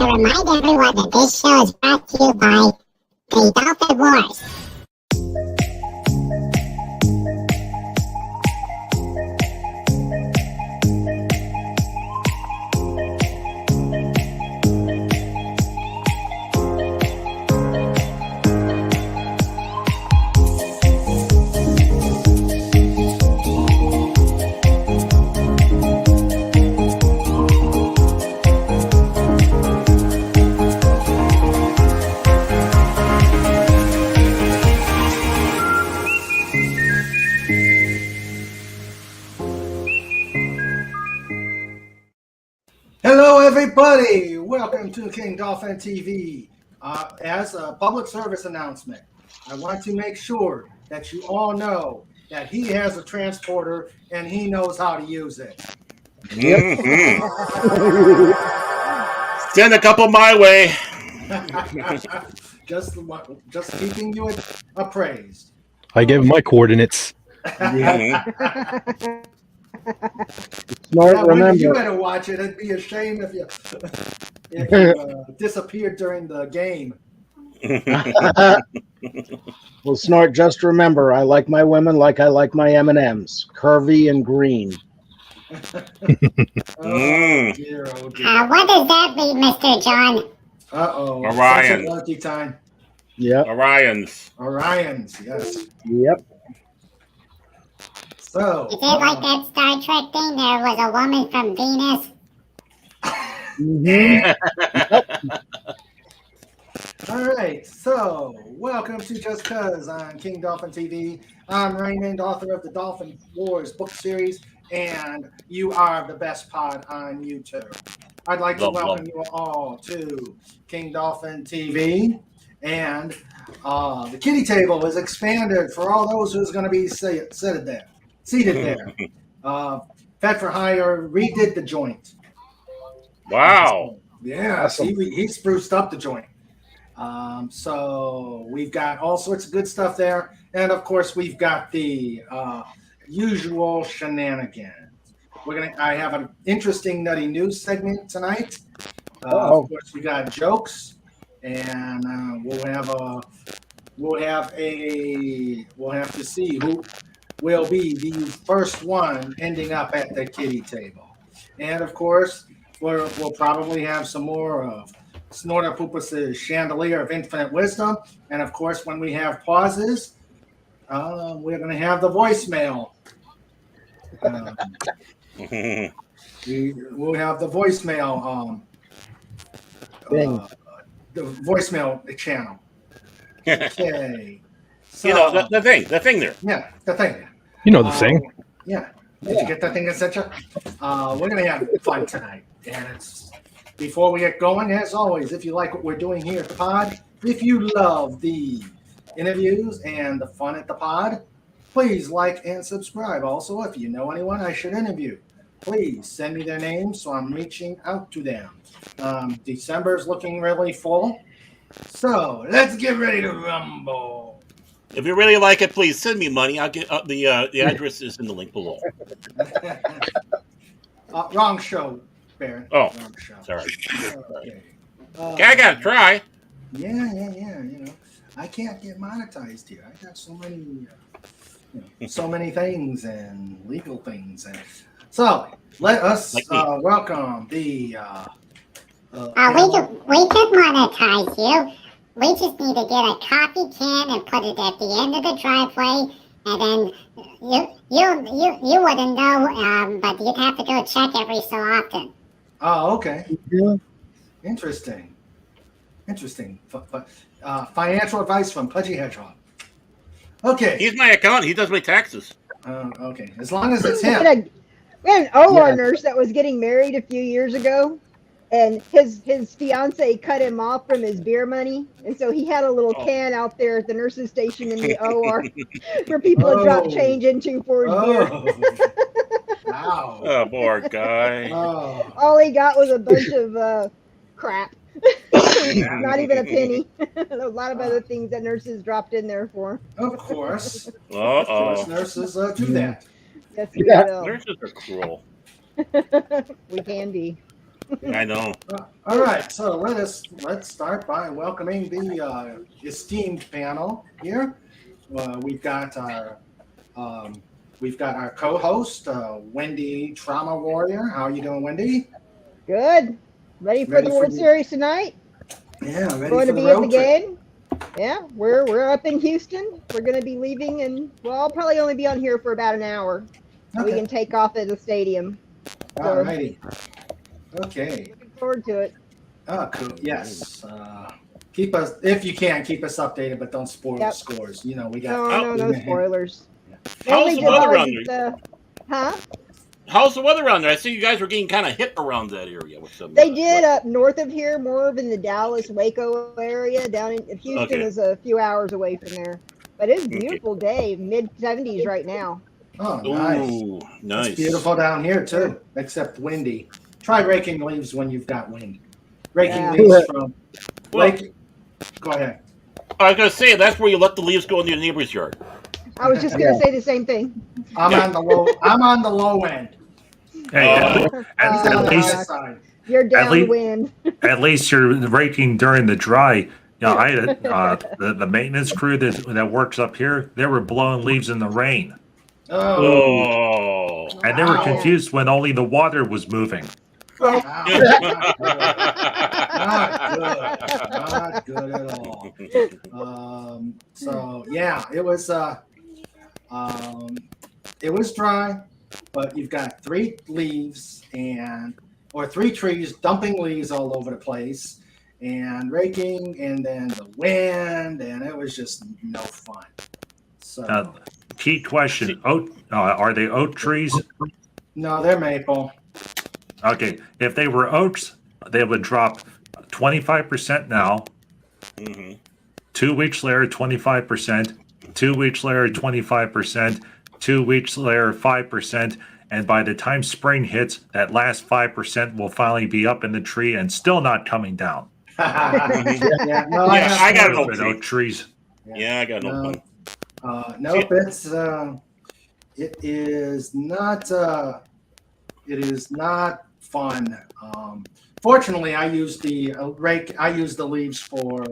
to remind everyone that this show is brought to you by the Dolphin Wars. Hello, everybody. Welcome to King Dolphin TV. As a public service announcement, I want to make sure that you all know that he has a transporter and he knows how to use it. Mm-hmm. Send a couple my way. just keeping you appraised. I gave him my coordinates. Mm-hmm. Smart, Now, remember. when you had to watch it, it'd be a shame if you disappeared during the game. Well, Snort, just remember, I like my women like I like my M&Ms, curvy and green. Oh, dear, oh, dear. What does that mean, Mr. John? Uh-oh. Orion. Lucky time. Yep. Orions, yes. Yep. So, Is it like that Star Trek thing? There was a woman from Venus. Mm-hmm. all right. So, welcome to Just Cuz on King Dolphin TV. I'm Raymond, author of the Dolphin Wars book series, and you are the best pod on YouTube. I'd like to welcome you all to King Dolphin TV, and the kitty table is expanded for all those who's going to be seated there. Fed for Hire redid the joint. Wow. Yeah, Awesome. he spruced up the joint. So we've got all sorts of good stuff there. And of course, we've got the usual shenanigans. I have an interesting nutty news segment tonight. Of course, we got jokes, and we'll have to see who will be the first one ending up at the kitty table. And of course, we'll probably have some more of Snorter Poopus' Chandelier of Infinite Wisdom. And of course, when we have pauses, we're going to have the voicemail. We'll have the voicemail, the voicemail channel. Okay. So, You know, the thing there. Yeah, the thing. You know the thing. Yeah. Did you get that thing, etc.? We're going to have fun tonight. And before we get going, as always, if you like what we're doing here at the pod, if you love the interviews and the fun at the pod, please like and subscribe. Also, if you know anyone I should interview, please send me their names so I'm reaching out to them. December's looking really full. So let's get ready to rumble. If you really like it, please send me money. I'll get the address is in the link below. Wrong show, Baron. Oh, wrong show. Sorry. Okay. Okay, I gotta try. Yeah. You know, I can't get monetized here. I got so many things and legal things, and so let us welcome the. We could monetize you. We just need to get a coffee can and put it at the end of the driveway, and then you wouldn't know, but you'd have to go check every so often. Oh, okay. Yeah. Interesting. Financial advice from Pudgy Hedgehog. Okay. He's my accountant. He does my taxes. Okay. As long as it's him. We had an OR nurse that was getting married a few years ago, and his fiance cut him off from his beer money, and so he had a little can out there at the nurse's station in the OR for people to drop change into for his beer. Wow. Oh, poor guy. All he got was a bunch of crap. Not even a penny. A lot of other things that nurses dropped in there for. Of course. Uh-oh. Nurses do that. Yes, we will. Nurses are cruel. We can be. I know. All right, so let's start by welcoming the esteemed panel here. We've got our co-host Wendy Trauma Warrior. How are you doing, Wendy? Good. Ready for Ready the for World the- Series tonight? Yeah, ready Going for to the be at the road trip. game? Yeah, we're up in Houston. We're going to be leaving, and well, I'll probably only be on here for about an hour. So we Okay. can take off at the stadium. All righty. Okay. Looking forward to it. Oh, cool. Yes. Keep us, if you can, keep us updated, but don't spoil the Yep. scores. You know, we got. No spoilers. How's Mainly the just weather like around there? huh? How's the weather around there? I see you guys were getting kind of hit around that area with some. They did up north of here, more of in the Dallas, Waco area. Down in Houston Okay. is a few hours away from there. But it's a beautiful day, mid 70s right now. Oh, nice. Ooh, nice. It's beautiful down here too, except windy. Try raking leaves when you've got wind. Raking Yeah. leaves from Well- lake. Go ahead. I was gonna say that's where you let the leaves go in your neighbor's yard. I was just gonna say the same thing. I'm on the low end. Hey, He's on the least- high side. You're At least- downwind. at least you're raking during the dry. You know, I the maintenance crew that works up here, they were blowing leaves in the rain, Oh, Oh. and they were Wow. confused when only the water was moving. wow. Not good at all. So yeah, it was dry, but you've got three trees dumping leaves all over the place and raking, and then the wind, and it was just no fun. So Key question: oak? Are they oak trees? no, they're maple. Okay, if they were oaks, they would drop 25% now. Mhm. 2 weeks later, 25%. 2 weeks later, 25%. 2 weeks later, 5%. And by the time spring hits, that last 5% will finally be up in the tree and still not coming down. Yeah, no, Yeah, I got an Stupid oak oak trees. Yeah, I got no No. fun. Nope, it is not fun. Fortunately, I use the rake. I use the leaves for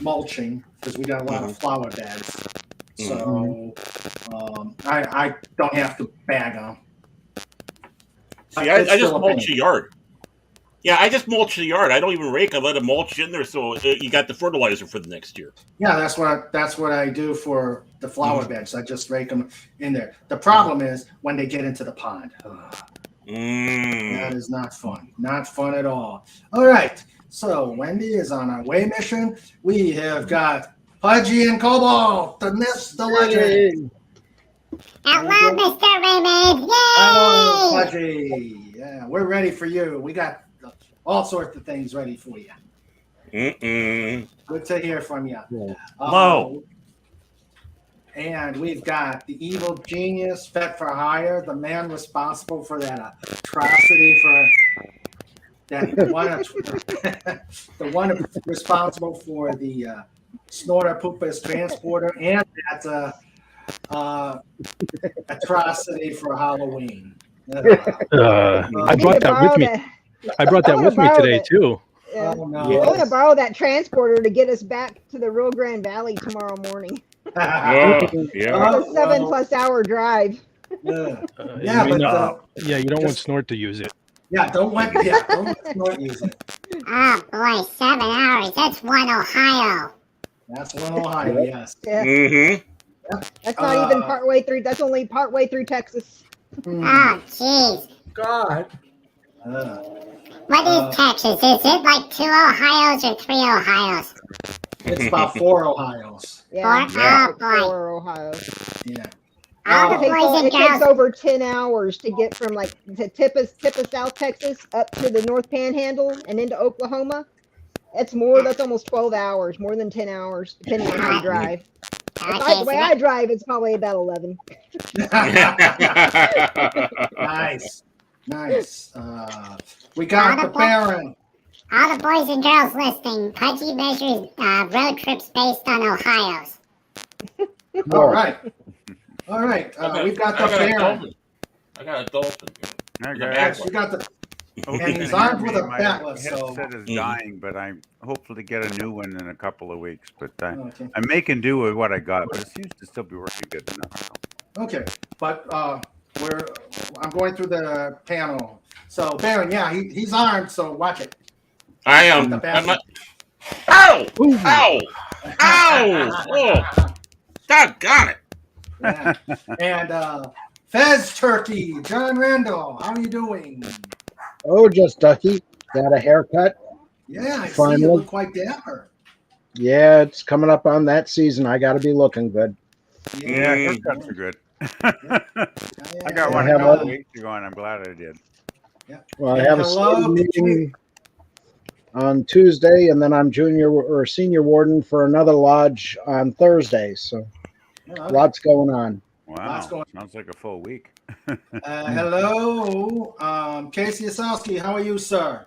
mulching because we got a lot of flower beds. So I don't have to bag them. See, I just mulch the yard. Yeah, I just mulch the yard. I don't even rake. I let it mulch in there, so you got the fertilizer for the next year. Yeah, that's what I do for the flower beds. I just rake them in there. The problem is when they get into the pond. That is not fun. Not fun at all. All right. So Wendy is on our way mission. We have got Pudgy and Cobalt, the myth, the legend. Hello, Mr. Raymond. Hello, Yay! Pudgy. Yeah, we're ready for you. We got all sorts of things ready for you. Good to hear from you. Hello. And we've got the evil genius, Fet for Hire, the man responsible for that atrocity for that one, the one responsible for the Snorter Poopus transporter and that atrocity for Halloween. I brought that with me. I brought that with me today too. Yeah. Oh, I no. want to borrow that transporter to get us back to the Rio Grande Valley tomorrow morning. Yeah. It's a 7+ hour drive. Yeah, you but you don't want Snort to use it. don't let Snort use it. Oh boy, 7 hours. That's one Ohio. That's one Ohio, yes. Yeah. Mm-hmm. That's not even partway through. That's only partway through Texas. Oh, jeez. God. What is Texas? Is it like 2 Ohios or 3 Ohios? It's about 4 Ohio's. Yeah. Oh, boy. 4 Ohio. Yeah. All the It takes, boys and it takes girls. over 10 hours to get from like the tip of South Texas up to the North Panhandle and into Oklahoma. That's almost 12 hours, more than 10 hours, depending on how you drive. The way I drive, it's probably about 11. Nice. We got the Baron. All the boys and girls listening, Pudgy measures road trips based on Ohio's. All right. We've got the Baron. I got a dolphin. Yes, And he's armed with a battless, so headset is dying, but I'm hopeful to get a new one in a couple of weeks. But okay. I'm making do with what I got, but it seems to still be working good enough. Okay, but I'm going through the panel. So Baron, yeah, he's armed, so watch it. I am. Ow! Ow! Ow! Oh, doggone it! Yeah. And Fez Turkey, John Randall, how are you doing? Oh, just ducky. Got a haircut. Yeah, I see Finally. you look quite dapper. Yeah, it's coming up on that season. I got to be looking good. Yeah, haircuts are good. I got yeah, one yeah. a couple weeks ago, and I'm glad I did. Yeah. Well, I And have a hello, study meeting on Tuesday, and then I'm junior or senior warden for another lodge on Thursday. So lots going on. Wow, sounds like a full week. Hello, Casey Asowski, how are you, sir?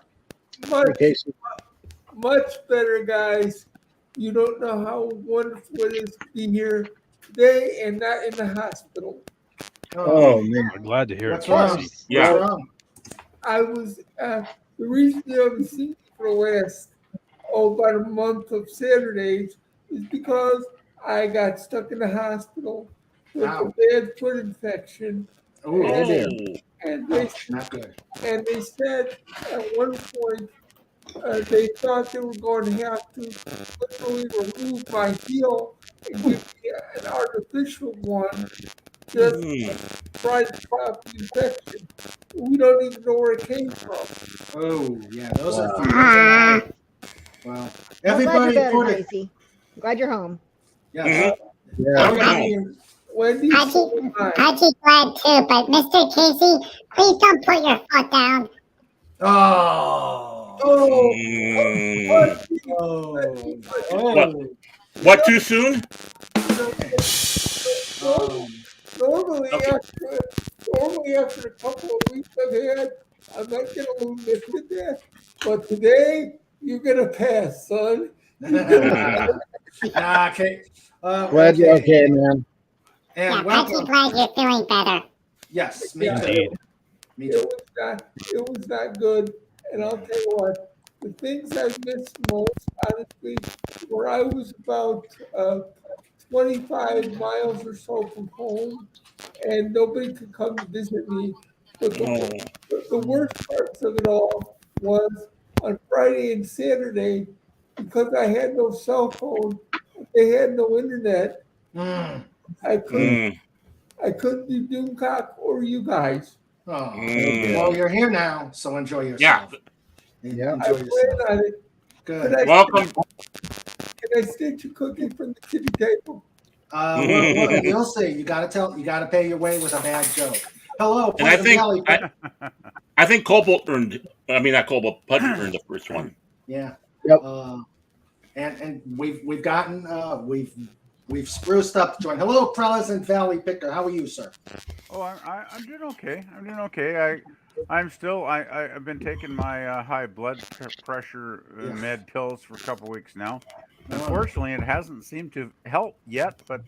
Much better, guys. You don't know how wonderful it is to be here today and not in the hospital. Oh man, I'm glad to hear What's it. wrong? Casey. Yeah. What's wrong? I was the reason you haven't seen me for the last about a month of Saturdays is because I got stuck in the hospital with a bad foot infection. Ooh, and they not good. And they said at one point they thought they were going to have to literally remove my heel and give me an artificial one just to try to stop the infection. We don't even know where it came from. Oh, yeah, those are fun. Well, everybody glad you're put better, it. Casey. Glad you're home. Yeah. Wendy, I'd be glad too, but Mr. Casey, please don't put your foot down. What too soon? Normally after a couple of weeks I might get a little lifted there, but today you're gonna pass, son. Okay. Glad you're okay, man. And Yeah, welcome. I'd be glad you're feeling better. Yes, me Yeah. too. Me too. It was not good, and I'll tell you what. The things I missed most, honestly, where I was about 25 miles or so from home, and nobody could come to visit me. But the worst parts of it all was on Friday and Saturday, because I had no cell phone, they had no internet. I couldn't do Doomcock or you guys. Oh, well, you're here now, so enjoy yourself. Yeah. Enjoy yourself. On it. Good. Welcome. Can I stitch a cookie from the kitty table? Well, you'll see. You gotta pay your way with a bad joke. Hello, And I think Jelly. I think Cobalt earned. I mean, not Cobalt. Pudgy earned the first one. Yeah. Yep. And we've gotten we've spruced up. Join. Hello, Pleasant Valley Picker. How are you, sir? Oh, I'm doing okay. I'm doing okay. I've been taking my high blood pressure med pills for a couple weeks now. Unfortunately, it hasn't seemed to help yet, but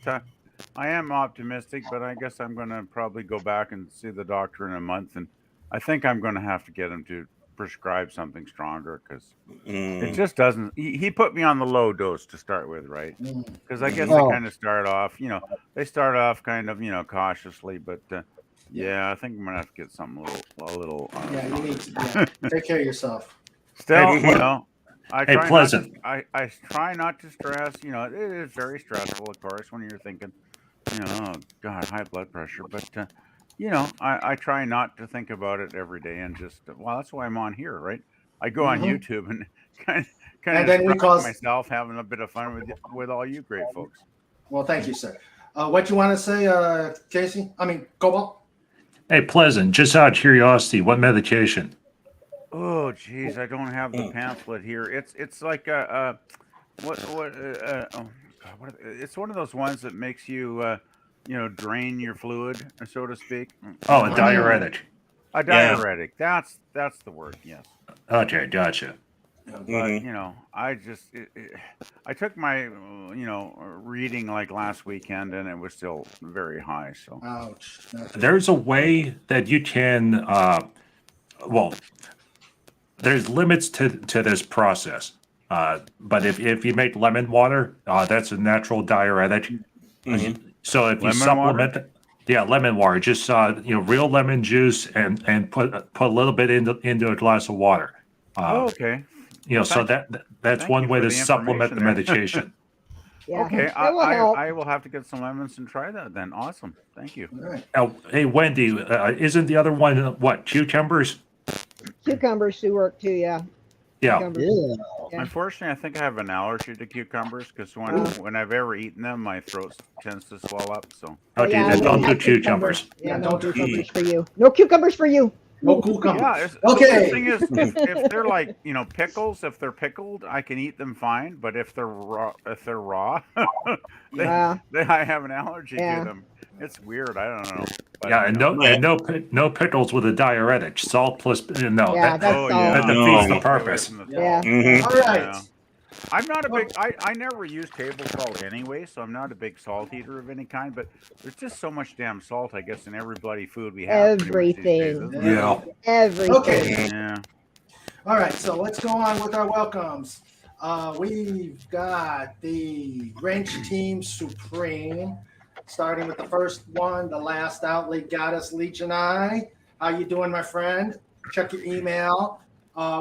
I am optimistic. But I guess I'm going to probably go back and see the doctor in a month, and I think I'm going to have to get him to prescribe something stronger because it just doesn't. He put me on the low dose to start with, right? Because I guess they kind of start off, they start off kind of, cautiously, but yeah, I think I'm gonna have to get something a little. Yeah, you need to take care of yourself. Still, I try Pleasant. I try not to stress. It is very stressful, of course, when you're thinking, oh God, high blood pressure. But I try not to think about it every day and just that's why I'm on here, right? I go on YouTube and kind of then we cause myself having a bit of fun with all you great folks. Well, thank you, sir. What you want to say, Casey? I mean, Cobalt. Hey, Pleasant, just out of curiosity, what medication? Oh, geez, I don't have the pamphlet here. It's like it's one of those ones that makes you drain your fluid, so to speak. Oh, a diuretic. A diuretic. Yeah. That's the word. Yes. Okay, gotcha. But I took my reading like last weekend, and it was still very high. So ouch. There's a way that you can there's limits to this process. But if you make lemon water, that's a natural diuretic. So if you supplement, lemon water, just real lemon juice and put a little bit into a glass of water. Okay. So that's one way to supplement the medication. Yeah, Okay, that will help. I will have to get some lemons and try that then. Awesome. Thank you. All right. Hey, Wendy, isn't the other one what, cucumbers? Cucumbers do work too, yeah. Yeah. Cucumbers. Yeah. Unfortunately, I think I have an allergy to cucumbers because when I've ever eaten them, my throat tends to swell up. So Okay, then don't do cucumbers. Yeah, no cucumbers for you. No cucumbers for you. No cucumbers. yeah. Okay. The thing is, if they're like pickles, if they're pickled, I can eat them fine. But if they're raw, I have an allergy to them. It's weird. I don't know. But, and no pickles with a diuretic. Salt plus no. Yeah, that that's defeats the purpose. Yeah. All right. Yeah. I'm not a big. I never use table salt anyway, so I'm not a big salt eater of any kind. But there's just so much damn salt, I guess, in every bloody food we have. Everything. Yeah. Everything. Okay. Yeah. All right, so let's go on with our welcomes. We've got the Wrench Team Supreme, starting with the first one, the last outlet goddess Legion Eye. How you doing, my friend? Check your email.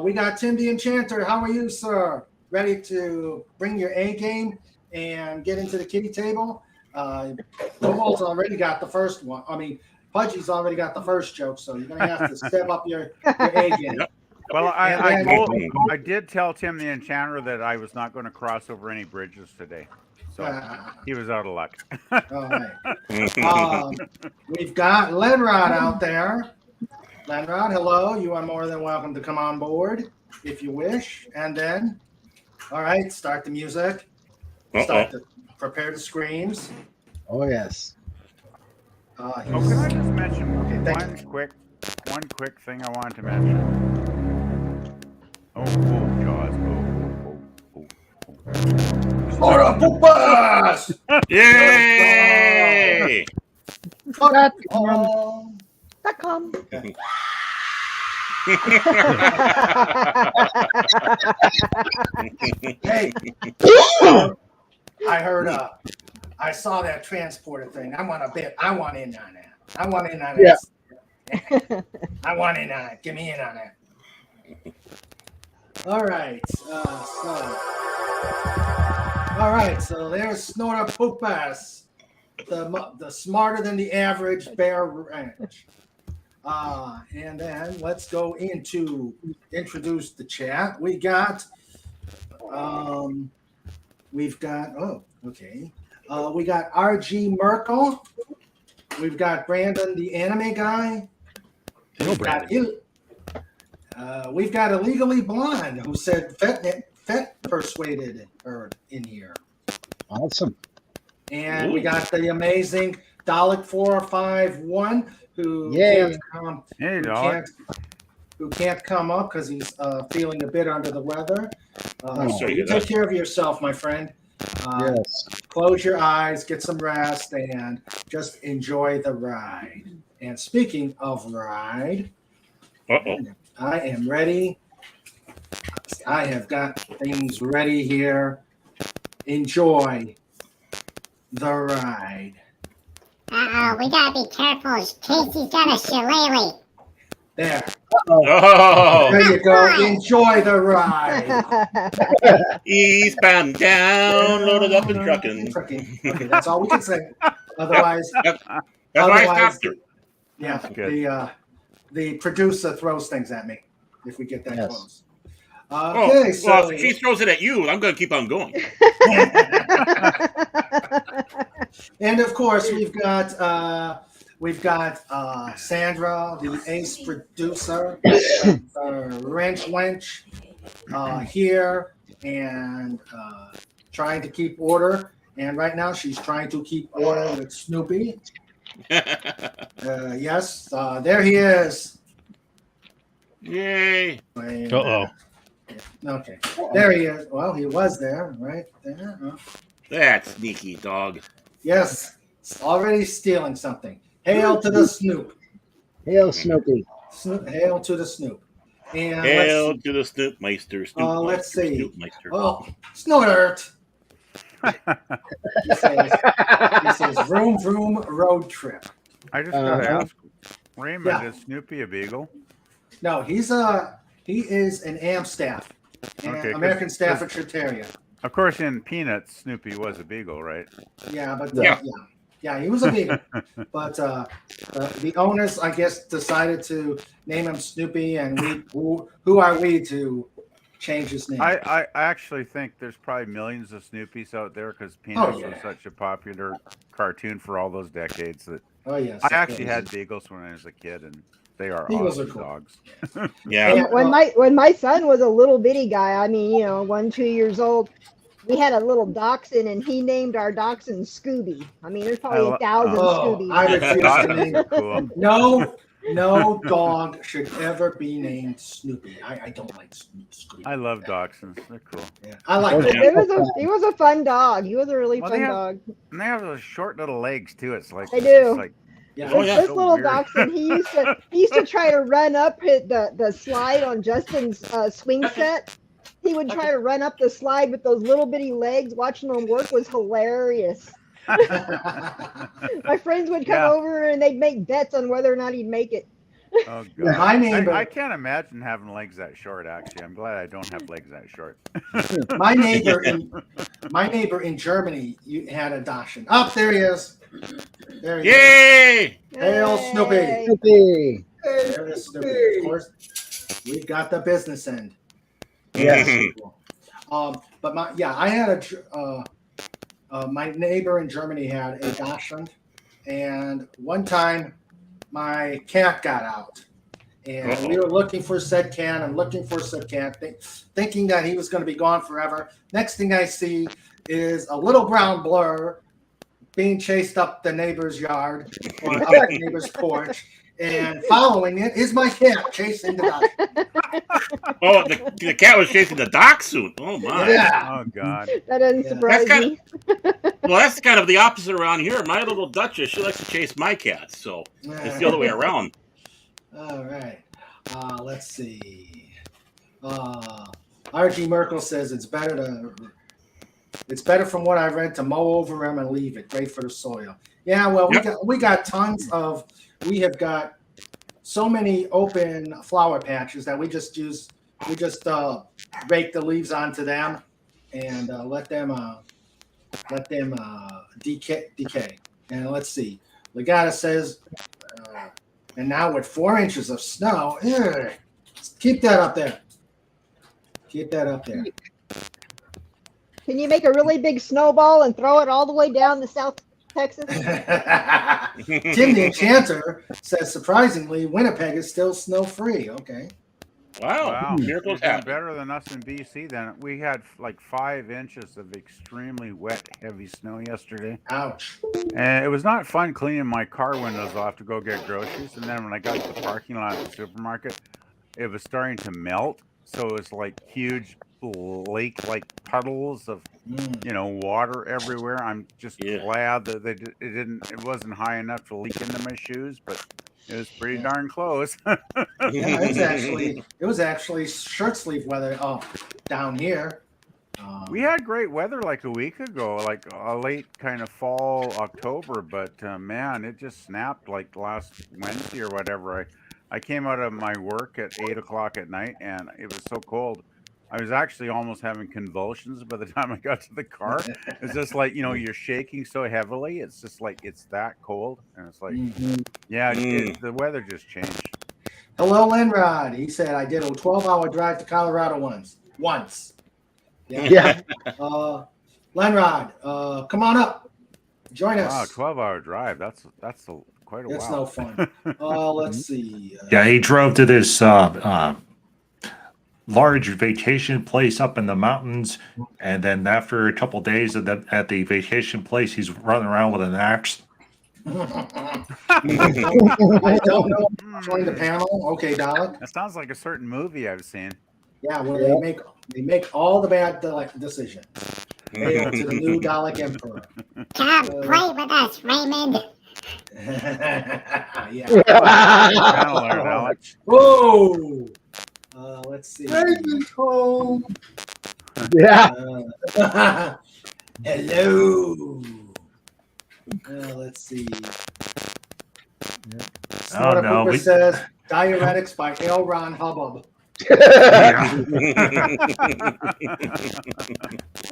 We got Tim the Enchanter. How are you, sir? Ready to bring your A game and get into the kitty table? Noel's already got the first one. I mean, Pudgy's already got the first joke, so you're going to have to step up your A game. Well, I did tell Tim the Enchanter that I was not going to cross over any bridges today. So he was out of luck. All right. We've got Lenrod out there. Lenrod, hello. You are more than welcome to come on board if you wish. And then, all right, start the music. Prepare the screams. Oh, yes. Can I just mention one quick thing I wanted to mention? Jaws. Florida Pupas! Yay! .com. Hey, I heard I saw that transporter thing. I want in on that. I want in on it. Yeah. I want in on it. Get me in on it. All right. So there's Snorter Pupas, the smarter than the average bear ranch. And then let's go introduce the chat. We got RG Merkel. We've got Brandon, the anime guy. We've got Illegally Blonde, who said Fet persuaded her in here. Awesome. And we got the amazing Dalek 451, who can't come up because he's feeling a bit under the weather. You take care of yourself, my friend. Yes. Close your eyes, get some rest, and just enjoy the ride. And speaking of ride, I am ready. I have got things ready here. Enjoy the ride. We gotta be careful. Casey's got a shillelagh. There. Oh, There you go. Enjoy the ride. eastbound down, loaded up and trucking. Okay, that's all we can say. Otherwise, That's why I stopped her. yeah, the producer throws things at me if we get that close. Okay, so if she throws it at you, I'm going to keep on going. And of course, we've got Sandra, the ace producer, Wrench here, and trying to keep order. And right now, she's trying to keep order with Snoopy. Yes, there he is. Yay! Okay, there he is. Well, he was there, right there. That sneaky dog. Yes, already stealing something. Hail to the Snoop. Hail, Snoopy. Hail to the Snoop. And Hail to the Snoopmeister. Let's see. Snoopmeister. Oh, Snort. He says, vroom, vroom, road trip. I just got to ask, Raymond, is Snoopy a beagle? No, he is an Amstaff, American Staffordshire Terrier. Of course, in Peanuts, Snoopy was a beagle, right? Yeah, but yeah, he was a beagle. But the owners, I guess, decided to name him Snoopy, and who are we to change his name? I actually think there's probably millions of Snoopies out there because Peanuts was such a popular cartoon for all those decades. That yes, I actually had beagles when I was a kid, and they are Beagles awesome are cool. dogs. Yeah. When my son was a little bitty guy, I mean, 1-2 years old, we had a little dachshund, and he named our dachshund Scooby. I mean, there's probably 1,000 Scoobies. I refuse to name Cool. No dog should ever be named Snoopy. I don't like Snoopy. I love dachshunds. They're cool. Yeah, I like them. He was a fun dog. He was a really fun dog. And they have those short little legs too. It's like they do. Like, This little dachshund, he used to try to run up the slide on Justin's swing set. He would try to run up the slide with those little bitty legs. Watching him work was hilarious. My friends would come over and they'd make bets on whether or not he'd make it. Oh God! I can't imagine having legs that short. Actually, I'm glad I don't have legs that short. My neighbor in Germany had a dachshund. Oh, there he is. There he is. Hail Snoopy! Snoopy! There is Snoopy. Of course, we got the business end. Yes. But I had my neighbor in Germany had a dachshund, and one time my cat got out, and we were looking for said cat and looking for said cat, thinking that he was going to be gone forever. Next thing I see is a little brown blur being chased up the neighbor's yard or up the neighbor's porch. And following it is my cat chasing the dachshund. Oh, the cat was chasing the dachshund. Oh my! Yeah. Oh God! That doesn't surprise me. Well, that's kind of the opposite around here. My little Duchess, she likes to chase my cats, so it's the other way around. All right. Let's see. R.G. Merkel says it's better from what I've read to mow over them and leave it. Great for the soil. Yeah. Well, we got tons of. We have got so many open flower patches that we just rake the leaves onto them and let them decay. And let's see. Legata says, and now with 4 inches of snow, keep that up there. Keep that up there. Can you make a really big snowball and throw it all the way down to South Texas? Tim the Enchanter says, surprisingly, Winnipeg is still snow-free. Okay. Wow. Miracles happen. Better than us in BC. Then we had like 5 inches of extremely wet, heavy snow yesterday. Ouch. And it was not fun cleaning my car windows off to go get groceries. And then when I got to the parking lot at the supermarket, it was starting to melt. So it was like huge lake-like puddles of water everywhere. I'm just glad that it wasn't high enough to leak into my shoes, but it was pretty darn close. It was actually shirt sleeve weather down here. We had great weather like a week ago, like a late kind of fall October, but man, it just snapped like last Wednesday or whatever. I came out of my work at 8 o'clock at night and it was so cold. I was actually almost having convulsions by the time I got to the car. It's just like, you're shaking so heavily. It's just like, it's that cold. And it's like, the weather just changed. Hello, Lenrod. He said, I did a 12-hour drive to Colorado once. Yeah. Lenrod, come on up. Join us. Wow, 12-hour drive. That's quite a while. It's no fun. Let's see. He drove to this large vacation place up in the mountains, and then after a couple days at the vacation place, he's running around with an axe. I don't know. Join the panel. Okay, Dalek. That sounds like a certain movie I've seen. Yeah, where they make all the bad decisions. Hail to the new Dalek Emperor. Come play with us, Raymond. Yeah. Panel there, Alex. Whoa. Let's see. Raven's home. Yeah. Hello. Let's see. Snorta no, Cooper says Diuretics by L. Ron Hubbub.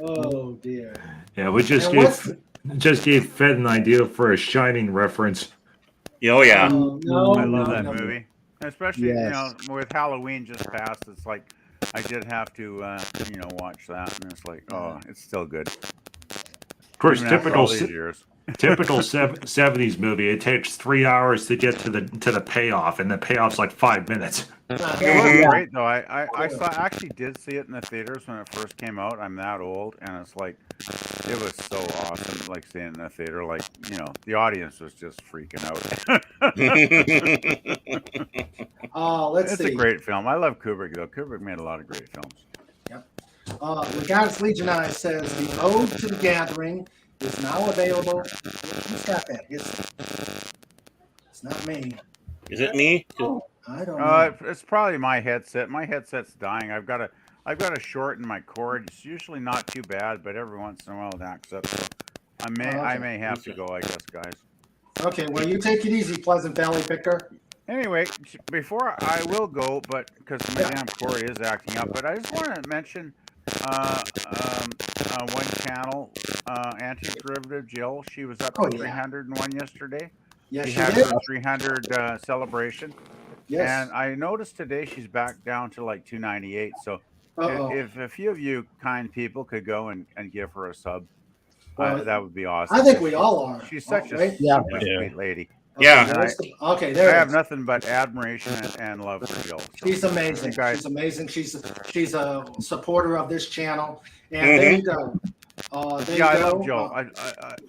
Oh dear. Yeah, we just And gave Fed an idea for a Shining reference. Oh yeah. No, I love that no. movie, especially Yes. with Halloween just passed. It's like I did have to watch that, and it's like, oh, it's still good. Of course, Even after all typical these years. typical 70s movie. It takes 3 hours to get to the payoff, and the payoff's like 5 minutes. It was great though. I actually did see it in the theaters when it first came out. I'm that old, and it's like it was so awesome. Like seeing it in the theater, like the audience was just freaking out. Let's see. It's a great film. I love Kubrick though. Kubrick made a lot of great films. Yep. Legatus Legionized says the Ode to the Gathering is now available. Who's got that? It's not me. Is it me? I don't know. It's probably my headset. My headset's dying. I've got a short in my cord. It's usually not too bad, but every once in a while it acts up. So I may have to go, I guess, guys. Okay, well, you take it easy, Pleasant Valley Picker. Anyway, before I will go, but because my damn cord is acting up, but I just want to mention one channel, Antiderivative Jill. She was up to 301 yesterday. Yes, she she had did. her 300 celebration. Yes. And I noticed today she's back down to like 298. So if a few of you kind people could go and give her a sub, that would be awesome. I think we all are. She's such a sweet lady. Yeah. Okay, there. I have nothing but admiration and love for Jill. So she's amazing. guys. She's amazing. She's a supporter of this channel. And there you go. I love Jill.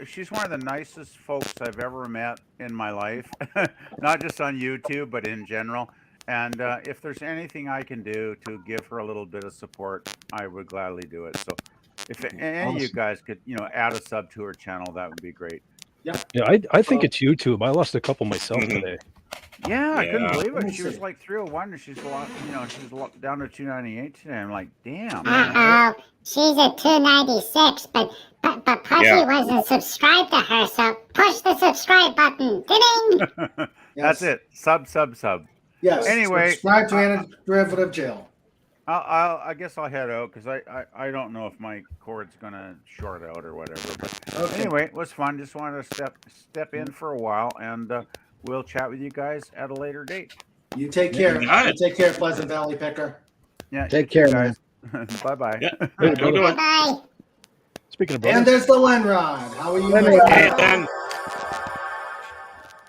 She's one of the nicest folks I've ever met in my life, not just on YouTube, but in general. And if there's anything I can do to give her a little bit of support, I would gladly do it. So if any of you guys could, add a sub to her channel, that would be great. Yeah, I think it's YouTube. I lost a couple myself today. Yeah, I couldn't believe it. She was like 301, and she's lost, she's down to 298 today. I'm like, damn. She's at 296, but Puffy wasn't subscribed to her, so push the subscribe button. Ding! That's it. Sub. Yes. Anyway, subscribe to Antiderivative Jill. I guess I'll head out because I don't know if my cord's gonna short out or whatever. But anyway, it was fun. Just wanted to step in for a while, and we'll chat with you guys at a later date. You take care. You take care, Pleasant Valley Picker. Yeah. Take care, guys. Bye bye. Yeah. Bye. Speaking of brothers, And there's the Lenrod. How are you? Hey, Ben.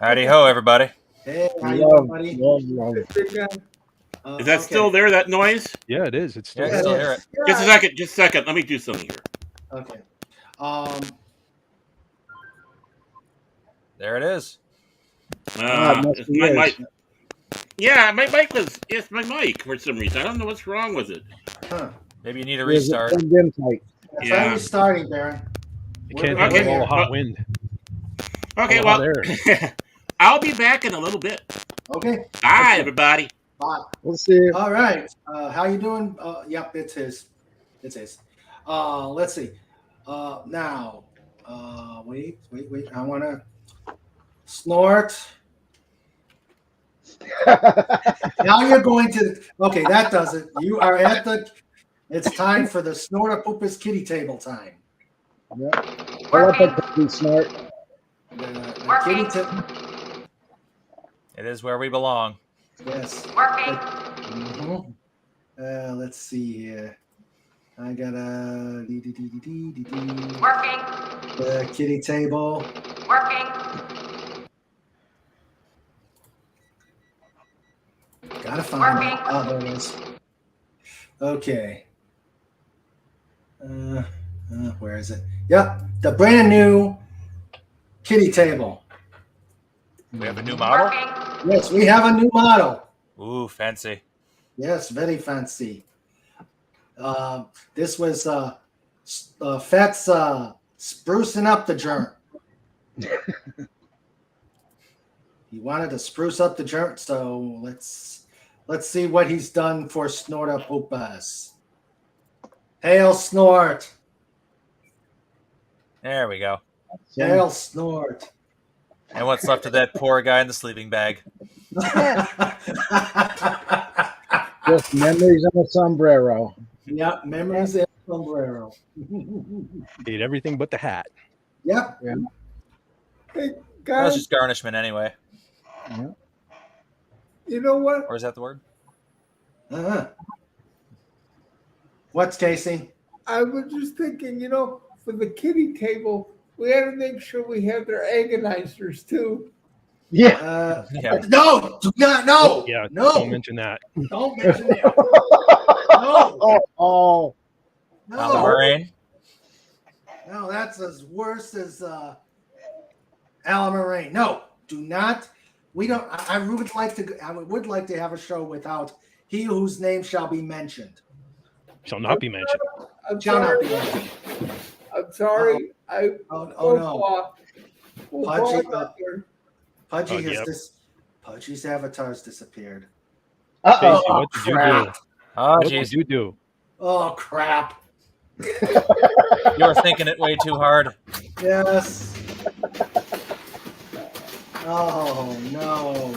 Howdy ho, everybody. Hey, how you doing, buddy? Is that still there, that noise? yeah, it is. It's still Yeah, I still hear it. Just a second. Let me do something here. Okay. There it is. It's my mic. Yeah, my mic it's my mic for some reason. I don't know what's wrong with it. Huh. Maybe you need a restart. That's how you starting, Baron. you can't handle all the hot wind. Okay, All well, there. I'll be back in a little bit. Okay. Bye, everybody. Bye. We'll see you. All right. How you doing? Yep, it's his. It's his. Let's see. Now, wait. I want to snort. Now you're going to. Okay, that does it. You are at the. It's time for the Snorta Poopus kitty table time. Yep. Snort. The kitty table. It is where we belong. Yes. Working. Let's see here. I got a Working. the kitty table. Working. Gotta find it. Oh, there it is. Okay. Where is it? Yep, the brand new kitty table. We have a new model. Working. Yes, we have a new model. Ooh, fancy. Yes, very fancy. This was Fet's sprucing up the joint. He wanted to spruce up the joint, so let's Let's see what he's done for Snortapoopas. Hail Snort. There we go. Hail Snort. And what's left of that poor guy in the sleeping bag? Just memories and a sombrero. Yep, memories and sombrero. Ate everything but the hat. Yep. Yeah. Hey, That was guys, just garnishment anyway. Yeah. you know what? Or is that the word? Uh-huh. What's Casey? I was just thinking, for the kiddie table, we had to make sure we have their agonizers too. Yeah. Yeah. No, do not, no. Yeah, no. don't mention that. Don't mention that. No, Oh. On the no. Moraine? No, that's as worse as Alan Moraine. No, do not. We don't. I would like to have a show without he whose name shall be mentioned. Shall not be mentioned. I'm Shall not sorry. be mentioned. I'm sorry. Oh no. Pudgy yep. Pudgy's avatar's disappeared. Casey, Uh-oh. what did you do? crap. Oh, What jeez. did you do? Oh crap. You were thinking it way too hard. Yes. Oh no.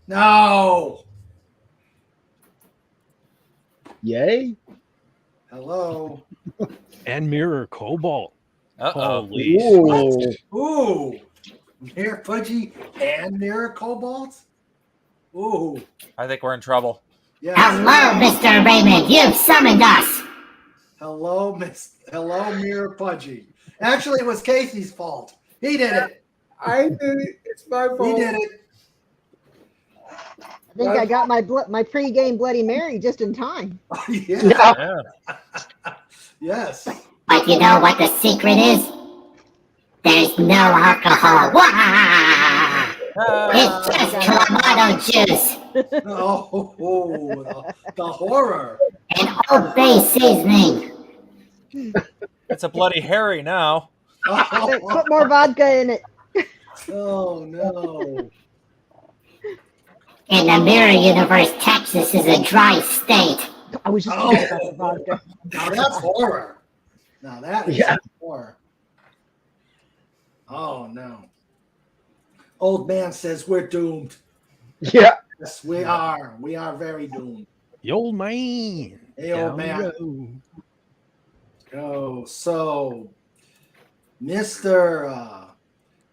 No. Yay. Hello. And Mirror Cobalt. Uh-oh. Holy Ooh. Ooh. Near Pudgy and near Cobalt? Ooh. I think we're in trouble. Yes. Hello, Mr. Raymond. You've summoned us. Hello, Mirror Pudgy. Actually, it was Casey's fault. He did it. I did it. It's my fault. He did it. I think I got my pre-game Bloody Mary just in time. Yeah. Yeah. Yes. But you know what the secret is? There's no alcohol. Wah! It's just Clamato juice Oh, the horror. and Old Bay seasoning. It's a Bloody Harry now. Put more vodka in it. Oh no. In the mirror universe, Texas is a dry state. I was just thinking about the vodka. Now that's horror. Now that is horror. Oh no. Old man says we're doomed. Yeah. Yes, we are. We are very doomed. The old man. Hey, old Down the man. road. Oh, so Mr.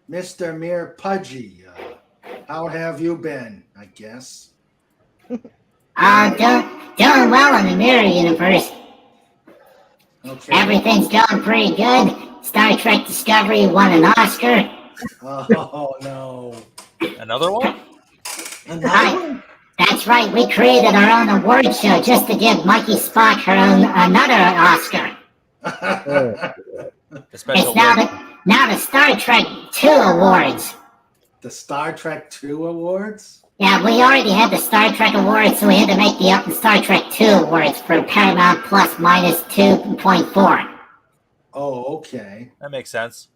Mir Pudgy, how have you been? I guess. Doing well in the mirror universe. Okay. Everything's going pretty good. Star Trek Discovery won an Oscar. Oh no. Another one? Right. That's right. We created our own award show just to give Mikey Spock another Oscar. The special It's now the Star Trek 2 awards. The Star Trek 2 awards? Yeah, we already had the Star Trek awards, so we had to make the Star Trek 2 awards for Paramount Plus minus 2.4. Oh, okay. That makes sense.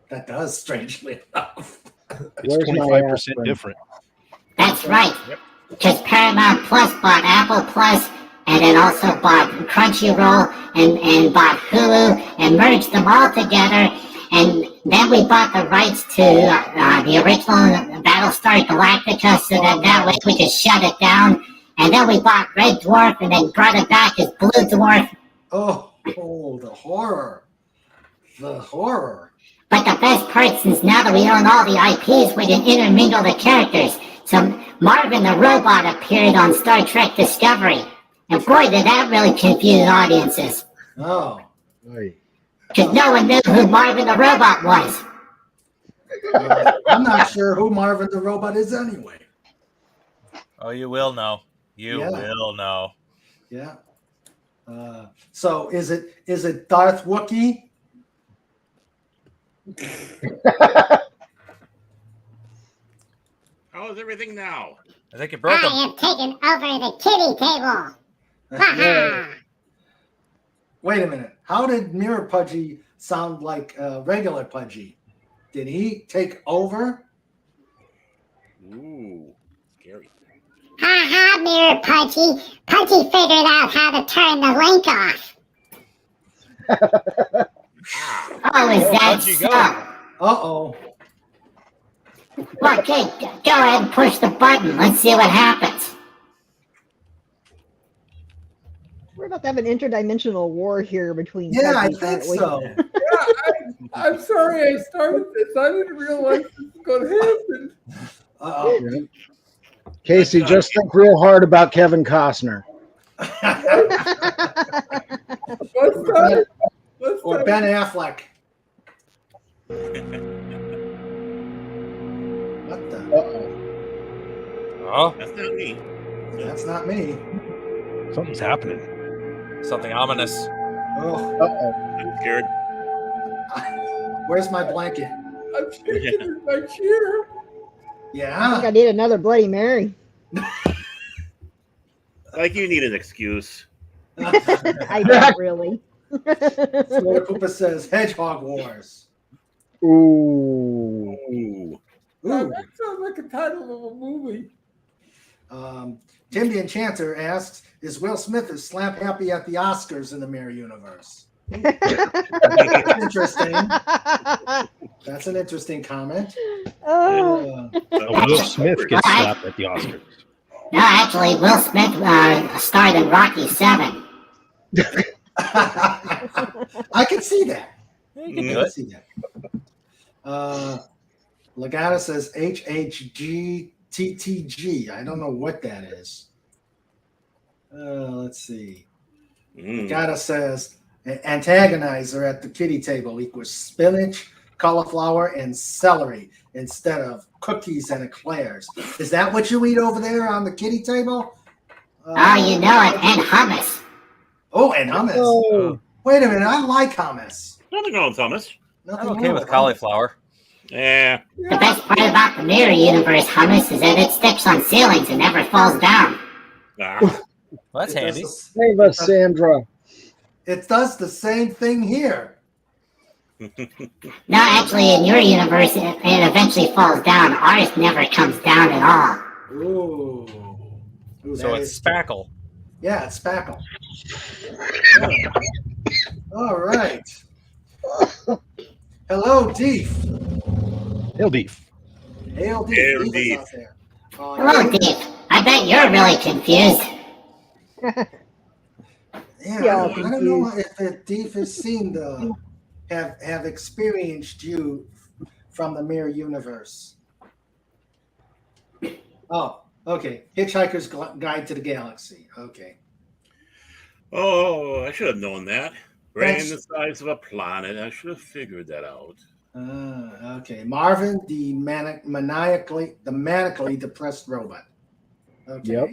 That does, strangely enough. It's Where's my 25% aspirin? different. That's right. Because Paramount Plus bought Apple Plus, and then also bought Crunchyroll and bought Hulu and merged them all together. And then we bought the rights to the original Battlestar Galactica so that way we could shut it down. And then we bought Red Dwarf and then brought it back as Blue Dwarf. Oh, the horror. The horror. But the best part is now that we own all the IPs, we can intermingle the characters. So Marvin the Robot appeared on Star Trek Discovery. And boy, did that really confuse audiences. Oh. Oy. Because no one knew who Marvin the Robot was. I'm not sure who Marvin the Robot is anyway. Oh, you will know. You will know. Yeah. So is it Darth Wookiee? How is everything now? I think it broke him. I have taken over the kitty table. Ha Wait a minute. How did Mirror Pudgy sound like regular Pudgy? Did he take over? Ooh. Scary. Ha ha, Mirror Pudgy. Pudgy figured out how to turn the link off. Oh, is that Pudgy, so? go. Uh-oh. Well, okay, go ahead and push the button. Let's see what happens. We're about to have an interdimensional war here between Yeah, I Pudgies, think aren't we? so. Yeah, I'm sorry I started this. I didn't realize this was going to happen. Uh-oh. Yeah. Casey, just think real hard about Kevin Costner. Or Ben Affleck. What the? Uh-oh. Oh, That's not me. That's not me. Something's happening. something ominous. Oh, Uh-oh. I'm scared. where's my blanket? I'm shaking in my chair. I think I Yeah. need another Bloody Mary. Like you need an excuse. I don't really. Florida Poopa says Hedgehog Wars. Ooh. Ooh. Now, Ooh. that sounds like a title of a movie. Tim the Enchanter asks, is Will Smith as slap happy at the Oscars in the Mirror Universe? That's interesting. That's an interesting comment. Oh. Will Smith gets slapped at the Oscars. No, actually, Will Smith starred in Rocky 7. I can see that. You can I do can it. see that. Legata says HHGTTG. I don't know what that is. Let's see. Legata says antagonizer at the kitty table equals spinach, cauliflower, and celery instead of cookies and eclairs. Is that what you eat over there on the kitty table? Oh, you know it, and hummus. Oh, and hummus. Oh. Wait a minute. I like hummus. Nothing wrong with Thomas. Nothing I'm okay wrong with hummus. cauliflower. Yeah. The best part about the Mirror Universe hummus is that it sticks on ceilings and never falls down. Ah. Well, that's It does handy. Save us, Sandra. It does the same thing here. No, actually, in your universe, it eventually falls down. Ours never comes down at all. Ooh. Ooh, So that it's is- spackle. Yeah, it's spackle. Yeah. All right. Hello, Deef. Hail beef. Hail, Deef. Hail, Deef is Deef. out there. Hello, Dave. I bet you're really confused. Yeah, Yeah, I don't know confused. if Deef has seen have experienced you from the Mirror Universe. Oh, okay. Hitchhiker's Guide to the Galaxy. Okay. Oh, I should have known that. Brain That's- the size of a planet. I should have figured that out. Okay. Marvin, the manically depressed robot. Okay. Yep.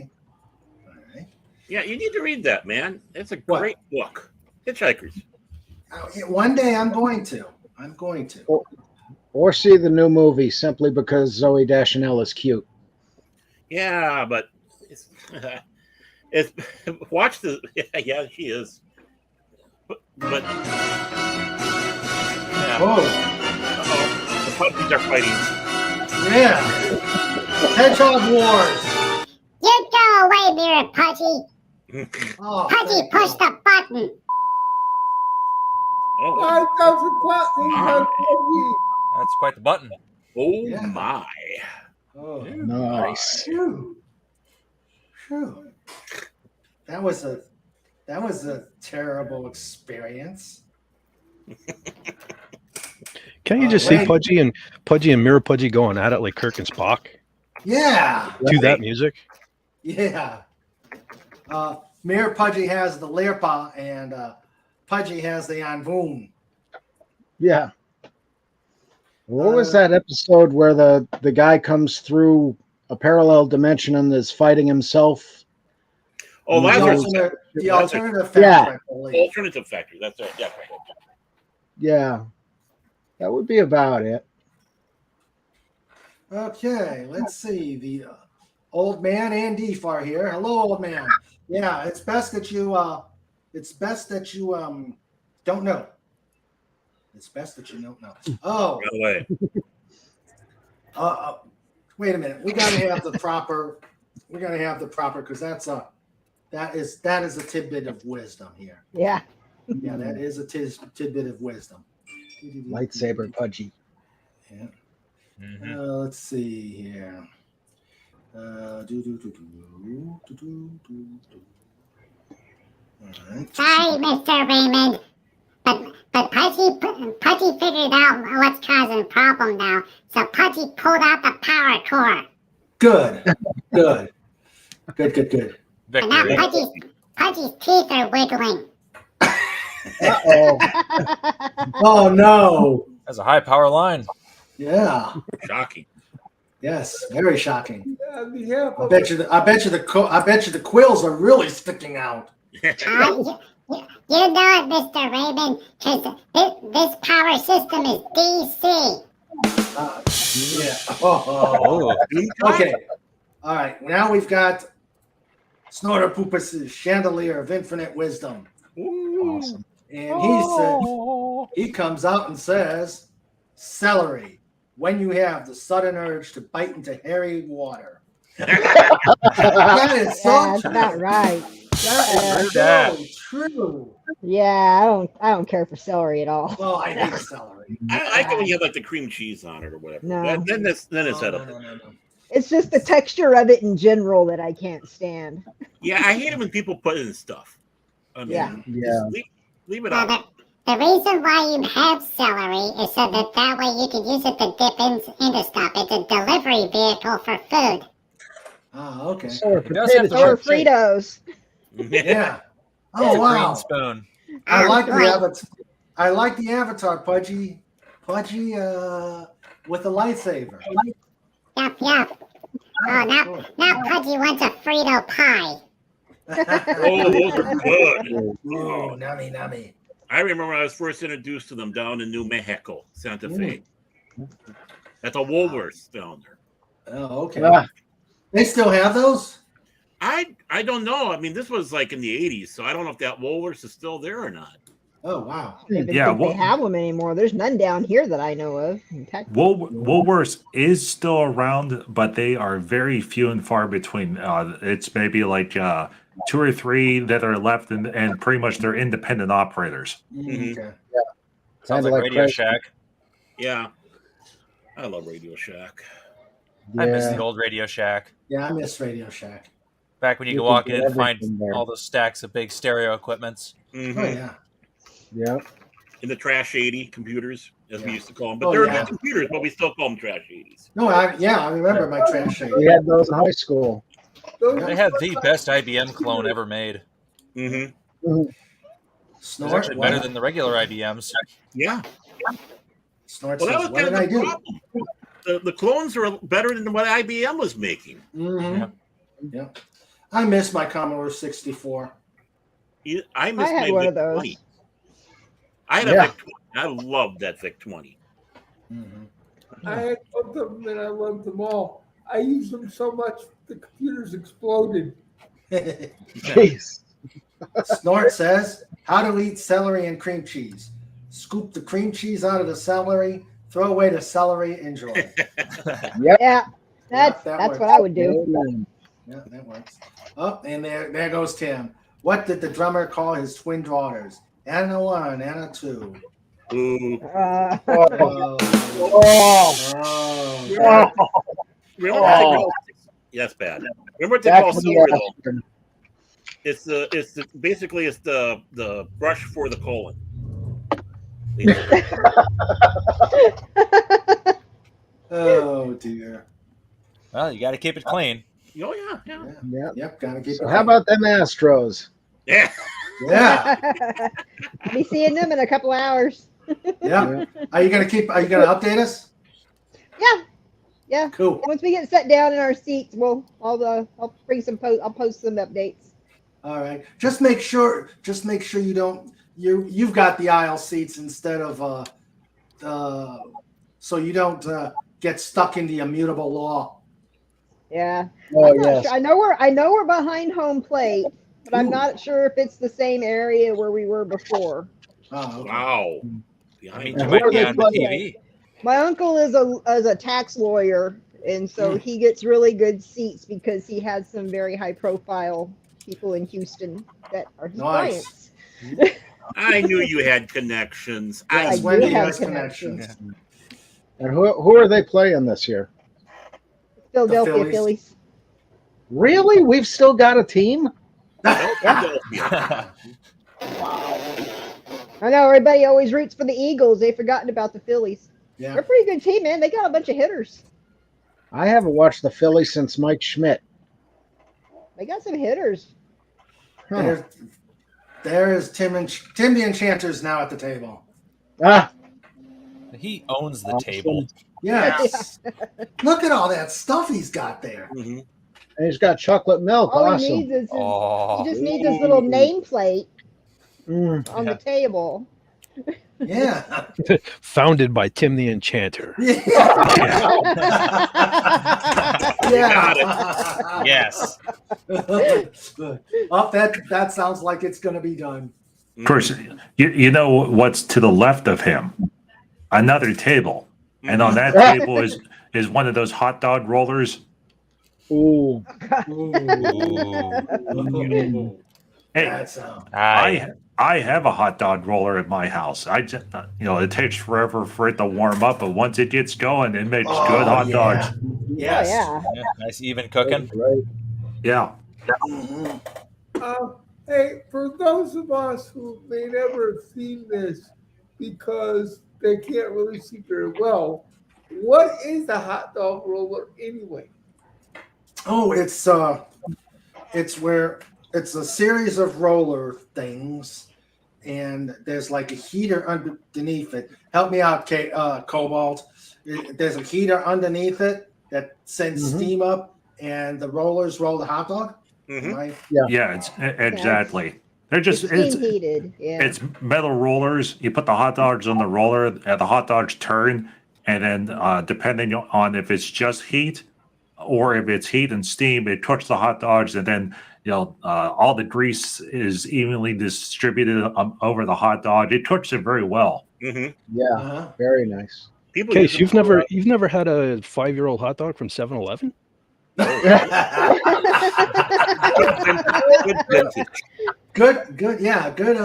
All right. Yeah, you need to read that, man. It's a What? great book. Hitchhikers. One day I'm going to. I'm going to. Or see the new movie simply because Zoe Deschanel is cute. Yeah, but it's watch the yeah, she is. But yeah. Whoa. The puppies are fighting. Yeah. Hedgehog Wars. You go away, Mirror Pudgy. Oh, Pudgy, thank push you. the button. Oh, 5,000 platinum on Pudgy. That's quite the button. oh Yeah. my. Oh, Nice. phew. Phew. That was a terrible experience. Can't you just see wait. Pudgy and Mirror Pudgy going at it like Kirk and Spock Yeah. to that music? Yeah. Mirror Pudgy has the Leerpa and Pudgy has the Anvoon. Yeah. What was that episode where the guy comes through a parallel dimension and is fighting himself? Oh, The Lazarus. The alternative factor, Yeah. I believe. Alternative factor. That's right. Yeah. Yeah. That would be about it. Okay, let's see. The old man and Deef are here. Hello, old man. Yeah, it's best that you don't know. It's best that you don't know. Oh, By the way. Wait a minute. We got to have the proper. We got to have the proper because that is a tidbit of wisdom here. Yeah. Yeah, that is a tidbit of wisdom. Lightsaber Pudgy. Yeah. Let's see here. All right. Sorry, Mr. Raymond, but Pudgy figured out what's causing the problem now. So Pudgy pulled out the power core. Good. And now Pudgy's teeth are wiggling. Uh-oh. Oh no. That's a high power line. Yeah. Shocking. Yes, very shocking. On behalf I of bet you the quills are really sticking out. You know it, Mr. Raymond, because this power system is DC. Yeah. Oh. Okay. All right. Now we've got Snorter Poopus' Chandelier of Infinite Wisdom. Awesome. And he comes out and says, celery, when you have the sudden urge to bite into hairy water. That is so That's true. not right. That is so true. Yeah, I don't care for celery at all. Oh, I hate celery. I like it when you have like the cream cheese on it or whatever. No. Then it's edible. No. It's just the texture of it in general that I can't stand. Yeah, I hate it when people put it in stuff. I mean, Yeah. leave it out. The reason why you have celery is so that way you can use it to dip into stuff. It's a delivery vehicle for food. Oh, okay. So It does have the Or right shape. Fritos. Yeah. It's Oh, a wow. green spoon. I like the Right. avatar. I like the avatar, Pudgy. Pudgy with a lightsaber. Yep. Oh, now Pudgy wants a Frito pie. Oh, those are good. Oh, nummy. I remember when I was first introduced to them down in New Mexico, Santa Fe. At the Woolworths down there. Oh, okay. They still have those? I don't know. I mean, this was like in the 80s, so I don't know if that Woolworths is still there or not. Oh, wow. I don't even Yeah, think they have them anymore. There's none down here that I know of. In Texas. Woolworths is still around, but they are very few and far between. It's maybe like 2 or 3 that are left, and pretty much they're independent operators. Mm-hmm. Okay. Sounds like Radio Shack. Yeah. I love Radio Shack. I miss the old Radio Shack. Yeah, I miss Radio Shack. Back when you You could can walk get in and find everything there. all those stacks of big stereo equipments. Mm-hmm. Oh, yeah. Yeah. In the Trash 80 computers, as we used to call them. But Oh, they're yeah. good computers, but we still call them Trash 80s. No, I remember my trash shake. We had those in high school. They had the best IBM clone ever made. Mm-hmm. It's actually better than the regular IBMs. Yeah. Snort Well, that says, was what kind did I of the do? problem. The clones are better than what IBM was making. Mm-hmm. Yeah. I miss my Commodore 64. I miss I had my one VIC of those. 20. I had a VIC 20. I loved that VIC 20. I had both of them and I loved them all. I used them so much the computers exploded. Jeez. Snort says, how to eat celery and cream cheese. Scoop the cream cheese out of the celery, throw away the celery, enjoy. Yeah, that's works. what I would do. Yeah, that works. Oh, and there goes Tim. What did the drummer call his twin daughters? Anna 1, Anna 2. Ooh. That's bad. Remember what they call silver though? It's basically the brush for the colon. Oh dear. Well, you got to keep it clean. Oh yeah. Yep, gotta keep. So how about them Astros? Yeah. Yeah. Be seeing them in a couple hours. Yeah. Are you gonna update us? Yeah. Cool. Once we get set down in our seats, I'll bring some I'll post some updates. All right. Just make sure you've got the aisle seats instead of so you don't get stuck in the immutable law. Yeah. Oh, I'm not yes. sure. I know we're behind home plate, but I'm not sure if it's the same area where we were before. Oh, okay. Wow. I mean, you might be on the TV. My uncle is a tax lawyer, And so he gets really good seats because he has some very high profile people in Houston that are his clients. I knew you had connections. Yes, I Wendy do have has connections. And who are they playing this year? Philadelphia Phillies. Really? We've still got a team? Philadelphia. I know everybody always roots for the Eagles. They've forgotten about the Phillies. Yeah. They're a pretty good team, man. They got a bunch of hitters. I haven't watched the Phillies since Mike Schmidt. They got some hitters. Huh. There's Tim the Enchanter's now at the table. Ah, He owns the table. Yes. Look at all that stuff he's got there. and he's got chocolate milk. All Awesome. he needs is Oh. he just needs his little nameplate Mm. on the table. Yeah. Founded by Tim the Enchanter. Yeah. Yes. Oh, that sounds like it's going to be done. Of course, you know what's to the left of him? Another table. And on that table is one of those hot dog rollers. Ooh. Hey, That sound. I have a hot dog roller at my house. I just, it takes forever for it to warm up, but once it gets going, it makes good hot dogs. Yes. Oh, Yeah, nice even cooking. Right. Yeah. Hey, for those of us who may never have seen this because they can't really see very well, what is a hot dog roller anyway? Oh, it's a series of roller things, and there's like a heater underneath it. Help me out, Cobalt. There's a heater underneath it that sends steam up, and the rollers roll the hot dog. Right? Yeah, exactly. They're just Steam heated. Yeah. it's metal rollers. You put the hot dogs on the roller, the hot dogs turn, and then depending on if it's just heat or if it's heat and steam, it cooks the hot dogs, and then all the grease is evenly distributed over the hot dog. It cooks it very well. Yeah, very nice. Case, you've never had a 5-year-old hot dog from 7-Eleven? Good, yeah, good.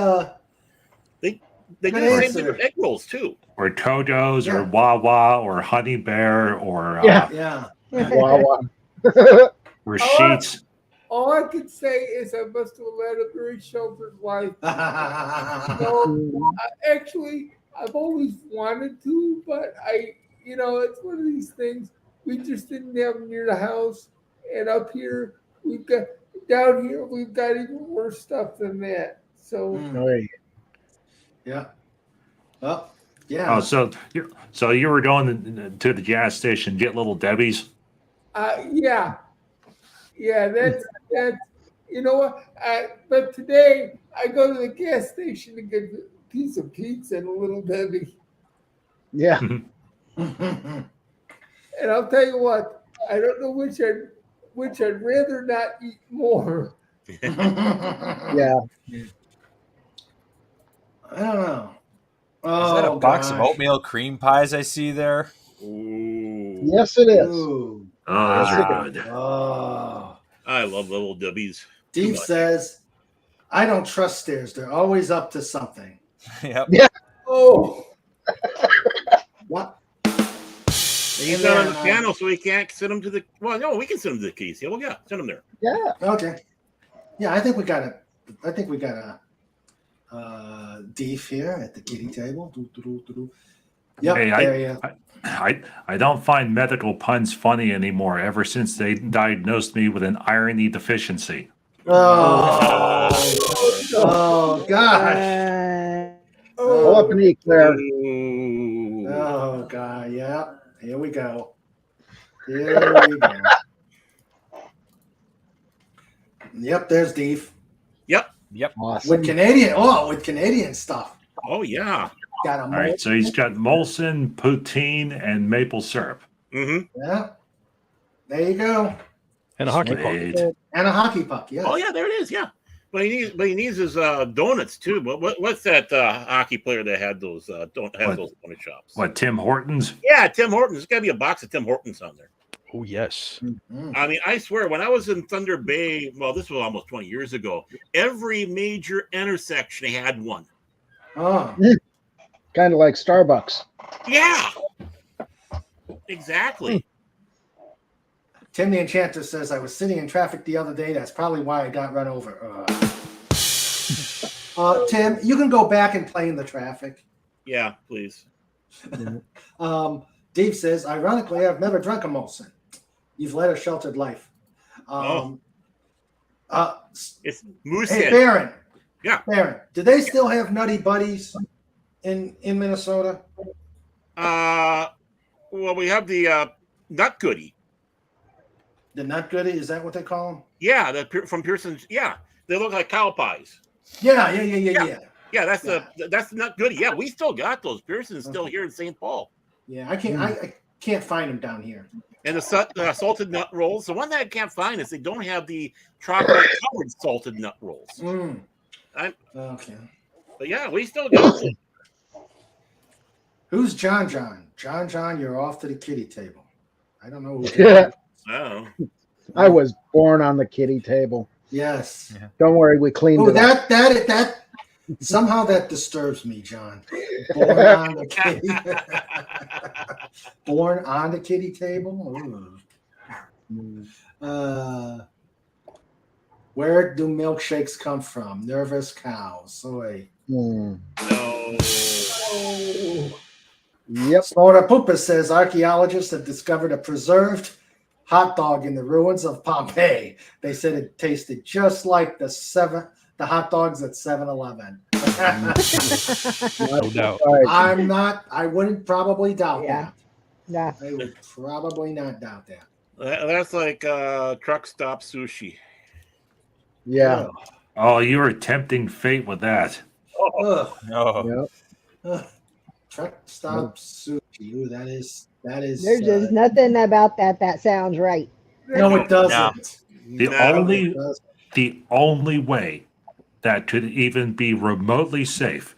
They do Good the same answer. thing with egg rolls too. Or Tojo's, or Wawa, or Honey Bear, or Yeah. Wawa. or Sheets. All I could say is I must have led a very sheltered life. Actually, I've always wanted to, but it's one of these things we just didn't have near the house. And up here, down here, we've got even worse stuff than that. So, Yeah. Well, yeah. Oh, so you were going to the gas station, get Little Debbie's? yeah, that's you know what? But today I go to the gas station to get a piece of pizza and a Little Debbie. Yeah. And I'll tell you what, I don't know which I'd rather not eat more. Yeah. I don't know. Is that a box of oatmeal cream pies I see there? Ooh. Yes, it is. Ooh. Oh, those are good. Oh. I love Little Debbie's. Steve says, I don't trust stairs. They're always up to something. Yep. Yeah. Oh. What? He's not on the panel, so we can't send him to the. Well, no, we can send him to the keys. Yeah, well, yeah, send him there. Yeah. Okay. Yeah, I think we got a Deef here at the kitty table. Yep, Hey, there you go. I don't find medical puns funny anymore ever since they diagnosed me with an irony deficiency. Oh God. Pull up and eat, Claire. Oh God, yeah. Here we go. Here we go. Yep, there's Deef. Yep. Awesome. With Canadian stuff. Oh yeah. Got a All right, so he's got Molson, poutine, and maple syrup. Yeah. There you go. And a hockey Sweet. puck. And a hockey puck, yeah. Oh yeah, there it is. Yeah. But he needs his donuts too. But what's that hockey player that had those those donut shops? What, Tim Hortons? Yeah, Tim Hortons. There's got to be a box of Tim Hortons on there. Oh, yes. I mean, I swear, when I was in Thunder Bay, well, this was almost 20 years ago, every major intersection had one. Oh. Kind of like Starbucks. Yeah. Exactly. Tim the Enchanter says, I was sitting in traffic the other day. That's probably why I got run over. Tim, you can go back and play in the traffic. Yeah, please. Dave says, ironically, I've never drunk a Molson. You've led a sheltered life. It's Moose Hey, Head. Baron. Yeah. Baron, do they still have Nutty Buddies in Minnesota? Well, we have the Nut Goody. The Nut Goody, is that what they call them? Yeah, from Pearson's. Yeah, they look like cow pies. Yeah. Yeah, that's the Nut Goody. Yeah, we still got those. Pearson's still here in St. Paul. Yeah, I can't find them down here. And the salted nut rolls. The one that I can't find is they don't have the chocolate covered salted nut rolls. Okay. But yeah, we still got them. Who's John? John, you're off to the kiddie table. I don't know who John is. Oh. I was born on the kiddie table. Yes. Yeah. Don't worry, we cleaned it up. That somehow that disturbs me, John. Born on the kiddie. Born on the kiddie table. Where do milkshakes come from? Nervous cows. Soy. No. Yep. Florida Poopa says archaeologists have discovered a preserved hot dog in the ruins of Pompeii. They said it tasted just like the hot dogs at 7-Eleven. No doubt. I wouldn't probably doubt that. Yeah. I would probably not doubt that. That's like truck stop sushi. Yeah. Oh, you were tempting fate with that. No. Yep. Truck stop sushi. Ooh, that is. There's just nothing about that sounds right. No, it doesn't. The only way that could even be remotely safe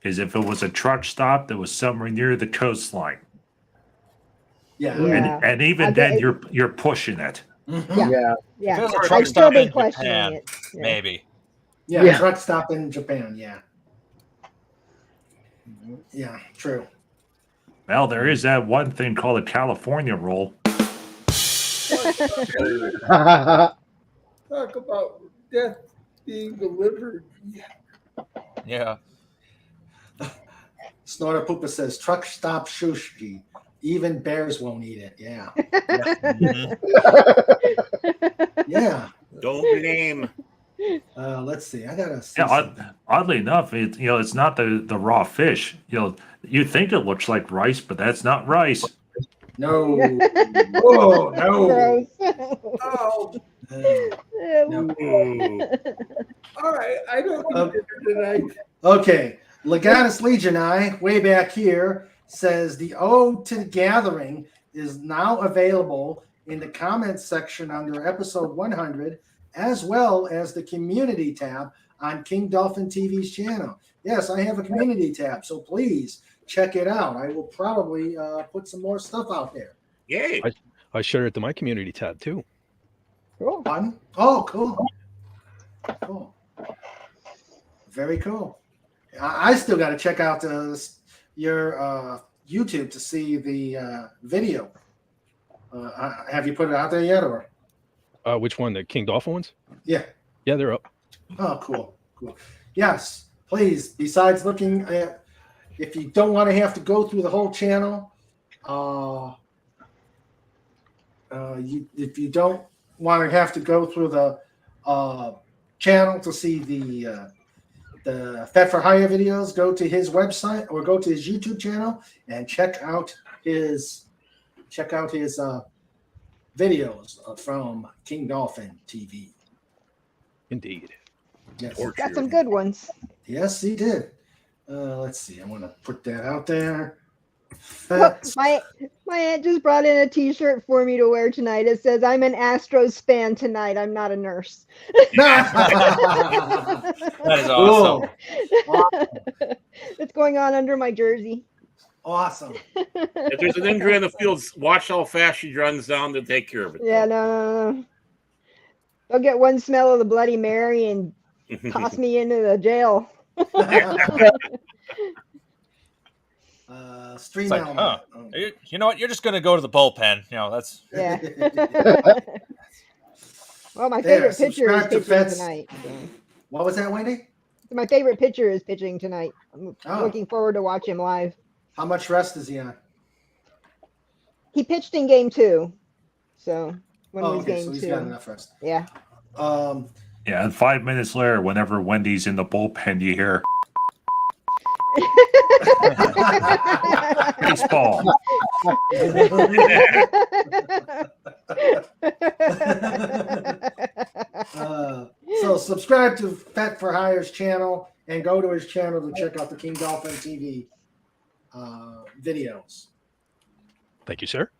is if it was a truck stop that was somewhere near the coastline. Yeah. And even then, you're pushing it. Mm-hmm. Yeah. If it was a I'd truck still stop be in questioning Japan, it. Yeah. maybe. Yeah, truck stop in Japan. Yeah, true. Well, there is that one thing called a California roll. Talk about death being delivered. Yeah. Snorter Poopa says truck stop sushi. Even bears won't eat it. Yeah. Yeah. Don't name. Let's see. I gotta see. Yeah, oddly enough, it's not the raw fish. You think it looks like rice, but that's not rice. No. Oh no. Oh. No. All right. I don't need dinner tonight. Okay. Legatus Legionii, way back here, says the Ode to the Gathering is now available in the comments section under episode 100, as well as the community tab on King Dolphin TV's channel. Yes, I have a community tab, so please check it out. I will probably put some more stuff out there. Yay! I share it to my community tab too. Cool. Fun? Oh, cool. Cool. Very cool. I still got to check out your YouTube to see the video. Have you put it out there yet, or? Which one? The King Dolphin ones? Yeah. Yeah, they're up. Oh, cool. Yes, please. Besides looking at, if you don't want to have to go through the whole channel, if you don't want to have to go through the channel to see the Fed for Hire videos, go to his website or go to his YouTube channel and check out his videos from King Dolphin TV. Indeed. Yes. Got some good ones. Yes, he did. Let's see. I want to put that out there. My aunt just brought in a T-shirt for me to wear tonight. It says, "I'm an Astros fan tonight. I'm not a nurse." That is awesome. It's going on under my jersey. Awesome. If there's an injury in the field, watch how fast she runs down to take care of it. Yeah, no. They'll get one smell of the Bloody Mary and toss me into the jail. Stream It's like, element. You know what? You're just going to go to the bullpen. You know, that's. Yeah. Well, my favorite pitcher is pitching tonight. So. What was that, Wendy? My favorite pitcher is pitching tonight. I'm looking forward to watch him live. How much rest is he on? He pitched in game 2. So when was game so 2? He's got enough rest. Yeah. Yeah, and 5 minutes later, whenever Wendy's in the bullpen, you hear baseball. So subscribe to Pet for Hire's channel and go to his channel to check out the King Dolphin TV videos. Thank you, sir.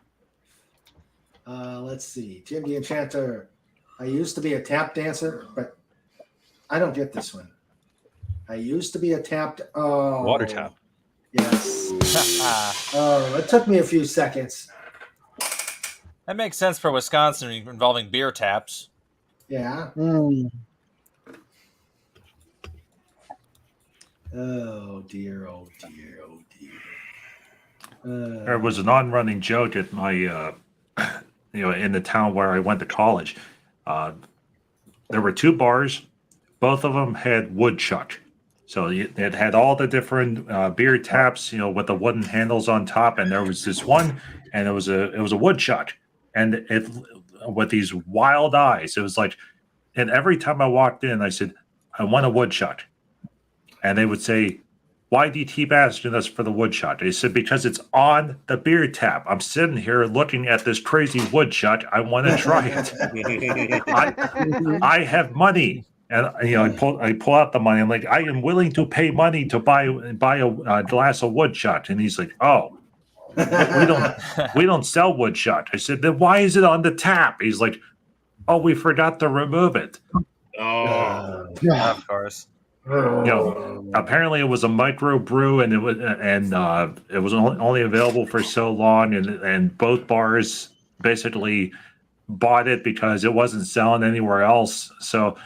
Let's see. Jim the Enchanter. I used to be a tap dancer, but I don't get this one. I used to be a tapped. Oh, Water tap. Yes. Oh, it took me a few seconds. That makes sense for Wisconsin involving beer taps. Yeah. Oh dear. Oh dear. Oh dear. There was an on-running joke at my, in the town where I went to college. There were 2 bars. Both of them had woodchuck. So it had all the different beer taps, with the wooden handles on top. And there was this one, and it was a woodchuck, and it with these wild eyes. It was like, and every time I walked in, I said, "I want a woodchuck," and they would say, "Why do you keep asking us for the woodchuck?" They said, "Because it's on the beer tap. I'm sitting here looking at this crazy woodchuck. I want to try it. I have money." And I pull out the money. I'm like, I am willing to pay money to buy a glass of woodchuck. And he's like, "Oh, we don't sell woodchuck." I said, "Then why is it on the tap?" He's like, "Oh, we forgot to remove it." Of course. Apparently it was a micro brew, and it was only available for so long, and both bars basically bought it because it wasn't selling anywhere else. So.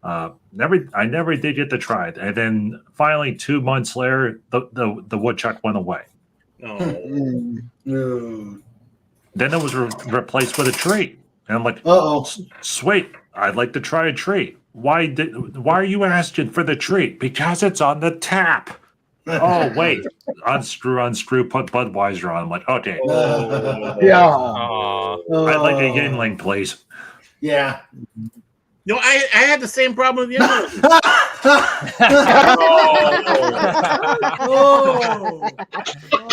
I never did get to try it, and then finally 2 months later, the woodchuck went away. No. Then it was replaced with a tree, and I'm like, sweet, I'd like to try a tree. Why are you asking for the tree? Because it's on the tap. Oh wait, unscrew, put Budweiser on. I'm like, okay, I'd like a Yingling, please. Yeah. No, I had the same problem with the other one.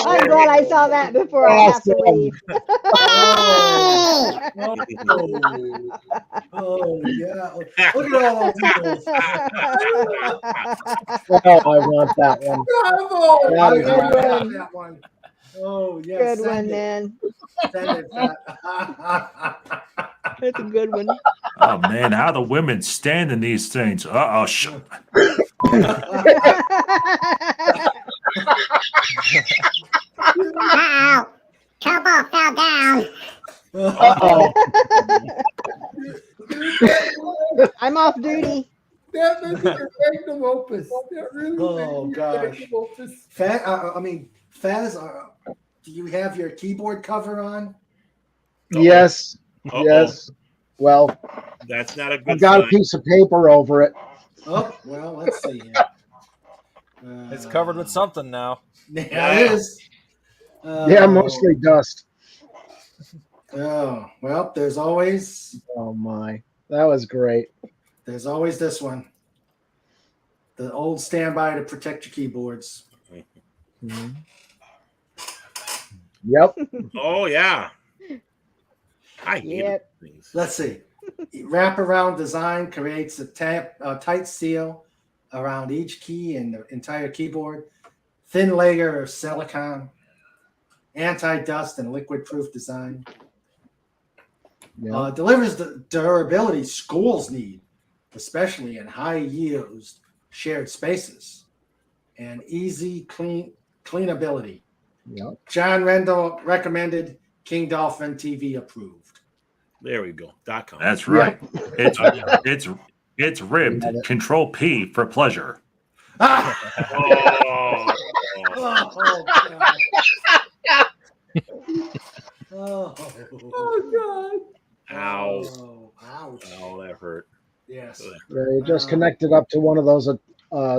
I'm glad I saw that before I have to leave. Yeah. Look at all those people. Oh, I want that one. Bravo! That one. Oh, yes. Good one, man. Send it, Pat. That's a good one. Oh man, how the women stand in these things? Uh-oh. Uh-oh. Cowbell fell down. I'm off duty. That was your magnum opus. That really Oh, gosh. magnum opus. Faz, do you have your keyboard cover on? Yes. Yes. Well, that's not a good I've got sign. a piece of paper over it. Oh, well, let's see here. It's covered with something now. Yeah, it is. Yeah, mostly dust. Oh, well, there's always. Oh, my. That was great. There's always this one. The old standby to protect your keyboards. Mm-hmm. Yep. Oh, yeah. I hate things. Let's see. Wraparound design creates a tight seal around each key and the entire keyboard. Thin layer of silicone. Anti-dust and liquid-proof design. Yeah. Delivers the durability schools need, especially in high-used shared spaces. And easy cleanability. Yep. John Rendell recommended King Dolphin TV approved. There we go. .com. That's right. It's ribbed. Control P for pleasure. Ah! Oh, Oh, God. Ow. Oh, ouch. Oh, that hurt. Yes. Yeah, you just connected up to one of those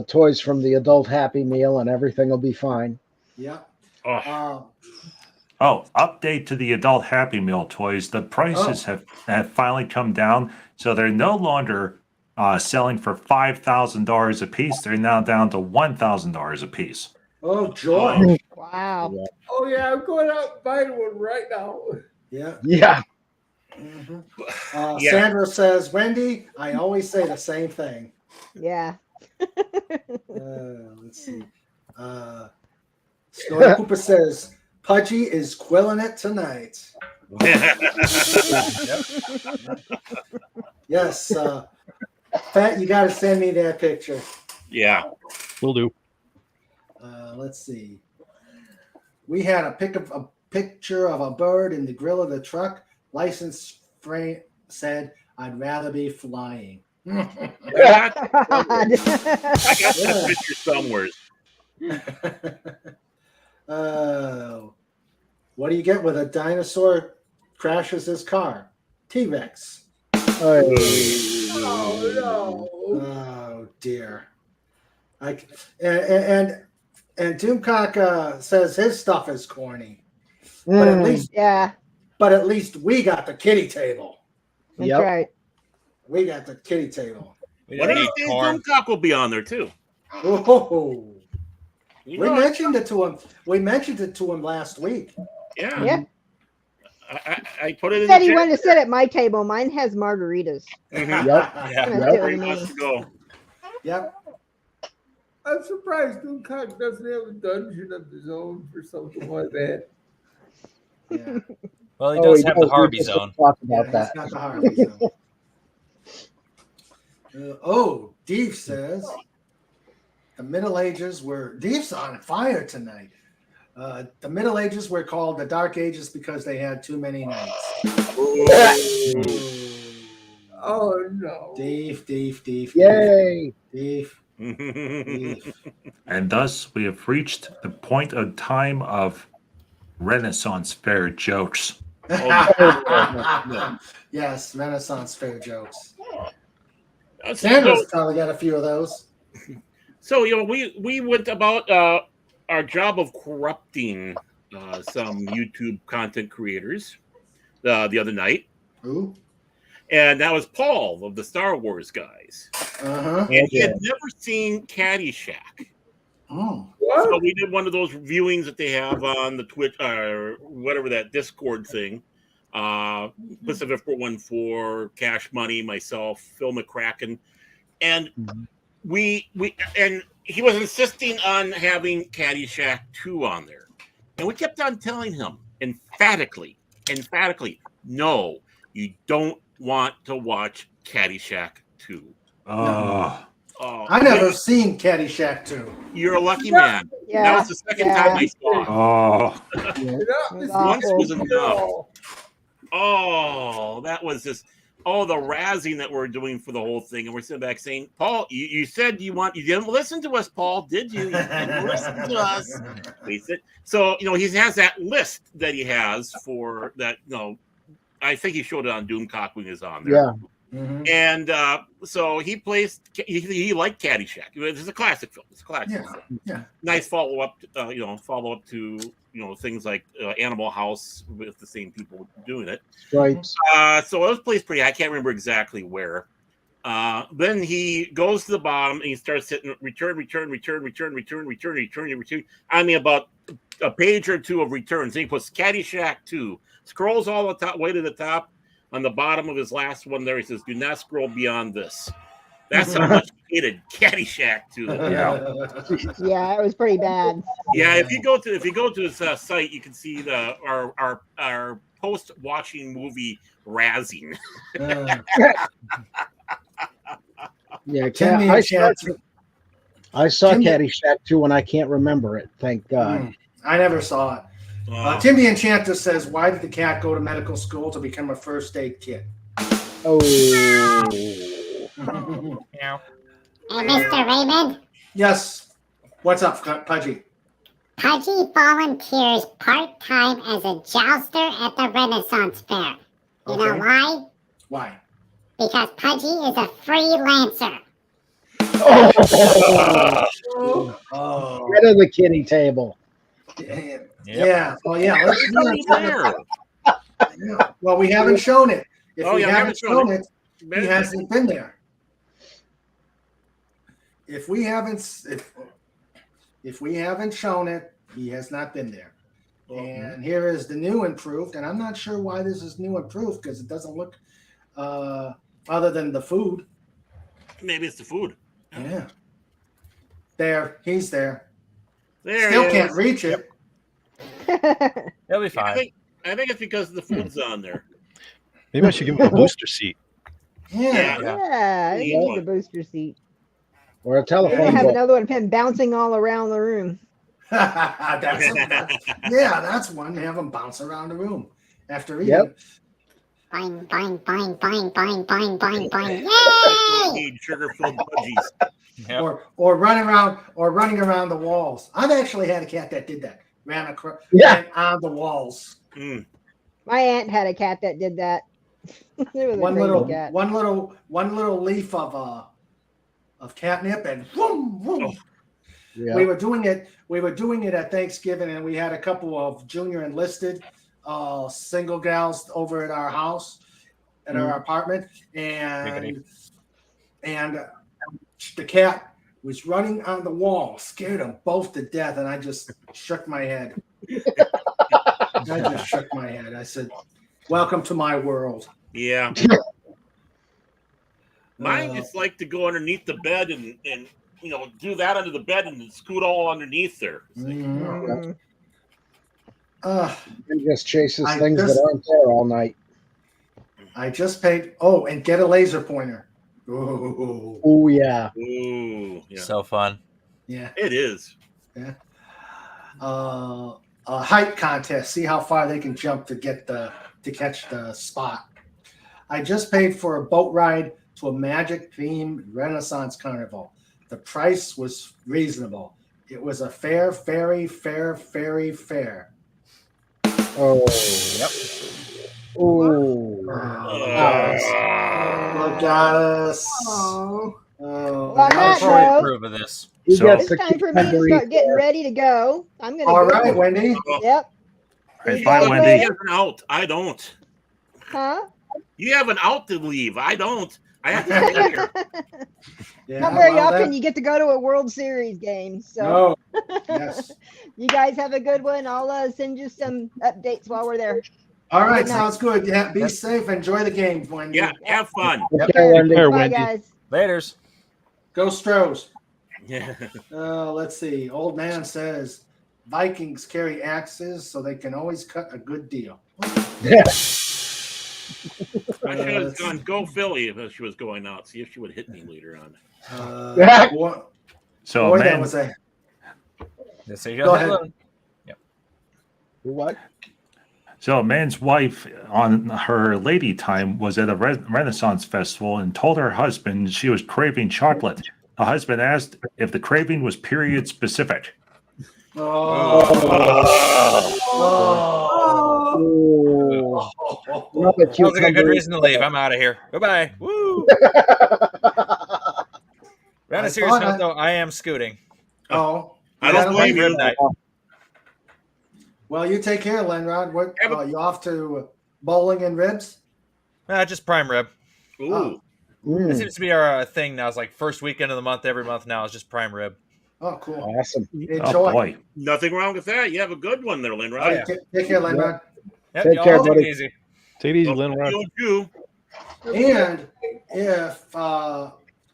toys from the adult Happy Meal, and everything will be fine. Yep. Oh, update to the adult Happy Meal toys. The prices have finally come down, so they're no longer selling for $5,000 a piece. They're now down to $1,000 a piece. Oh, joy. Wow. Oh, yeah, I'm going out and buying one right now. Yeah. Yeah. Mm-hmm. Sandra says, Wendy, I always say the same thing. Yeah. Let's see. Snorri Cooper says, Pudgy is quilling it tonight. Yes. Pat, you got to send me that picture. Yeah. Will do. Let's see. We had a picture of a bird in the grill of the truck. License frame said, I'd rather be flying. I got that picture somewhere. What do you get with a dinosaur crashes his car? T-Rex. Oh, no. Oh, dear. And Doomcock says his stuff is corny. But at least we got the kitty table. That's right. We got the kitty table. What do you think Doomcock will be on there too? Oh, we mentioned it to him. We mentioned it to him last week. Yeah. Yeah. I put it in. He said he wanted to sit at my table. Mine has margaritas. Yep. I'm surprised Doomcock doesn't have a dungeon of his own for something like that. Yeah. Well, he does have the Harvey Zone. Talk about that. He's got the Harvey Zone. Deef says the Middle Ages were. Deef's on fire tonight. The Middle Ages were called the Dark Ages because they had too many nights. Oh no! Deef. Yay! Deef. And thus we have reached the point of time of Renaissance fair jokes. Yes, Renaissance fair jokes. Sandra's probably got a few of those. So we went about our job of corrupting some YouTube content creators the other night. Who? And that was Paul of the Star Wars guys. And he had never seen Caddyshack. Oh. So we did one of those viewings that they have on the Twitch or whatever that Discord thing. Pacific 414, Cash Money, myself, Phil McCracken, and we and he was insisting on having Caddyshack 2 on there, and we kept on telling him emphatically, no, you don't want to watch Caddyshack 2. I never seen Caddyshack 2. You're a lucky man. Yeah. That was the second time I saw it. Once was enough. Oh, that was just the razzing that we're doing for the whole thing, and we're sitting back saying, Paul, you said you didn't listen to us, Paul, did you? You didn't listen to us. So he has that list that he has for that. I think he showed it on Doomcock when he was on there. Yeah. And so he plays. He liked Caddyshack. It's a classic film. It's a classic film. Yeah. Nice follow up. Follow up to things like Animal House with the same people doing it. Stripes. So it was placed pretty. I can't remember exactly where. Then he goes to the bottom and he starts hitting return. I mean, about a page or two of returns. And he puts Caddyshack 2. Scrolls all the way to the top. On the bottom of his last one there, he says, do not scroll beyond this. That's how much he hated Caddyshack 2. Yeah, it was pretty bad. Yeah, if you go to his site, you can see our post-watching movie razzing. I saw Caddyshack 2 and I can't remember it. Thank God. I never saw it. Tim the Enchanter says, "Why did the cat go to medical school to become a first aid kit?" Oh. Yeah. Hey, Mr. Raymond. Yes. What's up, Pudgy? Pudgy volunteers part-time as a jouster at the Renaissance Fair. You know why? Why? Because Pudgy is a freelancer. Oh. Get of the kitty table. Yeah. Oh, yeah. Yeah. Well, we haven't shown it. If we haven't shown it, he hasn't been there. If we haven't shown it, he has not been there. And here is the new improved, and I'm not sure why this is new improved because it doesn't look other than the food. Maybe it's the food. Yeah. There, he's there. There Still he can't is. reach it. He'll be fine. I think it's because the food's on there. Maybe I should give him a booster seat. Yeah. Yeah, I need the booster seat. Or a telephone. I have book. another one of him bouncing all around the room. That's one. Have him bounce around the room after eating. Yep. Boing, boing, boing, boing, boing, boing, boing, boing. Yay! Sugar-filled budgies. Yep. Or running around the walls. I've actually had a cat that did that. Ran on the walls. My aunt had a cat that did that. It was a crazy cat. one little leaf of catnip and whoom, whoom. Yeah. We were doing it at Thanksgiving, and we had a couple of junior enlisted single gals over at our house, at our apartment, and the cat was running on the wall, scared them both to death, and I just shook my head. I said, "Welcome to my world." Yeah. Mine just like to go underneath the bed and do that under the bed and scoot all underneath there. And just chases things that aren't there all night. I just paid. Oh, and get a laser pointer. Oh yeah. Ooh, yeah. So fun. Yeah, it is. Yeah. A height contest. See how far they can jump to catch the spot. I just paid for a boat ride to a magic-themed Renaissance carnival. The price was reasonable. It was a fair. Oh, yep. Oh. Look at us. Well, on that note, approve of this. it's time for me to start getting ready to go. I'm going to All go. right, Wendy. Yep. Right, bye, Wendy. You have an out. I don't. Huh? You have an out to leave. I don't. I have to stay here. Yeah, Not very well, often you get to go to a World Series game. So No. Yes. you guys have a good one. I'll send you some updates while we're there. All right, Good night. sounds good. Yeah, be safe. Enjoy the game, Wendy. Yeah, have fun. Okay, Wendy. Bye, guys. Laters. Go Stros. Yeah. Let's see. Old man says Vikings carry axes, so they can always cut a good deal. I should have gone go Philly if she was going out. See if she would hit me later on. So, boy, man, that was a. Go ahead. Yep. What? So a man's wife on her lady time was at a Renaissance festival and told her husband she was craving chocolate. The husband asked if the craving was period specific. Sounds like a good reason to leave. I'm out of here. Goodbye. Woo. On a serious note, though, I am scooting. Oh, I don't blame you. Well, you take care, Lenrod. What? You off to bowling and ribs? Just prime rib. Ooh. It seems to be our thing now. It's like first weekend of the month, every month now is just prime rib. Oh, cool. Awesome. Enjoy. Oh, boy. Nothing wrong with that. You have a good one there, Lynn, Oh, right? yeah. Take care, Lenrod. Yep, Take y'all care, take buddy. it easy. Take it easy, Linrod. You. And if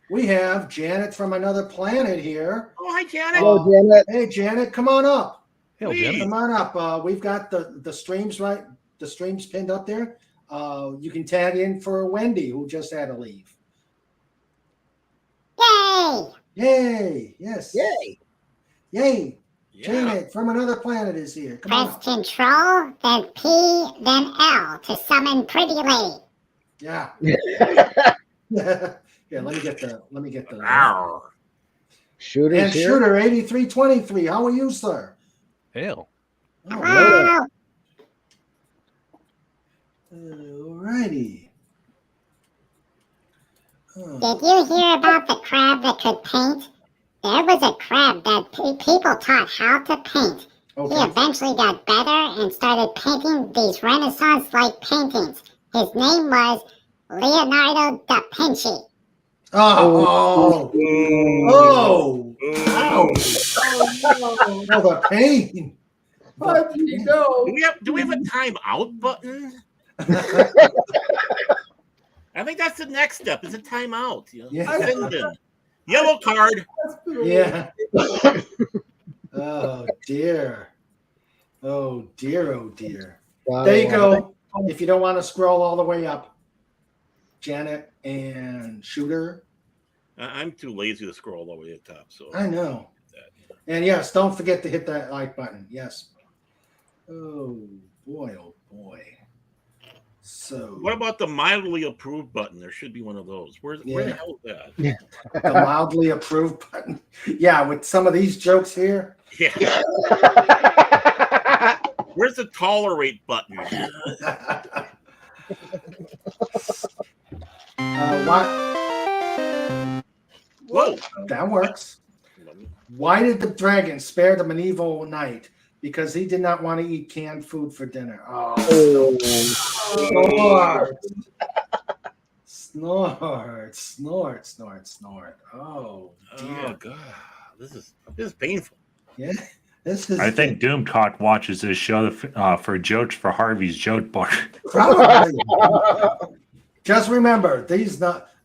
we have Janet from another planet here. Oh, hi, Janet. Hello, Janet. Hey, Janet, come on up. Hell, Janet. Come on up. We've got the streams right. The streams pinned up there. You can tag in for Wendy, who just had to leave. Yay! Yay! Yes. Yay. Yay! Janet from another planet is here. Come Press on. Control, then P, then L to summon Pretty Lady. Yeah. Yeah. Let me get the. Ow. Shooter's And here. Shooter 8323. How are you, sir? Hell. Hello. Alrighty. Did you hear about the crab that could paint? There was a crab that people taught how to paint. Okay. He eventually got better and started painting these Renaissance-like paintings. His name was Leonardo da Vinci. Oh, ouch. Oh, the pain. How do you know? Do we have a timeout button? I think that's the next step. Is a timeout. You know? Yeah. Fandom. Yellow card. Yeah. Oh dear. Oh dear. Oh dear. Wow. There you go. If you don't want to scroll all the way up, Janet and Shooter. I'm too lazy to scroll all the way to the top. So I know. And yes, don't forget to hit that like button. Yes. Oh boy. Oh boy. So what about the mildly approved button? There should be one of those. Where the hell is that? the mildly approved button? Yeah, with some of these jokes here. Yeah. Where's the tolerate button? What? Whoa. That works. Why did the dragon spare the medieval knight? Because he did not want to eat canned food for dinner. Oh. Snort. Oh, dear. Oh God, this is painful. Yeah, this is. I think Doomcock watches this show for jokes for Harvey's joke book. Probably. Just remember,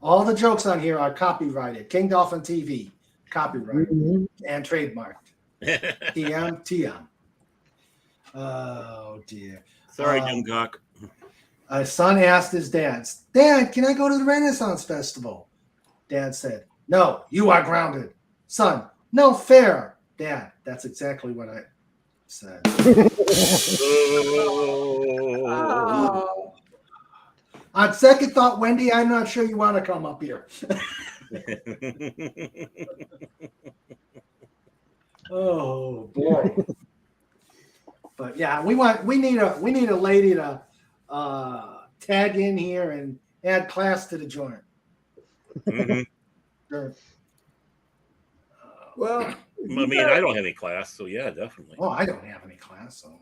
all the jokes on here are copyrighted. King Dolphin TV, copyrighted and trademarked. TM. Oh dear. Sorry, Doomcock. A son asked his dad, "Dad, can I go to the Renaissance Festival?" Dad said, "No, you are grounded." Son, "No fair." Dad, that's exactly what I said. Oh. On second thought, Wendy, I'm not sure you want to come up here. Oh boy. But yeah, we need a lady to tag in here and add class to the joint. Mm-hmm. Sure. Well, I mean, I don't have any class, so yeah, definitely. Oh, I don't have any class, so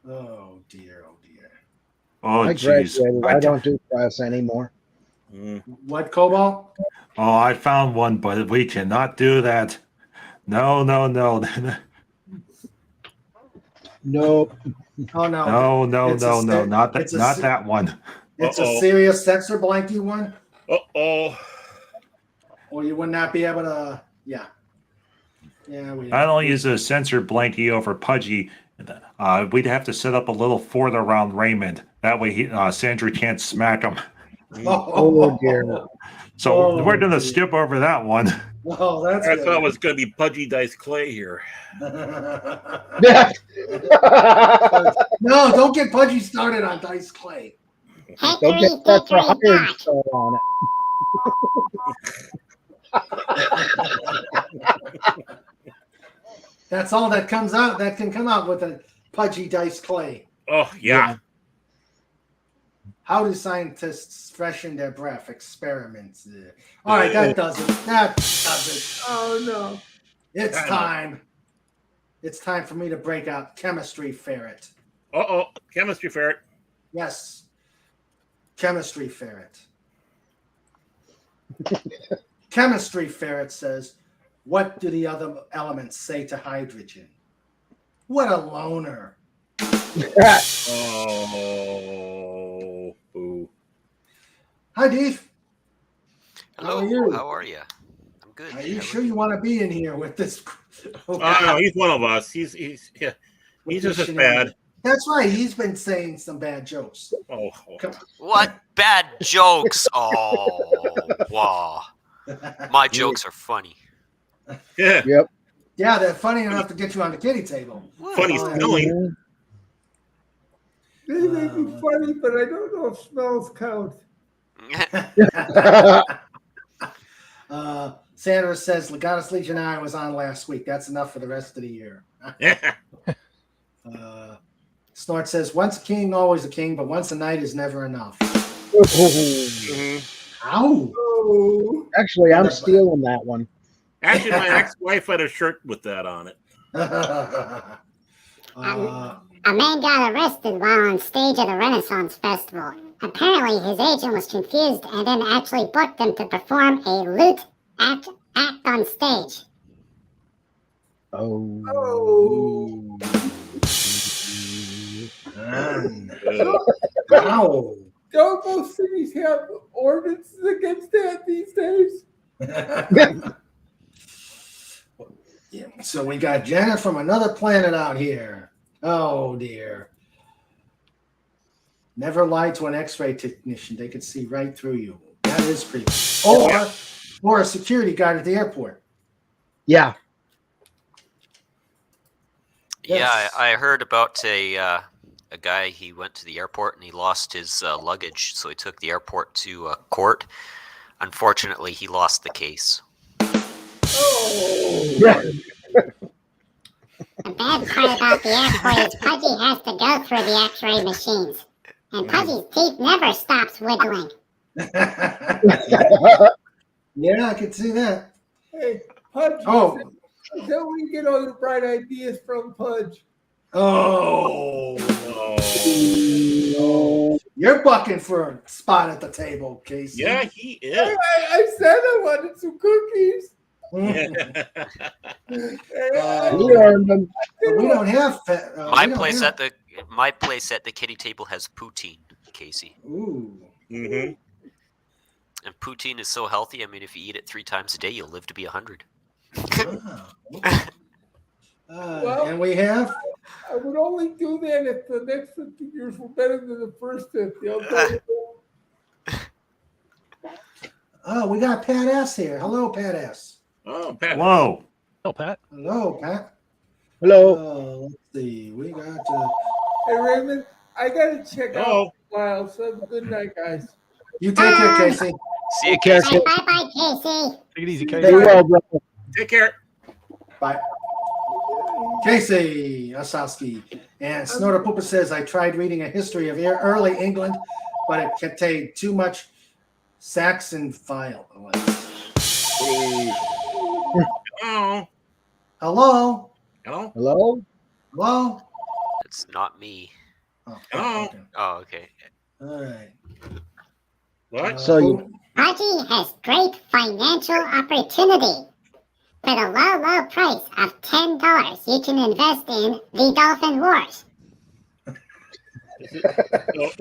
Oh dear. Oh, I jeez. graduated. I don't do class anymore. What, Cobalt? Oh, I found one, but we cannot do that. No. Nope. Oh no. No. Not that one. It's a serious sensor blanky one. Uh-oh. Or you would not be able to. Yeah. I don't use a sensor blankie over Pudgy. We'd have to set up a little fort around Raymond. That way, Sandra can't smack him. Oh dear. So we're going to skip over that one. Oh, that's I good. thought it was going to be Pudgy Dice Clay here. No, don't get Pudgy started on Dice Clay. Don't get that for hired start on it. That's all that comes out. That can come out with a Pudgy Dice Clay. Oh, yeah. How do scientists freshen their breath? Experiments. All right, that does it. That does it. oh no. It's time. It's time for me to break out Chemistry Ferret. Uh-oh. Chemistry Ferret. Yes. Chemistry Ferret. Chemistry Ferret says, what do the other elements say to hydrogen? What a loner. Oh, boo. Hi, Deef. Hello. How are you? How are you? I'm good. Are you sure you want to be in here with this? Oh, no, he's one of us. He's just as bad. That's right. He's been saying some bad jokes. Oh. What bad jokes? Oh, wow. My jokes are funny. Yeah. Yep. Yeah, they're funny enough to get you on the kitty table. Funny smelling. They may be funny, but I don't know if smells count. Sandra says Legatus Legionary was on last week. That's enough for the rest of the year. Snort says, once a king, always a king, but once a knight is never enough. Ow. Oh. Actually, I'm stealing that one. Actually, my ex-wife had a shirt with that on it. A man got arrested while on stage at a Renaissance festival. Apparently, his agent was confused and then actually booked him to perform a lute act on stage. Oh. Wow. Don't most cities have ordinances against that these days? Yeah, so we got Janet from another planet out here. Oh, dear. Never lie to an X-ray technician. They could see right through you. That is creepy. Or a security guard at the airport. Yeah. Yeah, I heard about a guy. He went to the airport and he lost his luggage, so he took the airport to court. Unfortunately, he lost the case. Oh. Yeah. The bad part about the airport is Pudgy has to go through the X-ray machines, and Pudgy's teeth never stops wiggling. Yeah, I can see that. Hey, Pudge. Oh. Is that where you get all your bright ideas from, Pudge? Oh. You're bucking for a spot at the table, Casey. Yeah, he is. I said I wanted some cookies. We don't have. My place at the kitty table has poutine, Casey. Ooh. Mm-hmm. And poutine is so healthy. I mean, if you eat it 3 times a day, you'll live to be 100. And we have. I would only do that if the next 50 years were better than the first 50. I'll tell you. Oh, we got Pat S here. Hello, Pat S. Oh, Pat. Hello. Hello, Pat. Hello, Pat. Hello. Let's see. We got. Hey, Raymond, I got to check out Oh. a while. So have a good night, guys. You take care, Casey. See you, Casey. Bye-bye, Casey. Take it easy, Stay Casey. well, brother. Take care. Bye. Casey Osowski. And Snorter Pooper says, I tried reading a history of early England, but it contained too much Saxon file. Oh. Hello? Hello? Hello? Hello? It's not me. Oh, Hello? okay. Oh, okay. All right. What? So you Pudgy has great financial opportunity. For the low, low price of $10, you can invest in the Dolphin Wars.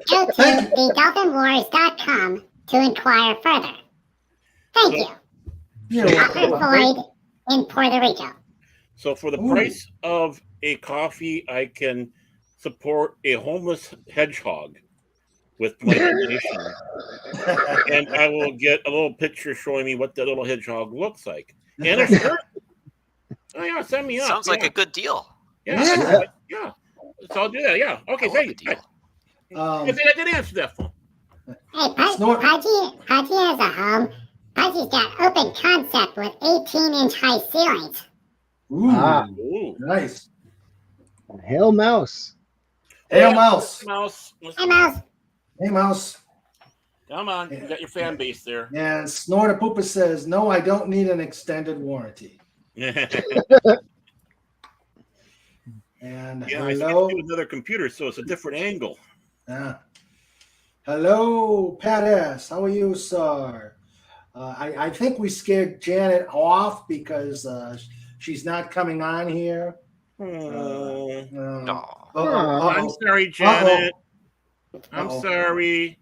Go to thedolphinwars.com to inquire further. Thank you. You're Offer welcome. void in Puerto Rico. So for the Ooh. price of a coffee, I can support a homeless hedgehog with my donation. And I will get a little picture showing me what that little hedgehog looks like. And a shirt. Oh, yeah, send me up. Sounds like a good deal. Yeah. Yeah. So I'll do that. Yeah. Okay, thank you. Deal. I think I did answer that phone. Hey, Snort. Pudgy has a home. Pudgy's got open concept with 18-inch high ceilings. Ooh, Ooh. nice. Hail Mouse. Hey, Mouse. Mouse. Hey, Mouse. Hey, Mouse. Come on. You got your fan base there. And Snorter Pooper says, no, I don't need an extended warranty. And Yeah, I hello. see another computer, so it's a different angle. Hello, Pat S. How are you, sir? I think we scared Janet off because she's not coming on here. No. I'm sorry, Janet. I'm sorry.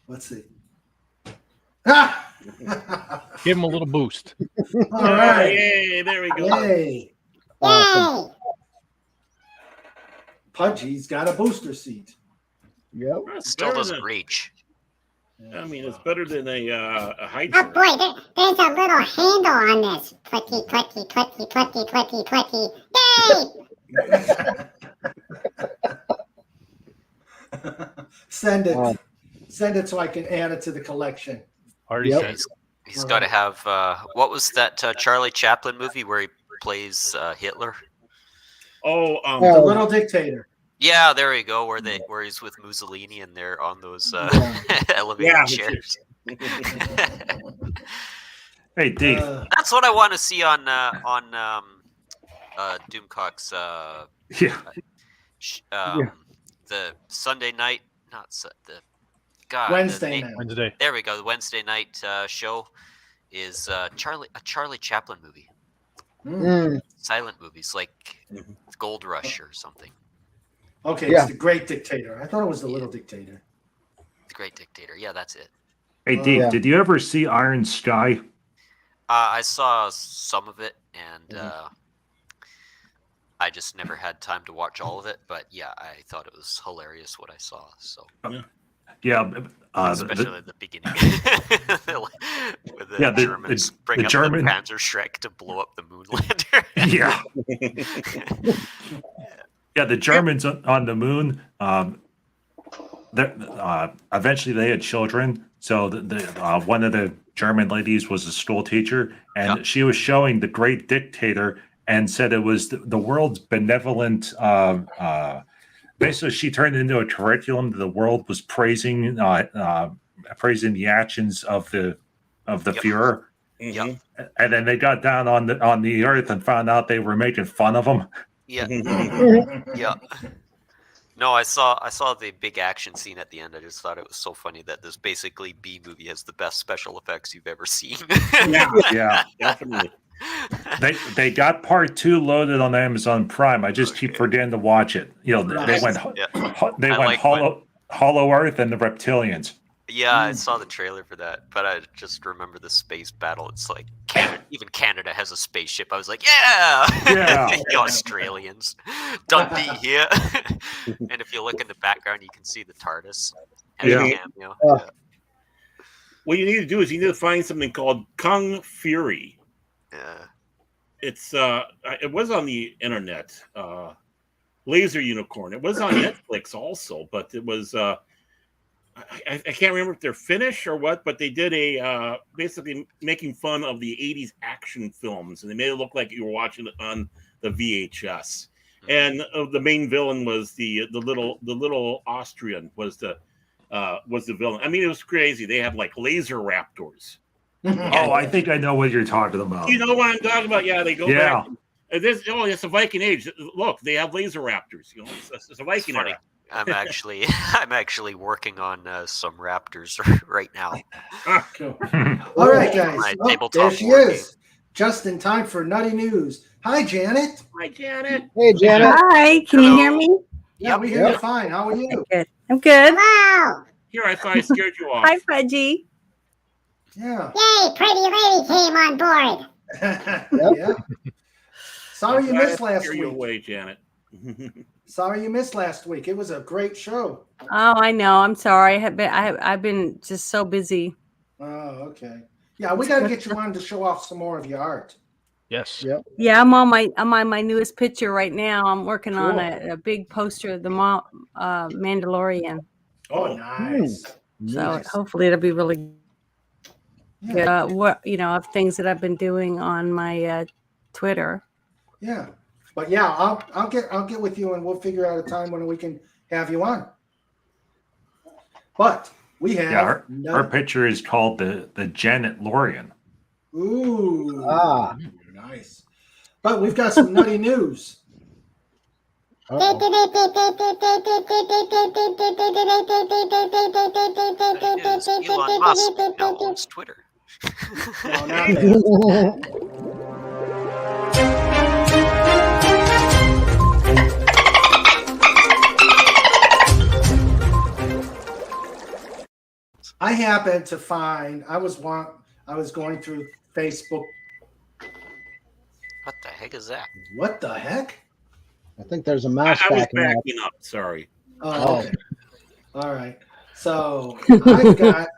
Let's see. Give him a little boost. All right. Yay, there we go. Yay. Awesome. Pudgy's got a booster seat. Yep. Still doesn't reach. I mean, it's better than a high Oh chair. boy, there's a little handle on this. Clicky, clicky, clicky, clicky, clicky, clicky. Yay! Send it. Send it so I can add it to the collection. Already Yep. said. He's got to have. What was that Charlie Chaplin movie where he plays Hitler? Oh, The Little Dictator. Yeah, there we go. Where he's with Mussolini and they're on those elevator Yeah, chairs. Hey, Dave. That's what I want to see on Doomcock's the Sunday night, the Wednesday night. Wednesday. There we go. The Wednesday night show is a Charlie Chaplin movie. Silent movies like Gold Rush or something. Okay, Yeah. it's The Great Dictator. I thought it was The Little Dictator. The Great Dictator. Yeah, that's it. Hey, Dave, Yeah. did you ever see Iron Sky? I saw some of it, and I just never had time to watch all of it. But yeah, I thought it was hilarious what I saw. So Yeah, especially the beginning, with the Germans bring up the Panzerschreck to blow up the Moonlander. Yeah. Yeah, the Germans on the moon. Eventually, they had children. So one of the German ladies was a school teacher, and she was showing The Great Dictator, and said it was the world's benevolent. Basically, she turned it into a curriculum. The world was praising the actions of the Führer. Yep. And then they got down on the earth and found out they were making fun of them. Yeah. Yeah. No, I saw the big action scene at the end. I just thought it was so funny that this basically B movie has the best special effects you've ever seen. Yeah, definitely. They got part 2 loaded on Amazon Prime. I just keep forgetting to watch it. You know, they went Hollow Earth and the Reptilians. Yeah, I saw the trailer for that, but I just remember the space battle. It's like even Canada has a spaceship. I was like, yeah. The Australians, Dundee here. And if you look in the background, you can see the TARDIS. Cameo. What you need to do is you need to find something called Kung Fury. Yeah. It's it was on the internet. Laser Unicorn. It was on Netflix also, but it was I can't remember if they're Finnish or what, but they did a basically making fun of the 80s action films, and they made it look like you were watching it on the VHS. And the main villain was the little Austrian was the villain. I mean, it was crazy. They had like laser raptors. Oh, I think I know what you're talking about. You know what I'm talking about? Yeah, they go back. It's a Viking Age. Look, they have laser raptors. You know, it's a Viking era. I'm actually working on some Raptors right now. Cool. All right, guys. There she is, just in time for Nutty News. Hi, Janet. Hi, Janet. Hey, Janet. Hi. Can you hear me? Yeah, we hear you fine. How are you? Good. I'm good. Wow! Here, I thought I scared you off. Hi, Fudgy. Yeah. Yay! Pretty lady came on board. Yeah. Sorry you missed last Scare you week. away, Janet. Sorry you missed last week. It was a great show. Oh, I know. I'm sorry. I've been just so busy. Oh, okay. Yeah, we got to get you on to show off some more of your art. Yes. Yep. Yeah, I'm on my newest picture right now. I'm working on a big poster of the Mandalorian. Oh, nice. So hopefully it'll be really good. Of things that I've been doing on my Twitter. Yeah. But yeah, I'll get with you and we'll figure out a time when we can have you on. But we have her picture is called the Janet Lorian. Ooh. Nice. But we've got some nutty news. Elon Musk now owns Twitter. No, not that. I happened to find I was going through Facebook. What the heck is that? What the heck? I think there's a mouse I was backing backing up. Sorry. Oh, okay. All right. So I've got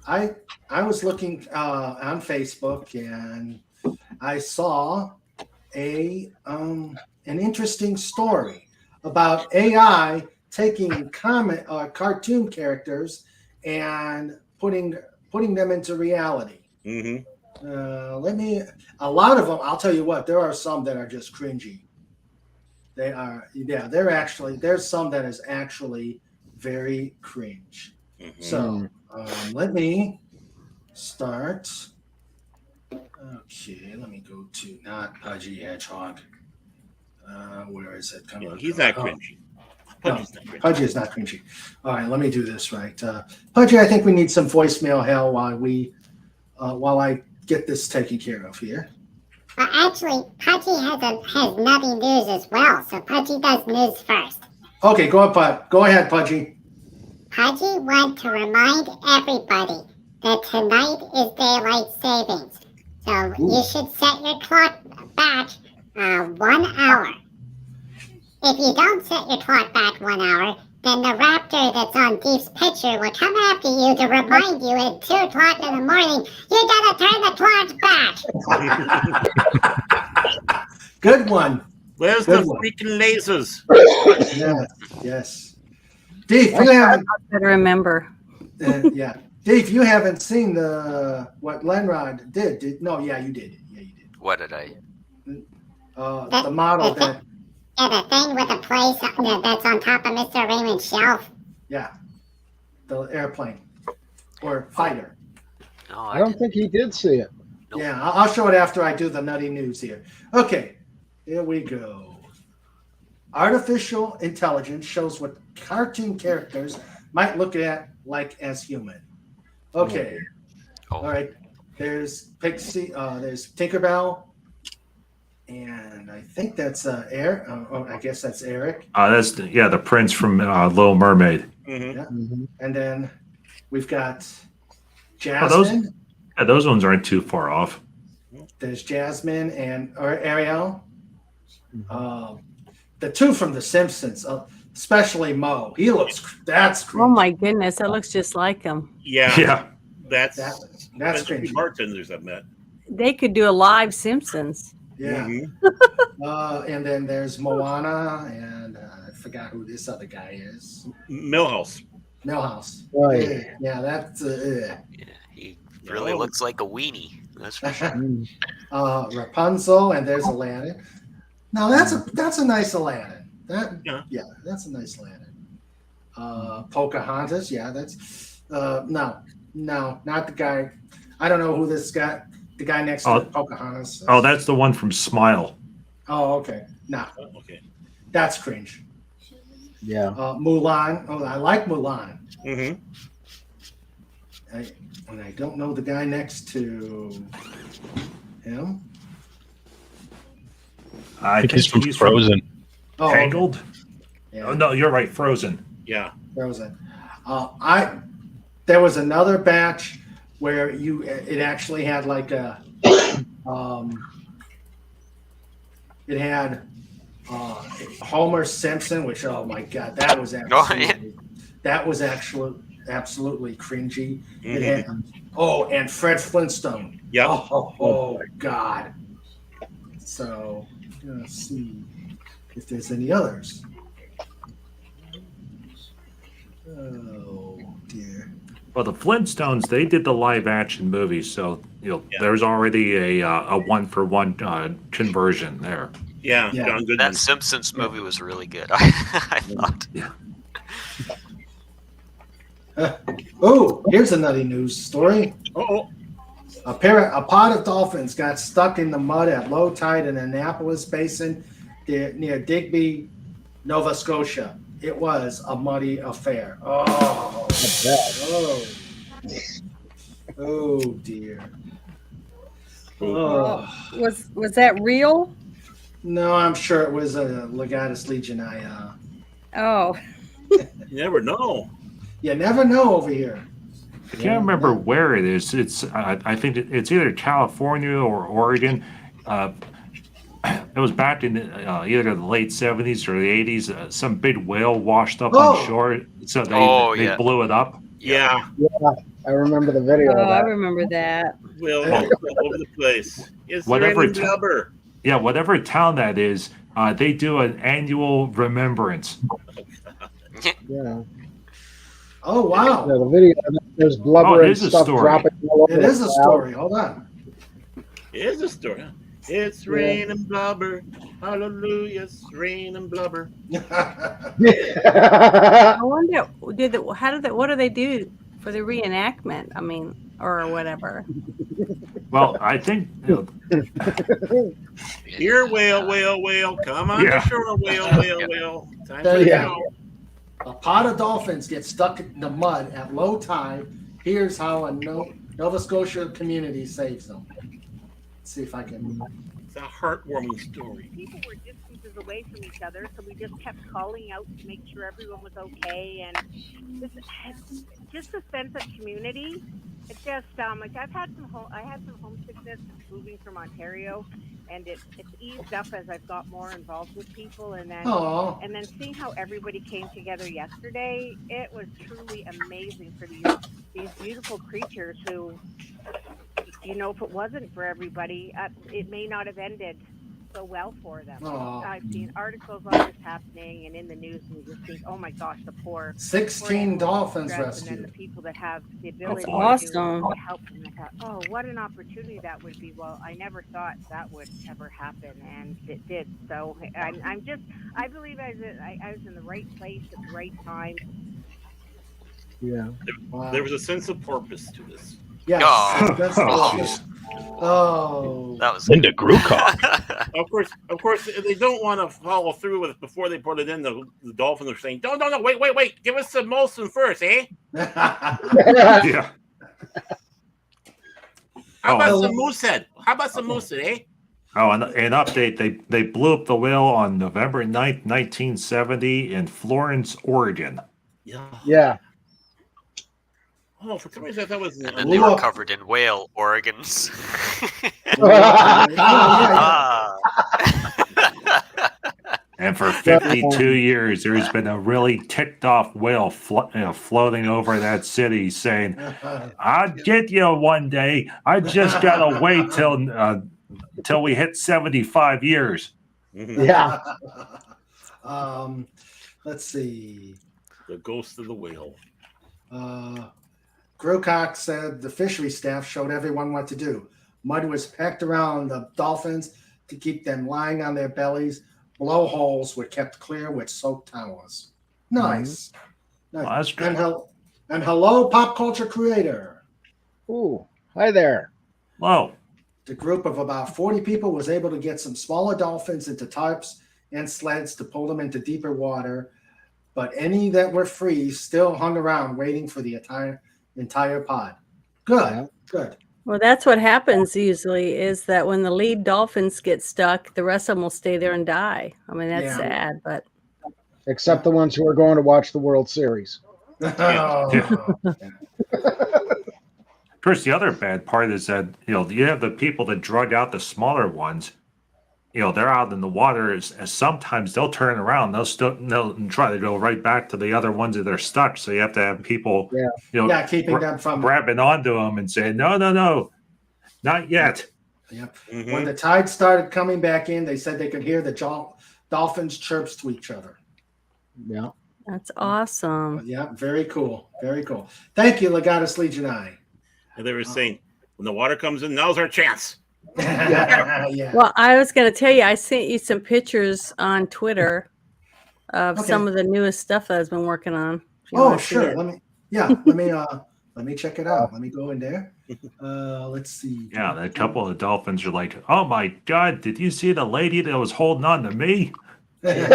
I was looking on Facebook and I saw an interesting story about AI taking cartoon characters and putting them into reality. Mm-hmm. A lot of them, I'll tell you what, there are some that are just cringy. There's some that is actually very cringe. Mm-hmm. So let me start. Okay, let me go to not Pudgy Hedgehog. Where is it? Come on. He's not cringy. Pudgy's not cringy. Pudgy is not cringy. All right, let me do this right. Pudgy, I think we need some voicemail hell while I get this taken care of here. Actually, Pudgy has nutty news as well, so Pudgy does news first. Okay, go ahead, Pudgy. Pudgy want to remind everybody that tonight is daylight savings. So you should set your clock back 1 hour. If you don't set your clock back 1 hour, then the raptor that's on Deep's picture will come after you to remind you at 2 o'clock in the morning, you gotta turn the clock back. Good one. Where's Good the one. freaking lasers? Yes. Dave, you haven't. I remember. Yeah. Dave, you haven't seen what Lenrod did. No, yeah, you did. Yeah, you did. What did I? The model that. Yeah, the thing with the place that's on top of Mr. Raymond's shelf. Yeah, the airplane or fighter. No, I don't think he did see it. Nope. Yeah, I'll show it after I do the nutty news here. Okay, here we go. Artificial intelligence shows what cartoon characters might look at like as human. Okay. All right. There's Pixie. There's Tinkerbell. And I think that's Eric. I guess that's Eric. That's the prince from Little Mermaid. Mm-hmm. Yeah. Mm-hmm. And then we've got Jasmine. Those ones aren't too far off. There's Jasmine and Ariel. The two from The Simpsons, especially Mo. That's crazy. Oh my goodness, that looks just like him. Yeah. That's cringy. bartenders I've met. They could do a live Simpsons. Yeah. Mm-hmm. And then there's Moana, and I forgot who this other guy is. Millhouse. Oh, yeah, that's. He really looks like a weenie. That's for sure. Rapunzel, and there's Aladdin. Now that's a nice Aladdin. That's a nice Aladdin. Pocahontas, that's no, not the guy. I don't know who this guy. The guy next to Pocahontas. That's the one from Smile. Oh, okay. No. Okay. That's cringe. Yeah. Mulan. Oh, I like Mulan. Mm-hmm. I don't know the guy next to him. I think he's from Frozen. Tangled? Yeah. Oh, no, you're right. Frozen. Yeah. Frozen. There was another batch where it actually had like a it had Homer Simpson, which oh my god, that was absolutely cringy. Mm-hmm. It had and Fred Flintstone. Yeah. Oh my god. So let's see if there's any others. Oh dear. Well, the Flintstones, they did the live action movie, so there's already a one-for-one conversion there. Yeah. John Goodman. That Simpsons movie was really good. I thought. Yeah. Here's a nutty news story. A pod of dolphins got stuck in the mud at low tide in Annapolis Basin near Digby, Nova Scotia. It was a muddy affair. Oh dear. Was that real? No, I'm sure it was a Legatus Legionnaire. Oh. You never know. You never know over here. I can't remember where it is. It's I think it's either California or Oregon. It was back in either the late 70s or the 80s. Some big whale washed up on shore, so they blew it up. Yeah. I remember the video Oh, of I that. remember that. Well, all over the place. Is there Whatever any blubber? Yeah, whatever town that is, they do an annual remembrance. Yeah. Oh wow! Yeah, the video. There's blubber it and is a stuff story. dropping all over It the is a cloud. story. Hold on. It is a story. It's rain and blubber. Hallelujah, it's rain and blubber. I wonder, what do they do for the reenactment? I mean, or whatever. Well, I think Here, whale, whale, whale. Come on Yeah. the shore, whale, whale, whale. Time for the Yeah. show. A pod of dolphins get stuck in the mud at low tide. Here's how a Nova Scotia community saves them. Let's see if I can. It's a heartwarming story. People were distances away from each other, so we just kept calling out to make sure everyone was okay, and just a sense of community. It's just like I had some homesickness moving from Ontario, and it's eased up as I've got more involved with people, and then seeing how everybody came together yesterday, it was truly amazing for these beautiful creatures who, you know, if it wasn't for everybody, it may not have ended so well for them. I've seen articles on this happening and in the news, and you just think, oh my gosh, the poor 16 dolphins and then rescued. the people that have the ability awesome. to help them. I thought, oh, what an opportunity that would be. Well, I never thought that would ever happen, and it did. So I believe I was in the right place at the right time. Yeah. There was a sense of purpose to this. Yes. Oh, that was Linda Grucock. Of course, they don't want to follow through with it before they put it in. The Dolphins are saying, "No, wait, give us some Molson first, eh?" Yeah. How about some moosehead? Eh? Oh, and an update, they blew up the whale on November 9th, 1970 in Florence, Oregon. Yeah. Oh, for some reason I thought it was. And then they were covered in whale organs. And for 52 years, there's been a really ticked off whale floating over that city saying, I'll get you one day. I just got to wait till we hit 75 years. Yeah. Let's see. The ghost of the whale. Grucock said the fishery staff showed everyone what to do. Mud was packed around the dolphins to keep them lying on their bellies. Blowholes were kept clear with soaked towels. Nice. Well, that's good. And hello, pop culture creator. Ooh, hi there. Hello. The group of about 40 people was able to get some smaller dolphins into tarps and sleds to pull them into deeper water, but any that were free still hung around waiting for the entire pod. Good. Well, that's what happens usually, is that when the lead dolphins get stuck, the rest of them will stay there and die. I mean, that's sad, but except the ones who are going to watch the World Series. Chris, the other bad part is that, you have the people that drug out the smaller ones. They're out in the water. Sometimes they'll turn around. They'll try to go right back to the other ones that are stuck. So you have to have people, keeping them from grabbing onto them and saying, no, not yet. Yep. Mm-hmm. When the tide started coming back in, they said they could hear the dolphins chirps to each other. Yeah. That's awesome. Yeah, very cool. Very cool. Thank you, Legatus Legion I. And they were saying, when the water comes in, now's our chance. Yeah. Well, I was going to tell you, I sent you some pictures on Twitter of some of the newest stuff that I've been working on. Oh, sure. Let me check it out. Let me go in there. Let's see. Yeah, a couple of dolphins are like, oh my God, did you see the lady that was holding on to me? And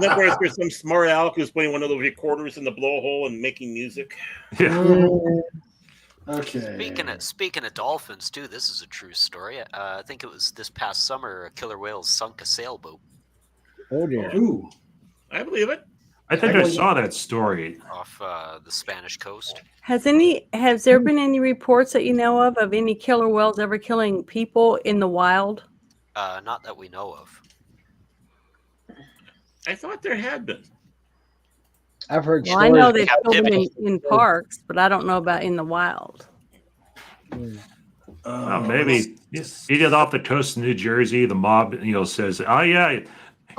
of course, there's some smart aleck who's putting one of those recorders in the blowhole and making music. Yeah. Okay. Speaking of dolphins too, this is a true story. I think it was this past summer, a killer whale sunk a sailboat. Oh dear. Ooh. I believe it. I think I saw that story off the Spanish coast. Has there been any reports that you know of any killer whales ever killing people in the wild? Not that we know of. I thought there had been. I've heard Well, I know stories. they killed them in parks, but I don't know about in the wild. Well, maybe you get off the coast of New Jersey, the mob, says, "Oh yeah,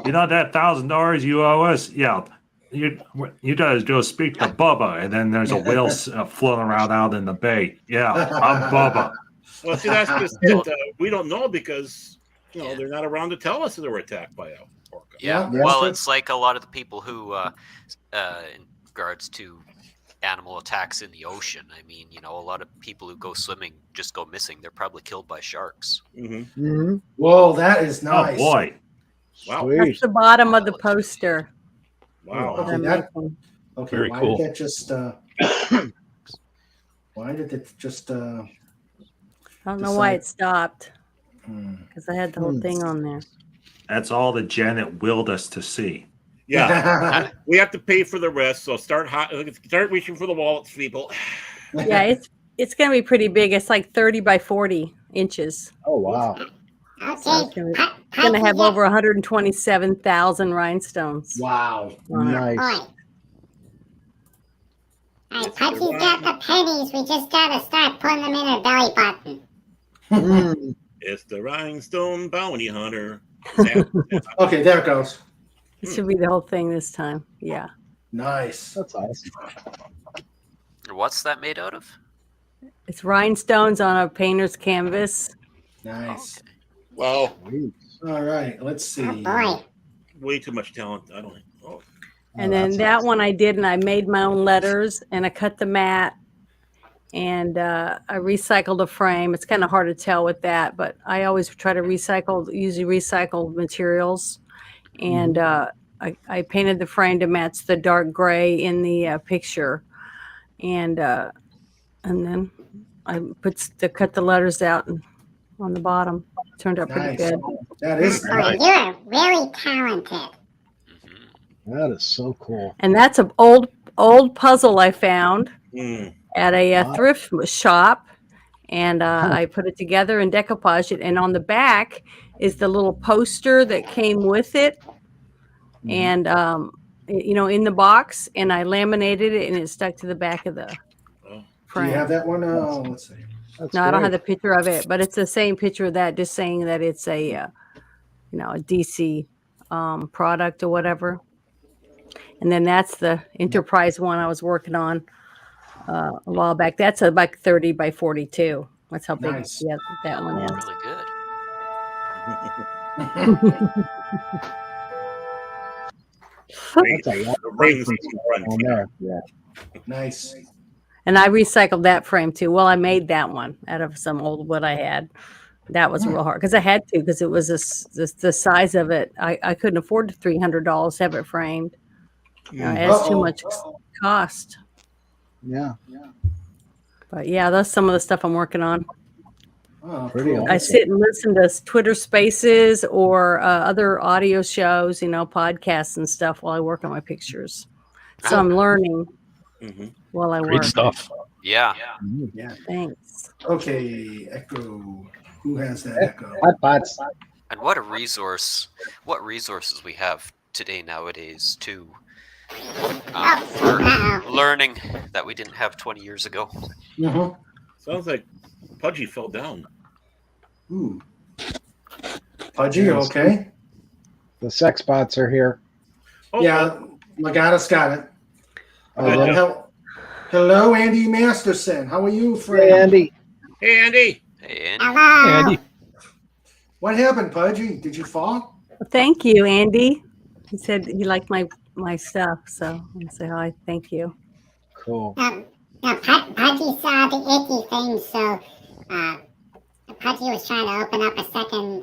that $1,000 you owe us, yeah, you guys go speak to Bubba," and then there's a whale floating around out in the bay. Yeah, I'm Bubba. Well, see, that's just it. We don't know because they're not around to tell us that they were attacked by a orca. Yeah. Well, it's like a lot of the people who, in regards to animal attacks in the ocean. I mean, a lot of people who go swimming just go missing. They're probably killed by sharks. Whoa, that is nice. Oh boy! Wow, that's the bottom of the poster. Wow. Okay, Very why cool. did that just? Why did it just? I don't know why it stopped. Because I had the whole thing on there. That's all that Janet willed us to see. Yeah, we have to pay for the rest. So start reaching for the wallets, people. Yeah, it's going to be pretty big. It's like 30 by 40 inches. Oh wow! So it's going to have over 127,000 rhinestones. Wow, on it. nice. All right, Pudgy's got the pennies. We just gotta start putting them in her belly button. It's the rhinestone bounty hunter. Okay, there it goes. It should be the whole thing this time. Yeah. Nice. That's awesome. What's that made out of? It's rhinestones on a painter's canvas. Nice. Wow. All right, let's see. Oh boy. Way too much talent. I don't. Oh. And then that one I did, and I made my own letters, and I cut the mat, and I recycled a frame. It's kind of hard to tell with that, but I always try to usually recycled materials. And I painted the frame to match the dark gray in the picture. And then I cut the letters out on the bottom. Turned out pretty good. That is nice. You're very talented. That is so cool. And that's an old puzzle I found at a thrift shop, and I put it together and decoupaged it. And on the back is the little poster that came with it, and in the box. And I laminated it, and it stuck to the back of the frame. Do you have that one? Let's see. I don't have the picture of it, but it's the same picture of that, just saying that it's a DC product or whatever. And then that's the Enterprise one I was working on a while back. That's about 30 by 42. That's how big that one is. Really good. Yeah. Nice. And I recycled that frame too. Well, I made that one out of some old wood I had. That was real hard because I had to, because it was the size of it. I couldn't afford $300 to have it framed. It's too much cost. Yeah. But yeah, that's some of the stuff I'm working on. Oh, pretty cool. awesome. I sit and listen to Twitter Spaces or other audio shows, podcasts and stuff while I work on my pictures. So I'm learning while I work. Great stuff. Yeah. Yeah. Thanks. Okay, Echo. Who has that Echo? And what a resource! What resources we have today nowadays too, for learning that we didn't have 20 years ago. Sounds like Pudgy fell down. Ooh. Pudgy, okay? The sex bots are here. Oh, yeah, Legata's got it. Hello, Andy Masterson. How are you, friend? Hey, Andy. Hey, Andy. Hey, Andy. Hello. Andy. What happened, Pudgy? Did you fall? Well, thank you, Andy. He said he liked my stuff, so I say hi. Thank you. Cool. Pudgy saw the icky thing, so Pudgy was trying to open up a second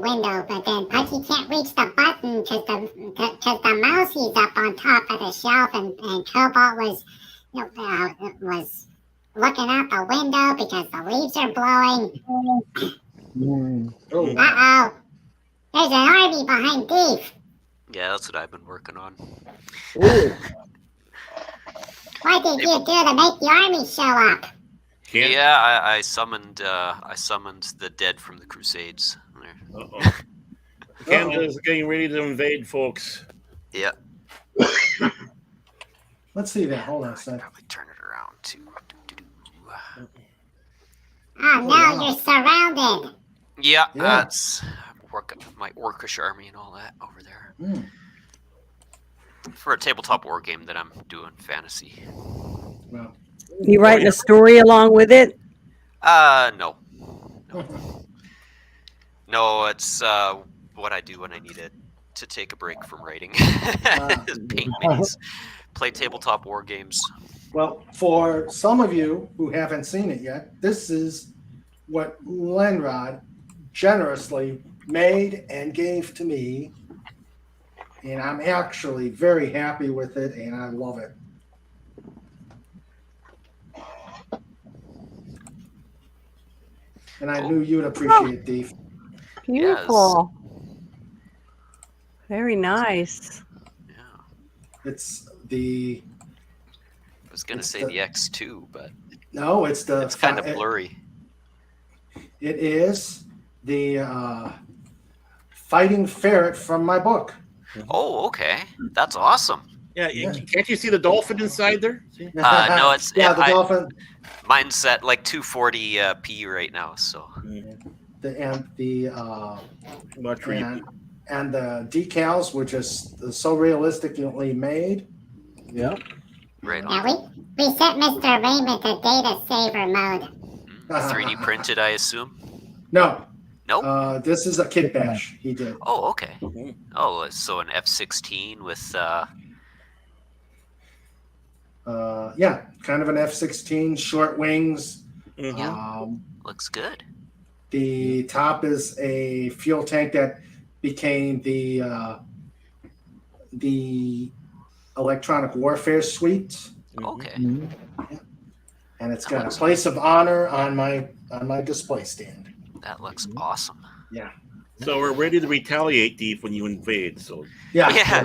window, but then Pudgy can't reach the button because the mousie's up on top of the shelf, and Cobalt was looking out the window because the leaves are blowing. Uh-oh. There's an army behind Dave. Yeah, that's what I've been working on. What did you do to make the army show up? Yeah, I summoned the dead from the Crusades. Canada's getting ready to invade, folks. Yeah. Let's see that. Hold on a second. Probably turn it around too. Oh, now you're surrounded. Yeah, Yeah. that's my orcish army and all that over there. For a tabletop war game that I'm doing fantasy. Well, You writing a story along with it? No. No, it's what I do when I need it to take a break from writing. Paint minis. Play tabletop war games. Well, for some of you who haven't seen it yet, this is what Lenrod generously made and gave to me. And I'm actually very happy with it, and I love it. And I knew you'd appreciate Dave. Beautiful. Very nice. It's the. I was gonna say the X2, but no, it's the. It's kind of blurry. It is the fighting ferret from my book. Oh, okay, that's awesome. Yeah, can't you see the dolphin inside there? No, it's the dolphin. Mine's set like 240p right now, so. And the decals were just so realistically made. Yeah. Right on. Now we set Mr. Raymond to data saver mode. 3D printed, I assume. No. Nope. This is a kit bash he did. Oh, okay. Oh, so an F-16 with. Yeah, kind of an F-16, short wings. Looks good. The top is a fuel tank that became the electronic warfare suite. Okay. And it's got a place of honor on my display stand. That looks awesome. Yeah. So we're ready to retaliate, Deep, when you invade. So yeah.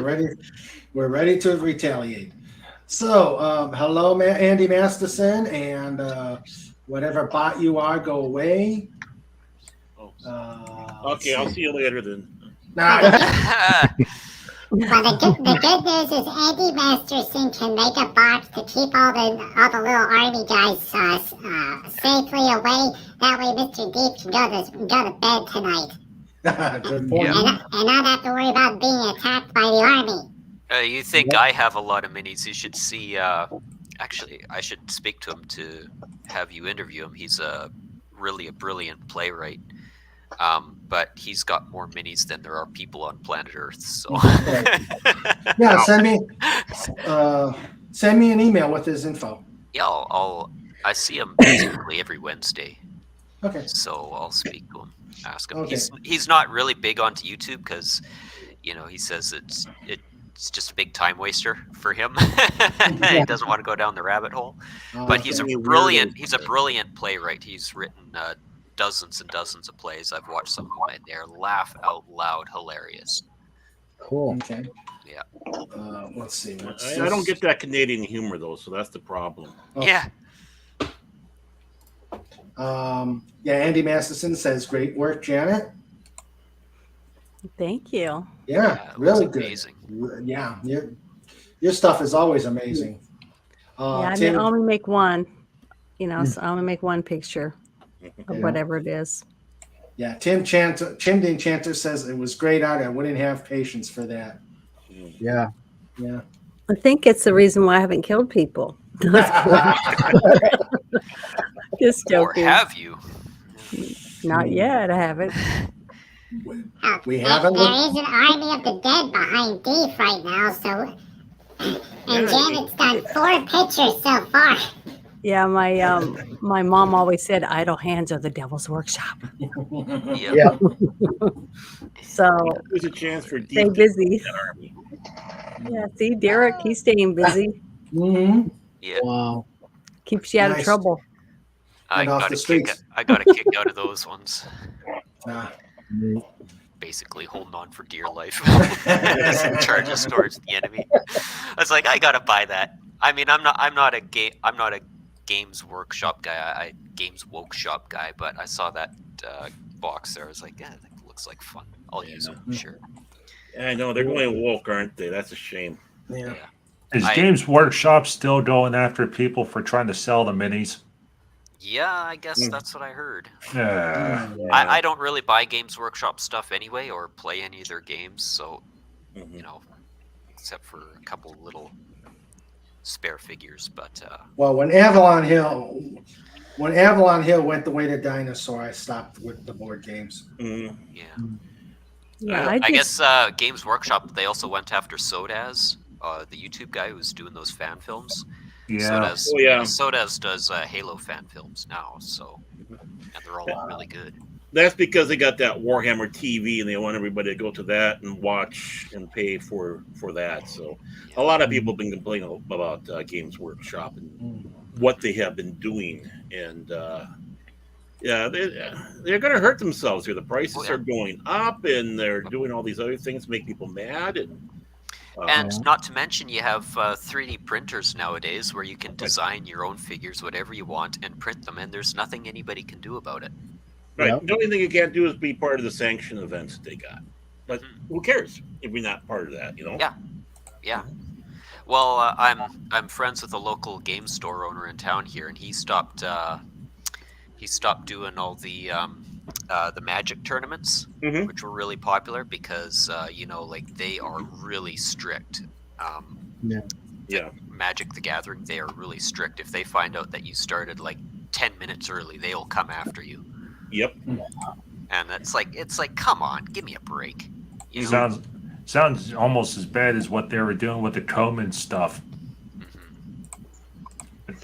We're ready to retaliate. So hello, Andy Masterson, and whatever bot you are, go away. Okay, I'll see you later then. Well, the good news is Andy Masterson can make a box to keep all the little army guys safely away. That way, Mr. Deep can go to bed tonight. Good point. And not have to worry about being attacked by the army. You think I have a lot of minis? You should see. Actually, I should speak to him to have you interview him. He's really a brilliant playwright. But he's got more minis than there are people on planet Earth. So yeah, send me an email with his info. Yeah, I see him basically every Wednesday. Okay. So I'll speak to him, ask him. Okay. He's not really big onto YouTube because, he says it's just a big time waster for him. He doesn't want to go down the rabbit hole. But he's a brilliant playwright. He's written dozens and dozens of plays. I've watched some of them and they're laugh out loud hilarious. Cool. Okay. Yeah. Let's see. I don't get that Canadian humor though, so that's the problem. Oh. Yeah. Andy Masterson says, "Great work, Janet." Thank you. Yeah, really good. Amazing. Yeah, your stuff is always amazing. I only make one. So I only make one picture of whatever it is. Yeah, Tim the Enchanter says it was great art. I wouldn't have patience for that. Yeah. Yeah. I think it's the reason why I haven't killed people. Just joking. Or have you? Not yet. I haven't. We There haven't. is an army of the dead behind Deep right now, so. And Janet's done 4 pictures so far. Yeah, my mom always said idle hands are the devil's workshop. Yeah. So There's a chance for stay Deep busy. that army. Yeah, see, Derek, he's staying busy. Mm-hmm. Yeah. Wow. Keeps you out of trouble. I off got the a streets. kick out of those ones. Basically holding on for dear life. Charges towards the enemy. I was like, I gotta buy that. I mean, I'm not a Games Workshop guy. Games Woke Shop guy, but I saw that box there. I was like, yeah, that looks like fun. I'll use them, sure. Yeah, I know they're going woke, aren't they? That's a shame. Yeah. Is Games Workshop still going after people for trying to sell the minis? Yeah, I guess that's what I heard. Yeah. I don't really buy Games Workshop stuff anyway, or play any of their games, so you know, except for a couple little spare figures. But Well, when Avalon Hill went the way to Dinosaur, I stopped with the board games. yeah. Yeah, I guess Games Workshop, they also went after Sodaz, the YouTube guy who's doing those fan films. Yeah. Sodaz does Halo fan films now, so and they're all really good. That's because they got that Warhammer TV, and they want everybody to go to that and watch and pay for that. So a lot of people have been complaining about Games Workshop and what they have been doing, and yeah, they're going to hurt themselves here. The prices are going up, and they're doing all these other things to make people mad. And not to mention, you have 3D printers nowadays where you can design your own figures, whatever you want, and print them, and there's nothing anybody can do about it. Right. The only thing you can't do is be part of the sanction events that they got. But who cares if we're not part of that, you know? Yeah. Well, I'm friends with a local game store owner in town here, and he stopped doing all the Magic tournaments, which were really popular because like they are really strict. Magic the Gathering, they are really strict. If they find out that you started like 10 minutes early, they'll come after you. Yep. And it's like, come on, give me a break. You know? Sounds almost as bad as what they were doing with the Coleman stuff.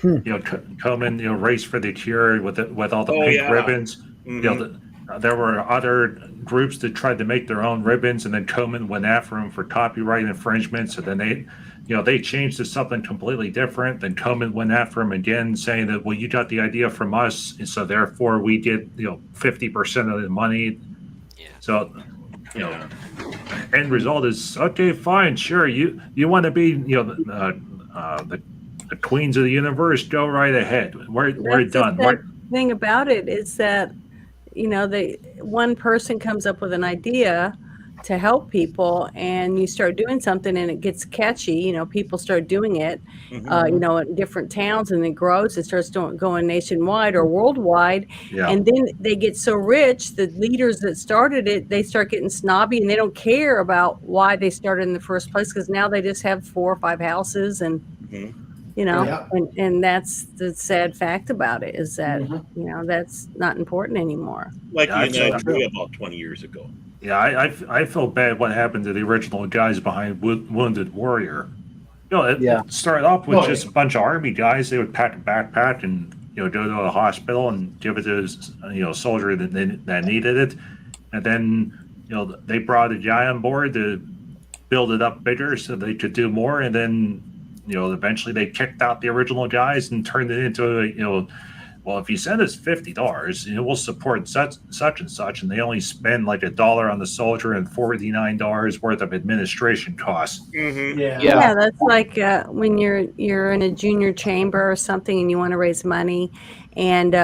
Coleman, Race for the Cure with all the pink ribbons. There were other groups that tried to make their own ribbons, and then Coleman went after them for copyright infringement. So then they changed to something completely different. Then Coleman went after him again, saying that, well, you got the idea from us, and so therefore we get 50% of the money. So end result is, okay, fine, sure, you want to be the queens of the universe, go right ahead. We're done. The thing about it is that one person comes up with an idea to help people, and you start doing something and it gets catchy, people start doing it, in different towns, and it grows, it starts going nationwide or worldwide. And then they get so rich, the leaders that started it, they start getting snobby, and they don't care about why they started in the first place, because now they just have 4 or 5 houses, and and that's the sad fact about it, is that that's not important anymore. Like about 20 years ago. Yeah, I feel bad what happened to the original guys behind Wounded Warrior. It started off with just a bunch of army guys. They would pack a backpack and go to the hospital and give it to a soldier that needed it, and then they brought a guy on board to build it up bigger so they could do more, and then eventually they kicked out the original guys and turned it into well, if you send us $50, we'll support such and such, and they only spend like $1 on the soldier and $49 worth of administration costs. Yeah, that's like when you're in a junior chamber or something, and you want to raise money, and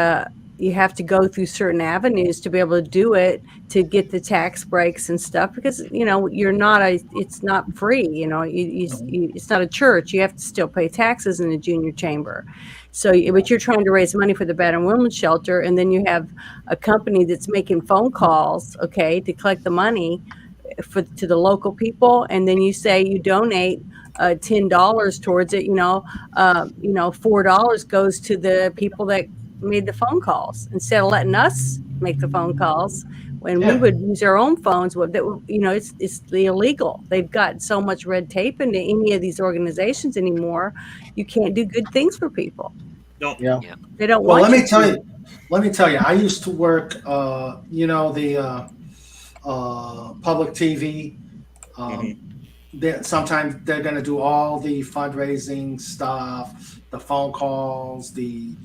you have to go through certain avenues to be able to do it, to get the tax breaks and stuff, because it's not free. It's not a church. You have to still pay taxes in the junior chamber. So, but you're trying to raise money for the battered women's shelter, and then you have a company that's making phone calls, to collect the money to the local people, and then you say you donate $10 towards it. $4 goes to the people that made the phone calls, instead of letting us make the phone calls when we would use our own phones. It's illegal. They've got so much red tape into any of these organizations anymore. You can't do good things for people. No. They don't Well, want let me tell you, I used to work, the public TV. Sometimes they're going to do all the fundraising stuff, the phone calls, the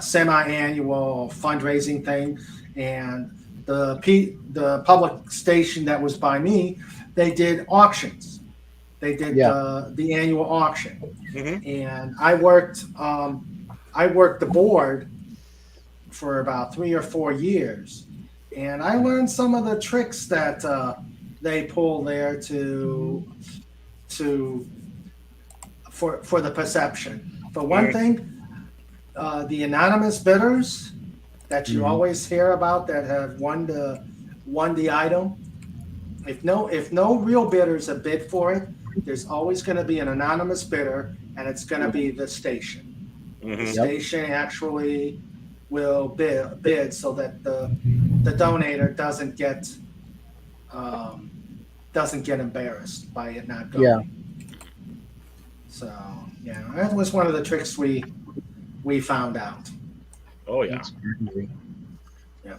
semi-annual fundraising thing, and the public station that was by me, they did auctions. They did the annual auction, and I worked the board for about 3 or 4 years, and I learned some of the tricks that they pull there to for the perception. For one thing, the anonymous bidders that you always hear about that have won the item. If no real bidders have bid for it, there's always going to be an anonymous bidder, and it's going to be the station. The station actually will bid so that the donator doesn't get embarrassed by it not going. Yeah. So yeah, that was one of the tricks we found out. Oh yeah. Yeah.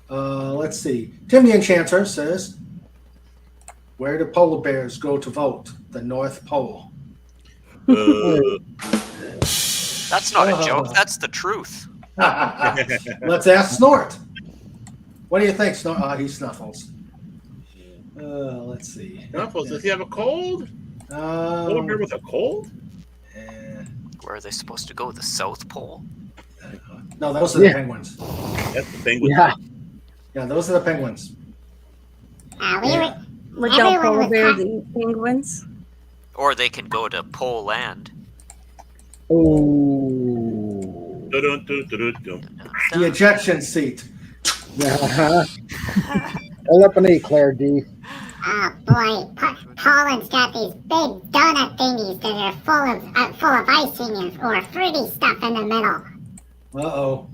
Let's see. Tim the Enchanter says, "Where do polar bears go to vote? The North Pole." That's not a joke. That's the truth. Let's ask Snort. What do you think, Snort? Oh, he snuffles. Let's see. Snuffles. Does he have a cold? Polar bear with a cold? Where are they supposed to go? The South Pole? No, those are the penguins. That's the penguins. Yeah, those are the penguins. Would don't polar bears eat penguins? Or they can go to Pole Land. Oh. The ejection seat. Hold up and eat, Claire D. Oh boy, Poland's got these big donut thingies that are full of icing or fruity stuff in the middle. Uh-oh.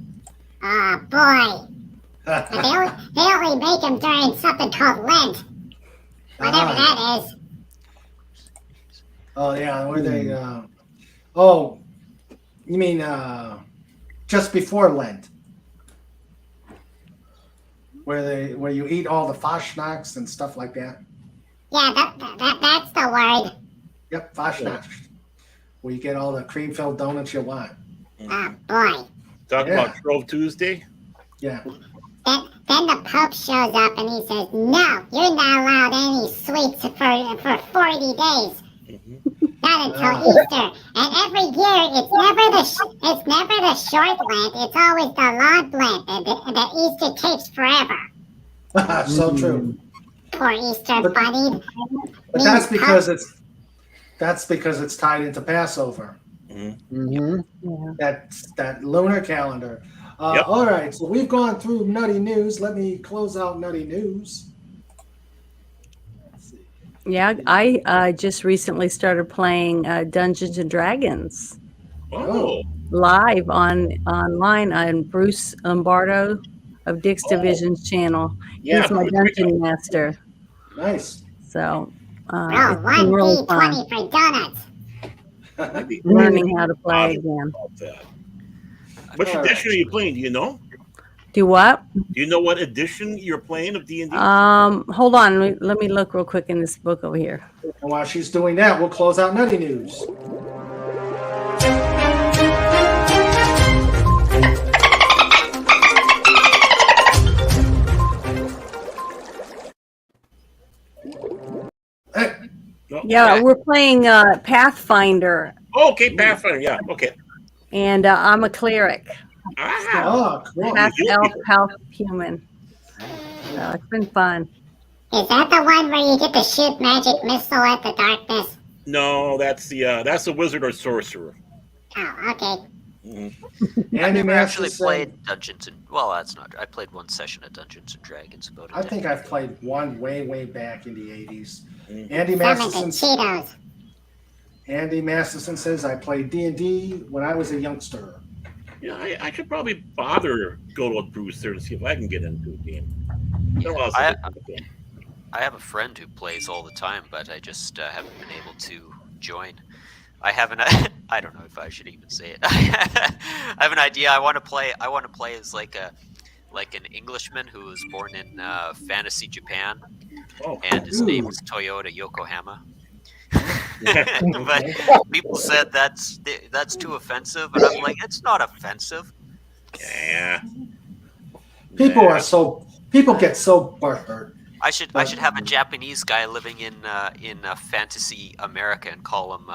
Oh boy. But they only make them during something called Lent. Whatever that is. Oh yeah, where they oh, you mean just before Lent. Where you eat all the Fastnachts and stuff like that. Yeah, that's the word. Yep, Fastnacht. Where you get all the cream-filled donuts you want. Oh boy. Talk about Shrove Tuesday? Yeah. Then the Pope shows up and he says, "No, you're not allowed any sweets for 40 days. Not until Easter. And every year, it's never the short Lent. It's always the long Lent. And the Easter takes forever." So true. Poor Easter bunny. But that's because it's tied into Passover. That lunar calendar. All right, so we've gone through nutty news. Let me close out nutty news. Yeah, I just recently started playing Dungeons and Dragons. Oh. Live online on Bruce Lombardo of Dick's Division's channel. Yeah. He's my dungeon master. Nice. So Oh, it's been real fun. 1D20 for donuts. Learning how to play again. Which edition are you playing? Do you know? Do what? Do you know what edition you're playing of D&D? Hold on. Let me look real quick in this book over here. And while she's doing that, we'll close out nutty news. Yeah, we're playing Pathfinder. Oh, okay, Pathfinder. Yeah, okay. And I'm a cleric. Oh, cool. Half elf, half human. So it's been fun. Is that the one where you get to shoot magic missile at the darkness? No, that's the wizard or sorcerer. Oh, okay. I never actually played Dungeons and that's not. I played one session of Dungeons and Dragons about it. I think I've played one way back in the 80s. Andy Masterson says I played D&D when I was a youngster. Yeah, I should probably bother go to Bruce there to see if I can get into a game. I have a friend who plays all the time, but I just haven't been able to join. I haven't. I don't know if I should even say it. I have an idea. I want to play as like an Englishman who was born in fantasy Japan, and his name is Toyota Yokohama. But people said that's too offensive, and I'm like, it's not offensive. Yeah. People get so butthurt. I should have a Japanese guy living in fantasy America and call him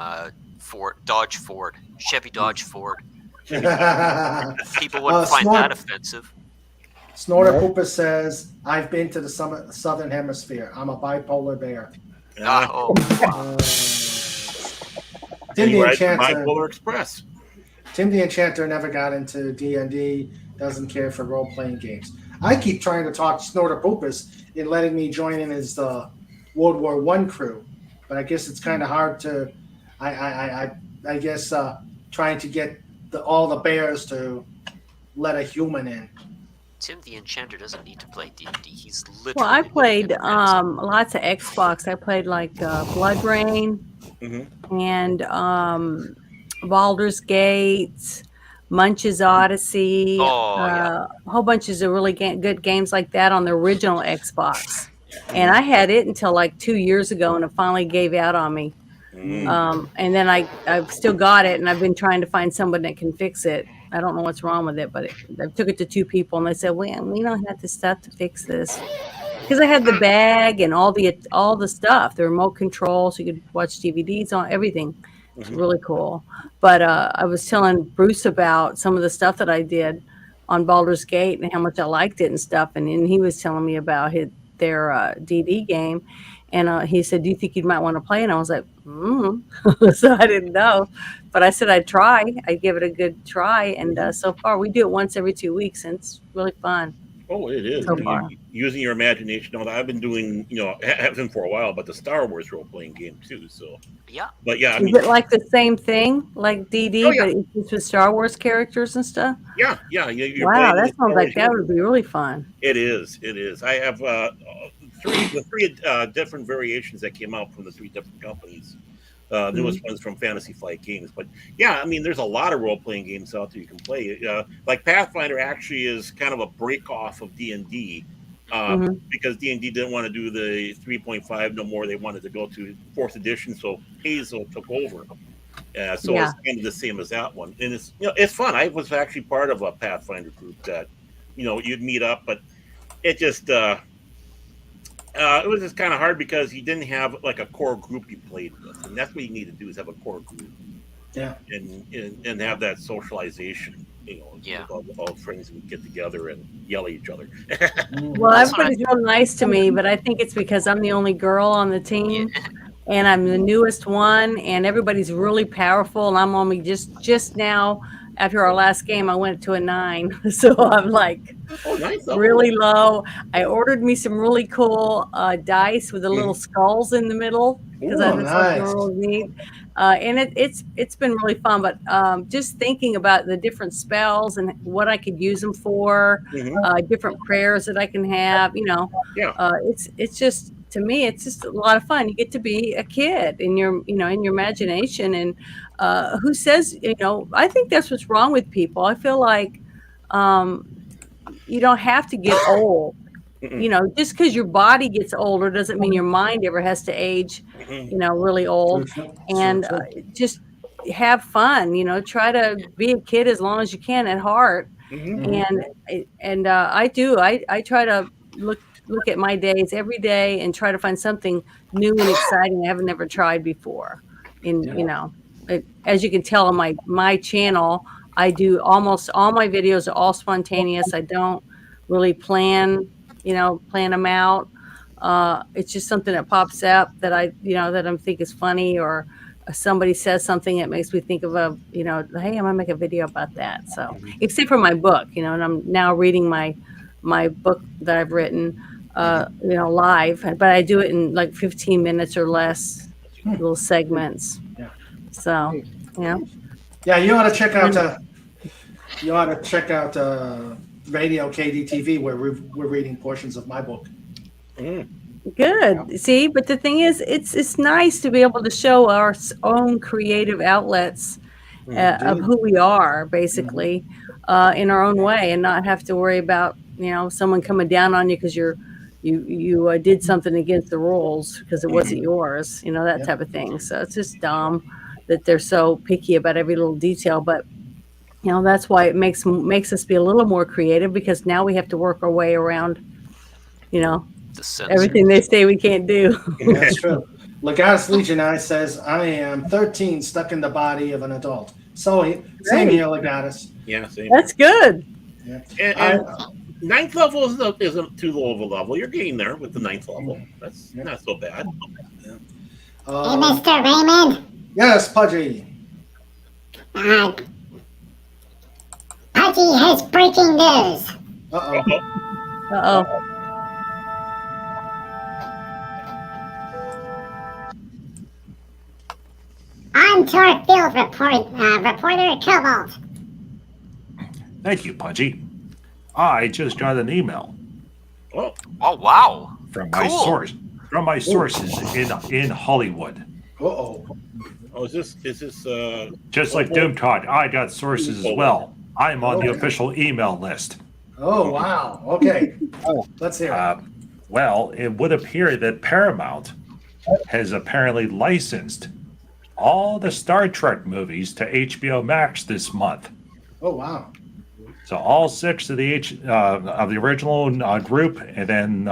Chevy Dodge Ford. People wouldn't find that offensive. Snorter Pooper says, "I've been to the southern hemisphere. I'm a bipolar bear." Tim And the you ride the Enchanter. Bipolar Express. Tim the Enchanter never got into D&D. Doesn't care for role playing games. I keep trying to talk Snorter Poopus in letting me join in his World War I crew, but I guess it's kind of hard to. I guess trying to get all the bears to let a human in. Tim the Enchanter doesn't need to play D&D. He's literally. Well, I played lots of Xbox. I played like Blood Rain and Baldur's Gate, Munch's Odyssey, a whole bunches of really good games like that on the original Xbox. And I had it until like 2 years ago, and it finally gave out on me. And then I've still got it, and I've been trying to find someone that can fix it. I don't know what's wrong with it, but I took it to 2 people, and they said, we don't have the stuff to fix this. Because I had the bag and all the stuff, the remote control, so you could watch DVDs on everything. It's really cool. But I was telling Bruce about some of the stuff that I did on Baldur's Gate and how much I liked it and stuff. And then he was telling me about their DD game. And he said, do you think you might want to play? And I was like, So I didn't know. But I said I'd try. I'd give it a good try. And so far, we do it once every 2 weeks, and it's really fun. Oh, it is. So far. Using your imagination. I've been doing, have been for a while, but the Star Wars role-playing game, too. So yeah. But yeah, Is it like the same thing, like DD, Oh, yeah. but it's with Star Wars characters and stuff? Yeah. Wow, that sounds like that would be really fun. It is. I have three different variations that came out from the 3 different companies. Newest ones from Fantasy Flight Games. But yeah, there's a lot of role-playing games out there you can play. Like Pathfinder actually is kind of a break-off of D&D because D&D didn't want to do the 3.5 no more. They wanted to go to 4th edition, so Hazel took over. It's kind of the same as that one. And it's fun. I was actually part of a Pathfinder group that, you'd meet up, but it just... it was just kind of hard because you didn't have like a core group you played with, and that's what you need to do is have a core group, and have that socialization, with all friends who get together and yell at each other. Well, everybody's real nice to me, but I think it's because I'm the only girl on the team, and I'm the newest one, and everybody's really powerful, and I'm only just now. After our last game, I went to a 9, so I'm like really low. I ordered me some really cool dice with the little skulls in the middle because I thought they were really neat. And it's been really fun. But just thinking about the different spells and what I could use them for, different prayers that I can have, it's just. To me, it's just a lot of fun. You get to be a kid in your, in your imagination. And who says, I think that's what's wrong with people. I feel like you don't have to get old. Just because your body gets older doesn't mean your mind ever has to age, really old. And just have fun. Try to be a kid as long as you can at heart. And I do. I try to look at my days every day and try to find something new and exciting I haven't never tried before. As you can tell on my channel, I do almost all my videos are all spontaneous. I don't really plan them out. It's just something that pops up that I think is funny, or somebody says something that makes me think of hey, I'm gonna make a video about that. So except for my book, and I'm now reading my book that I've written, live, but I do it in like 15 minutes or less, little segments. So, Yeah, you ought to check out Radio KDTV where we're reading portions of my book. Good. See, but the thing is, it's nice to be able to show our own creative outlets of who we are, basically, in our own way, and not have to worry about someone coming down on you because you did something against the rules because it wasn't yours, that type of thing. So it's just dumb that they're so picky about every little detail. But that's why it makes us be a little more creative, because now we have to work our way around everything they say we can't do. That's true. Legatus Legionary says, I am 13 stuck in the body of an adult. So same here, Legatus. Yeah, same. That's good. Yeah. And 9th level isn't too low of a level. You're getting there with the 9th level. That's not so bad. Hey, Mr. Raymond. Yes, Pudgy. Pudgy has breaking news. Uh-oh. On tour field reporter Cobalt. Thank you, Pudgy. I just got an email. Oh wow! From my source, from my sources in Hollywood. Oh, is this just like Doomcock? I got sources as well. I'm on the official email list. Oh wow! Okay, let's hear it. Well, it would appear that Paramount has apparently licensed all the Star Trek movies to HBO Max this month. Oh wow! So all 6 of the original group, and then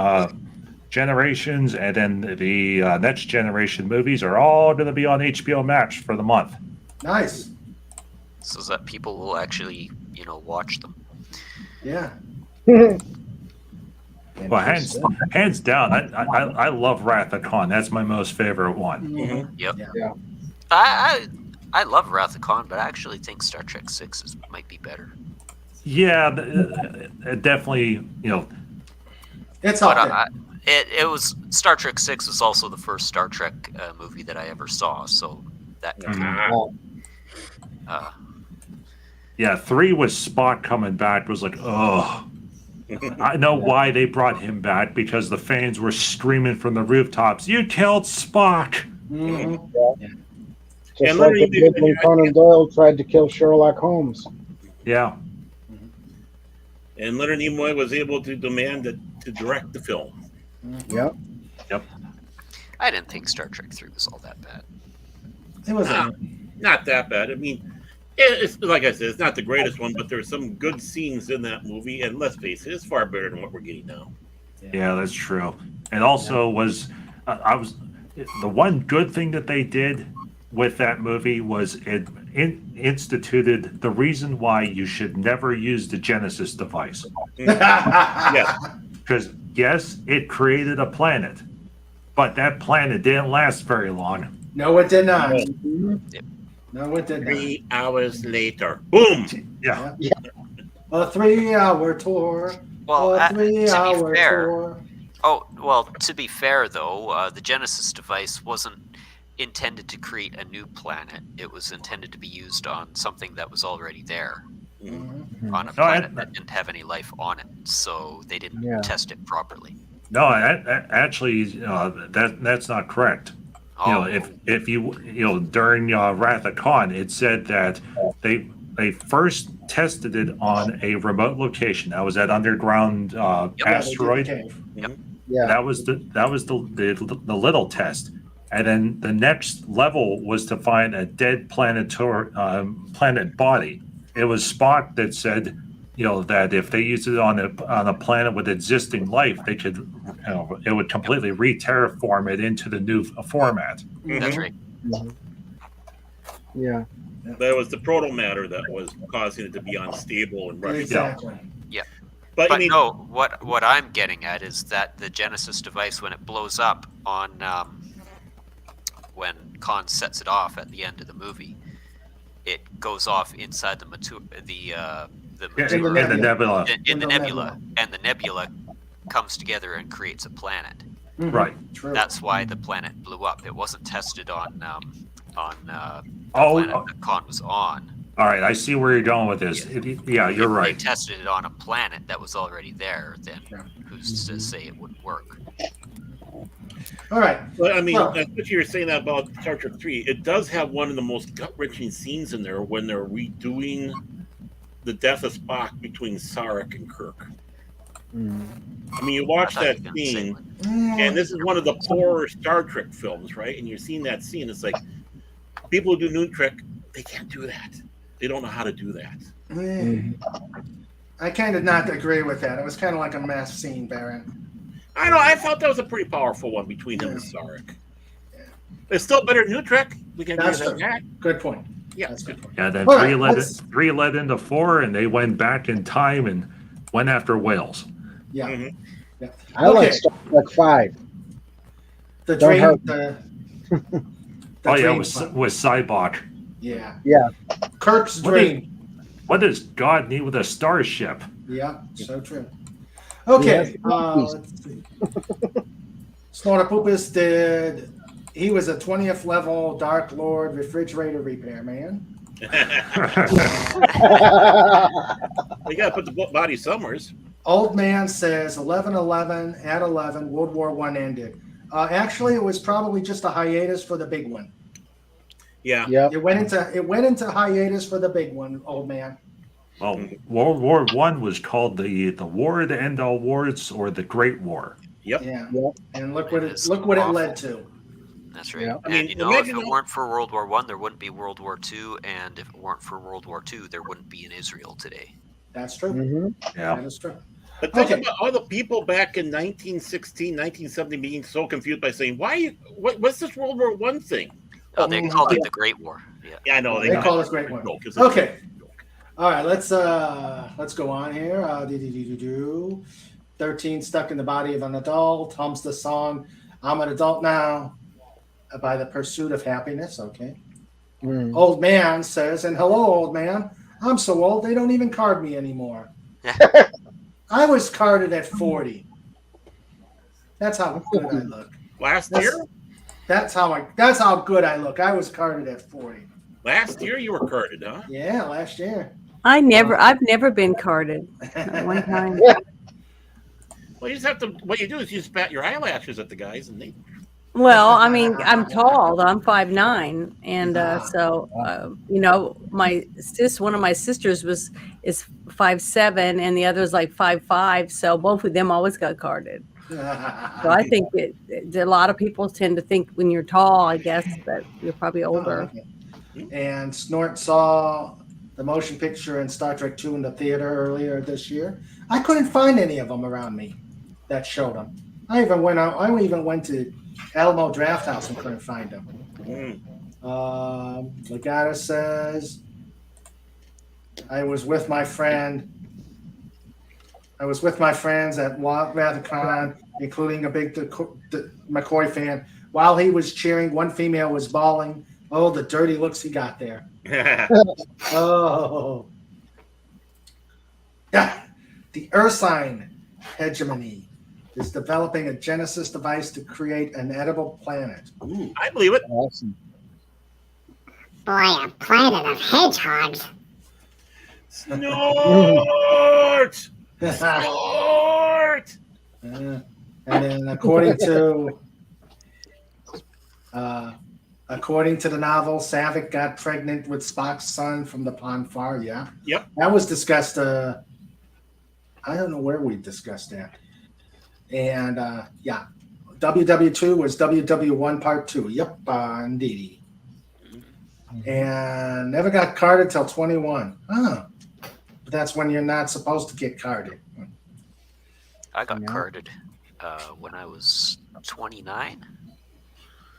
Generations, and then the Next Generation movies are all going to be on HBO Max for the month. Nice. So that people will actually, watch them. Yeah. Well, hands down, I love Wrath of Khan. That's my most favorite one. Mm-hmm. Yep. Yeah. I love Wrath of Khan, but I actually think Star Trek 6 might be better. Yeah, definitely. It's up there. It was Star Trek 6 was also the first Star Trek movie that I ever saw, so that. Yeah, 3 with Spock coming back was like, oh. I know why they brought him back, because the fans were screaming from the rooftops, "You killed Spock!" Mm-hmm. Yeah. Just like they did when Conan Doyle tried to kill Sherlock Holmes. Yeah. And Leonard Nimoy was able to demand to direct the film. Yep. Yep. I didn't think Star Trek 3 was all that bad. It wasn't not that bad. I mean, it's like I said, it's not the greatest one, but there's some good scenes in that movie, and let's face it, it's far better than what we're getting now. Yeah, that's true. And also the one good thing that they did with that movie was it instituted the reason why you should never use the Genesis device. Yeah. Because yes, it created a planet, but that planet didn't last very long. No, it did not. No, it did not. 3 hours later, boom. Yeah. A 3-hour tour. Well, a to 3-hour be fair, tour. to be fair though, the Genesis device wasn't intended to create a new planet. It was intended to be used on something that was already there, on a planet that didn't have any life on it. So they didn't test it properly. No, actually, that's not correct. If you during Wrath of Khan, it said that they first tested it on a remote location. That was that underground asteroid. Yep. Yeah. That was the little test, and then the next level was to find a dead planet body. It was Spock that said, that if they used it on a planet with existing life, they could, it would completely re-terraform it into the new format. That's right. Yeah. That was the proto matter that was causing it to be unstable and running. Exactly. Yeah. But I mean, no, what I'm getting at is that the Genesis device, when it blows up on when Khan sets it off at the end of the movie, it goes off inside the nebula. In the nebula, and the nebula comes together and creates a planet. Mm-hmm. Right. True. That's why the planet blew up. It wasn't tested on the planet that Khan was on. All right, I see where you're going with this. Yeah, you're right. If they tested it on a planet that was already there, then who's to say it wouldn't work? All right. But I mean, if you're saying that about Star Trek 3, it does have one of the most gut-wrenching scenes in there when they're redoing the death of Spock between Sarek and Kirk. I mean, you watch that scene, and this is one of the poorer Star Trek films, right? And you're seeing that scene. It's like people who do New Trek, they can't do that. They don't know how to do that. I kind of not agree with that. It was kind of like a mess scene, Baron. I know. I thought that was a pretty powerful one between him and Sarek. It's still better than New Trek. We can That's agree on that. Good point. Yeah, that's good point. Yeah, then All three led into 4, and they went back in time and went after whales. Yeah. Yeah. I like Star Trek 5. The Don't dream. hurt The Oh yeah, dream with fun. Cybok. Yeah. Yeah. Kirk's dream. What does God need with a starship? Yeah, so true. Okay, let's see. Snortopupus he was a 20th level Dark Lord refrigerator repairman. We got to put the body somewheres. Old man says 11/11 at 11, World War I ended. Actually, it was probably just a hiatus for the big one. Yeah. It went into hiatus for the big one, old man. Well, World War I was called the War to End All Wars, or the Great War. Yep. Yeah. And look what it led to. That's right. Yep. And I mean, you know, if it imagine- weren't for World War I, there wouldn't be World War II, and if it weren't for World War II, there wouldn't be an Israel today. That's true. Yeah. That is true. But think about all the people back in 1916, 1970 being so confused by saying, what's this World War I thing? Oh, they called it the Great War. Yeah, I know. They call it Great War. Okay. All right, let's go on here. 13 stuck in the body of an adult hums the song "I'm an Adult Now" by The Pursuit of Happiness. Okay. Old man says, and hello, old man. I'm so old they don't even card me anymore. I was carded at 40. That's how good I look. Last year? That's how good I look. I was carded at 40. Last year you were carded, huh? Yeah, last year. I've never been carded. Not one time. Well, you just have to. What you do is you just bat your eyelashes at the guys, and they. Well, I mean, I'm tall. I'm 5'9", and so you know, one of my sisters is 5'7", and the other is like 5'5". So both of them always got carded. So I think a lot of people tend to think when you're tall, I guess, that you're probably older. And Snort saw the motion picture in Star Trek II in the theater earlier this year. I couldn't find any of them around me that showed them. I even went to Alamo Draft House and couldn't find them. Legata says, I was with my friends at Rathacon, including a big McCoy fan. While he was cheering, one female was bawling. Oh, the dirty looks he got there. Oh. Yeah. The Ursine hegemony is developing a Genesis device to create an edible planet. Ooh. I believe it. Awesome. Boy, a planet of hedgehogs. Snort! Snort! And then according to the novel, Savick got pregnant with Spock's son from the Pon farr. Yeah. Yep. That was discussed. I don't know where we discussed that. And yeah, WW2 was WW1 Part 2. Yep, indeed. And never got carded till 21. But that's when you're not supposed to get carded. I got carded when I was 29.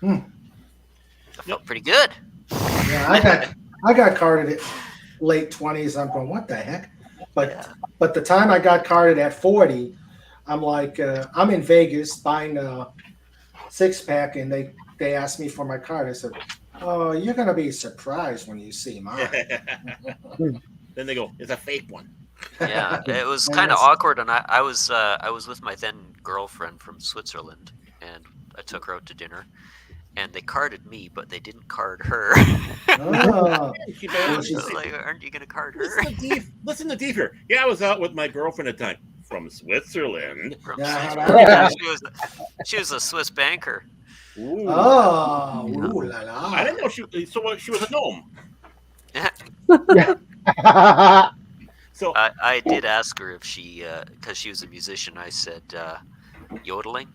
I felt pretty good. Yeah, I got carded at late 20s. I'm going, what the heck? But the time I got carded at 40, I'm like, I'm in Vegas buying a 6-pack, and they asked me for my card. I said, oh, you're gonna be surprised when you see mine. Then they go, it's a fake one. Yeah, it was kind of awkward, and I was with my then girlfriend from Switzerland, and I took her out to dinner, and they carded me, but they didn't card her. Oh. I was like, aren't you gonna card her? Listen to Deep here. Yeah, I was out with my girlfriend at the time from Switzerland. She was a Swiss banker. Ooh. Oh, ooh la la. I didn't know she was a gnome. So I did ask her if she, because she was a musician, I said, yodeling?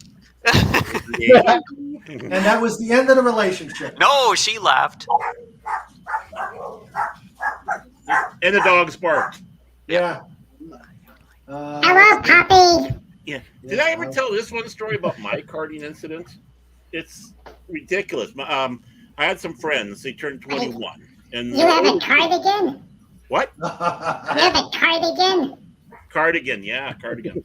And that was the end of the relationship. No, she laughed. And the dogs barked. Yeah. Hello, puppy. Yeah. Did I ever tell this one story about my carding incident? It's ridiculous. I had some friends. They turned 21. And You have a cardigan? What? You have a cardigan? Cardigan, yeah, cardigan.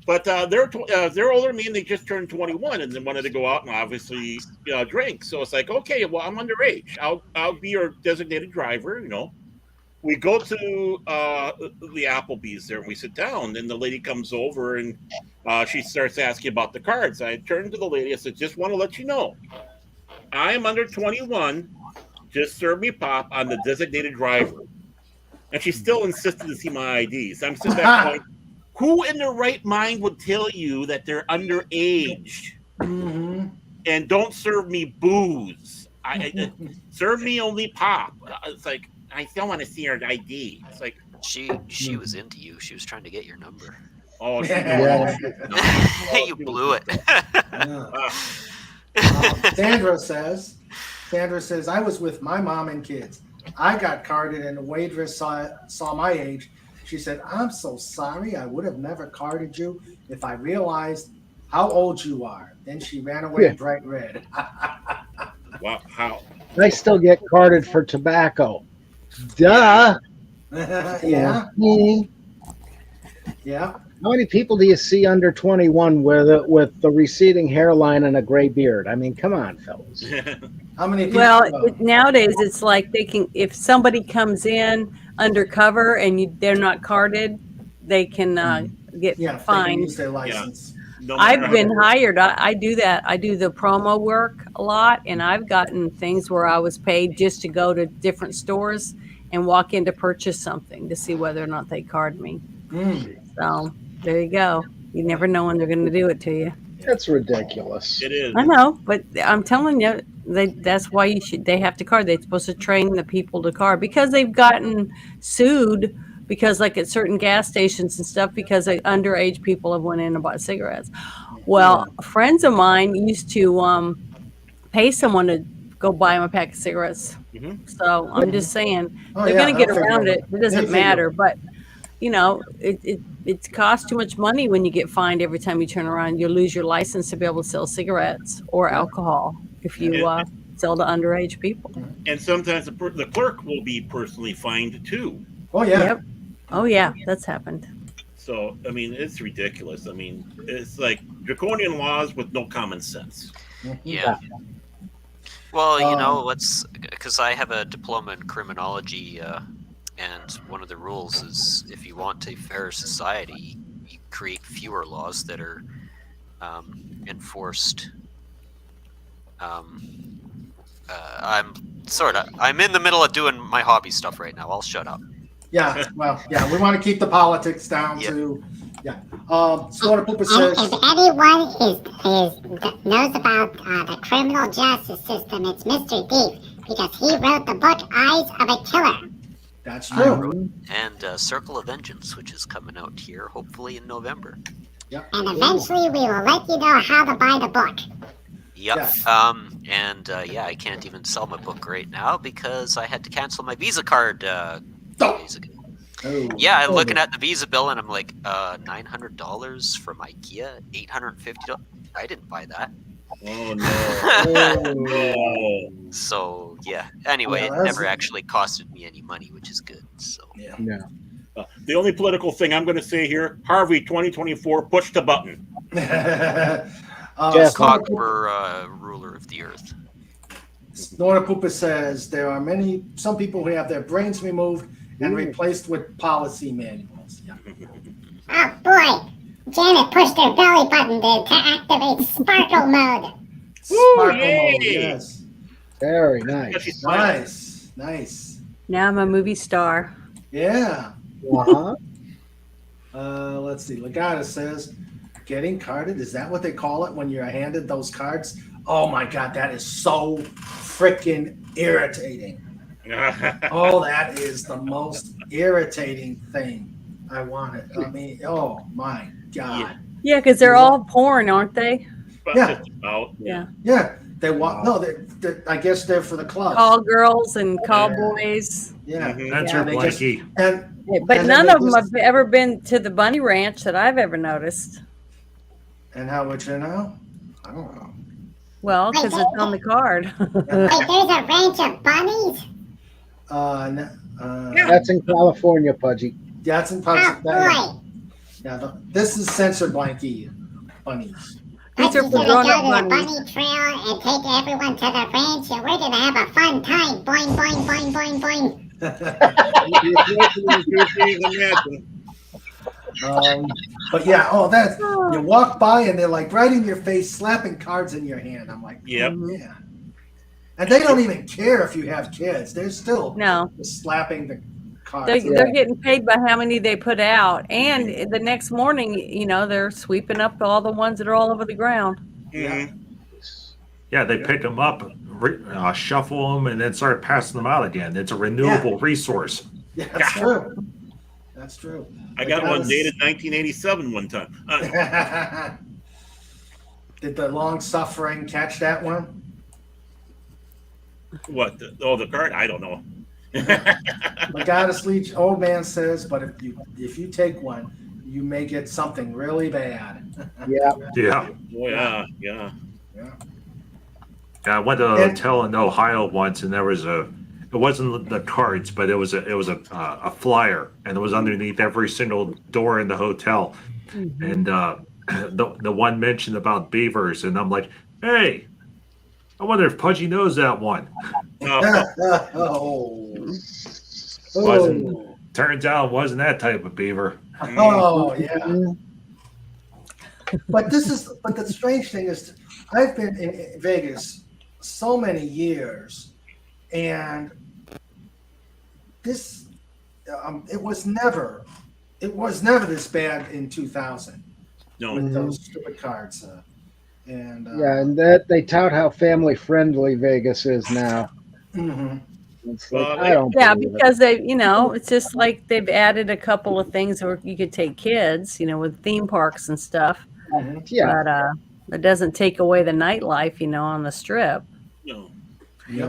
But they're older than me, and they just turned 21, and they wanted to go out and obviously drink. So it's like, okay, well, I'm underage. I'll be your designated driver. We go to the Applebee's there, and we sit down. And the lady comes over, and she starts asking about the cards. I turned to the lady. I said, "Just want to let you know, I am under 21. Just serve me pop. I'm the designated driver." And she still insisted to see my IDs. I'm sitting back going, who in their right mind would tell you that they're underage and don't serve me booze? Serve me only pop. It's like, I still want to see her ID. It's like, she was into you. She was trying to get your number. Oh, you blew it. Sandra says, I was with my mom and kids. I got carded, and the waitress saw my age. She said, "I'm so sorry. I would have never carded you if I realized how old you are." Then she ran away bright red. Wow, how? I still get carded for tobacco. Duh. Yeah. Yeah. How many people do you see under 21 with the receding hairline and a gray beard? I mean, come on, fellas. How many people? Well, nowadays it's like they can, if somebody comes in undercover and they're not carded, they can get They can fined. use their license. No I've matter been how- hired. I do that. I do the promo work a lot, and I've gotten things where I was paid just to go to different stores and walk in to purchase something to see whether or not they card me. So there you go. You never know when they're going to do it to you. That's ridiculous. It is. I know, but I'm telling you, that's why they have to card. They're supposed to train the people to card because they've gotten sued because like at certain gas stations and stuff because underage people have went in and bought cigarettes. Well, friends of mine used to pay someone to go buy them a pack of cigarettes. So I'm just saying they're going to get around it. It doesn't matter, but it costs too much money when you get fined every time you turn around. You lose your license to be able to sell cigarettes or alcohol if you sell to underage people. And sometimes the clerk will be personally fined too. Oh yeah. Yep. Oh yeah, that's happened. So I mean, it's ridiculous. I mean, it's like draconian laws with no common sense. Yeah. Well, because I have a diploma in criminology, and one of the rules is if you want a fair society, you create fewer laws that are enforced. I'm in the middle of doing my hobby stuff right now. I'll shut up. Yeah, well, yeah, we want to keep the politics down to, Slaughter Pooper says, If anyone knows about the criminal justice system, it's Mr. Deep, because he wrote the book Eyes of a Killer. That's true. And Circle of Vengeance, which is coming out here, hopefully in November. Yep. And eventually we will let you know how to buy the book. Yep. Yeah. I can't even sell my book right now because I had to cancel my Visa card 2 days ago. Oh. Yeah, I'm looking at the Visa bill and I'm like, $900 from IKEA, $850. I didn't buy that. Oh no! So yeah. Anyway, it never actually costed me any money, which is good. So yeah. The only political thing I'm going to say here, Harvey 2024, push the button. Conqueror, ruler of the earth. Slaughter Pooper says there are some people who have their brains removed and replaced with policy manuals. Yeah. Oh boy, Janet pushed her belly button to activate sparkle mode. Sparkle mode, yes. Very nice. Nice. Now I'm a movie star. Yeah. Uh-huh. Let's see. Legata says, getting carded, is that what they call it when you're handed those cards? Oh my God, that is so freaking irritating. Oh, that is the most irritating thing. I want it. I mean, oh my God. Yeah, because they're all porn, aren't they? Yeah. Yeah. Yeah. They want, no, I guess they're for the club. Call girls and call boys. Yeah. That's her blankie. But none of them have ever been to the bunny ranch that I've ever noticed. And how would you know? I don't know. Well, because it's on the card. Wait, there's a ranch of bunnies? That's in California, Pudgy. That's in Oh boy. Yeah, this is censored blankie bunnies. I'm These are just for gonna grown go up to the bunnies. bunny trail and take everyone to the ranch, and we're gonna have a fun time. Boing, boing, boing, boing, boing. But yeah, that's you walk by and they're like right in your face, slapping cards in your hand. I'm like, Yep. yeah. And they don't even care if you have kids. They're still No. just slapping the cards. They're getting paid by how many they put out, and the next morning, they're sweeping up all the ones that are all over the ground. Yeah. Yeah, they pick them up, shuffle them, and then start passing them out again. It's a renewable resource. Yeah, that's true. That's true. I got one dated 1987 one time. Did the long suffering catch that one? What? The card? I don't know. Honestly, old man says, but if you take one, you may get something really bad. Yeah. Yeah. Oh, yeah. I went to a hotel in Ohio once, and there was it wasn't the cards, but it was a flyer, and it was underneath every single door in the hotel. Mm-hmm. And the one mentioned about beavers, and I'm like, hey, I wonder if Pudgy knows that one. Turns out it wasn't that type of beaver. Oh yeah. But the strange thing is, I've been in Vegas so many years, and this it was never this bad in 2000. No, with those stupid cards. And that they tout how family friendly Vegas is now. Mm-hmm. It's like, I don't because they, it's just like they've added a couple of things where you could take kids, with theme parks and stuff. Mm-hmm. Yeah. But it doesn't take away the nightlife, on the strip. No.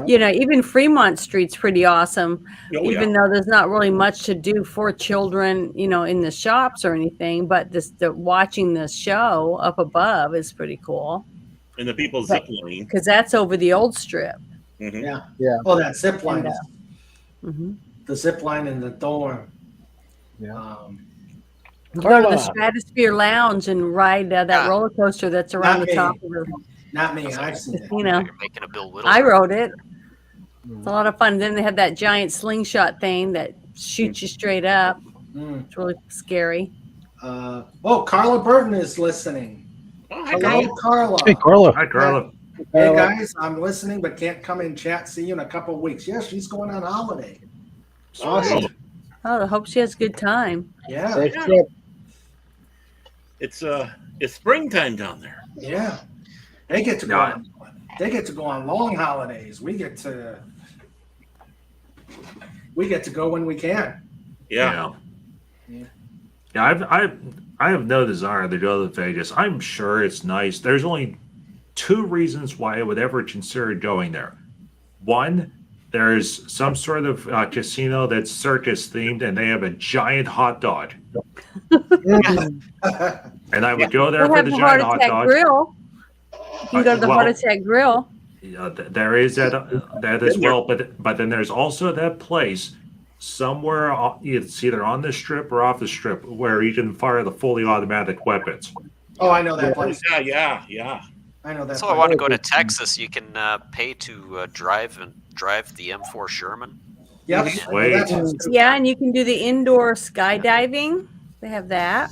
Even Fremont Street's pretty awesome, even though there's not really much to do for children, in the shops or anything. But watching the show up above is pretty cool. And the people ziplining, because that's over the old strip. Mm-hmm. Yeah. Oh, that zip line. Mm-hmm. The zip line in the dorm. Yeah. You go to the Stratosphere Lounge and ride that roller coaster that's around the top of the. Not me. I've seen it. You're making a Bill Whittle. I rode it. It's a lot of fun. Then they have that giant slingshot thing that shoots you straight up. It's really scary. Carla Burton is listening. Hello, Carla. Hey, Carla. Hi, Carla. Hey, guys. I'm listening, but can't come in chat. See you in a couple of weeks. Yeah, she's going on holiday. Awesome. Oh, I hope she has a good time. Yeah. Safe trip. It's springtime down there. Yeah. They get to go on. They get to go on long holidays. We get to go when we can. Yeah. I have no desire to go to Vegas. I'm sure it's nice. There's only two reasons why I would ever consider going there. One, there's some sort of casino that's circus themed, and they have a giant hot dog. And I would go there for the giant hot dog. Grill. You can go to the Heart Attack Grill. Yeah, there is that as well, but then there's also that place somewhere. It's either on the strip or off the strip where you can fire the fully automatic weapons. Oh, I know that place. Yeah. I know that. So I want to go to Texas. You can pay to drive the M4 Sherman. Yep. Wait. Yeah, and you can do the indoor skydiving. They have that.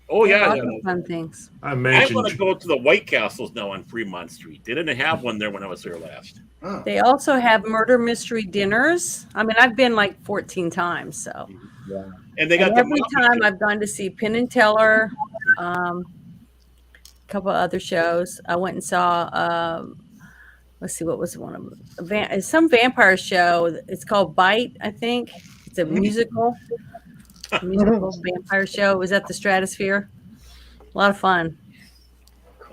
Oh yeah, Lots of fun things. I want to go to the White Castles now on Fremont Street. They didn't have one there when I was there last. They also have murder mystery dinners. I mean, I've been like 14 times, so. Yeah. And they got every time I've gone to see Penn and Teller, a couple of other shows. I went and saw. Let's see, what was one of them? It's some vampire show. It's called Bite, I think. It's a musical. Vampire show. It was at the Stratosphere. A lot of fun.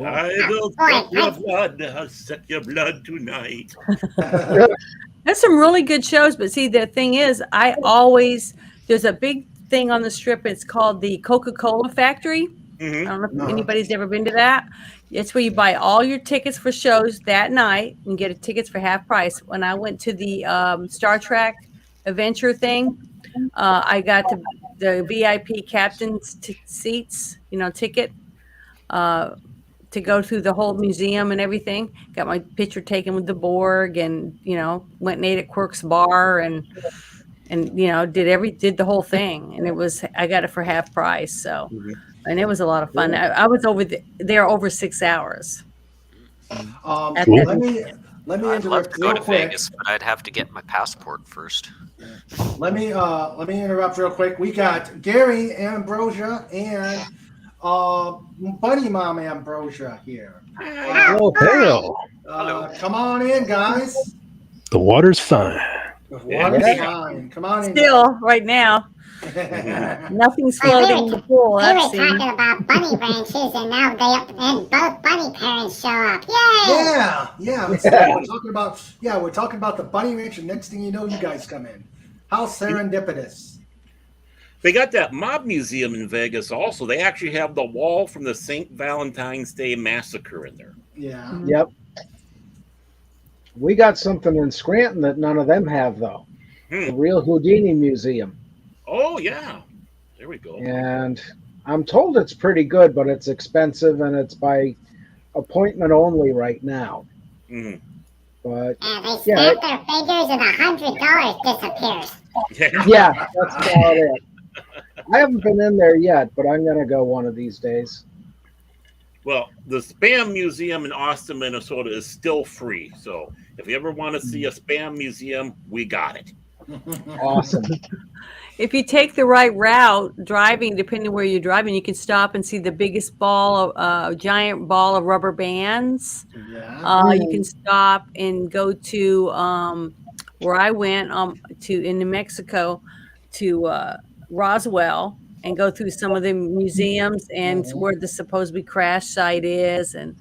I will suck your blood. I'll suck your blood tonight. There's some really good shows, but see, the thing is, there's a big thing on the strip. It's called the Coca-Cola Factory. I don't know if anybody's ever been to that. It's where you buy all your tickets for shows that night and get tickets for half price. When I went to the Star Trek Adventure thing, I got to the VIP captain's seats, ticket to go through the whole museum and everything. Got my picture taken with the Borg, and went and ate at Quirk's bar, and did the whole thing. And I got it for half price. So, and it was a lot of fun. I was there over 6 hours. Let me I'd love interrupt to go real to quick. Vegas, but I'd have to get my passport first. Let me interrupt real quick. We got Gary Ambrosia and Bunny Mom Ambrosia here. Oh, hell. Come on in, guys. The water's fine. The water's fine. Come on in. Still, right now. Nothing's floating in the pool. We were talking about bunny ranches, and now both bunny parents show up. Yay! Yeah. We're talking about the bunny ranch, and next thing you know, you guys come in. How serendipitous. They got that mob museum in Vegas also. They actually have the wall from the St. Valentine's Day massacre in there. Yeah. Yep. We got something in Scranton that none of them have, though. The real Houdini Museum. Oh, yeah. There we go. And I'm told it's pretty good, but it's expensive, and it's by appointment only right now. But they snap their fingers and $100 disappears. Yeah, that's about it. I haven't been in there yet, but I'm going to go one of these days. Well, the Spam Museum in Austin, Minnesota is still free. So if you ever want to see a Spam Museum, we got it. Awesome. If you take the right route, driving, depending where you're driving, you can stop and see the biggest giant ball of rubber bands. Yeah. You can stop and go to where I went in New Mexico to Roswell, and go through some of the museums and where the supposed to be crash site is. And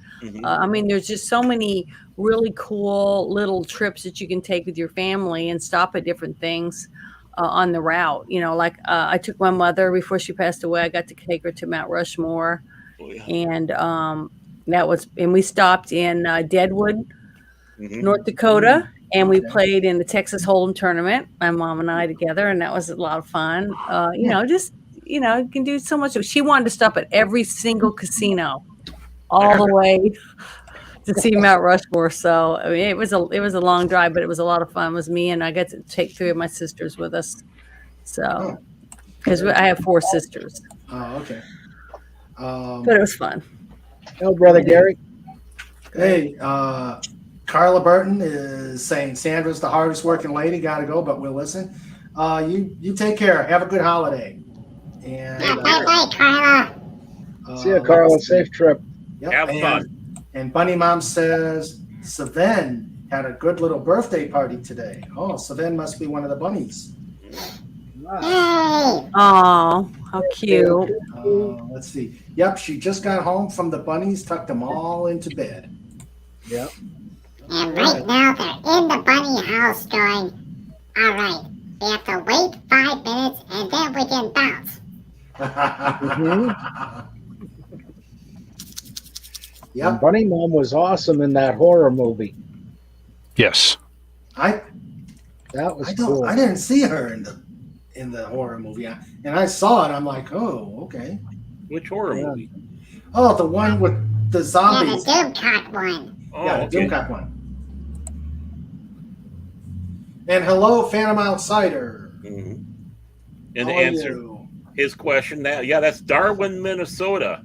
I mean, there's just so many really cool little trips that you can take with your family and stop at different things on the route. Like I took my mother before she passed away. I got to take her to Mount Rushmore. And and we stopped in Deadwood, North Dakota. And we played in the Texas Hold'em tournament, my mom and I together, and that was a lot of fun. You can do so much. She wanted to stop at every single casino, all the way to see Mount Rushmore. So I mean, it was a long drive, but it was a lot of fun. It was me, and I got to take 3 of my sisters with us. So because I have 4 sisters. Oh, okay. But it was fun. Oh, brother Gary. Hey, Carla Burton is saying Sandra's the hardest working lady. Got to go, but we'll listen. You take care. Have a good holiday. And bye, Carla. See you, Carla. Safe trip. Yep. Have fun. And Bunny Mom says Saven had a good little birthday party today. Oh, Saven must be one of the bunnies. Hey. Oh, how cute. Let's see. Yep, she just got home from the bunnies, tucked them all into bed. Yep. And right now they're in the bunny house going, all right, we have to wait 5 minutes and then we can bounce. Yep. And Bunny Mom was awesome in that horror movie. Yes. That was cool. I didn't see her in the horror movie, and I saw it. I'm like, oh, okay. Which horror movie? Oh, the one with the zombies. Yeah, the Doomcock one. Oh, Yeah, the okay. Doomcock one. And hello, Phantom Outsider. And How to are answer you? his question, that's Darwin, Minnesota.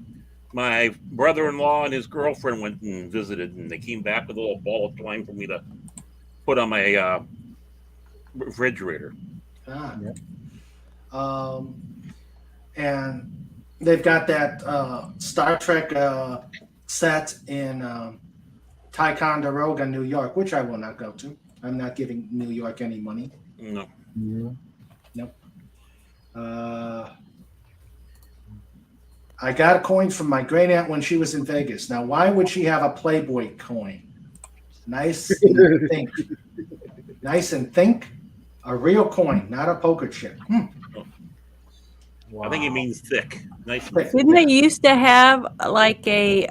My brother-in-law and his girlfriend went and visited, and they came back with a little ball of twine for me to put on my refrigerator. And they've got that Star Trek set in Ticonderoga, New York, which I will not go to. I'm not giving New York any money. No. Nope. I got a coin from my great aunt when she was in Vegas. Now, why would she have a Playboy coin? Nice and think. Nice and think. A real coin, not a poker chip. I think he means thick. Nice. Didn't they used to have like a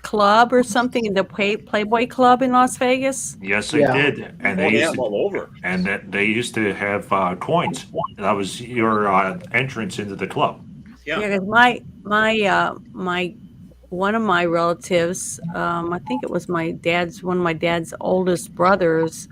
club or something, the Playboy Club in Las Vegas? Yes, they did, and they used to, all over. and that they used to have coins. That was your entrance into the club. Yeah. Because my one of my relatives, I think it was one of my dad's oldest brothers,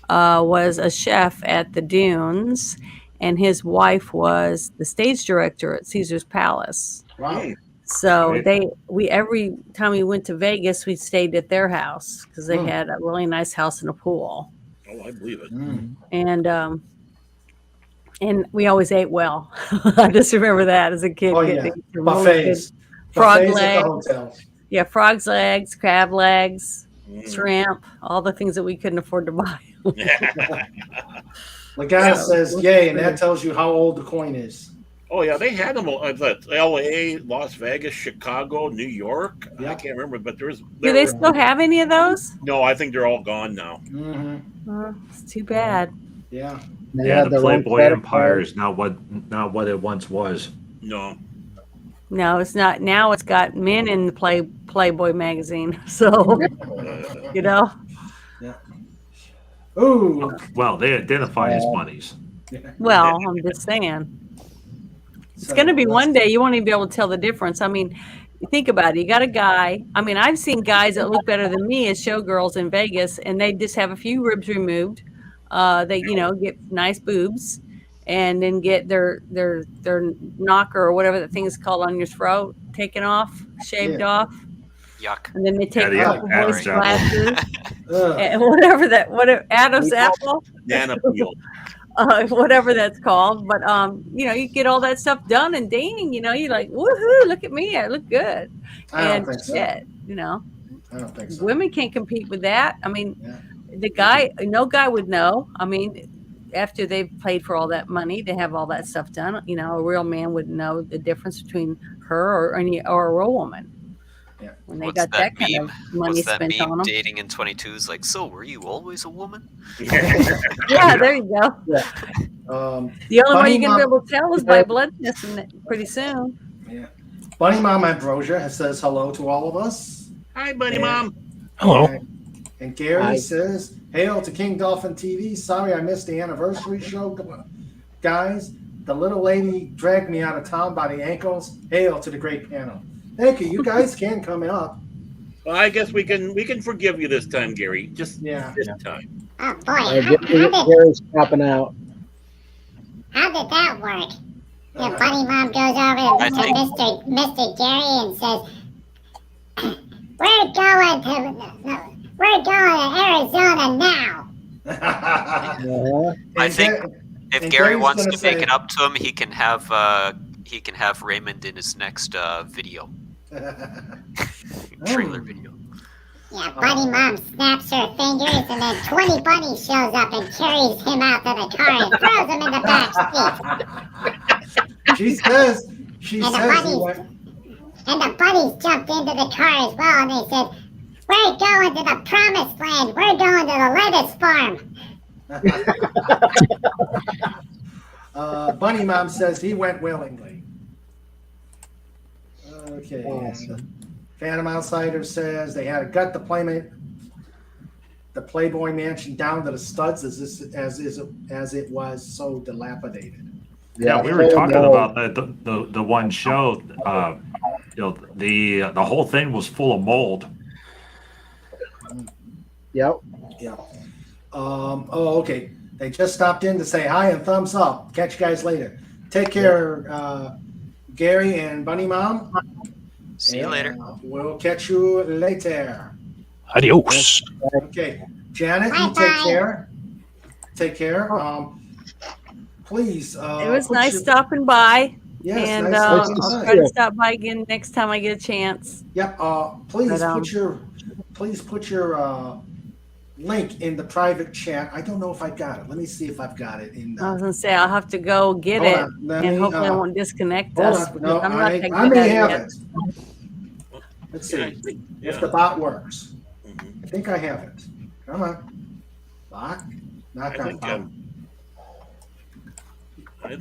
was a chef at the Dunes, and his wife was the stage director at Caesar's Palace. Wow. So every time we went to Vegas, we stayed at their house because they had a really nice house and a pool. Oh, I believe it. And we always ate well. I just remember that as a kid. Oh, yeah. Getting some Buffets. Frog Buffets at the legs. hotel. Yeah, frog's legs, crab legs, shrimp, all the things that we couldn't afford to buy. The guy says, yay, and that tells you how old the coin is. Oh, yeah, they had them at L.A., Las Vegas, Chicago, New York. Yeah. I can't remember, but Do they still have any of those? No, I think they're all gone now. It's too bad. Yeah. Yeah, the Playboy Empire is not what it once was. No. No, it's not. Now it's got men in the Playboy magazine. So, you know. Yeah. Ooh. Well, they identify as bunnies. Well, I'm just saying. It's going to be one day you won't even be able to tell the difference. I mean, think about it. You got a guy. I mean, I've seen guys that look better than me as showgirls in Vegas, and they just have a few ribs removed. They, get nice boobs, and then get their knocker or whatever that thing is called on your throat taken off, shaved off. Yuck. And then they take off the voice Adam's apple. glasses, and whatever Adam's apple. Banana peel. Whatever that's called, but you get all that stuff done, and dang, you're like, woohoo! Look at me, I look good. I don't think so. Shit, I don't think so. women can't compete with that. I mean, no guy would know. I mean, after they've paid for all that money to have all that stuff done, a real man would know the difference between her or a real woman. Yeah. When they What's got that kind of money What's that spent meme? on them. Dating in 22 is like, so were you always a woman? Yeah, there you go. Yeah. The only way Bunny you're gonna be Mom- able to tell is by blood testing pretty soon. Yeah. Bunny Mom Ambrosia says hello to all of us. Hi, Bunny Mom. Hello. And Gary Hi. says, hail to King Dolphin TV. Sorry I missed the anniversary show. Guys, the little lady dragged me out of town by the ankles. Hail to the great panel. Thank you. You guys can come up. Well, I guess we can forgive you this time, Gary. Just this time. Oh boy, Gary's popping out. how did that work? The Bunny Mom goes over to Mr. Gary and says, we're going to Arizona now. I think if and Gary Gary's wants gonna to make say- it up to him, he can have Raymond in his next video. Trailer video. Yeah, Bunny Mom snaps her fingers and then 20 bunnies shows up and carries him out to the car and throws him in the back seat. She says And he the went. bunnies jumped into the car as well and they said, we're going to the promised land. We're going to the lettuce farm. Bunny Mom says he went willingly. Okay. Awesome. Phantom Outsider says they had to gut the Playboy Mansion down to the studs as it was so dilapidated. Yeah, we were talking about that the one show. The whole thing was full of mold. Yep. Yeah. Okay. They just stopped in to say hi and thumbs up. Catch you guys later. Take care, Gary and Bunny Mom. See you later. We'll catch you later. Adios. Okay, Janet, you Bye-bye. take care. Take care. Please. It was nice stopping by. Yes, and nice I'll to see try you. to stop by again next time I get a chance. Yep. Please But, put your link in the private chat. I don't know if I got it. Let me see if I've got it in. I was gonna say I'll have to go get Hold it, on, let and me, hopefully I won't disconnect Hold us. on. No, I'm not that I good may at have it. it. Let's see Yeah. if the bot works. I think I have it. Come on, bot. Not I that think bot. I'm part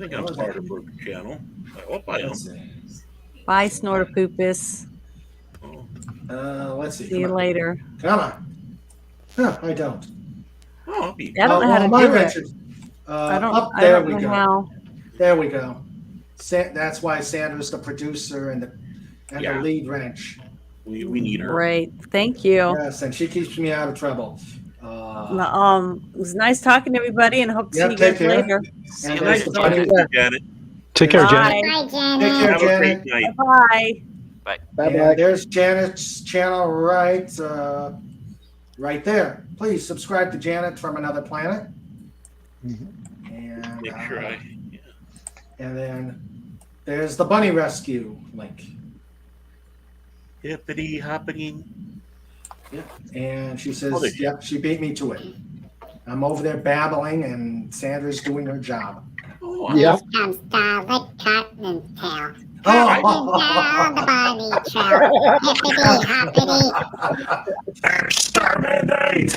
of the channel. I hope I am. Let's see. Bye, Snortapoopus. Let's see. See you later. Come on. No, I don't. Oh, I don't know how to my do it. wrenches. I don't. Up I there don't we know go. how. There we go. That's why Sandra's the producer and the Yeah. lead wrench. We need her. Great. Thank you. Yes, and she keeps me out of trouble. It was nice talking to everybody, and hope to see you take guys care. later. And Nice there's talking the to you, Janet. Take care, Bye. Janet. Bye, Take Janet. care, Have a great Janet. night. Bye. Bye. And there's Janet's channel right there. Please subscribe to Janet from Another Planet. And Make sure and then there's the Bunny Rescue link. Hippity hoppity. Yeah. And she says, Oh, yep, she beat me to it. I'm over there babbling, and Sandra's doing her job. Oh, Yep. Comes Scarlet Cottontail. Oh. Down the bunny trail. Hippity hoppity. Exterminate!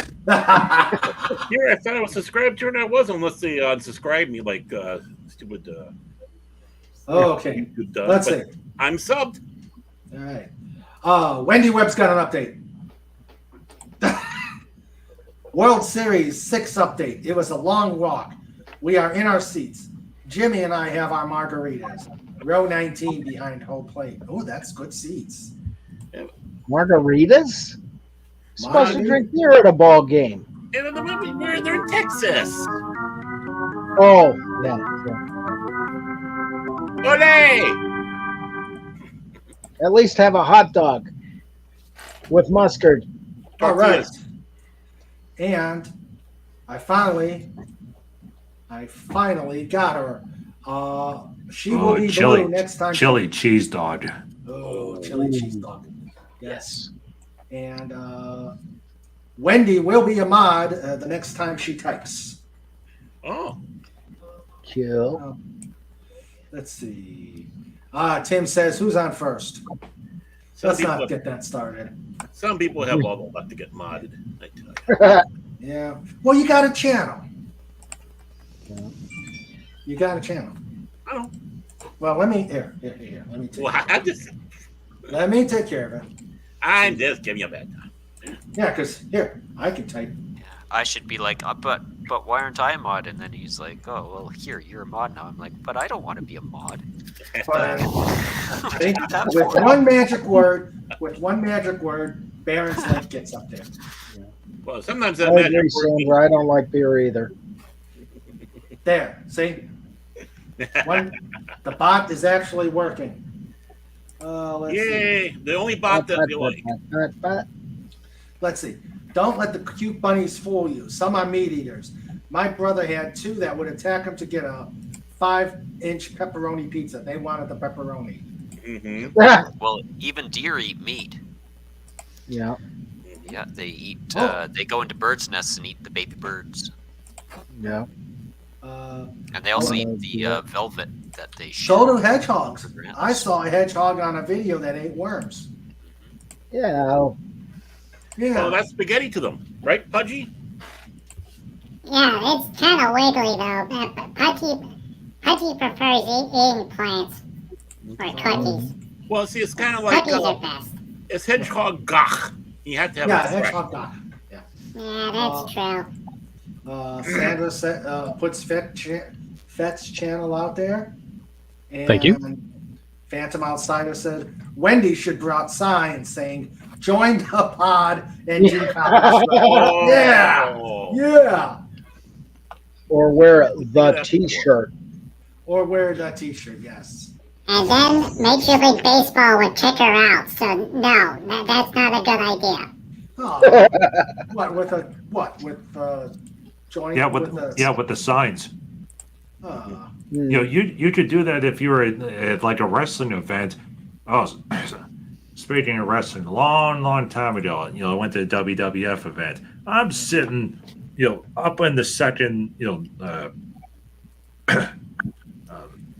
Here, I thought I was subscribed to her, and I wasn't, unless they unsubscribed me, like stupid. Okay. YouTube does, Let's but see. I'm subbed. All right. Wendy Webb's got an update. World Series 6 update. It was a long walk. We are in our seats. Jimmy and I have our margaritas. Row 19 behind home plate. Oh, that's good seats. Margaritas? Supposed to drink beer at a ball game. And they're in Texas. Oh, yeah. Olé! At least have a hot dog with mustard. All right. And I finally got her. She will be blue next time. Chili cheese dog. Oh, chili cheese dog. Yes. And Wendy will be a mod the next time she types. Oh. Cool. Let's see. Tim says, who's on first? Let's not get that started. Some people have all the luck to get modded, I tell you. Yeah. Well, you got a channel. You got a channel. I don't. Well, let me here. Let me take. Well, Let me take care of it. I'm just giving you a bad time. Yeah, because here I can type. I should be like, but why aren't I a mod? And then he's like, oh, well, here, you're a mod now. I'm like, but I don't want to be a mod. With one magic word, Baron's link gets up there. Well, sometimes I that magic agree, word Sandra. I don't like beer either. There, see? The bot is actually working. Let's Yay! see. The only bot that you like. Let's see. Don't let the cute bunnies fool you. Some are meat eaters. My brother had 2 that would attack him to get a 5-inch pepperoni pizza. They wanted the pepperoni. Mm-hmm. Well, even deer eat meat. Yeah. Yeah, they eat. They go into birds' nests and eat the baby birds. Yeah. And they also eat the velvet that they So do hedgehogs. I saw a hedgehog on a video that ate worms. Yeah. Yeah. Well, that's spaghetti to them, right, Pudgy? Yeah, it's kind of wiggly though. Pudgy prefers eating plants or cookies. Well, see, it's kind of like Cookies are best. it's hedgehog gach. You have to have Yeah, it fresh. hedgehog gach. Yeah. Yeah, that's true. Sandra puts Fet's channel out there. And Thank you. Phantom Outsider said Wendy should brought signs saying "Join the pod" and do comments. Oh. Yeah. Or wear the T-shirt. Or wear that T-shirt. Yes. And then Major League Baseball would kick her out. So no, that's not a good idea. Oh, with join? Yeah, with the signs. Uh, You know, you could do that if you were at like a wrestling event. Oh, speaking of wrestling, long time ago, you know, I went to a WWF event. I'm sitting, you know, up in the second, you know,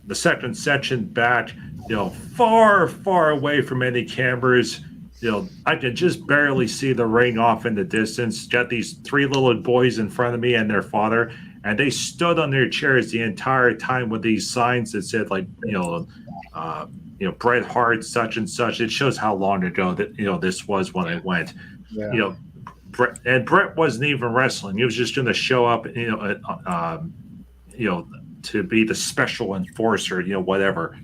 the second section back, you know, far away from any cameras. You know, I can just barely see the ring off in the distance. Got these 3 little boys in front of me and their father, and they stood on their chairs the entire time with these signs that said, like, you know, Bret Hart, such and such. It shows how long ago that this was when I went. Yeah. Bret wasn't even wrestling. He was just going to show up, to be the special enforcer, whatever.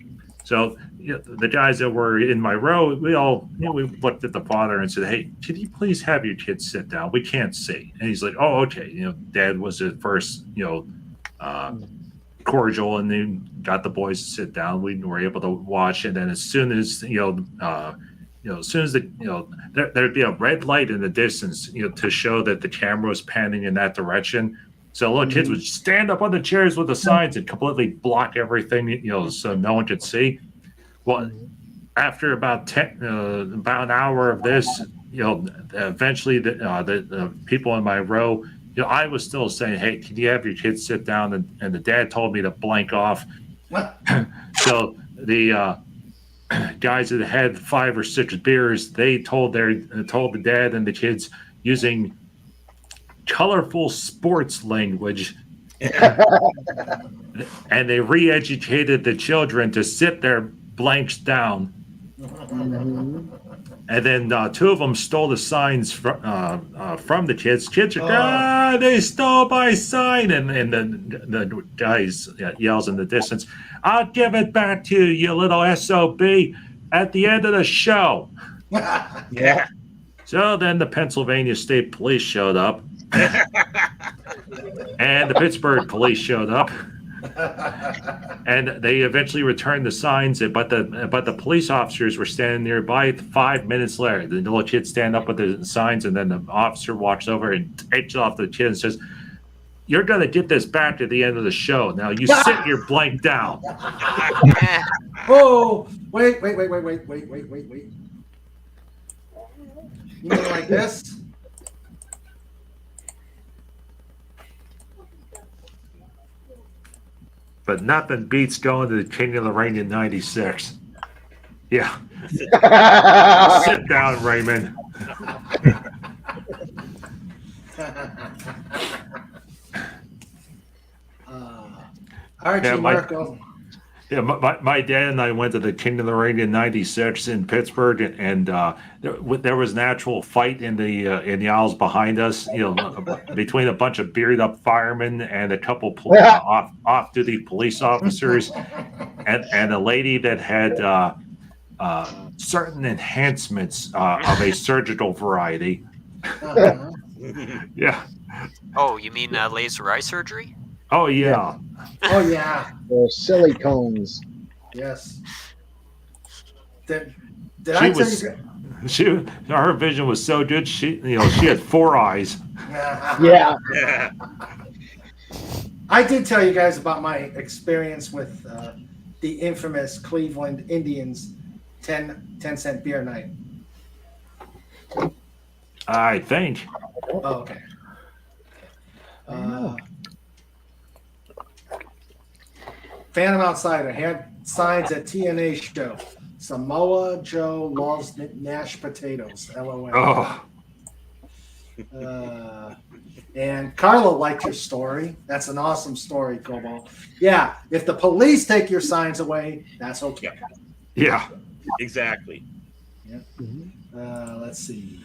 So the guys that were in my row, we all, we looked at the father and said, "Hey, can you please have your kids sit down? We can't see." And he's like, "Oh, okay." Dad was at first, cordial, and then got the boys to sit down. We were able to watch, and then as soon as there'd be a red light in the distance, to show that the camera was panning in that direction. So little kids would stand up on the chairs with the signs and completely block everything, so no one could see. Well, after about an hour of this, eventually the people in my row, I was still saying, "Hey, can you have your kids sit down?" And the dad told me to blank off. So the guys that had 5 or 6 beers, they told the dad and the kids using colorful sports language, and they re-educated the children to sit their blanks down. And then 2 of them stole the signs from the kids. Kids are, they stole my sign, and the guys yells in the distance, "I'll give it back to you, you little SOB, at the end of the show." Yeah. So then the Pennsylvania State Police showed up, and the Pittsburgh Police showed up, and they eventually returned the signs. But the police officers were standing nearby. 5 minutes later, the little kid stand up with the signs, and then the officer walks over and takes off the kid and says, "You're gonna get this back at the end of the show. Now you sit your blank down." Oh, wait. You mean like this? But nothing beats going to the King of the Ring in '96. Yeah. Sit down, Raymond. Archie Marco. Yeah, my dad and I went to the King of the Ring in '96 in Pittsburgh, and there was an actual fight in the aisles behind us, between a bunch of bearded up firemen and a couple off-duty police officers, and a lady that had certain enhancements of a surgical variety. Yeah. Oh, you mean laser eye surgery? Oh yeah. Oh yeah. The silicones. Yes. Did I tell you? Her vision was so good. She had 4 eyes. Yeah. I did tell you guys about my experience with the infamous Cleveland Indians 10-cent beer night. I think. Oh, okay. Phantom Outsider had signs at TNA show. Samoa Joe loves mashed potatoes. LOL. Oh. And Carlo liked your story. That's an awesome story, Kobo. Yeah, if the police take your signs away, that's okay. Yeah. Exactly. Yeah. Let's see.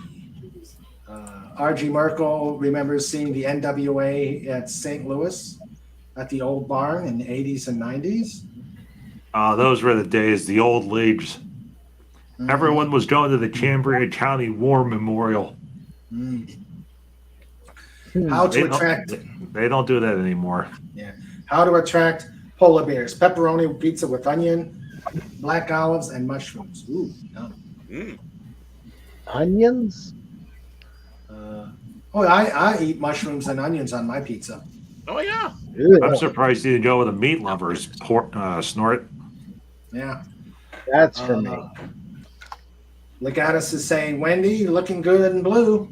RG Merkel remembers seeing the NWA at St. Louis at the old barn in the 80s and 90s. Those were the days, the old leagues. Mm-hmm. Everyone was going to the Cambria County War Memorial. How to attract... They don't do that anymore. Yeah. How to attract polar bears. Pepperoni pizza with onion, black olives, and mushrooms. Ooh, yum. Onions? I eat mushrooms and onions on my pizza. Oh, yeah. I'm surprised you didn't go with a meat lover's snort. Yeah. That's for me. Legatus is saying, Wendy, looking good in blue.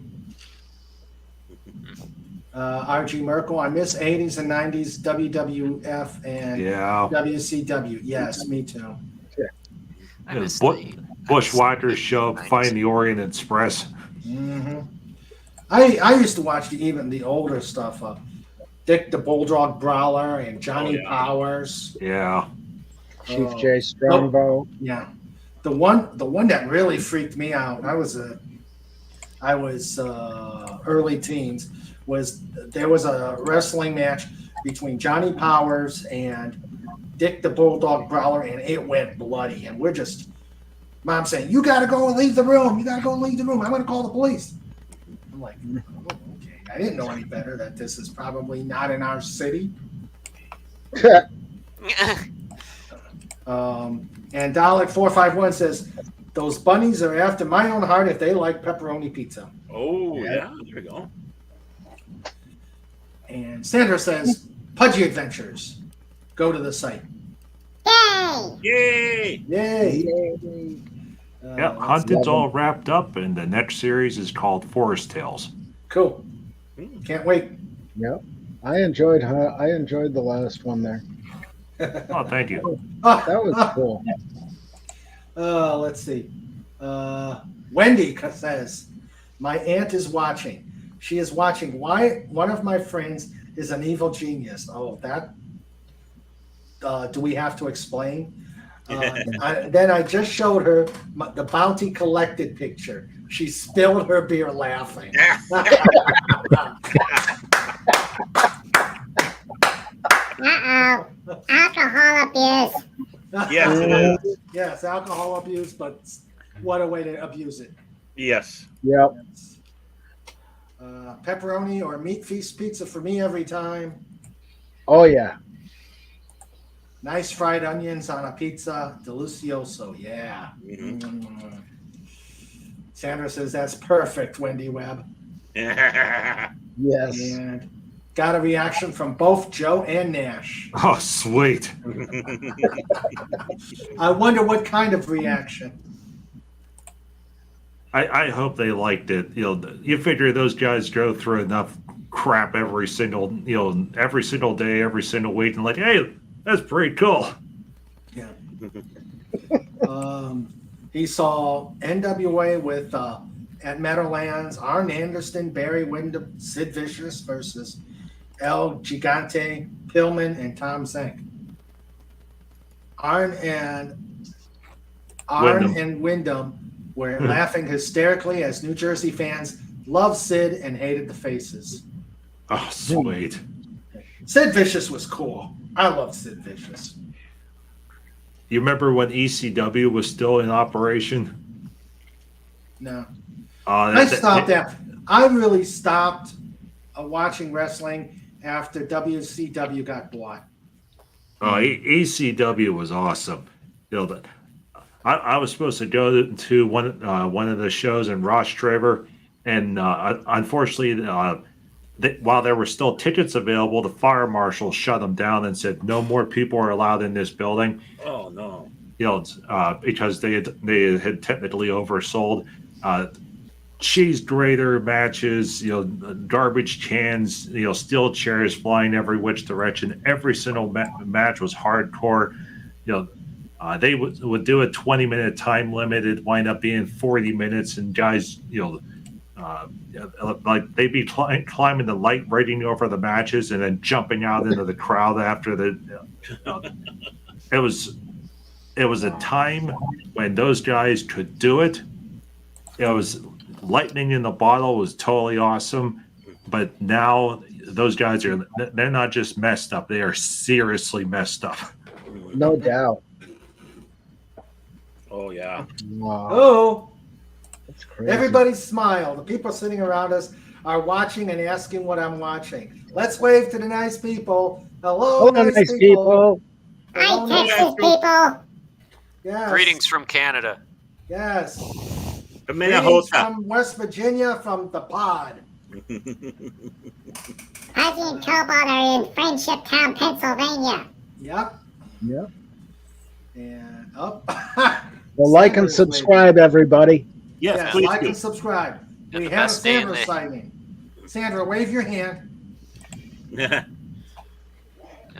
RG Merkel, I miss 80s and 90s WWF and WCW. Yes, me too. Yeah. Bushwhackers show up fighting the Orient Express. Mm-hmm. I used to watch even the older stuff. Dick the Bulldog Brawler and Johnny Powers. Yeah. Chief J Strongbow. Yeah, the one that really freaked me out. I was early teens. There was a wrestling match between Johnny Powers and Dick the Bulldog Brawler, and it went bloody. And we're just, Mom saying, "You got to go and leave the room. You got to go and leave the room. I'm going to call the police." I'm like, oh, okay. I didn't know any better that this is probably not in our city. And Dalek451 says, "Those bunnies are after my own heart if they like pepperoni pizza." Oh, yeah. There we go. And Sandra says, "Pudgy Adventures. Go to the site." Yay! Yay! Yep, Hunted's all wrapped up, and the next series is called Forest Tales. Cool. Can't wait. Yep. I enjoyed the last one there. Oh, thank you. That was cool. Let's see. Wendy says, "My aunt is watching. She is watching why one of my friends is an evil genius." Oh, that. Do we have to explain? Then I just showed her the Bounty Collected picture. She spilled her beer laughing. Alcohol abuse. Yes, it is. Yes, alcohol abuse, but what a way to abuse it. Yes. Yep. Pepperoni or meat feast pizza for me every time. Oh yeah. Nice fried onions on a pizza, delicioso. Yeah. Sandra says that's perfect, Wendy Webb. Yes. And got a reaction from both Joe and Nash. Oh, sweet. I wonder what kind of reaction. I hope they liked it. You figure those guys go through enough crap every single day, every single week, and like, hey, that's pretty cool. Yeah. He saw NWA with at Meadowlands, Arn Anderson, Barry Windham, Sid Vicious versus El Gigante, Pillman, and Tom Zenk. Arn and Windham were laughing hysterically as New Jersey fans loved Sid and hated the faces. Oh, sweet. Sid Vicious was cool. I loved Sid Vicious. You remember when ECW was still in operation? No. I stopped that. I really stopped watching wrestling after WCW got bought. Oh, ECW was awesome. I was supposed to go to one of the shows in Ross Traver, and unfortunately, while there were still tickets available, the fire marshal shut them down and said no more people are allowed in this building. Oh no! Because they had technically oversold. Cheese grater matches, garbage cans, steel chairs flying every which direction. Every single match was hardcore. They would do a 20-minute time limit. It'd wind up being 40 minutes, and guys, like they'd be climbing the light rating over the matches and then jumping out into the crowd after it was a time when those guys could do it. It was lightning in the bottle. Was totally awesome, but now those guys they're not just messed up, they are seriously messed up. No doubt. Oh yeah. Wow. Oh, that's crazy. Everybody smile. The people sitting around us are watching and asking what I'm watching. Let's wave to the nice people. Hello, nice people. Hi, Texas people. Yes. Greetings from Canada. Yes. Greetings from West Virginia, from the pod. Ozzy and Cobalt are in Friendship Town, Pennsylvania. Yep. Yep. And up. Well, like and subscribe, everybody. Yes, please like do. and subscribe. You're We the have a best day in Sandra the- sighting. Sandra, wave your hand. I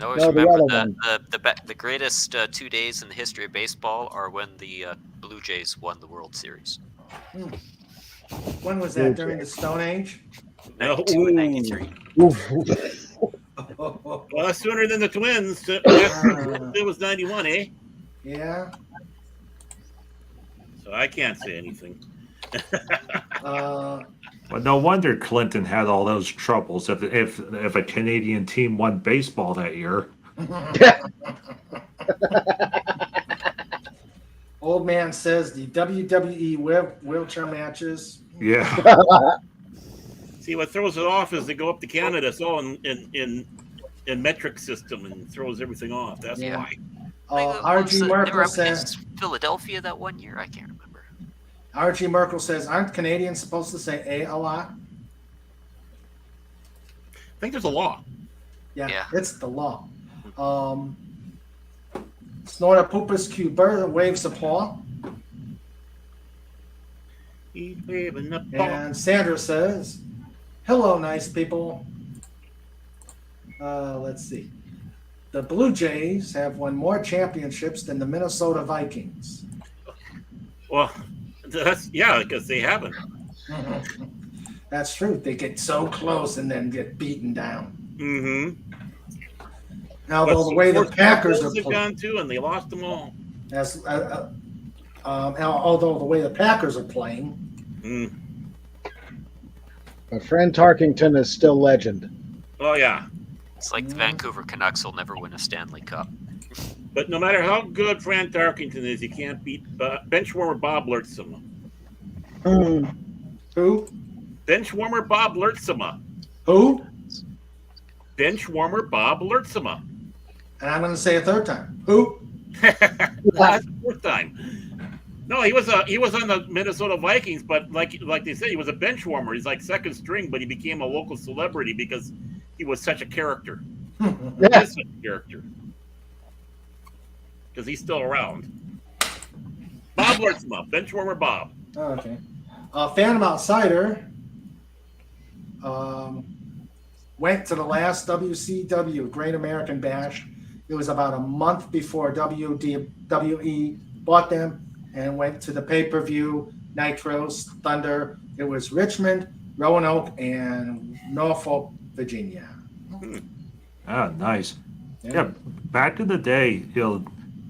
always No, the remember other the greatest 2 days in the history of baseball are when the Blue Jays won the World Series. When was that? During the Stone Age? 92 and 93. Well, that's sooner than the Twins. It was 91, eh? Yeah. So I can't say anything. But no wonder Clinton had all those troubles if a Canadian team won baseball that year. Old man says the WWE wheelchair matches. Yeah. See, what throws it off is they go up to Canada, so in metric system, and throws everything off. That's why. RG Merkel says Philadelphia that one year. I can't remember. RG Merkel says, aren't Canadians supposed to say a lot? I think there's a law. Yeah. It's the law. Snorta Pupus Cuber waves the paw. And Sandra says, hello, nice people. Let's see. The Blue Jays have won more championships than the Minnesota Vikings. Well, because they haven't. That's true. They get so close and then get beaten down. Mm-hmm. Although the way the Packers are playing, gone too, and they lost them all. Although the way the Packers are playing. But Fran Tarkington is still legend. Oh yeah. It's like the Vancouver Canucks will never win a Stanley Cup. But no matter how good Fran Tarkington is, you can't beat benchwarmer Bob Lertsema. Who? Benchwarmer Bob Lertsema. Who? Benchwarmer Bob Lertsema. And I'm going to say a third time. Who? That's the fourth time. No, he was on the Minnesota Vikings, but like they said, he was a bench warmer. He's like second string, but he became a local celebrity because he was such a character. He is such a character. Because he's still around. Bob Lertsema, bench warmer Bob. Oh, okay. Phantom Outsider went to the last WCW, Great American Bash. It was about a month before WWE bought them and went to the pay-per-view, Nitros, Thunder. It was Richmond, Roanoke, and Norfolk, Virginia. Ah, nice. Yeah, back in the day,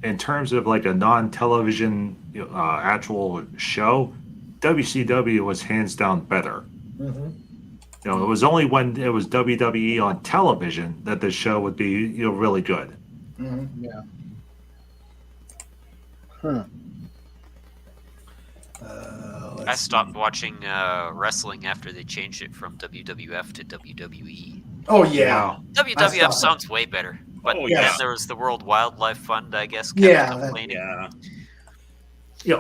in terms of like a non-television actual show, WCW was hands down better. It was only when it was WWE on television that the show would be really good. Yeah. Huh. I stopped watching wrestling after they changed it from WWF to WWE. Oh yeah. WWF sounds way better. But then there was the World Wildlife Fund, I guess. Complaining.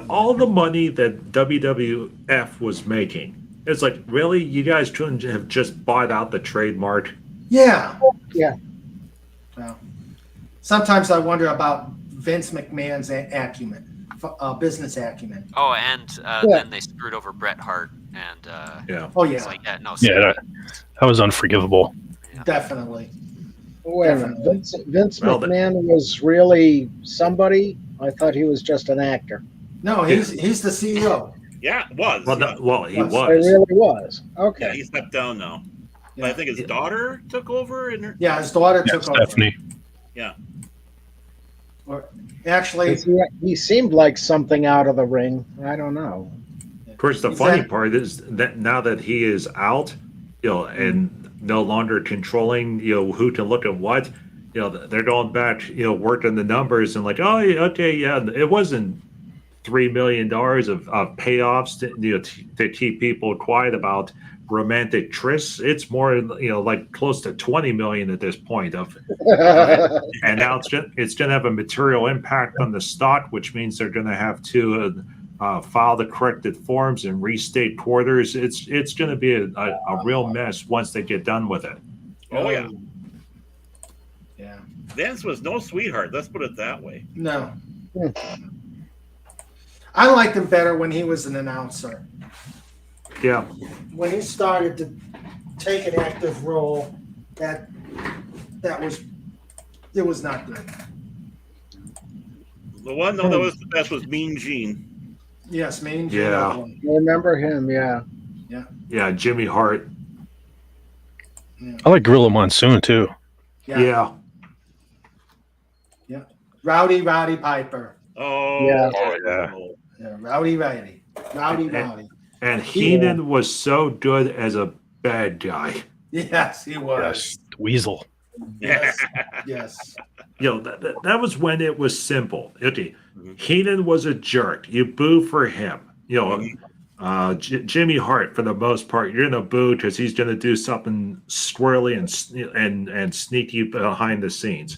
All the money that WWF was making. It's like, really? You guys couldn't have just bought out the trademark? Yeah. Yeah. Well, sometimes I wonder about Vince McMahon's acumen. Business acumen. Oh, and then they screwed over Bret Hart, and it's like that. No, that was unforgivable. Definitely. Wait a minute. Vince McMahon was really somebody? I thought he was just an actor. No, he's the CEO. Yeah, it was. He was. It really was. Okay. Yeah, he stepped down now. But I think his daughter took over. His daughter took Stephanie. over. Yeah. Or actually, he seemed like something out of the ring. I don't know. Of course, the funny part is that now that he is out, and no longer controlling, who can look at what, they're going back, working the numbers and like, oh, okay, it wasn't $3 million of payoffs to keep people quiet about romantic trysts. It's more like close to 20 million at this point and now it's going to have a material impact on the stock, which means they're going to have to file the corrected forms and restate quarters. It's going to be a real mess once they get done with it. Oh yeah. Yeah. Vince was no sweetheart, let's put it that way. No. I liked him better when he was an announcer. Yeah. When he started to take an active role, it was not good. The one that was the best was Mean Gene. Yes, Mean Gene. Yeah. I remember him, yeah. Yeah, Jimmy Hart. I like Gorilla Monsoon too. Yeah. Rowdy Piper. Oh, Yeah. Yeah, Rowdy. And Heenan was so good as a bad guy. Yes, he was. Yes, Weasel. Yes. That was when it was simple. Okay, Heenan was a jerk. You boo for him. Jimmy Hart, for the most part, you're gonna boo because he's gonna do something squirrely and sneaky behind the scenes.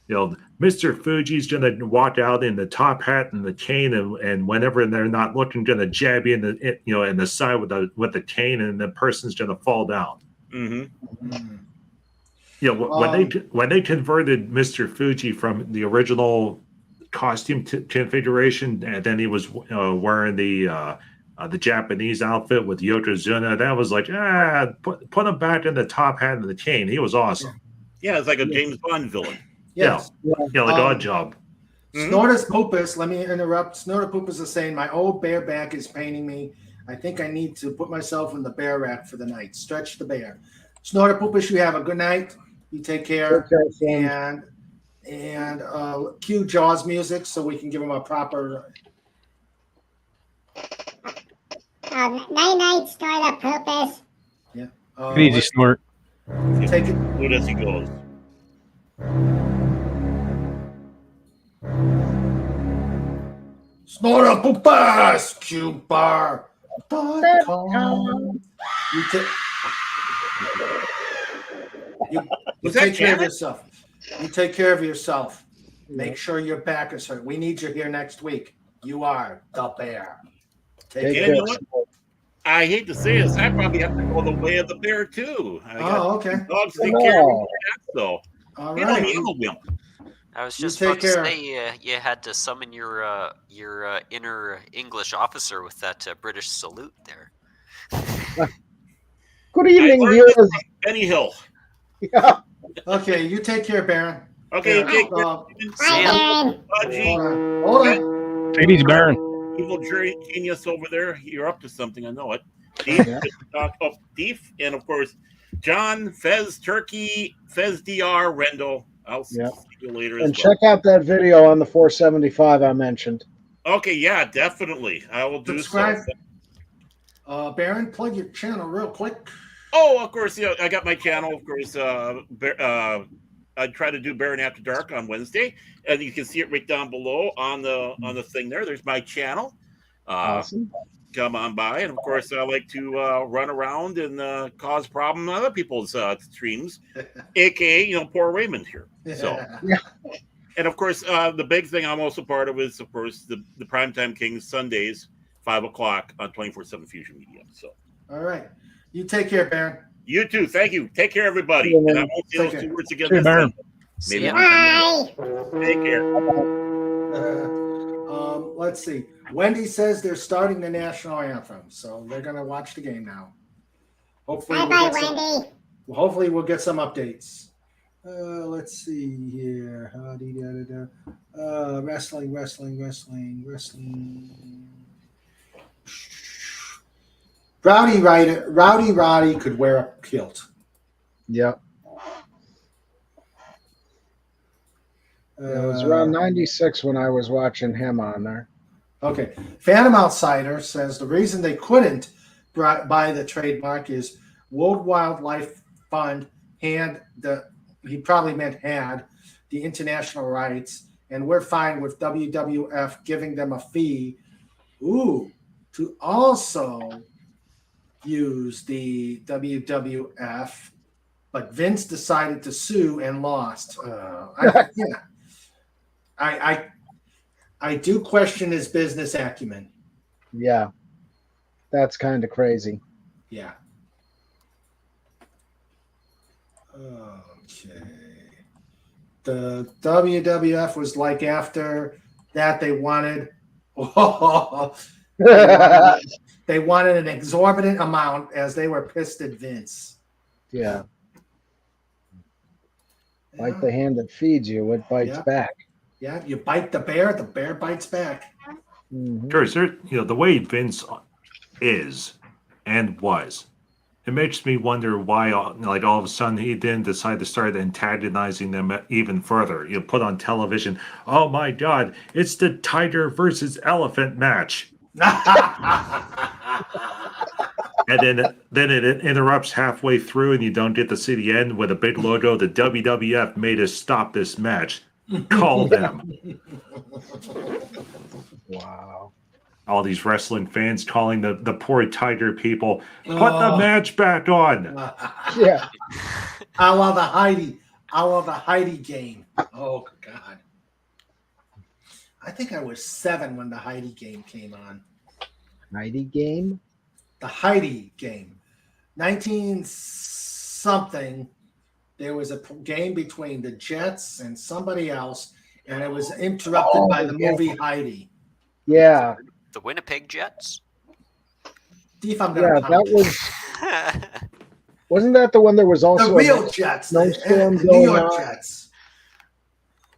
Mr. Fuji's gonna walk out in the top hat and the cane, and whenever they're not looking, gonna jab you in the side with the cane, and the person's gonna fall down. When they converted Mr. Fuji from the original costume configuration, and then he was wearing the Japanese outfit with Yokozuna, that was like, put him back in the top hat and the cane. He was awesome. Yeah, it's like a James Bond villain. Yes. Like Odd Job. Snortus Poopus, let me interrupt. Snortus Poopus is saying, my old bear back is paining me. I think I need to put myself in the bear rack for the night. Stretch the bear. Snortus Poopus, you have a good night. You take care. And cue Jaws music so we can give him a proper... Night, Snortus Poopus. Yeah. Easy, Snort. Take it. Good as he goes. Snortus Poopus, cubebar.com. You take care of yourself. You take care of yourself. Make sure your back is hurt. We need you here next week. You are the bear. Take care. You know what? I hate to say this, I probably have to go the way of the bear too. Okay. Dogs take care of me, so all right. I'm a wimp. I was just about to say you had to summon your inner English officer with that British salute there. Good evening, viewers. Benny Hill. Yeah. Okay, you take care, Baron. Okay, Baron. Hold on. Take it easy, Baron. Evil genius over there. You're up to something. I know it. Thief, and of course, John, Fez Turkey, Fez DR, Rendell. I'll see you later. And check out that video on the 475 I mentioned. Okay, yeah, definitely. I will do subscribe. Baron, plug your channel real quick. Oh, of course, I got my channel. Of course, I try to do Baron After Dark on Wednesday, and you can see it right down below on the thing there. There's my channel. Awesome. Come on by, and of course, I like to run around and cause problem on other people's streams, aka poor Raymond here. So, and of course, the big thing I'm also part of is, of course, the Primetime Kings Sundays, 5:00 on 24/7 Fusion Media. So, all right, you take care, Baron. You too. Thank you. Take care, everybody. And I won't say those two words again. This time. Maybe. Bye. Take care. Let's see. Wendy says they're starting the national anthem, so they're going to watch the game now. Hopefully, Wendy. Hopefully, we'll get some updates. Let's see here. Wrestling. Rowdy Roddy could wear a kilt. Yep. It was around 96 when I was watching him on there. Okay. Phantom Outsider says the reason they couldn't buy the trademark is World Wildlife Fund he probably meant had the international rights, and we're fine with WWF giving them a fee to also use the WWF, but Vince decided to sue and lost. I do question his business acumen. Yeah, that's kind of crazy. Yeah. Okay. The WWF was like after that they wanted they wanted an exorbitant amount as they were pissed at Vince. Yeah. Like the hand that feeds you, it bites back. Yeah, you bite the bear bites back. Mm-hmm. Sure, the way Vince is and was, It makes me wonder why, like, all of a sudden he didn't decide to start antagonizing them even further. You put on television, oh my God, it's the tiger versus elephant match. And then it interrupts halfway through and you don't get to see the end with a big logo. The WWF made us stop this match. Call them. Wow. All these wrestling fans calling the poor tiger people, put the match back on. Yeah. I love the Heidi game. Oh God. I think I was 7 when the Heidi game came on. Heidi game? The Heidi game. 19 something. There was a game between the Jets and somebody else, and it was interrupted by the movie Heidi. Yeah. The Winnipeg Jets? See if I'm Yeah, gonna that was. Wasn't that the one that was also the real Jets, snowstorm the New going York on? Jets.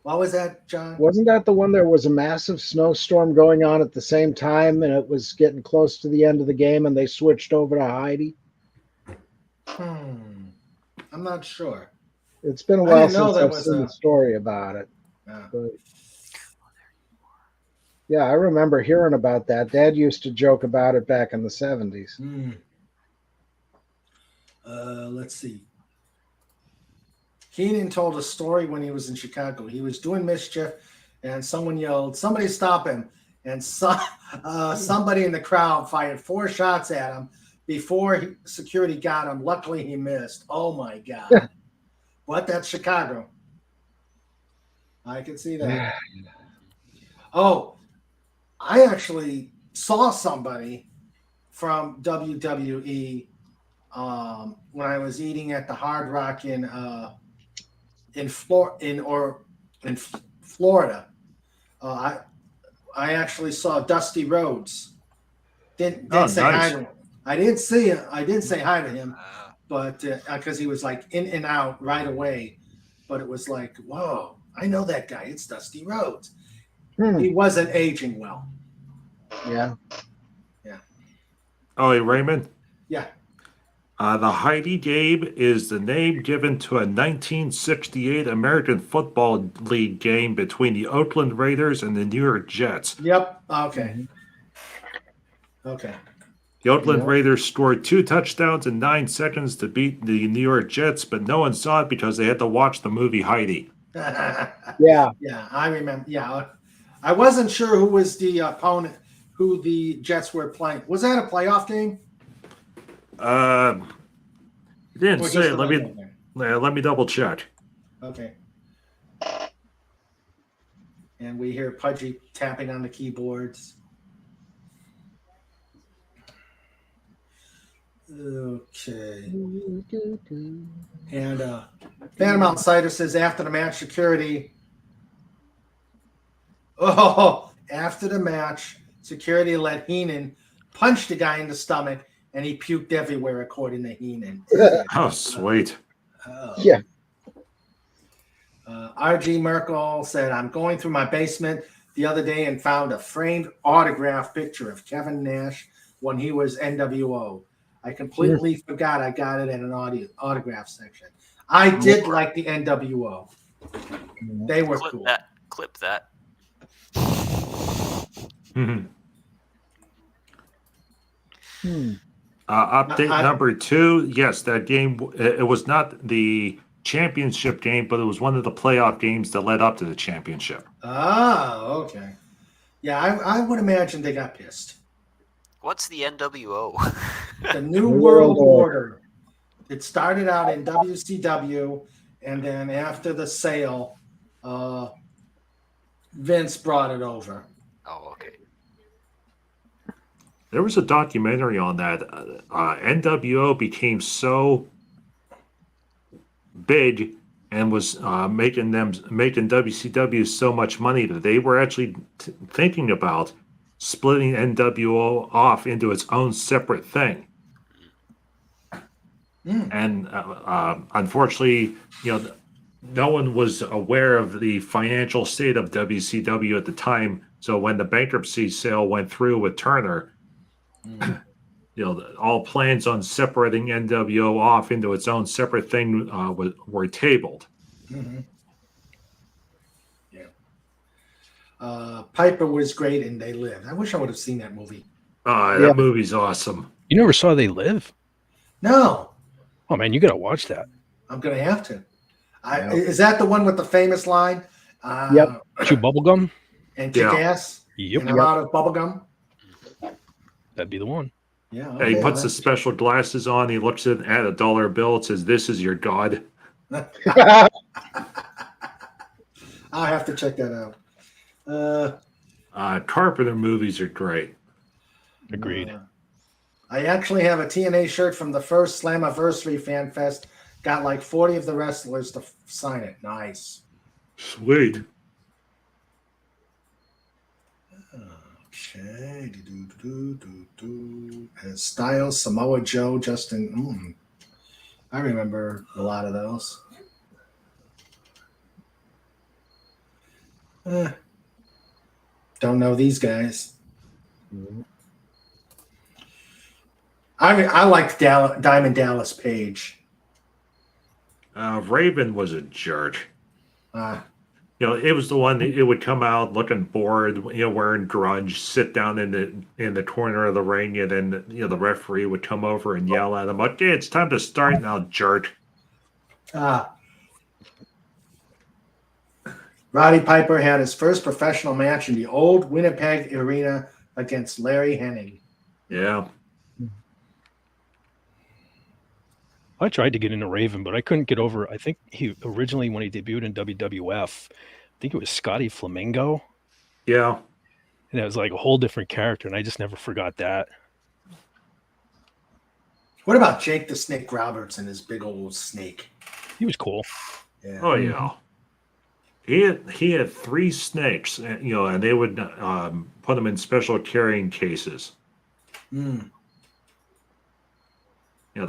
What was that, John? Wasn't that the one there was a massive snowstorm going on at the same time, and it was getting close to the end of the game, and they switched over to Heidi? I'm not sure. It's been a I while didn't know since there I've was seen a- the story about it. Yeah. But yeah, I remember hearing about that. Dad used to joke about it back in the 70s. Let's see. Keenan told a story when he was in Chicago. He was doing mischief, and someone yelled, "Somebody stop him!" And somebody in the crowd fired 4 shots at him before security got him. Luckily, he missed. Oh my God! What? That's Chicago. I can see that. Oh, I actually saw somebody from WWE when I was eating at the Hard Rock in Florida. I actually saw Dusty Rhodes. Didn't say hi to him. I didn't see him. I didn't say hi to him, but because he was like in and out right away. But it was like, whoa, I know that guy. It's Dusty Rhodes. He wasn't aging well. Yeah. Yeah. Oh, hey, Raymond? Yeah. The Heidi game is the name given to a 1968 American Football League game between the Oakland Raiders and the New York Jets. Yep. Okay. Okay. The Oakland Raiders scored 2 touchdowns in 9 seconds to beat the New York Jets, but no one saw it because they had to watch the movie Heidi. Yeah. Yeah, I remember. Yeah. I wasn't sure who was the opponent, who the Jets were playing. Was that a playoff game? It didn't Or say. just a Let me double check. Okay. And we hear Pudgy tapping on the keyboards. Okay. And Phantom Outsider says after the match, security. Oh, after the match, security let Heenan punch the guy in the stomach, and he puked everywhere, according to Heenan. Oh, sweet. Yeah. RG Merkel said, I'm going through my basement the other day and found a framed autograph picture of Kevin Nash when he was NWO. I completely forgot I got it at an autograph section. I did like the NWO. They were cool. Clip that. Update number 2. Yes, that game, it was not the championship game, but it was one of the playoff games that led up to the championship. Oh, okay. Yeah, I would imagine they got pissed. What's the NWO? The New World Order. It started out in WCW, and then after the sale, Vince brought it over. Oh, okay. There was a documentary on that. NWO became so big and was making WCW so much money that they were actually thinking about splitting NWO off into its own separate thing. And unfortunately, no one was aware of the financial state of WCW at the time. So when the bankruptcy sale went through with Turner, all plans on separating NWO off into its own separate thing were tabled. Mm-hmm. Yeah. Piper was great and They Lived. I wish I would have seen that movie. That movie's awesome. You never saw They Live? No. Oh man, you gotta watch that. I'm gonna have to. Is that the one with the famous line? Yep. Chew bubblegum? And kick ass? Yep. And I'm out of bubblegum? That'd be the one. Yeah. And he puts the special glasses on. He looks at a dollar bill. It says, "This is your God." I'll have to check that out. Carpenter movies are great. Agreed. I actually have a TNA shirt from the first Slammiversary Fan Fest. Got like 40 of the wrestlers to sign it. Nice. Sweet. Okay. Styles, Samoa Joe, Justin. I remember a lot of those. Don't know these guys. I liked Diamond Dallas Page. Raven was a jerk. It was the one that it would come out looking bored, wearing grunge, sit down in the corner of the ring, and then the referee would come over and yell at him, "Okay, it's time to start now, jerk." Roddy Piper had his first professional match in the old Winnipeg Arena against Larry Hennig. Yeah. I tried to get into Raven, but I couldn't get over. I think he originally, when he debuted in WWF, I think it was Scotty Flamingo. Yeah. And it was like a whole different character, and I just never forgot that. What about Jake the Snake Roberts and his big old snake? He was cool. Yeah. Oh yeah. He had 3 snakes, and they would put them in special carrying cases. The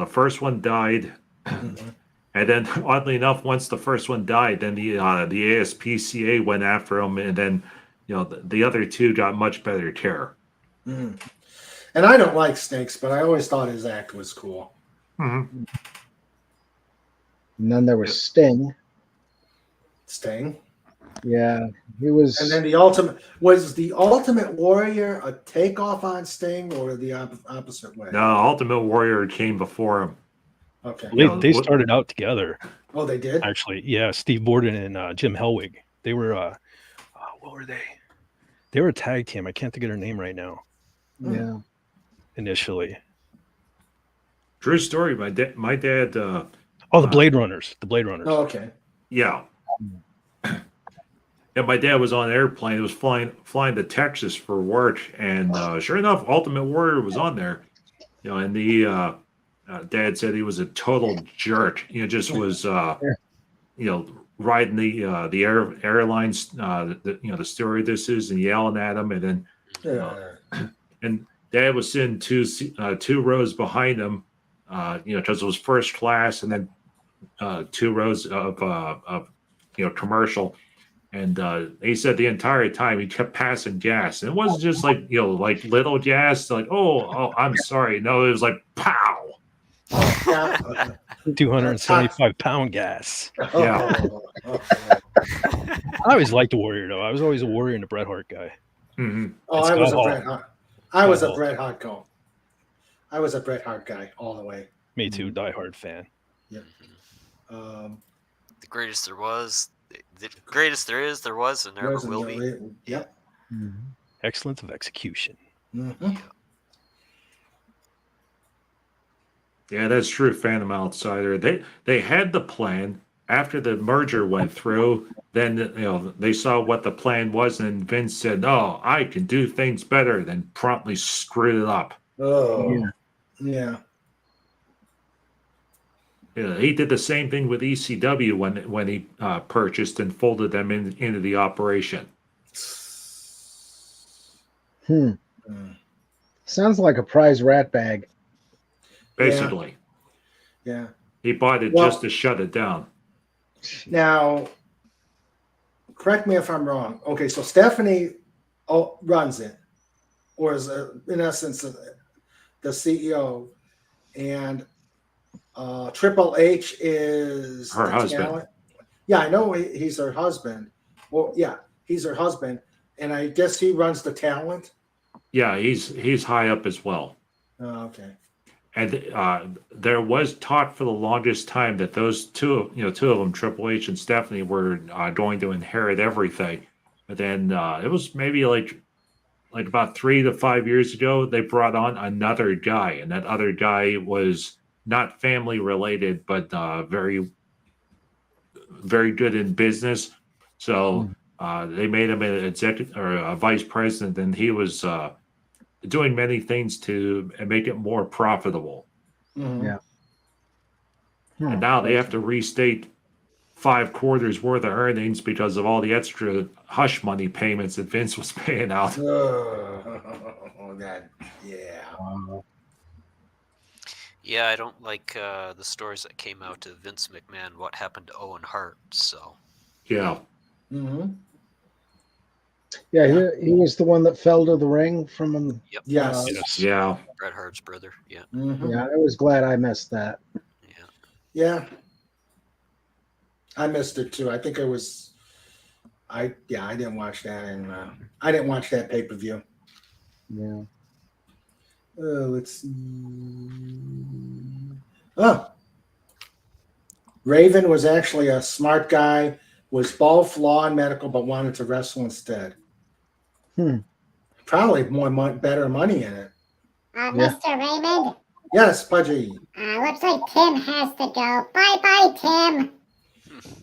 first one died, and then oddly enough, once the first one died, then the ASPCA went after him, and then the other 2 got much better care. And I don't like snakes, but I always thought his act was cool. And then there was Sting. Sting. Yeah, he was. And then the Ultimate Warrior a takeoff on Sting or the opposite way? No, Ultimate Warrior came before him. Okay. They started out together. Oh, they did? Actually, yeah. Steve Borden and Jim Hellwig. They were, what were they? They were a tag team. I can't think of their name right now. Yeah. Initially. True story. My dad. The Blade Runners. The Blade Runners. Oh, okay. Yeah. And my dad was on an airplane. It was flying to Texas for work, and sure enough, Ultimate Warrior was on there. And the dad said he was a total jerk. Just was riding the airlines, the stewardesses and yelling at them, and then and Dad was sitting 2 rows behind him, because it was first class, and then 2 rows of commercial. And he said the entire time he kept passing gas. And it wasn't just like little gas, like, oh, I'm sorry. No, it was like, pow. 275-pound gas. Yeah. I always liked the Warrior, though. I was always a Warrior and a Bret Hart guy. Mm-hmm. Oh, I was a Bret Hart. I was a Bret Hart guy. I was a Bret Hart guy all the way. Me too, diehard fan. Yeah. The greatest there was, the greatest there is, there was, and never will be. Yep. Mm-hmm. Excellence of execution. Mm-hmm. Yeah, that's true. Phantom Outsider. They had the plan after the merger went through. Then they saw what the plan was, and Vince said, "No, I can do things better." Then promptly screwed it up. Oh, yeah. Yeah, he did the same thing with ECW when he purchased and folded them into the operation. Sounds like a prize rat bag. Basically. Yeah. He bought it just to shut it down. Now, correct me if I'm wrong. Okay, so Stephanie runs it, or is in essence the CEO, and Triple H is Her the husband. talent. Yeah, I know he's her husband. Well, yeah, he's her husband, and I guess he runs the talent. Yeah, he's high up as well. Oh, okay. And there was talk for the longest time that those two of them, Triple H and Stephanie, were going to inherit everything. But then it was maybe like about 3 to 5 years ago, they brought on another guy, and that other guy was not family related, but very, very good in business. So they made him an executive or a vice president, and he was doing many things to make it more profitable. Mm-hmm. Yeah. And now they have to restate 5 quarters worth of earnings because of all the extra hush money payments that Vince was paying out. Yeah, I don't like the stories that came out of Vince McMahon, what happened to Owen Hart, so. Yeah. Mm-hmm. Yeah, he was the one that fell to the ring from him. Yep. Yes. Yeah. Bret Hart's brother, yeah. Mm-hmm. Yeah, I was glad I missed that. Yeah. I missed it too. I think it was. I didn't watch that, and I didn't watch that pay-per-view. Yeah. Let's see. Oh, Raven was actually a smart guy. Was both law and medical, but wanted to wrestle instead. Probably better money in it. Mr. Raymond? Yes, Pudgy. Looks like Tim has to go. Bye-bye, Tim.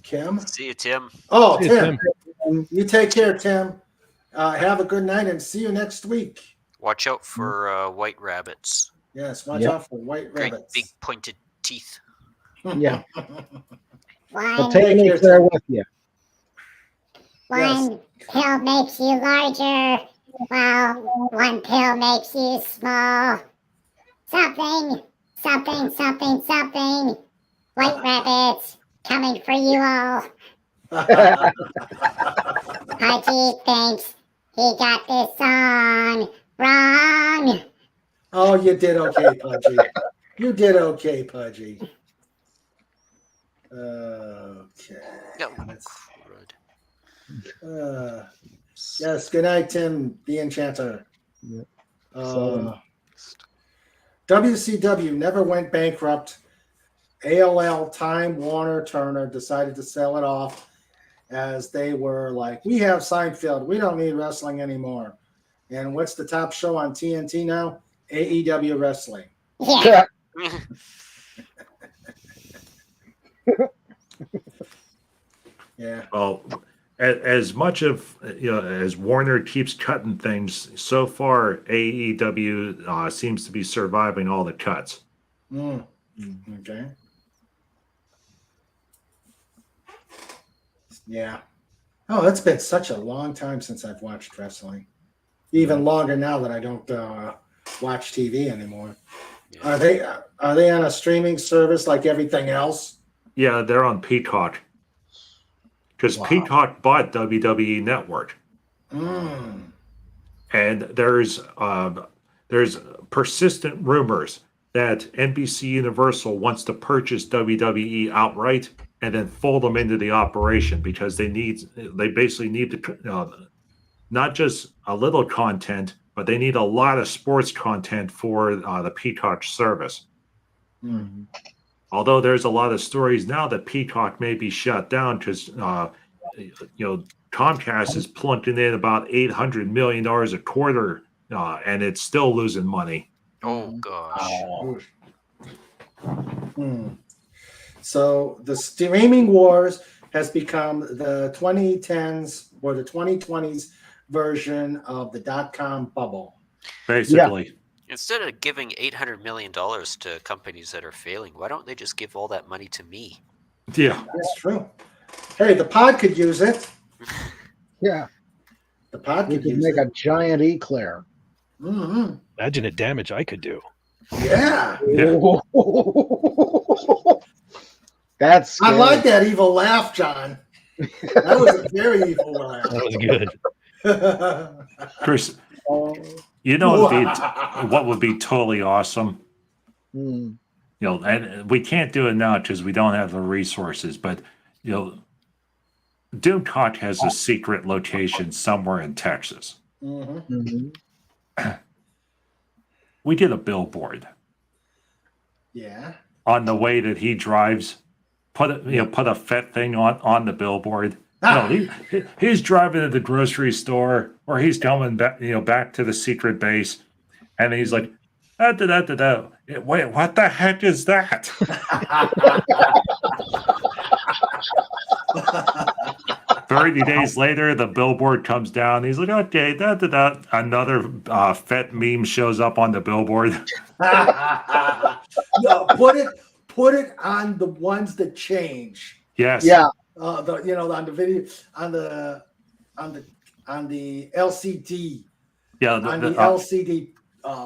Kim? See you, Tim. Oh, See you, Tim. You take care, Tim. Have a good night and see you next week. Watch out for white rabbits. Yes, watch out for white Great rabbits. big pointed teeth. Yeah. One, take me there with you. one pill makes you larger, while one pill makes you small. Something. White rabbits coming for you all. Pudgy thinks he got this song wrong. Oh, you did okay, Pudgy. You did okay, Pudgy. Okay. Yes, good night, Tim, the Enchanter. WCW never went bankrupt. AOL, Time Warner, Turner decided to sell it off as they were like, we have Seinfeld. We don't need wrestling anymore. And what's the top show on TNT now? AEW Wrestling. Yeah. Yeah. Well, as much of as Warner keeps cutting things, so far AEW seems to be surviving all the cuts. Okay. Yeah. Oh, it's been such a long time since I've watched wrestling. Even longer now that I don't watch TV anymore. Are they on a streaming service like everything else? Yeah, they're on Peacock. Because Peacock bought WWE Network. And there's persistent rumors that NBC Universal wants to purchase WWE outright and then fold them into the operation because they basically need to not just a little content, but they need a lot of sports content for the Peacock service. Although there's a lot of stories now that Peacock may be shut down because Comcast is plunking in about $800 million a quarter, and it's still losing money. Oh gosh. So the streaming wars has become the 2010s or the 2020s version of the .com bubble. Basically. Instead of giving $800 million to companies that are failing, why don't they just give all that money to me? Yeah. That's true. Hey, the pod could use it. Yeah. The pod We could could use make it. a giant eclair. Imagine the damage I could do. Yeah. That's I scary. like that evil laugh, John. That was a very evil laugh. That was good. You know what would be totally awesome? Hmm. You know, and we can't do it now because we don't have the resources, but you know, Doomcock has a secret location somewhere in Texas. Mm-hmm. We did a billboard. Yeah. On the way that he drives, put a FET thing on the billboard. He's driving to the grocery store, or he's coming back, back to the secret base, and he's like, wait, what the heck is that? 30 days later, the billboard comes down. He's like, okay, another FET meme shows up on the billboard. No, put it on the ones that change. Yes. Yeah. On the video, on the LCD. Yeah. On the LCD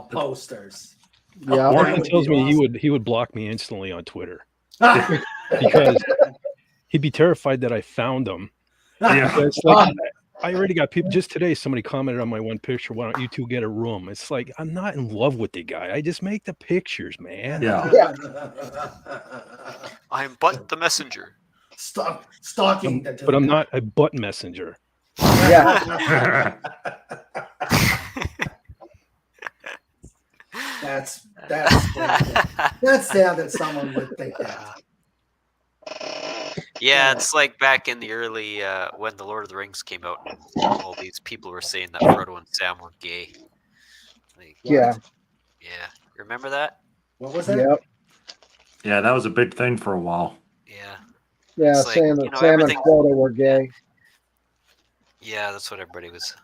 posters. Yeah. Warren tells me he would block me instantly on Twitter because he'd be terrified that I found him. Yeah. It's like, I already got people. Just today, somebody commented on my one picture. Why don't you two get a room? It's like, I'm not in love with the guy. I just make the pictures, man. Yeah. I'm but the messenger. Stalking. But I'm not a butt messenger. Yeah. That's sad that someone would think that. Yeah, it's like back in the early when the Lord of the Rings came out, and all these people were saying that Frodo and Sam were gay. Like, Yeah. Yeah. Remember that? What was that? Yep. Yeah, that was a big thing for a while. Yeah. Yeah. It's like, Sam and Frodo were gay. Yeah, that's what everybody was.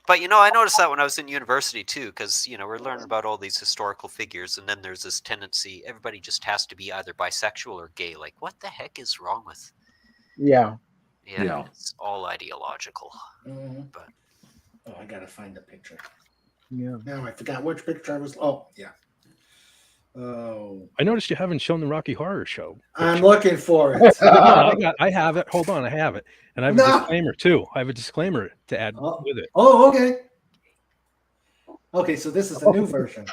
But I noticed that when I was in university too, because we're learning about all these historical figures, and then there's this tendency everybody just has to be either bisexual or gay. Like, what the heck is wrong with? Yeah. Yeah. It's all ideological. Mm-hmm. But I gotta find the picture. Yeah. Now I forgot which picture I was. Oh yeah. Oh. I noticed you haven't shown the Rocky Horror Show picture. I'm looking for it. I have it. Hold on, I have it, and I have a disclaimer too. I have a disclaimer to add with it. Oh, okay. Okay, so this is the new version.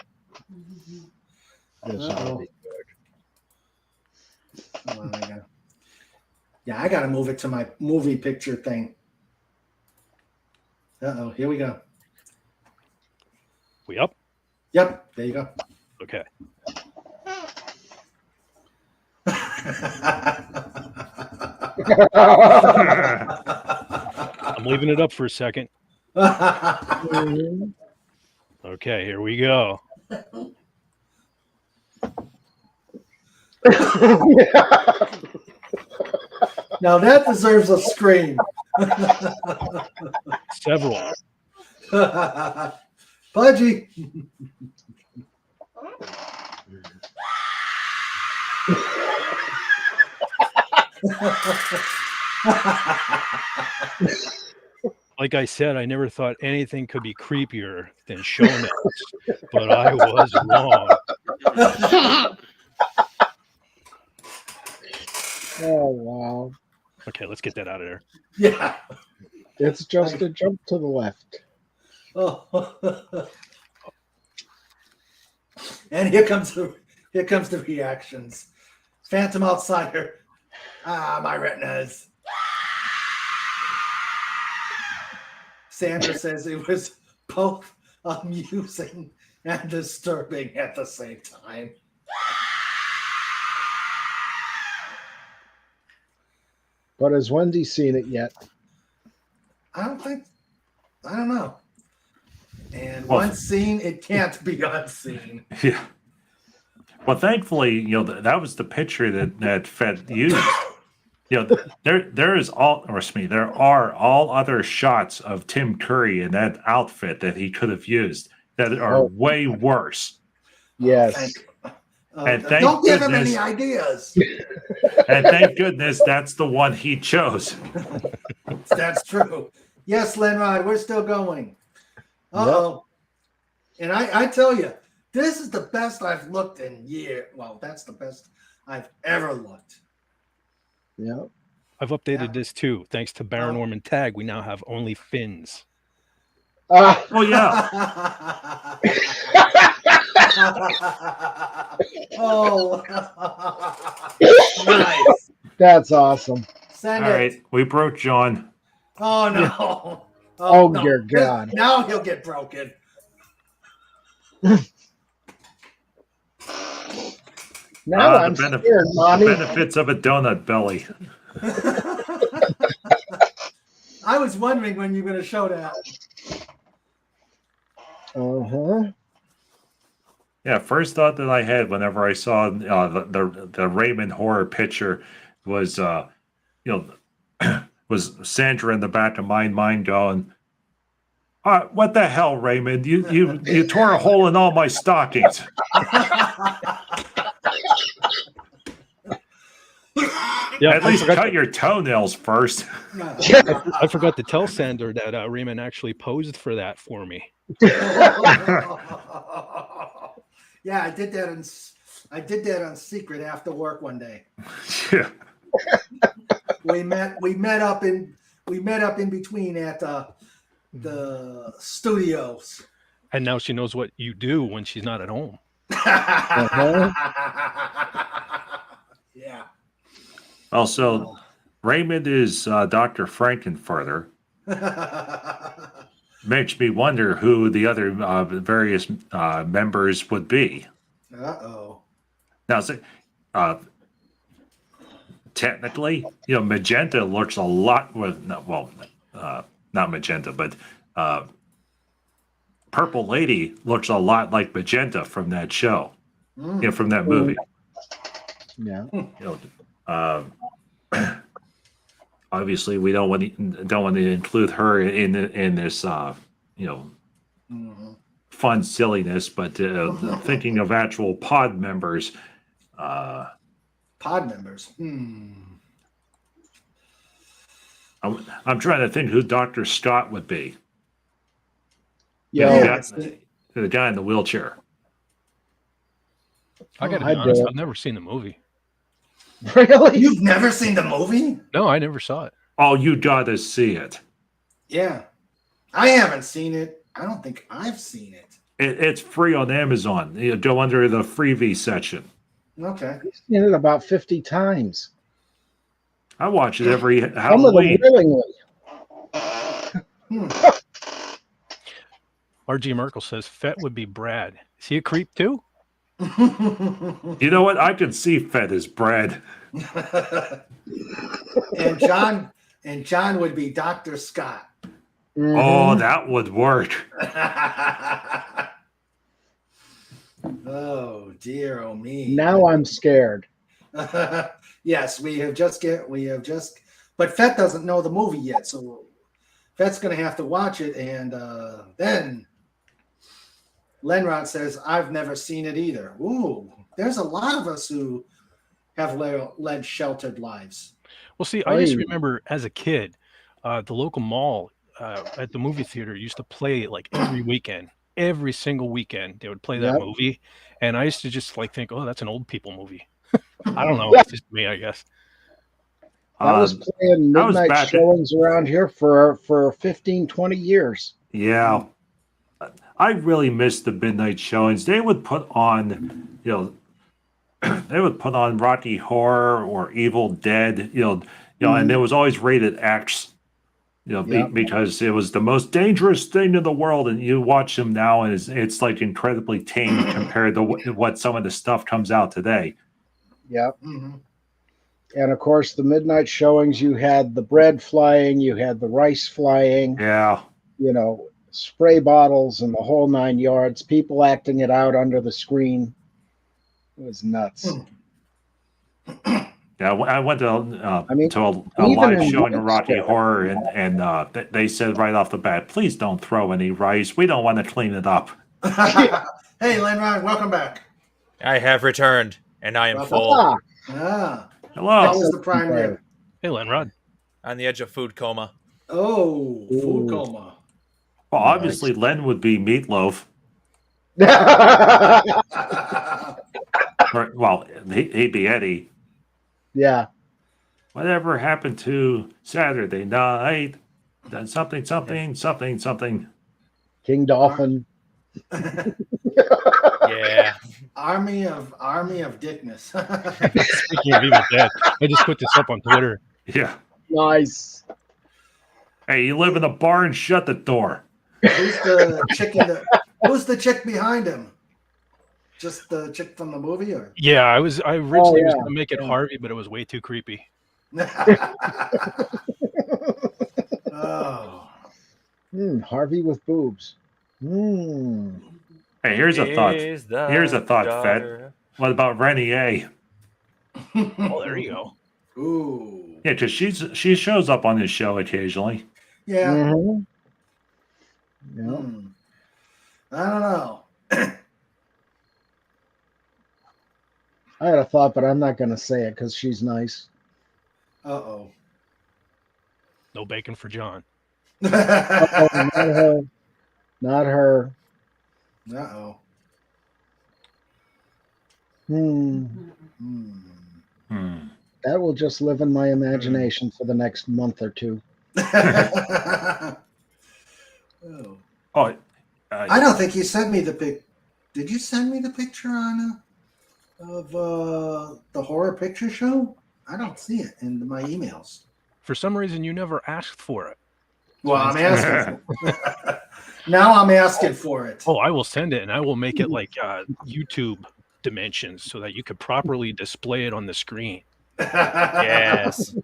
Yeah, I gotta move it to my movie picture thing. Here we go. We up? Yep, there you go. Okay. I'm leaving it up for a second. Okay, here we go. Now that deserves a scream. Several. Pudgy. Like I said, I never thought anything could be creepier than show notes, but I was wrong. Oh, wow. Okay, let's get that out of there. Yeah. It's just a jump to the left. Oh. And here comes the reactions. Phantom Outsider. My retinas. Sandra says it was both amusing and disturbing at the same time. But has Wendy seen it yet? I don't know. And once seen, it can't be unseen. Yeah. Well, thankfully, that was the picture that FET used. There are all other shots of Tim Curry in that outfit that he could have used that are way worse. Yes. Don't give him any ideas. And thank goodness that's the one he chose. That's true. Yes, Lenrod, we're still going. Uh-oh. Yep. And I tell you, this is the best I've looked in years. Well, that's the best I've ever looked. Yeah. I've updated this too. Thanks to Baron Norman Tag, we now have only fins. Oh yeah. Oh, nice. That's awesome. Send All it. right, we broke John. Oh no. Yeah. Oh, Oh, dear God. Now he'll get broken. Now I'm scared, Mommy. The benefits of a donut belly. I was wondering when you were going to show that. Uh-huh. Yeah, first thought that I had whenever I saw the Raymond horror picture was was Sandra in the back of my mind going, what the hell, Raymond? You tore a hole in all my stockings. Yeah, At least cut your toenails first. I forgot to tell Sandra that Raymond actually posed for that for me. Yeah, I did that on secret after work one day. Yeah. We met up in between at the studios. And now she knows what you do when she's not at home. Yeah. Also, Raymond is Dr. Frankenfurter. Makes me wonder who the other various members would be. Uh-oh. Now, technically, Magenta looks a lot not Magenta, but Purple Lady looks a lot like Magenta from that show, from that movie. Yeah. Obviously, we don't want to include her in this, fun silliness. But thinking of actual pod members, Pod members. I'm trying to think who Dr. Scott would be. Yeah, the guy in the wheelchair. I gotta be honest, I've never seen the movie. Really? You've never seen the movie? No, I never saw it. Oh, you gotta see it. Yeah. I haven't seen it. I don't think I've seen it. It's free on Amazon. You go under the freebie section. Okay. I've seen it about 50 times. I watch it every Some of them Halloween. willingly. RG Merkel says Fett would be Brad. Is he a creep too? You know what? I can see Fett as Brad. And John would be Dr. Scott. Oh, that would work. Oh dear, oh me. Now I'm scared. Yes, but Fett doesn't know the movie yet, so Fett's gonna have to watch it, and then Lenrod says, I've never seen it either. Ooh, there's a lot of us who have led sheltered lives. Well, see, I just remember as a kid, the local mall at the movie theater used to play like every weekend. Every single weekend they would play that movie, and I used to just think, oh, that's an old people movie. I don't know, it's just me, I guess. I was playing midnight showings around here for 15, 20 years. Yeah. I really missed the midnight showings. They would put on, Rocky Horror or Evil Dead, and it was always rated X. Because it was the most dangerous thing in the world, and you watch them now, and it's like incredibly tame compared to what some of the stuff comes out today. Yep. And of course, the midnight showings, you had the bread flying, you had the rice flying. Yeah. Spray bottles and the whole 9 yards. People acting it out under the screen. It was nuts. Yeah, I went to a live showing of Rocky Horror, and they said right off the bat, please don't throw any rice. We don't want to clean it up. Hey, Lenrod, welcome back. I have returned, and I am full. Hello. How was the prime rib? Hey, Lenrod. On the edge of food coma. Oh, food coma. Well, obviously, Len would be Meatloaf. He'd be Eddie. Yeah. Whatever happened to Saturday night? Then something. King Dolphin. Yeah. Army of Dickness. Speaking of Evil Dead, I just put this up on Twitter. Yeah. Nice. Hey, you live in a bar and shut the door. Who's the chick who's the chick behind him? Just the chick from the movie, or? Yeah, I originally was gonna make it Harvey, but it was way too creepy. Oh. Harvey with boobs. Hey, here's a thought. Here's a thought, Fed. What about Renier? Oh, there you go. Ooh. Yeah, because she shows up on this show occasionally. Yeah. Mm-hmm. Yeah. I don't know. I had a thought, but I'm not going to say it because she's nice. Uh-oh. No bacon for John. Uh-oh, not her. Not her. Uh-oh. That will just live in my imagination for the next month or two. Oh. I don't think you sent me the pic. Did you send me the picture of the horror picture show? I don't see it in my emails. For some reason, you never asked for it. Well, I'm asking. Now I'm asking for it. Oh, I will send it, and I will make it like YouTube dimensions so that you could properly display it on the screen. Yes.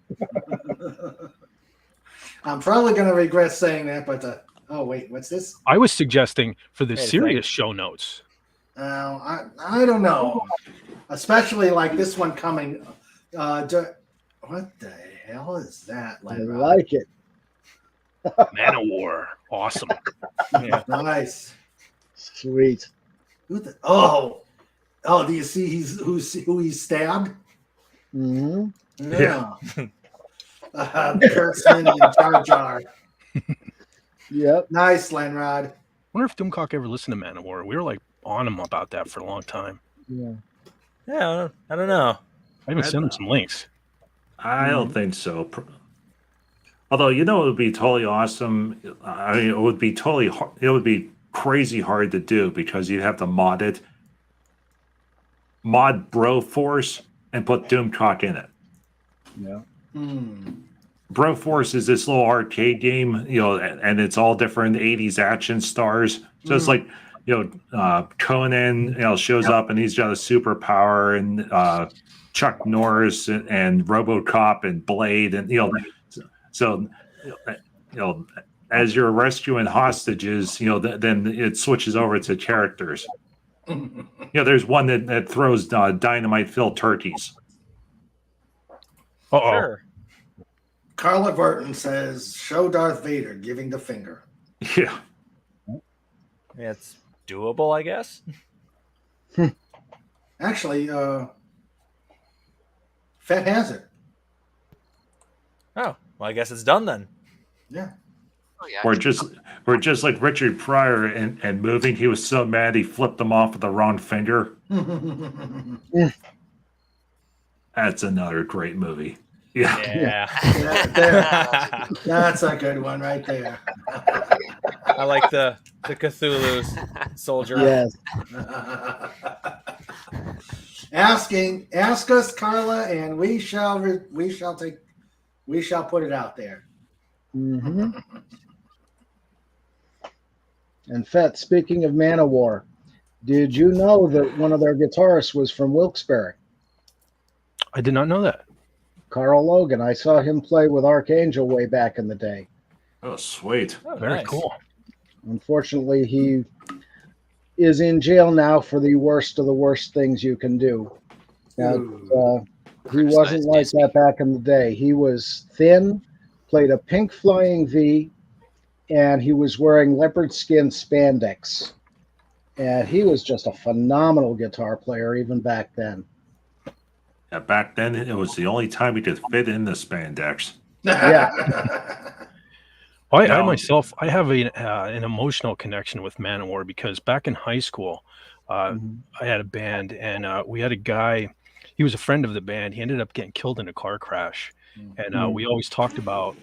I'm probably going to regret saying that, but oh wait, what's this? I was suggesting for the Hey, serious show notes. I don't know, especially like this one coming. What the hell is that? I like it. Man of War, awesome. Yeah. Nice, sweet. Oh, do you see who he stabbed? Mm-hmm. Yeah. Kurtzman and Jar Jar. Yep. Nice, Lenrod. I wonder if Doomcock ever listened to Man of War. We were like on him about that for a long time. Yeah. Yeah, I don't know. I even sent him some links. I don't think so. Although, it would be totally awesome. I mean, it would be crazy hard to do because you'd have to mod Broforce and put Doomcock in it. Yeah. Broforce is this little arcade game, and it's all different 80s action stars. So it's like, Conan, shows up and he's got a superpower, and Chuck Norris and RoboCop and Blade, and so as you're rescuing hostages, then it switches over to characters. There's one that throws dynamite-filled turkeys. Uh-oh. Sure. Carla Burton says, "Show Darth Vader giving the finger." Yeah. Yeah, it's doable, I guess. Actually, Fett has it. Oh, well, I guess it's done then. Yeah. Oh, yeah. Or just like Richard Pryor and moving, he was so mad he flipped them off with the wrong finger. That's another great movie. Yeah. That's a good one right there. I like the Cthulhu's soldier. Yes. Ask us, Carla, and we shall put it out there. Mm-hmm. And Fett, speaking of Man of War, did you know that one of their guitarists was from Wilkes-Barre? I did not know that. Carl Logan. I saw him play with Archangel way back in the day. Oh, sweet. Oh, Very nice. cool. Unfortunately, he is in jail now for the worst of the worst things you can do. He wasn't like that back in the day. He was thin, played a pink flying V, and he was wearing leopard skin spandex. And he was just a phenomenal guitar player even back then. Yeah, back then, it was the only time he could fit in the spandex. Yeah. I myself, I have an emotional connection with Man of War because back in high school, I had a band, and we had a guy. He was a friend of the band. He ended up getting killed in a car crash, and we always talked about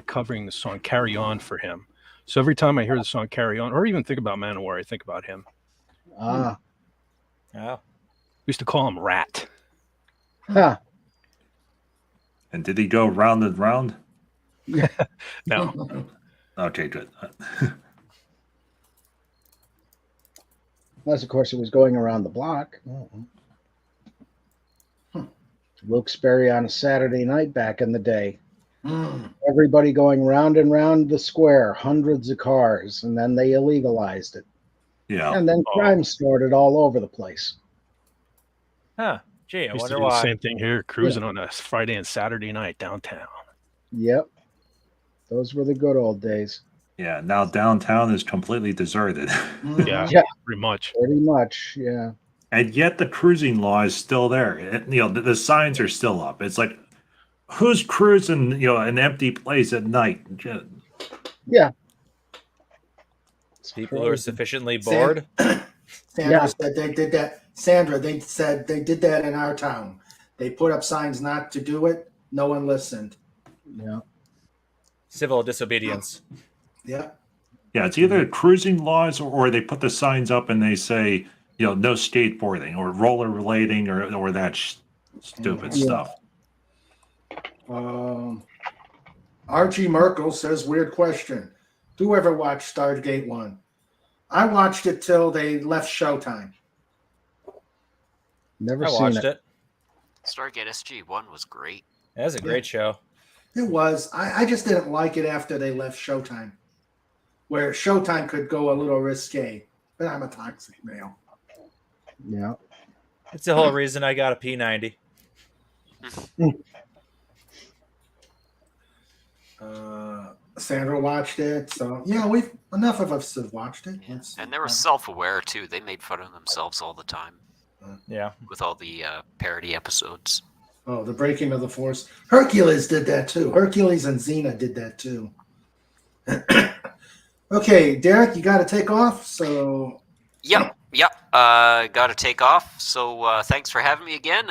covering the song "Carry On" for him. So every time I hear the song Carry On, or even think about Manowar, I think about him. Ah. Yeah. We used to call him Rat. Huh. And did he go round and round? No. Okay, good. Unless, of course, it was going around the block. Wilkes-Barre on a Saturday night back in the day. Everybody going round and round the square, hundreds of cars, and then they illegalized it. Yeah. And then crime started all over the place. Huh. Gee, I Used to wonder do the why. same thing here, cruising on a Friday and Saturday night downtown. Yep. Those were the good old days. Yeah, now downtown is completely deserted. Yeah, pretty much. Pretty much, yeah. And yet the cruising law is still there. The signs are still up. It's like, who's cruising, an empty place at night? Yeah. People who are sufficiently bored. Sandra said they did that. Sandra, they said they did that in our town. They put up signs not to do it. No one listened. Yeah. Civil disobedience. Yeah. Yeah, it's either cruising laws or they put the signs up and they say, no skateboarding or rollerblading or that stupid stuff. Archie Merkel says, weird question. Do you ever watch Stargate 1? I watched it till they left Showtime. Never I seen watched it. Stargate SG-1 was great. That was a great show. It was. I just didn't like it after they left Showtime, where Showtime could go a little risque. But I'm a toxic male. Yeah. It's the whole reason I got a P90. Sandra watched it, so yeah, enough of us have watched it. Yeah. And they were self-aware too. They made fun of themselves all the time. Yeah, with all the parody episodes. Oh, the Breaking of the Force. Hercules did that too. Hercules and Xena did that too. Okay, Derek, you got to take off. So. Yep. Got to take off. So thanks for having me again,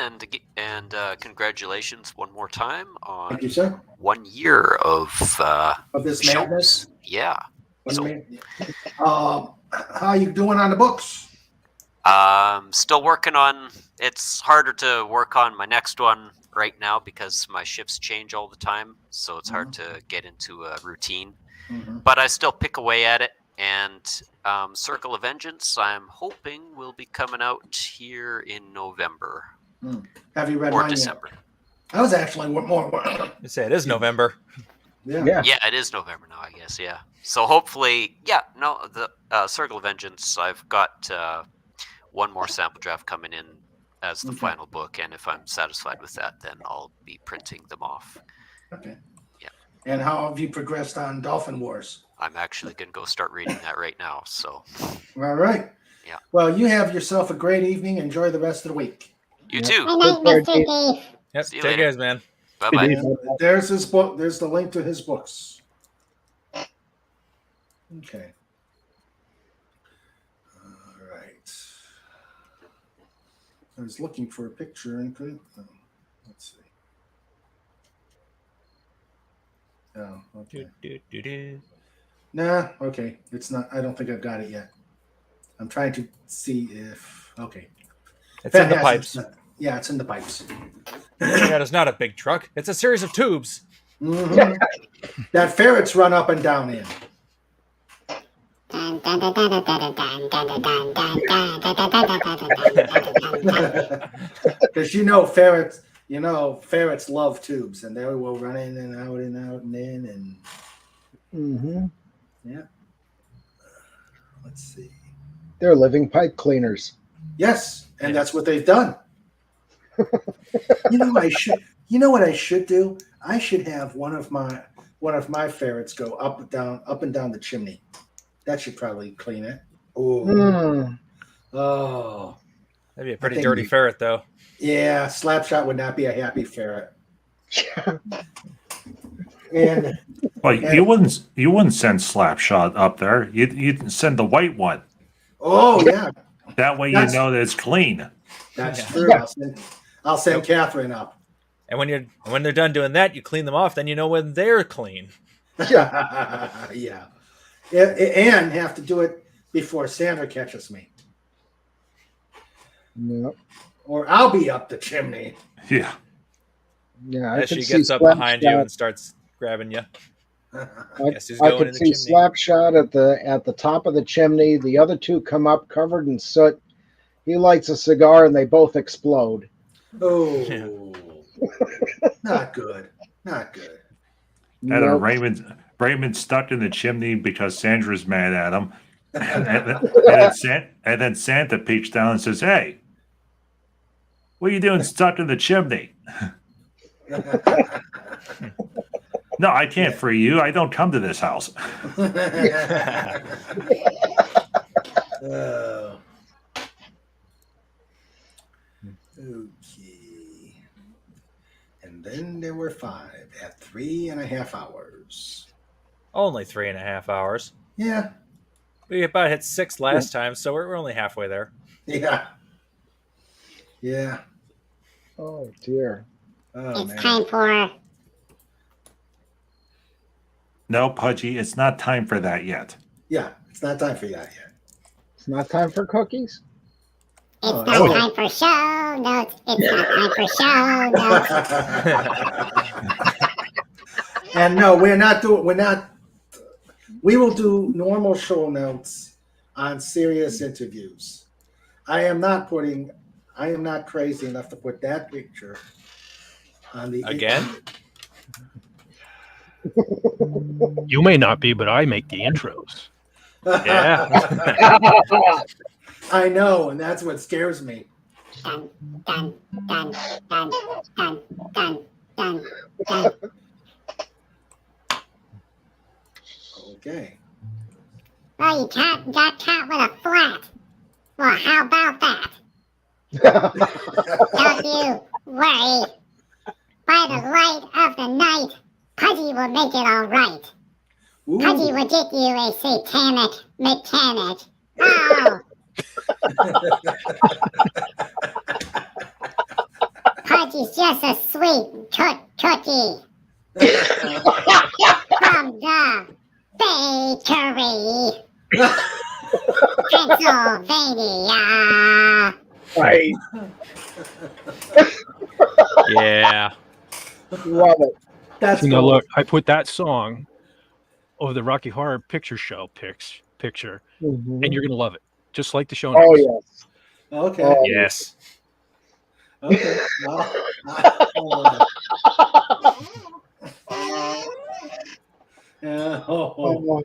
and congratulations one more time on Thank you, sir. 1 year of this shows. madness. Yeah. How are you doing on the books? Still working on. It's harder to work on my next one right now because my shifts change all the time, so it's hard to get into a routine. But I still pick away at it. And Circle of Vengeance, I'm hoping, will be coming out here in November. Have you read or mine December? Yet? I was actually more. You say it is November. Yeah, it is November now, I guess. Yeah. So hopefully, the Circle of Vengeance. I've got one more sample draft coming in as the final book, and if I'm satisfied with that, then I'll be printing them off. Okay. Yeah. And how have you progressed on Dolphin Wars? I'm actually going to go start reading that right now. So. All right. Yeah. Well, you have yourself a great evening. Enjoy the rest of the week. You too. Good night, Mr. Dave. Yep. See you Take later. care, man. Bye-bye. There's his book. There's the link to his books. Okay. All right. I was looking for a picture and couldn't. Let's see. Oh, okay. Nah, okay. It's not. I don't think I've got it yet. I'm trying to see if. Okay. It's in the pipes. Yeah, it's in the pipes. That is not a big truck. It's a series of tubes. Mm-hmm. That ferrets run up and down in. Because ferrets love tubes, and they will run in and out and out and in and. Yeah. Let's see. They're living pipe cleaners. Yes, and that's what they've done. You know what I should do? I should have one of my ferrets go up and down the chimney. That should probably clean it. Oh. That'd be a pretty dirty ferret, though. Yeah, Slapshot would not be a happy ferret. And you wouldn't send Slapshot up there. You'd send the white one. Oh yeah. That way you know that it's clean. That's true. I'll send Catherine up. And when they're done doing that, you clean them off. Then you know when they're clean. Yeah. And have to do it before Sandra catches me. Yep. Or I'll be up the chimney. Yeah. Yeah, I As could she gets see up behind you Slapshot. and starts grabbing you. Guess who's I going in could the see chimney? Slapshot at the top of the chimney. The other two come up covered in soot. He lights a cigar and they both explode. Oh, not good. Not good. And Raymond's stuck in the chimney because Sandra's mad at him. And then Santa peeks down and says, "Hey, what are you doing stuck in the chimney?" No, I can't free you. I don't come to this house. Okay. And then there were 5 at 3.5 hours. Only 3.5 hours. Yeah. We about hit 6 last time, so we're only halfway there. Yeah. Yeah. Oh dear. Oh, It's time for. No, Pudgy, it's not time for that yet. Yeah, it's not time for that yet. It's not time for cookies. It's not time for show notes. It's not time for show notes. And no, we're not. We will do normal show notes on serious interviews. I am not crazy enough to put that picture on the Again. You may not be, but I make the intros. Yeah. I know, and that's what scares me. Dun, dun, dun, dun, dun, dun, dun, dun. Okay. Well, you got caught with a flat. Well, how about that? Don't you worry. By the light of the night, Pudgy will make it all right. Pudgy will get you a satanic mechanic. Oh! Pudgy's just a sweet cookie. From the bakery. Pennsylvania. Right. Yeah. Love it. That's look, I put that song over the Rocky Horror Picture Show picture, Mhm. and you're gonna love it, just like the show Oh notes. yes. Okay. Oh, Yes. Okay. Oh.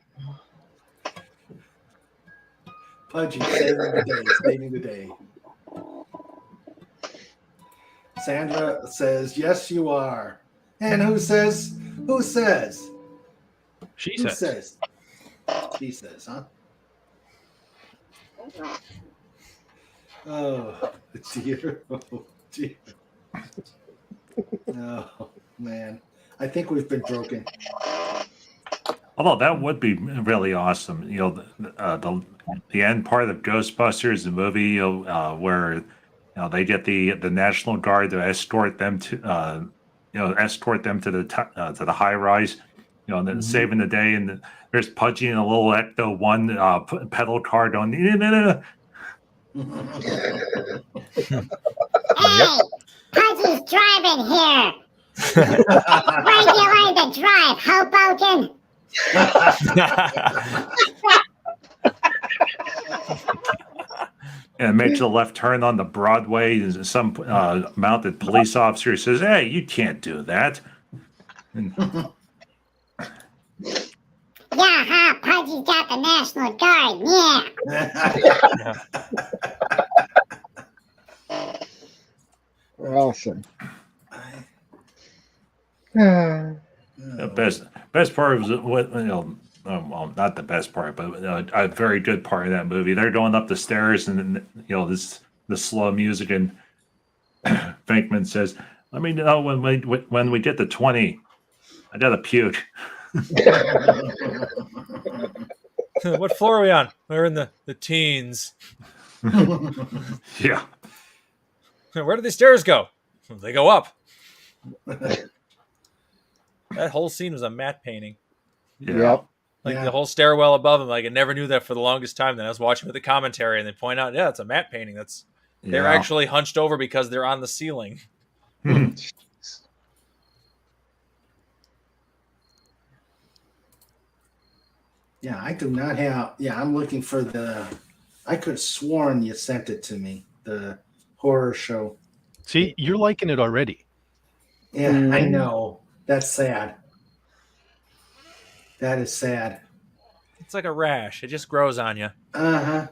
Pudgy saving the day. Sandra says, "Yes, you are." And who says? Who says? She Who says. says? She says, huh? Oh dear. Oh dear. Oh man. I think we've been broken. Although that would be really awesome, the end part of Ghostbusters, the movie, where they get the National Guard to escort them to the high rise, and then saving the day, and there's Pudgy and a little Ecto One pedal car going. Hey, Pudgy's driving here. Where do you learn to drive, Hoboken? And makes a left turn on the Broadway, and some mounted police officer says, "Hey, you can't do that." Yeah, huh? Pudgy's got the National Guard. Yeah. Awesome. The best part was well, not the best part, but a very good part of that movie. They're going up the stairs, and the slow music, and Venkman says, "Let me know when we get to 20. I gotta puke." What floor are we on? We're in the teens. Yeah. Where do the stairs go? They go up. That whole scene was a matte painting. Yeah. Like the whole stairwell above him. Like I never knew that for the longest time. Then I was watching with the commentary, and they point out, yeah, it's a matte painting. They're Yeah. actually hunched over because they're on the ceiling. Yeah, I do not have. Yeah, I'm looking for the. I could have sworn you sent it to me. The horror show. See, you're liking it already. Yeah, I know. That's sad. That is sad. It's like a rash. It just grows on you. Uh-huh.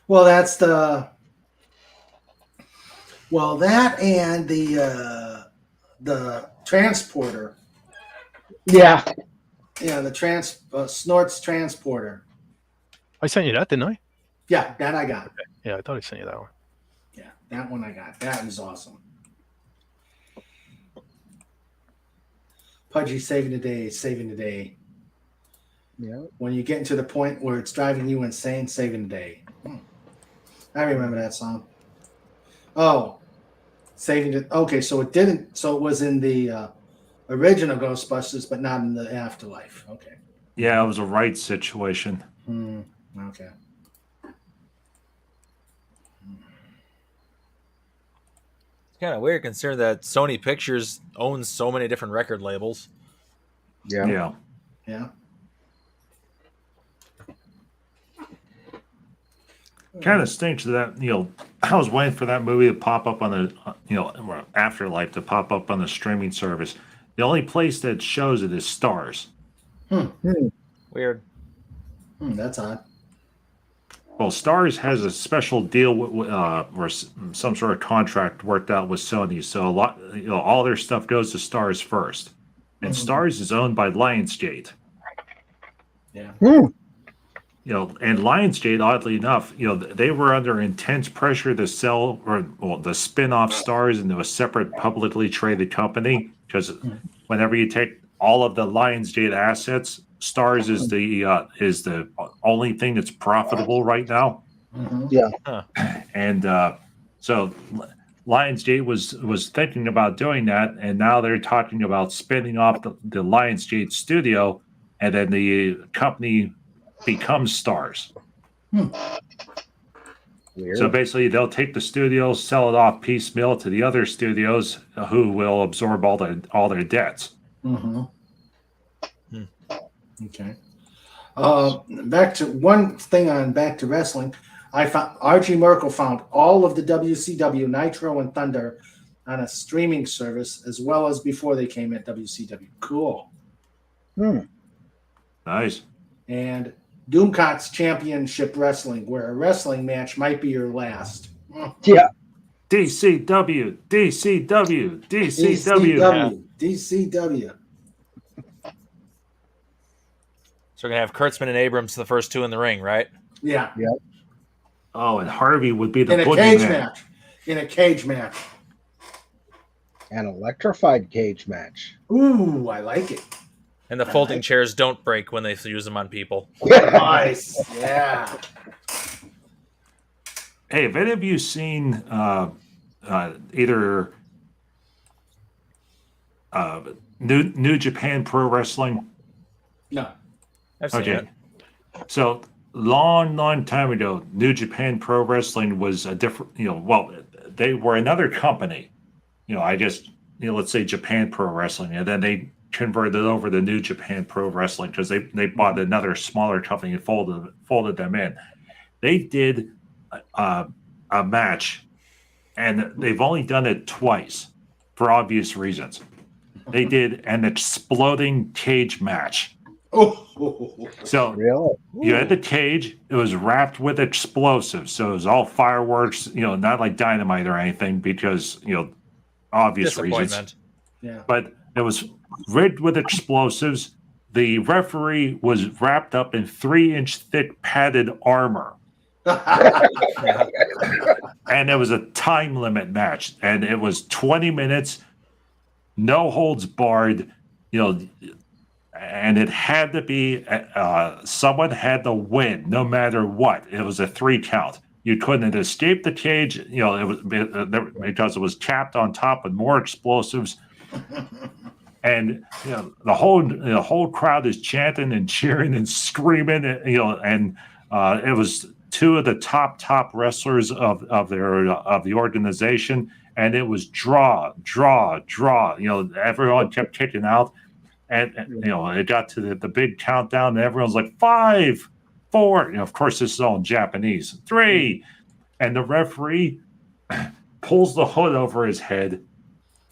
Well, that's the. Well, that and the transporter. Yeah. Yeah, the Snort's transporter. I sent you that, didn't I? Yeah, that I got. Yeah, I thought I sent you that one. Yeah, that one I got. That is awesome. Pudgy saving the day, saving the day. Yeah. When you get to the point where it's driving you insane, saving the day. I remember that song. Oh, saving the. Okay, so it didn't. So it was in the original Ghostbusters, but not in the Afterlife. Okay. Yeah, it was a right situation. Okay. It's kind of weird considering that Sony Pictures owns so many different record labels. Yeah. Yeah. Kind of stinks that, I was waiting for that movie to pop up on the, Afterlife to pop up on the streaming service. The only place that shows it is Stars. Weird. That's odd. Well, Stars has a special deal with or some sort of contract worked out with Sony, so a lot, all their stuff goes to Stars first, and Stars is owned by Lionsgate. Yeah. And Lionsgate, oddly enough, they were under intense pressure to sell the spin-off Stars into a separate publicly traded company, because whenever you take all of the Lionsgate assets, Stars is the only thing that's profitable right now. Yeah. And so Lionsgate was thinking about doing that, and now they're talking about spinning off the Lionsgate studio, and then the company becomes Stars. Weird. So basically, they'll take the studio, sell it off piecemeal to the other studios, who will absorb all their debts. Okay. Back to wrestling. I found RG Merkel found all of the WCW Nitro and Thunder on a streaming service, as well as before they came at WCW. Cool. Nice. And Doomcott's Championship Wrestling, where a wrestling match might be your last. Yeah. DCW. DCW. So we're going to have Kurtzman and Abrams, the first two in the ring, right? Yeah. Yep. Oh, and Harvey would be the In a cage match. In a cage match. An electrified cage match. Ooh, I like it. And the folding chairs don't break when they use them on people. Nice. Yeah. Hey, have any of you seen either New Japan Pro Wrestling? No. I've seen it. So long time ago, New Japan Pro Wrestling was a different, they were another company. Let's say Japan Pro Wrestling, and then they converted over to New Japan Pro Wrestling because they bought another smaller company and folded them in. They did a match, and they've only done it twice for obvious reasons. They did an exploding cage match. So Really? you had the cage, it was wrapped with explosives, so it was all fireworks, not like dynamite or anything, because obvious reasons. Yeah. But it was rigged with explosives. The referee was wrapped up in 3-inch thick padded armor. And it was a time limit match, and it was 20 minutes, no holds barred, and it had to be someone had to win no matter what. It was a 3 count. You couldn't escape the cage, it was because it was capped on top with more explosives. and the whole crowd is chanting and cheering and screaming, and it was two of the top wrestlers of the organization, and it was draw. Everyone kept kicking out, and it got to the big countdown, and everyone's like 5, 4. Of course, this is all in Japanese. 3, and the referee pulls the hood over his head,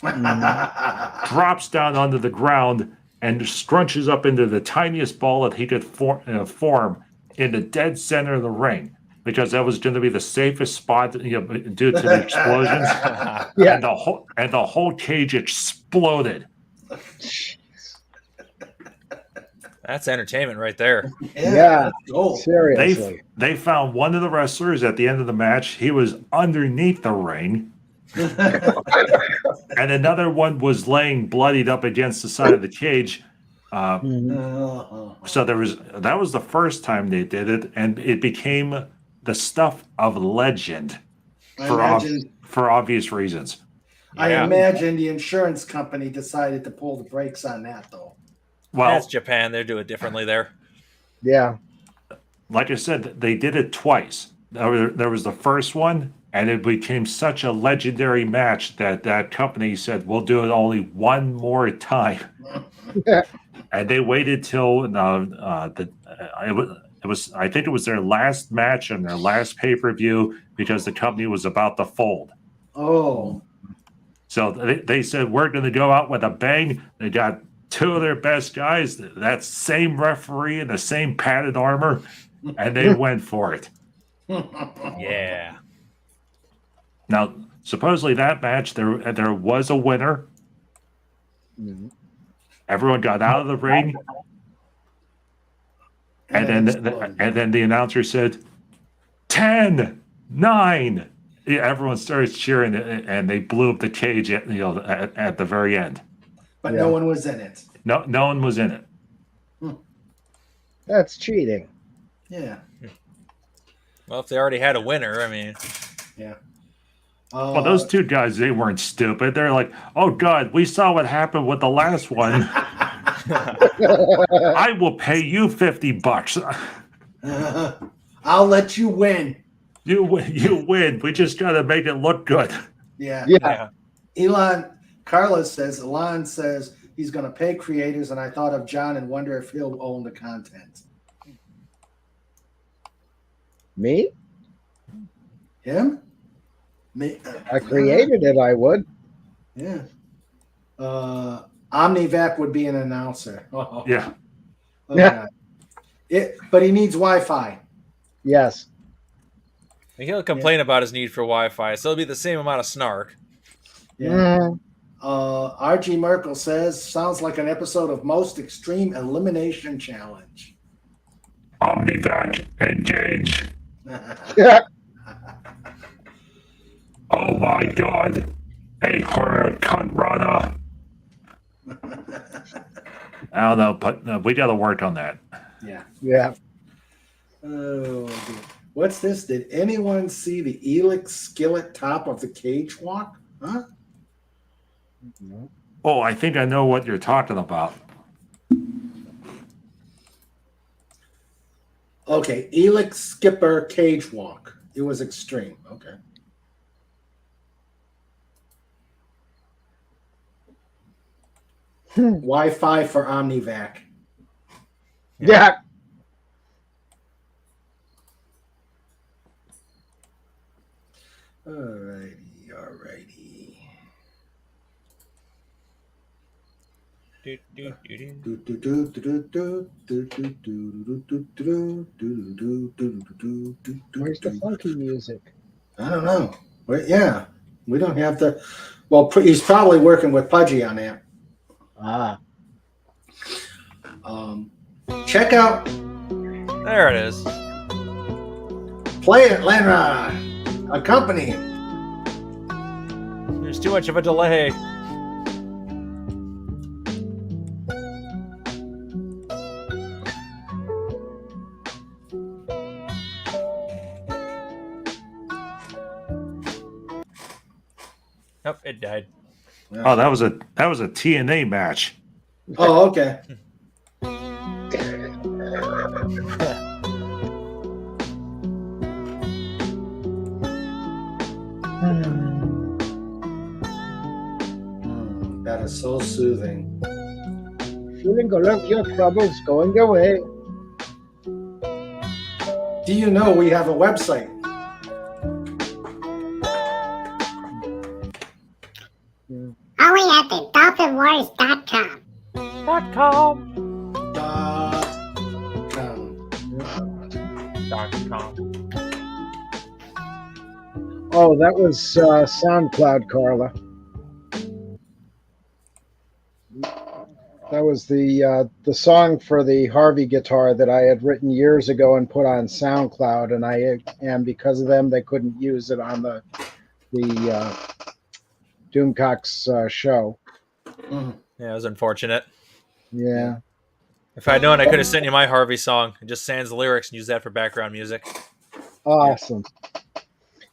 drops down onto the ground, and scrunches up into the tiniest ball that he could form in the dead center of the ring, because that was going to be the safest spot, due to the explosions. And the whole cage exploded. That's entertainment right there. Yeah, seriously. They found one of the wrestlers at the end of the match. He was underneath the ring. And another one was laying bloodied up against the side of the cage. So that was the first time they did it, and it became the stuff of legend for obvious reasons. I imagine the insurance company decided to pull the brakes on that, though. Well, that's Japan. They do it differently there. Yeah. Like I said, they did it twice. There was the first one, and it became such a legendary match that company said, we'll do it only one more time. And they waited till I think it was their last match and their last pay-per-view, because the company was about to fold. Oh. So they said, we're going to go out with a bang. They got two of their best guys, that same referee in the same padded armor, and they went for it. Yeah. Now, supposedly that match, there was a winner. Mm-hmm. Everyone got out of the ring, and then the announcer said, 10, 9. Everyone started cheering, and they blew up the cage at the very end. But no one was in it. No one was in it. That's cheating. Yeah. Well, if they already had a winner, I mean. Yeah. Well, those two guys, they weren't stupid. They're like, oh, God, we saw what happened with the last one. I will pay you $50. I'll let you win. You win. We just got to make it look good. Yeah. Carlos says, Elon says he's going to pay creators, and I thought of John and wonder if he'll own the content. Me? Him? Me? I created it, I would. Yeah. Omnivac would be an announcer. Oh. Yeah. Oh, yeah. But he needs Wi-Fi. Yes. He'll complain about his need for Wi-Fi, so it'll be the same amount of snark. Yeah. RG Merkel says, sounds like an episode of Most Extreme Elimination Challenge. Omnivac, engage. Oh my God. A horror cunt runner. I don't know, but we got to work on that. Yeah. Yeah. Oh, what's this? Did anyone see the Elix skillet top of the cage walk? Huh? Oh, I think I know what you're talking about. Okay, Elix skipper cage walk. It was extreme. Okay. Wi-Fi for Omnivac. Yeah. Alrighty. Where's the funky music? I don't know. Yeah, we don't have the. Well, he's probably working with Pudgy on that. Check out. There it is. Play it, Lenra. Accompany him. There's too much of a delay. Nope, it died. Oh, that was a TNA match. Oh, okay. That is so soothing. Feeling all of your troubles going away. Do you know we have a website? Only at the dolphinwars.com. Oh, that was SoundCloud, Carla. That was the song for the Harvey guitar that I had written years ago and put on SoundCloud, and because of them, they couldn't use it on the Doomcocks show. Yeah, it was unfortunate. Yeah. If I'd known, I could have sent you my Harvey song and just sans the lyrics and use that for background music. Awesome.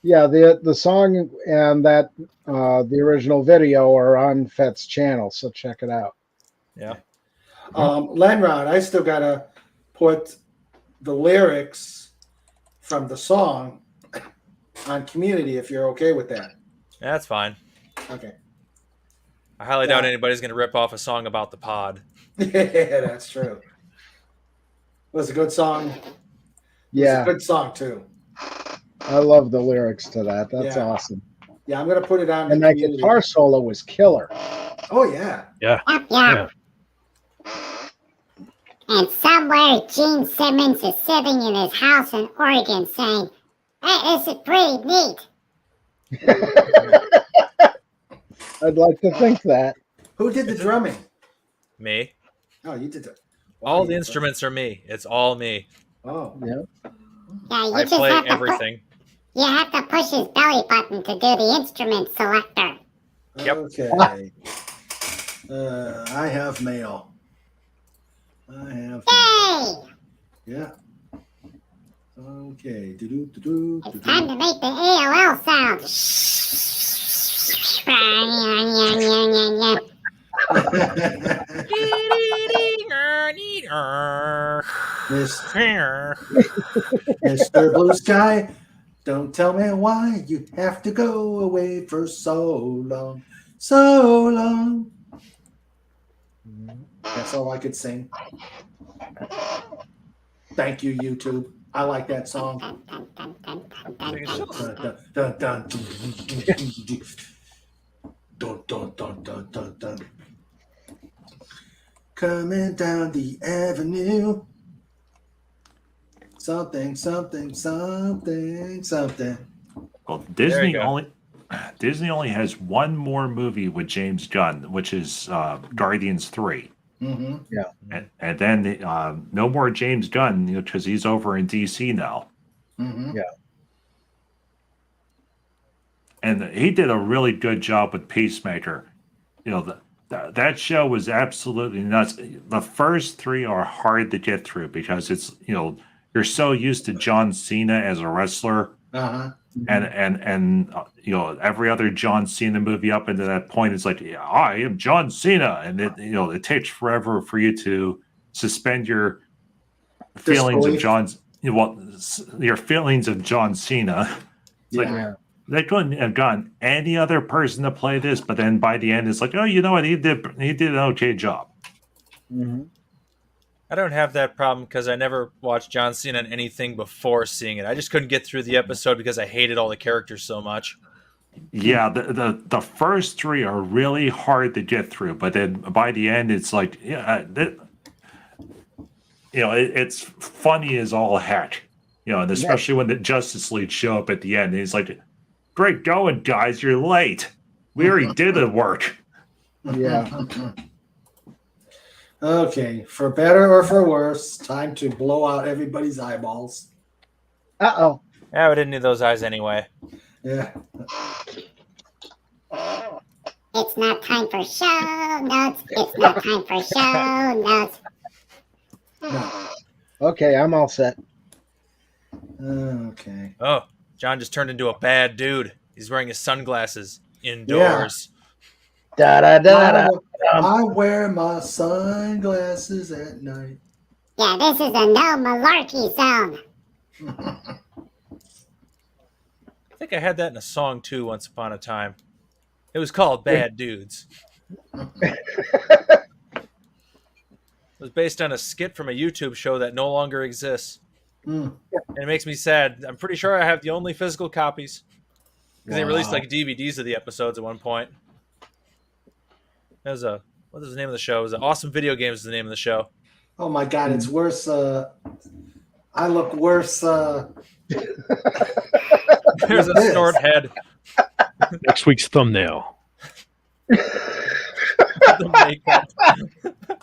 Yeah, the song and that the original video are on Fett's channel, so check it out. Yeah. Lenrod, I still gotta put the lyrics from the song on Community if you're okay with that. Yeah, that's fine. Okay. I highly doubt anybody's going to rip off a song about the pod. Yeah, that's true. It was a good song. Yeah. It was a good song too. I love the lyrics to that. That's Yeah. awesome. Yeah, I'm gonna put it on. And the that Community. guitar solo was killer. Oh yeah. Yeah. Yeah. And somewhere Gene Simmons is sitting in his house in Oregon saying, "Hey, this is pretty neat." I'd like to think that. Who did the drumming? Me. Oh, you did it. All the instruments are me. It's all me. Oh. Yeah. Yeah, you I just play have to everything. You have to push his belly button to do the instrument selector. Yep. Okay. I have mail. I have. Yay! Yeah. Okay. It's time to make the AOL sound. Mr. Blue Sky, don't tell me why you have to go away for so long. So long. That's all I could sing. Thank you, YouTube. I like that song. Dun, dun, dun, dun, dun, dun. Coming down the avenue. Something, something, something, something. Well, Disney only has one more movie with James Gunn, which is Guardians 3. Mm-hmm. Yeah. And then no more James Gunn, because he's over in DC now. Mm-hmm. Yeah. And he did a really good job with Peacemaker. That show was absolutely nuts. The first three are hard to get through because it's, you're so used to John Cena as a wrestler. Uh-huh. And every other John Cena movie up into that point is like, yeah, I am John Cena, and it takes forever for you to suspend your feelings of your feelings of John Cena. It's like they couldn't have gotten any other person to play this, but then by the end it's like, oh, you know what, he did an okay job. Mm-hmm. I don't have that problem because I never watched John Cena in anything before seeing it. I just couldn't get through the episode because I hated all the characters so much. Yeah, the first three are really hard to get through, but then by the end, it's like, it's funny as all heck, and especially when the Justice League show up at the end, and he's like, "Great going, guys! You're late. We already did the work." Yeah. Okay, for better or for worse, time to blow out everybody's eyeballs. Uh-oh. Yeah, we didn't need those eyes anyway. Yeah. It's not time for show notes. It's not time for show notes. Okay, I'm all set. Okay. Oh, John just turned into a bad dude. He's wearing his sunglasses indoors. Da da da da I wear my sunglasses at night. Yeah, this is a no malarkey zone. I think I had that in a song too once upon a time. It was called Bad Dudes. It was based on a skit from a YouTube show that no longer exists. And it makes me sad. I'm pretty sure I have the only physical copies. Because they released like DVDs of the episodes at one point. What is the name of the show? It was Awesome Video Games is the name of the show. Oh my God, it's worse. I look worse. There's a snort head. Next week's thumbnail.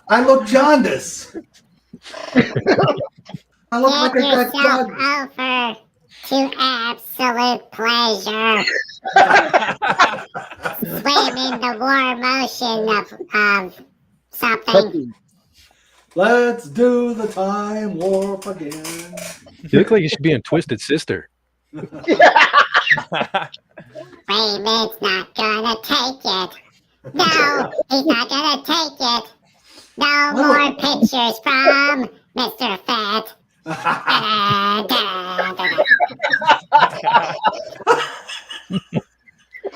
I look jaundice. I look like I got yourself jaundice. over to absolute pleasure. Swim in the warm ocean of something. Let's do the time warp again. You look like you should be in Twisted Sister. Raymond's not gonna take it. No, he's not gonna take it. No more pictures from Mr. Fat.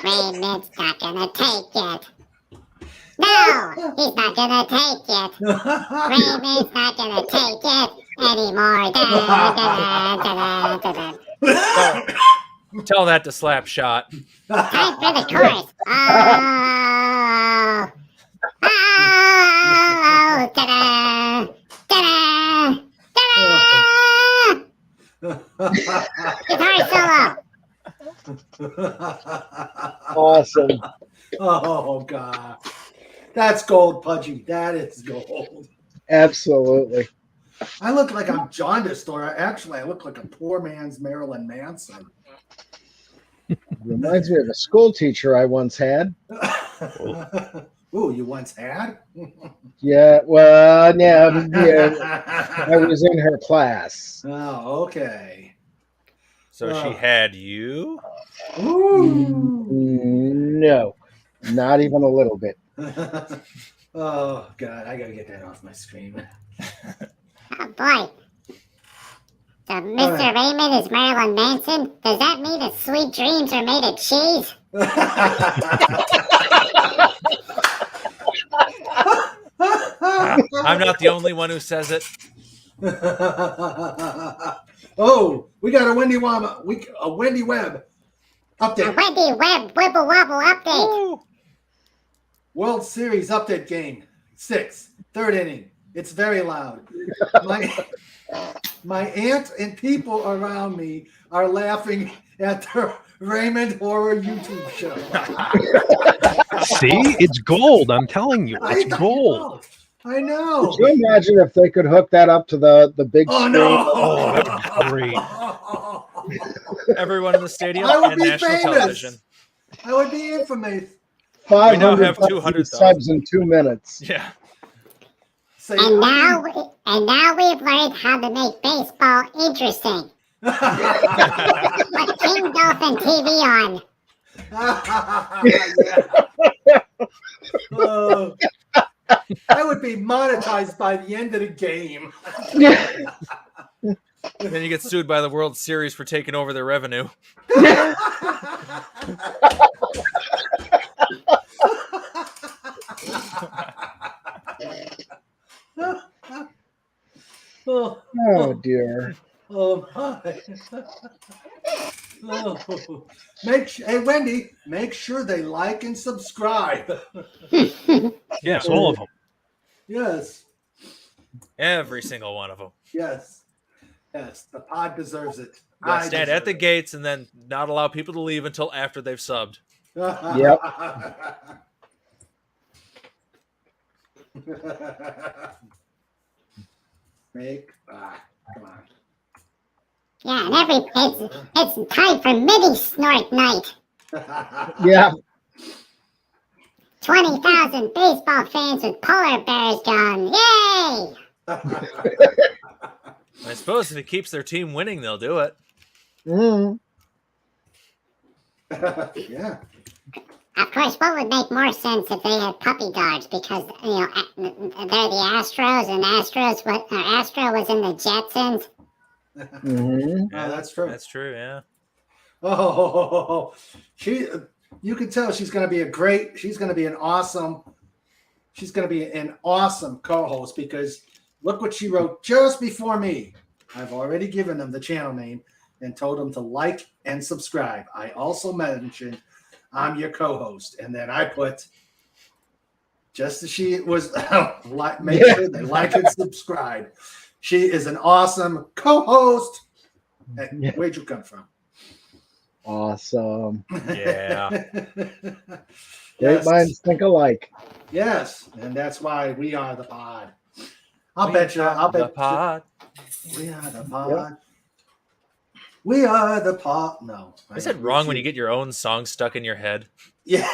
Raymond's not gonna take it. No, he's not gonna take it. Raymond's not gonna take it anymore. Tell that to Slapshot. Time for the chorus. Oh, ta-da, ta-da, ta-da. Guitar solo. Awesome. Oh God, that's gold, Pudgy. That is gold. Absolutely. I look like I'm jaundiced, or actually, I look like a poor man's Marilyn Manson. Reminds me of a school teacher I once had. Ooh, you once had? Yeah, well, yeah, I was in her class. Oh, okay. So she had you? No, not even a little bit. Oh, God, I gotta get that off my screen. Oh boy. So Mr. Raymond is Marilyn Manson? Does that mean that sweet dreams are made of cheese? I'm not the only one who says it. Oh, we got a Wendy Webb update. A Wendy Webb Wibble Wobble update. Ooh. World Series update game 6, third inning. It's very loud. My aunt and people around me are laughing at the Raymond Horror YouTube show. See, it's gold. I'm telling you, it's gold. I know. Could you imagine if they could hook that up to the big screen? No. Oh, that'd be great. Everyone in the stadium I would and be national famous. television. I would be infamous. 500 have 200,000 subs in 2 minutes. Yeah. Say, And now we've learned how to make baseball interesting. Put King Dolphin TV on. I would be monetized by the end of the game. And then you get sued by the World Series for taking over their revenue. Oh dear. Oh my. Oh. Hey Wendy, make sure they like and subscribe. Yes, all of them. Yes. Every single one of them. Yes. Yes. The pod deserves it. You gotta stand deserve at the gates and then not allow people to leave until after they've subbed. Yep. Come on. Yeah, and it's time for mini snort night. Yeah. 20,000 baseball fans with polar bears gone. Yay! I suppose if it keeps their team winning, they'll do it. Mm. Yeah. Of course, what would make more sense if they had puppy dogs? Because they're the Astros, and Astro was in the Jetsons. Mm-hmm. Oh, that's true. That's true. Yeah. Oh, you can tell she's going to be she's going to be an awesome co-host, because look what she wrote just before me. I've already given them the channel name and told them to like and subscribe. I also mentioned I'm your co-host, and then I put, just as she was, make sure they like and subscribe. She is an awesome co-host. Hey, where'd you come from? Awesome. Yeah. Great minds think alike. Yes, and that's why we are the pod. I'll bet you. The pod. We are the pod. Yep. We are the pod. No. Is it wrong when you get your own song stuck in your head? Yeah.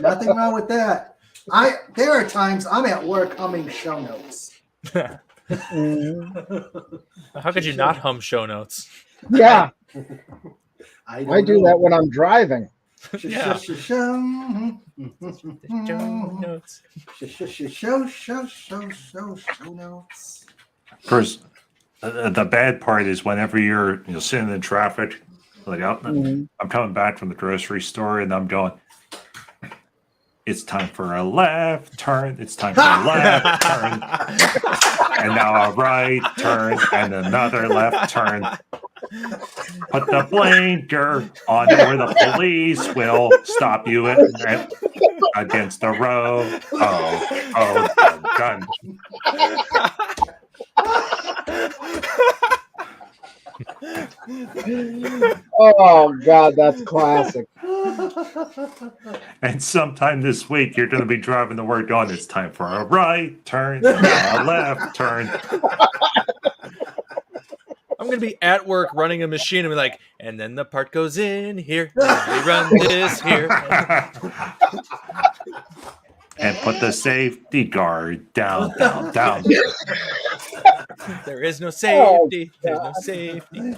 Nothing wrong with that. There are times I'm at work humming show notes. How could you not hum show notes? Yeah. I do that when I'm driving. Yeah. Show notes. First, the bad part is whenever you're sitting in traffic, like I'm coming back from the grocery store and I'm going, it's time for a left turn. It's time for a left turn. And now a right turn and another left turn. Put the blinker on where the police will stop you against the road. Oh, gun. Oh God, that's classic. And sometime this week you're going to be driving to work going, it's time for a right turn and a left turn. I'm going to be at work running a machine and be like, and then the part goes in here. And we run this here. And put the safety guard down. There is no safety. There's no safety.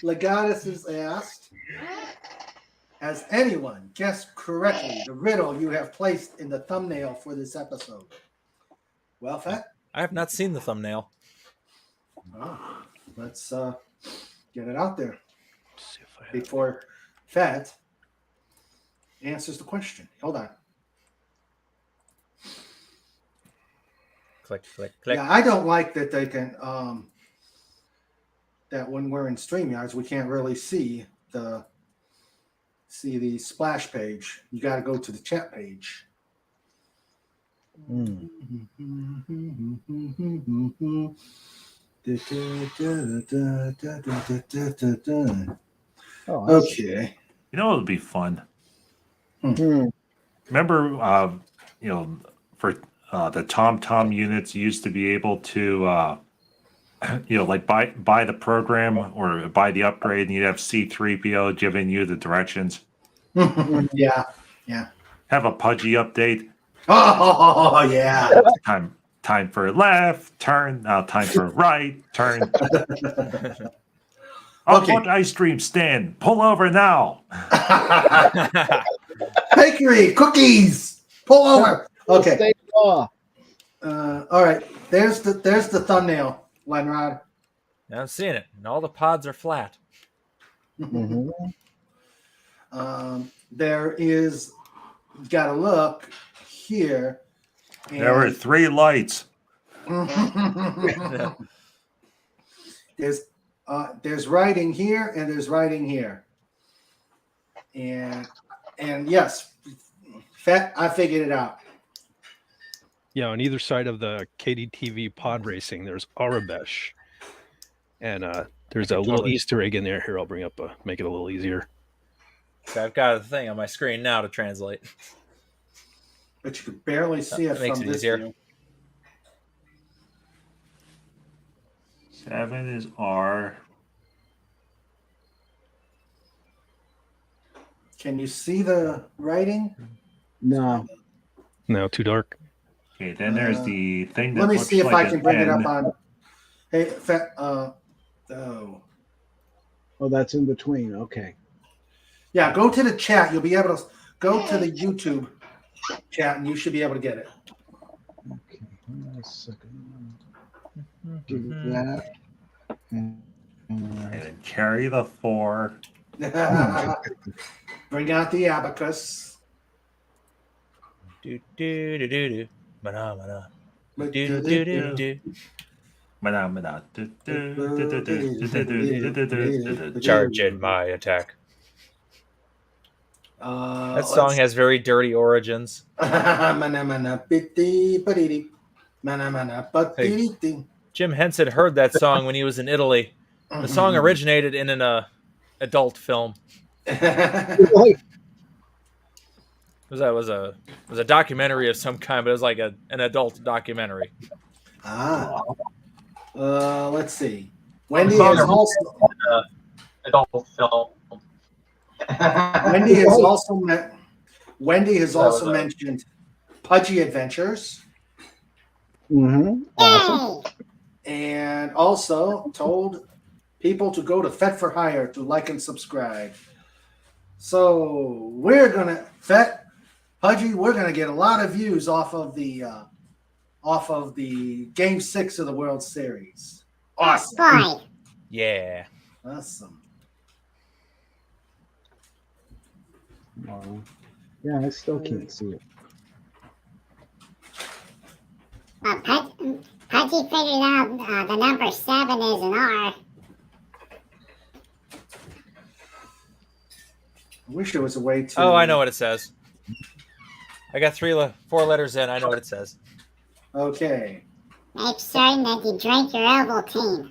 Legatus is asked, has anyone guessed correctly the riddle you have placed in the thumbnail for this episode? Well, Fat? I have not seen the thumbnail. Oh, let's get it out there before Fat answers the question. Hold on. Click, click, click. Yeah, I don't like that they can that when we're in StreamYards, we can't really see the splash page. You got to go to the chat page. Okay. You know, it would be fun. Remember, for the TomTom units, you used to be able to, like buy the program or buy the upgrade, and you'd have C3PO giving you the directions. Yeah. Have a Pudgy update. Oh yeah. Time for left turn. Now time for right turn. Okay. Look, ice cream stand. Pull over now. Bakery cookies. Pull over. Okay. All right. There's the thumbnail, Lenrod. I'm seeing it, and all the pods are flat. There is. You gotta look here. There were 3 lights. There's writing here and there's writing here. And yes, I figured it out. Yeah, on either side of the KDTV pod racing, there's Arabesh. And there's a little Easter egg in there. Here, I'll bring up make it a little easier. So I've got a thing on my screen now to translate. But you can barely see it makes from it this easier. view. 7 is R. Can you see the writing? No. No, too dark. Okay, then there's the thing that Let me looks see if like I can bring it up on. Hey, Oh, that's in between. Okay. Yeah, go to the chat. You'll be able to go to the YouTube chat, and you should be able to get it. Okay. Hold on a second. Do that. And And carry the 4. Bring out the abacus. Do do do do do. Mana mana. Do do do do do. Charge in my attack. That song has very dirty origins. Hey, Jim Henson heard that song when he was in Italy. The song originated in an adult film. It was a documentary of some kind, but it was like an adult documentary. Let's see. Wendy has also adult film. Wendy has also mentioned Pudgy Adventures. Awesome. And also told people to go to Fet for Hire to like and subscribe. So we're gonna Pudgy, we're gonna get a lot of views off of the Game 6 of the World Series. Awesome. Yeah. Awesome. Yeah, I still can't see it. Pudgy figured out the number 7 is an R. I wish there was a way to. Oh, I know what it says. I got 4 letters in. I know what it says. Okay. Make certain that you drink your Ovaltine.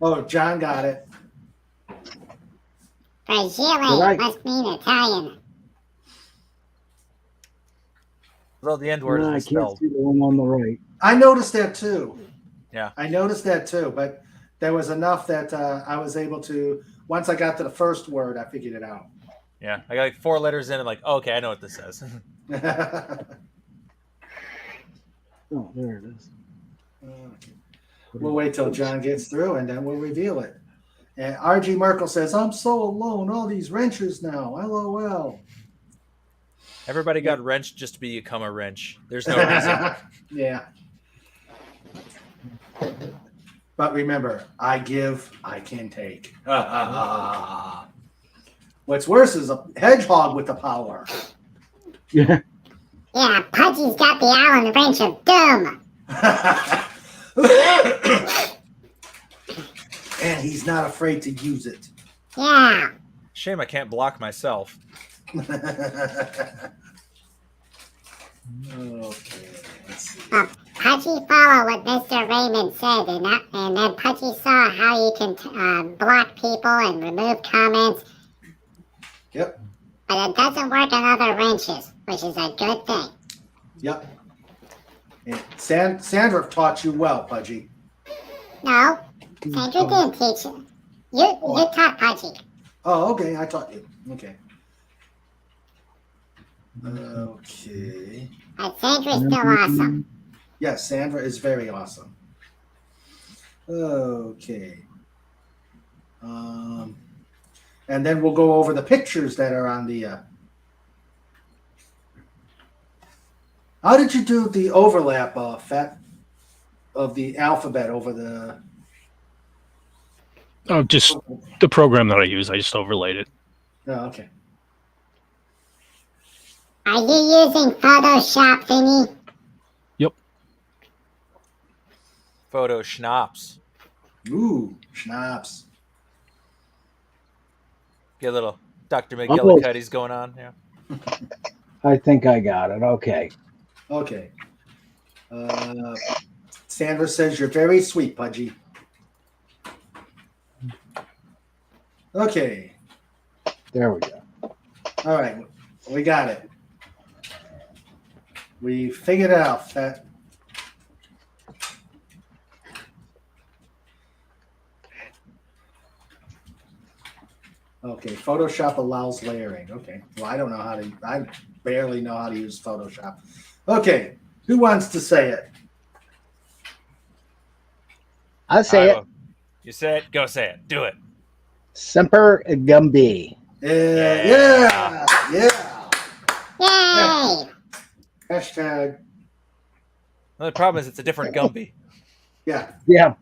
Oh, John got it. Fragile must mean Italian. Well, the end word No, I is can't spelled. see the one on the right. I noticed that too. Yeah. I noticed that too, but there was enough that I was able to. Once I got to the first word, I figured it out. Yeah, I got like 4 letters in and like, okay, I know what this says. Oh, there it is. We'll wait till John gets through and then we'll reveal it. And RG Merkel says, I'm so alone. All these wrenches now. LOL. Everybody got wrenched just to become a wrench. There's no reason. Yeah. But remember, I give, I can take. What's worse is a hedgehog with the power. Yeah. Yeah, Pudgy's got the Allen wrench of doom. And he's not afraid to use it. Yeah. Shame I can't block myself. Okay, let's see. Pudgy followed what Mr. Raymond said, and then Pudgy saw how you can block people and remove comments. Yep. But it doesn't work on other wrenches, which is a good thing. Yep. And Sandra taught you well, Pudgy. No, Sandra didn't teach you. You taught Pudgy. Oh, okay. I taught you. Okay. Okay. But Sandra's still awesome. Yes, Sandra is very awesome. Okay. And then we'll go over the pictures that are on the. How did you do the overlap, Fat, of the alphabet over the? Oh, just the program that I use. I just overlaid it. Oh, okay. Are you using Photoshop, thingy? Yep. Photo schnapps. Ooh, schnapps. Get a little Dr. McGillicuddy's going on. Yeah. I think I got it. Okay. Okay. Sandra says you're very sweet, Pudgy. Okay. There we go. All right. We got it. We figured it out, Fat. Okay, Photoshop allows layering. Okay, well, I don't know how to, I barely know how to use Photoshop. Okay, who wants to say it? I say it. You say it. Go say it. Do it. Semper Gumby. Yeah. Yay! Hashtag. Well, the problem is it's a different Gumby. Yeah. Yeah.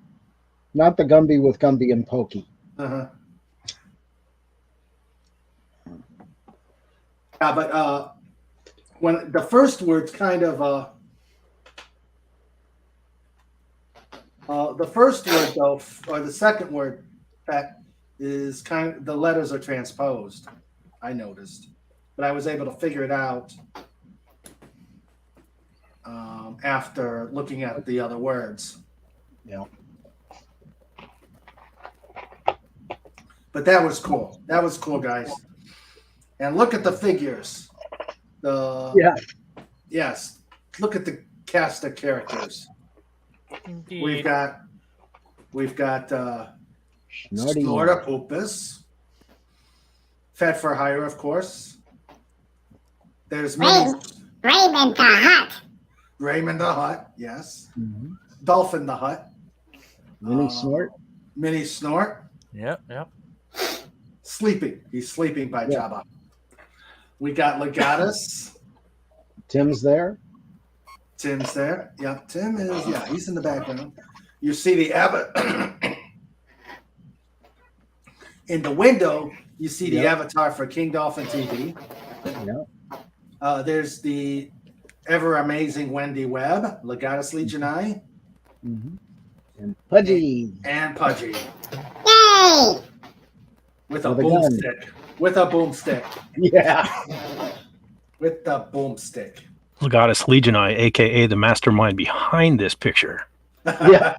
Not the Gumby with Gumby and Pokey. Uh-huh. Yeah, but when the first word's kind of the first word though, or the second word, that is kind of, the letters are transposed. I noticed, but I was able to figure it out after looking at the other words. Yeah. But that was cool. That was cool, guys. And look at the figures. Yes. Look at the cast of characters. Indeed. We've got Snorty. Snortopopus. Fed for Hire, of course. There's Raymond the Hut. Raymond the Hut, yes. Mhm. Dolphin the Hut. Mini Snort. Mini Snort. Yep. Sleeping. He's sleeping by Yeah. Jabba. We got Legatus. Tim's there. Tim's there. Yeah, Tim is, he's in the background. You see the avatar. In the window, you see the avatar for King Dolphin TV. Yeah. There's the ever amazing Wendy Webb, Legatus Legionii. Mm-hmm. And Pudgy. And Pudgy. Yay! With a With a gun. boomstick. With a boomstick. Yeah. With the boomstick. Legatus Legionii, aka the mastermind behind this picture. Yeah.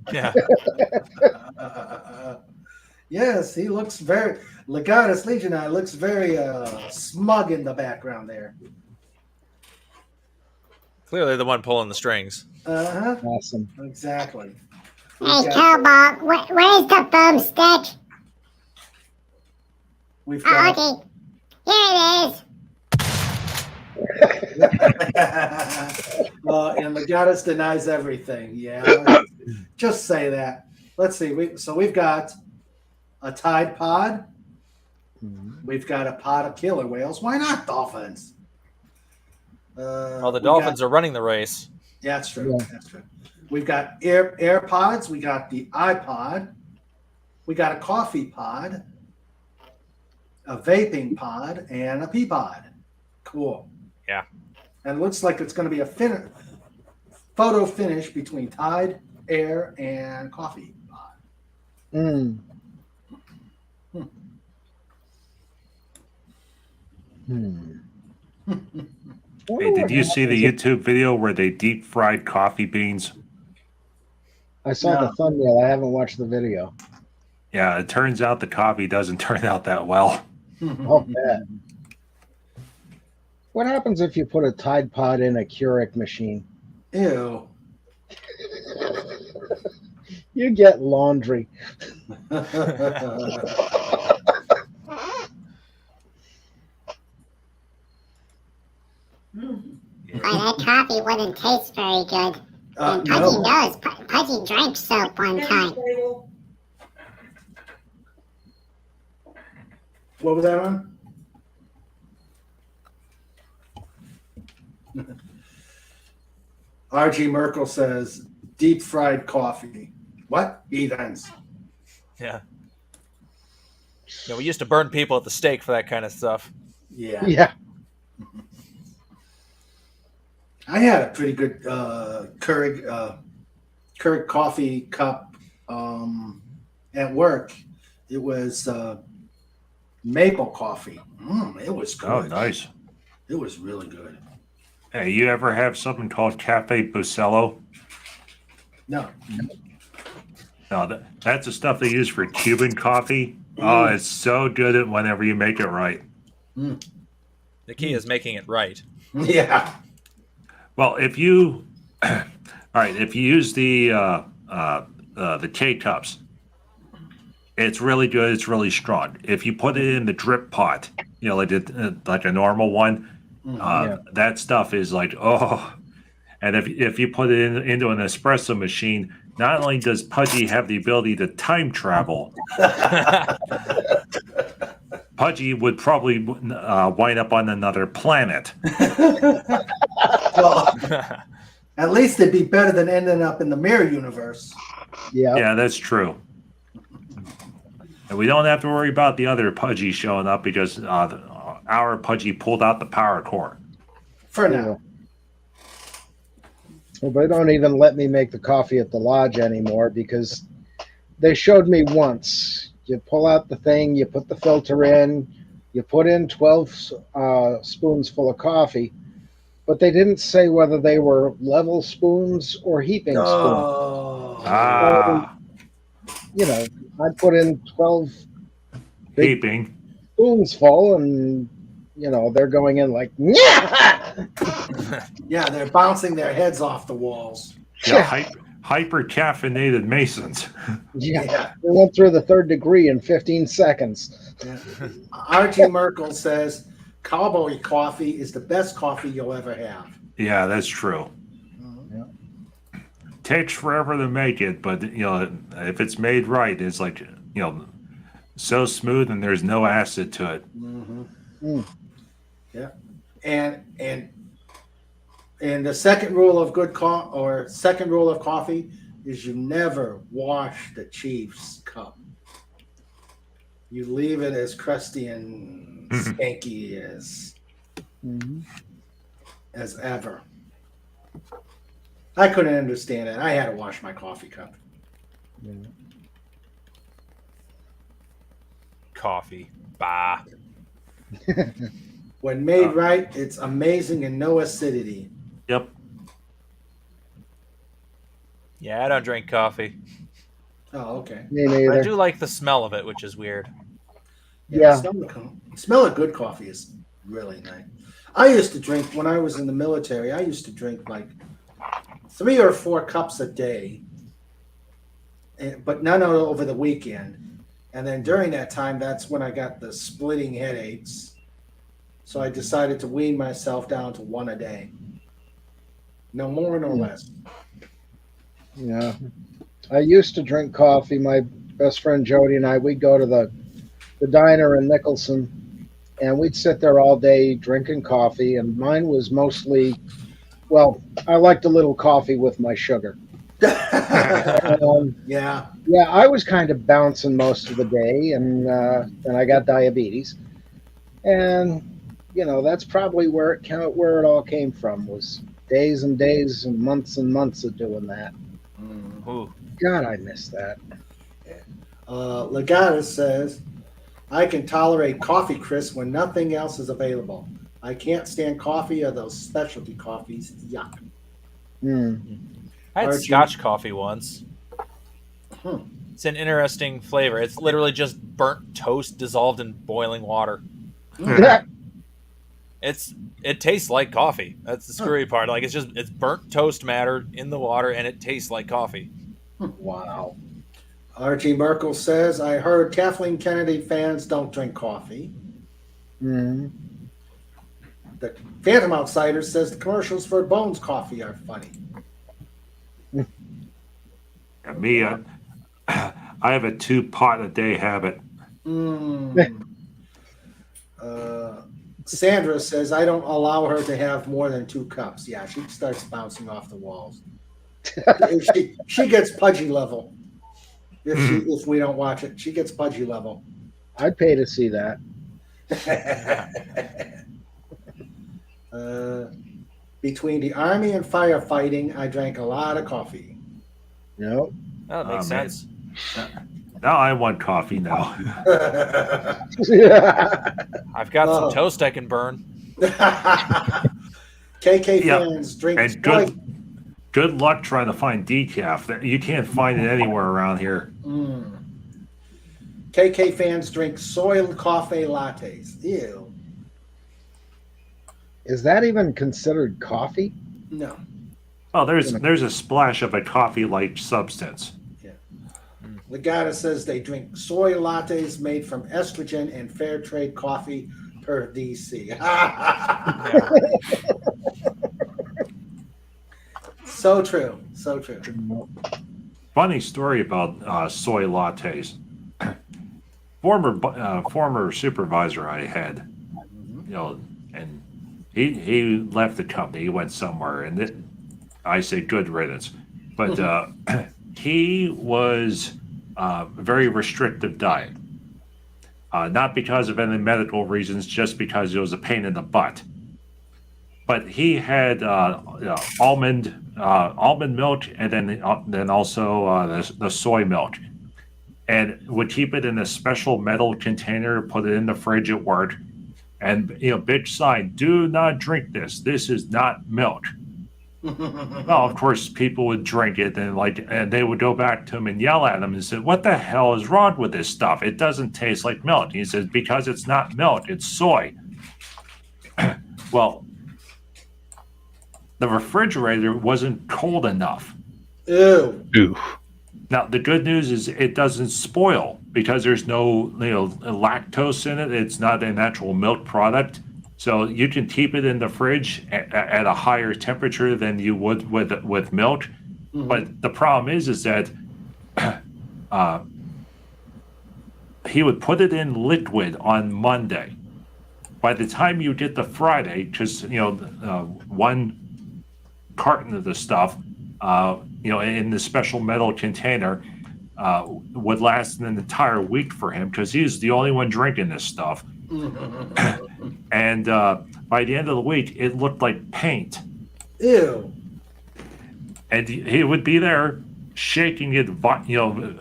Yes, he looks very. Legatus Legionii looks very smug in the background there. Clearly the one pulling the strings. Uh-huh. Awesome. Exactly. Hey, Cobalt, where's the boomstick? We've got. Okay, here it is. And Legatus denies everything. Yeah. Just say that. Let's see. We've got a Tide Pod. Mm-hmm. We've got a pod of killer whales. Why not dolphins? Well, the Dolphins are running the race. Yeah, that's true. Yeah. That's true. We've got AirPods. We got the iPod. We got a coffee pod, a vaping pod, and a pea pod. Cool. Yeah. And it looks like it's going to be a photo finish between Tide, Air, and coffee pod. Mm. Hey, did you see the YouTube video where they deep fried coffee beans? I saw the thumbnail. I haven't watched the video. Yeah, it turns out the coffee doesn't turn out that well. Oh, bad. What happens if you put a Tide Pod in a Keurig machine? Ew. You get laundry. That coffee wouldn't taste very good. And Pudgy No. knows. Pudgy drank soap one time. What was that on? RG Merkel says deep fried coffee. What? Heathens. Yeah. We used to burn people at the stake for that kind of stuff. Yeah. Yeah. I had a pretty good Keurig coffee cup at work. It was maple coffee. It was good. Oh, nice. It was really good. Hey, you ever have something called Cafe Bucello? No. No, that's the stuff they use for Cuban coffee. Oh, it's so good whenever you make it right. The key is making it right. Yeah. Well, if you, all right, if you use the K cups, it's really good. It's really strong. If you put it in the drip pot, like a normal one, that stuff is like, oh. And if you put it into an espresso machine, not only does Pudgy have the ability to time travel, Pudgy would probably wind up on another planet. Well, at least it'd be better than ending up in the mirror universe. Yeah, that's true. And we don't have to worry about the other Pudgy showing up because our Pudgy pulled out the power cord. For now. Well, they don't even let me make the coffee at the lodge anymore because they showed me once. You pull out the thing, you put the filter in, you put in 12 spoons full of coffee, but they didn't say whether they were level spoons or heaping spoons. So, you know, I put in 12 heaping spoons full, and you know they're going in like, yeah, they're bouncing their heads off the walls. Yeah, hyper caffeinated Masons. Yeah, we went through the 3rd degree in 15 seconds. Yeah. Archie Merkel says cowboy coffee is the best coffee you'll ever have. Yeah, that's true. Takes forever to make it, but if it's made right, it's like so smooth and there's no acid to it. Yeah, and the second rule of second rule of coffee is you never wash the Chief's cup. You leave it as crusty and skanky as ever. I couldn't understand it. I had to wash my coffee cup. Coffee. Bah. When made right, it's amazing and no acidity. Yep. Yeah, I don't drink coffee. Oh, okay. Me neither. I do like the smell of it, which is weird. Yeah. Smell of good coffee is really nice. I used to drink, when I was in the military, I used to drink like 3 or 4 cups a day, but none over the weekend. And then during that time, that's when I got the splitting headaches. So I decided to wean myself down to 1 a day. No more, no less. Yeah. I used to drink coffee. My best friend Jody and I, we'd go to the diner in Nicholson, and we'd sit there all day drinking coffee. And mine was mostly, well, I liked a little coffee with my sugar. Yeah, I was kind of bouncing most of the day, and I got diabetes. And that's probably where it all came from, was days and days and months of doing that. God, I miss that. Legata says, I can tolerate coffee crisp when nothing else is available. I can't stand coffee or those specialty coffees. Yuck. I had Scotch coffee once. It's an interesting flavor. It's literally just burnt toast dissolved in boiling water. It tastes like coffee. That's the screwy part. Like it's burnt toast matter in the water, and it tastes like coffee. Wow. Archie Merkel says, I heard Kathleen Kennedy fans don't drink coffee. The Phantom Outsider says the commercials for Bones Coffee are funny. Me, I have a 2-pot a day habit. Sandra says, I don't allow her to have more than 2 cups. Yeah, she starts bouncing off the walls. she gets Pudgy level. If we don't watch it, she gets Pudgy level. I'd pay to see that. Between the Army and firefighting, I drank a lot of coffee. No. That makes sense. Now I want coffee now. I've got some toast I can burn. KK fans drink. And good luck trying to find decaf. You can't find it anywhere around here. KK fans drink soy coffee lattes. Ew. Is that even considered coffee? No. Oh, there's a splash of a coffee-like substance. Yeah. Legata says they drink soy lattes made from estrogen and fair trade coffee per DC. So true. So true. Funny story about soy lattes. Former supervisor I had, and he left the company. He went somewhere, and I say good riddance. But he was a very restrictive diet, not because of any medical reasons, just because it was a pain in the butt. But he had almond milk, and then also the soy milk, and would keep it in a special metal container, put it in the fridge at work, and big sign: "Do not drink this. This is not milk." Well, of course, people would drink it, and they would go back to him and yell at him and say, "What the hell is wrong with this stuff? It doesn't taste like milk." He says, "Because it's not milk, it's soy." Well, the refrigerator wasn't cold enough. Ew. Now, the good news is it doesn't spoil because there's no lactose in it. It's not a natural milk product. So you can keep it in the fridge at a higher temperature than you would with milk. Mm-hmm. But the problem is that he would put it in liquid on Monday. By the time you get to Friday, because one carton of the stuff, in the special metal container, would last an entire week for him because he's the only one drinking this stuff. And by the end of the week, it looked like paint. Ew. And he would be there shaking it,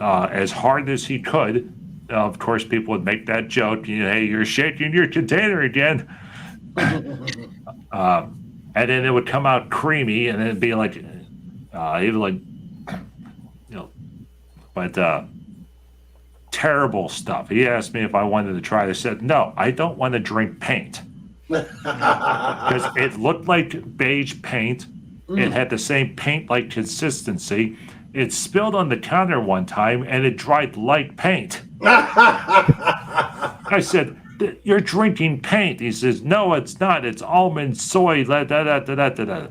as hard as he could. Of course, people would make that joke, "Hey, you're shaking your container again." And then it would come out creamy, and it'd be like, but terrible stuff. He asked me if I wanted to try this. I said, "No, I don't want to drink paint." Because it looked like beige paint. It had the same paint-like consistency. It spilled on the counter one time, and it dried like paint. I said, "You're drinking paint." He says, "No, it's not. It's almond, soy, da da da da da da."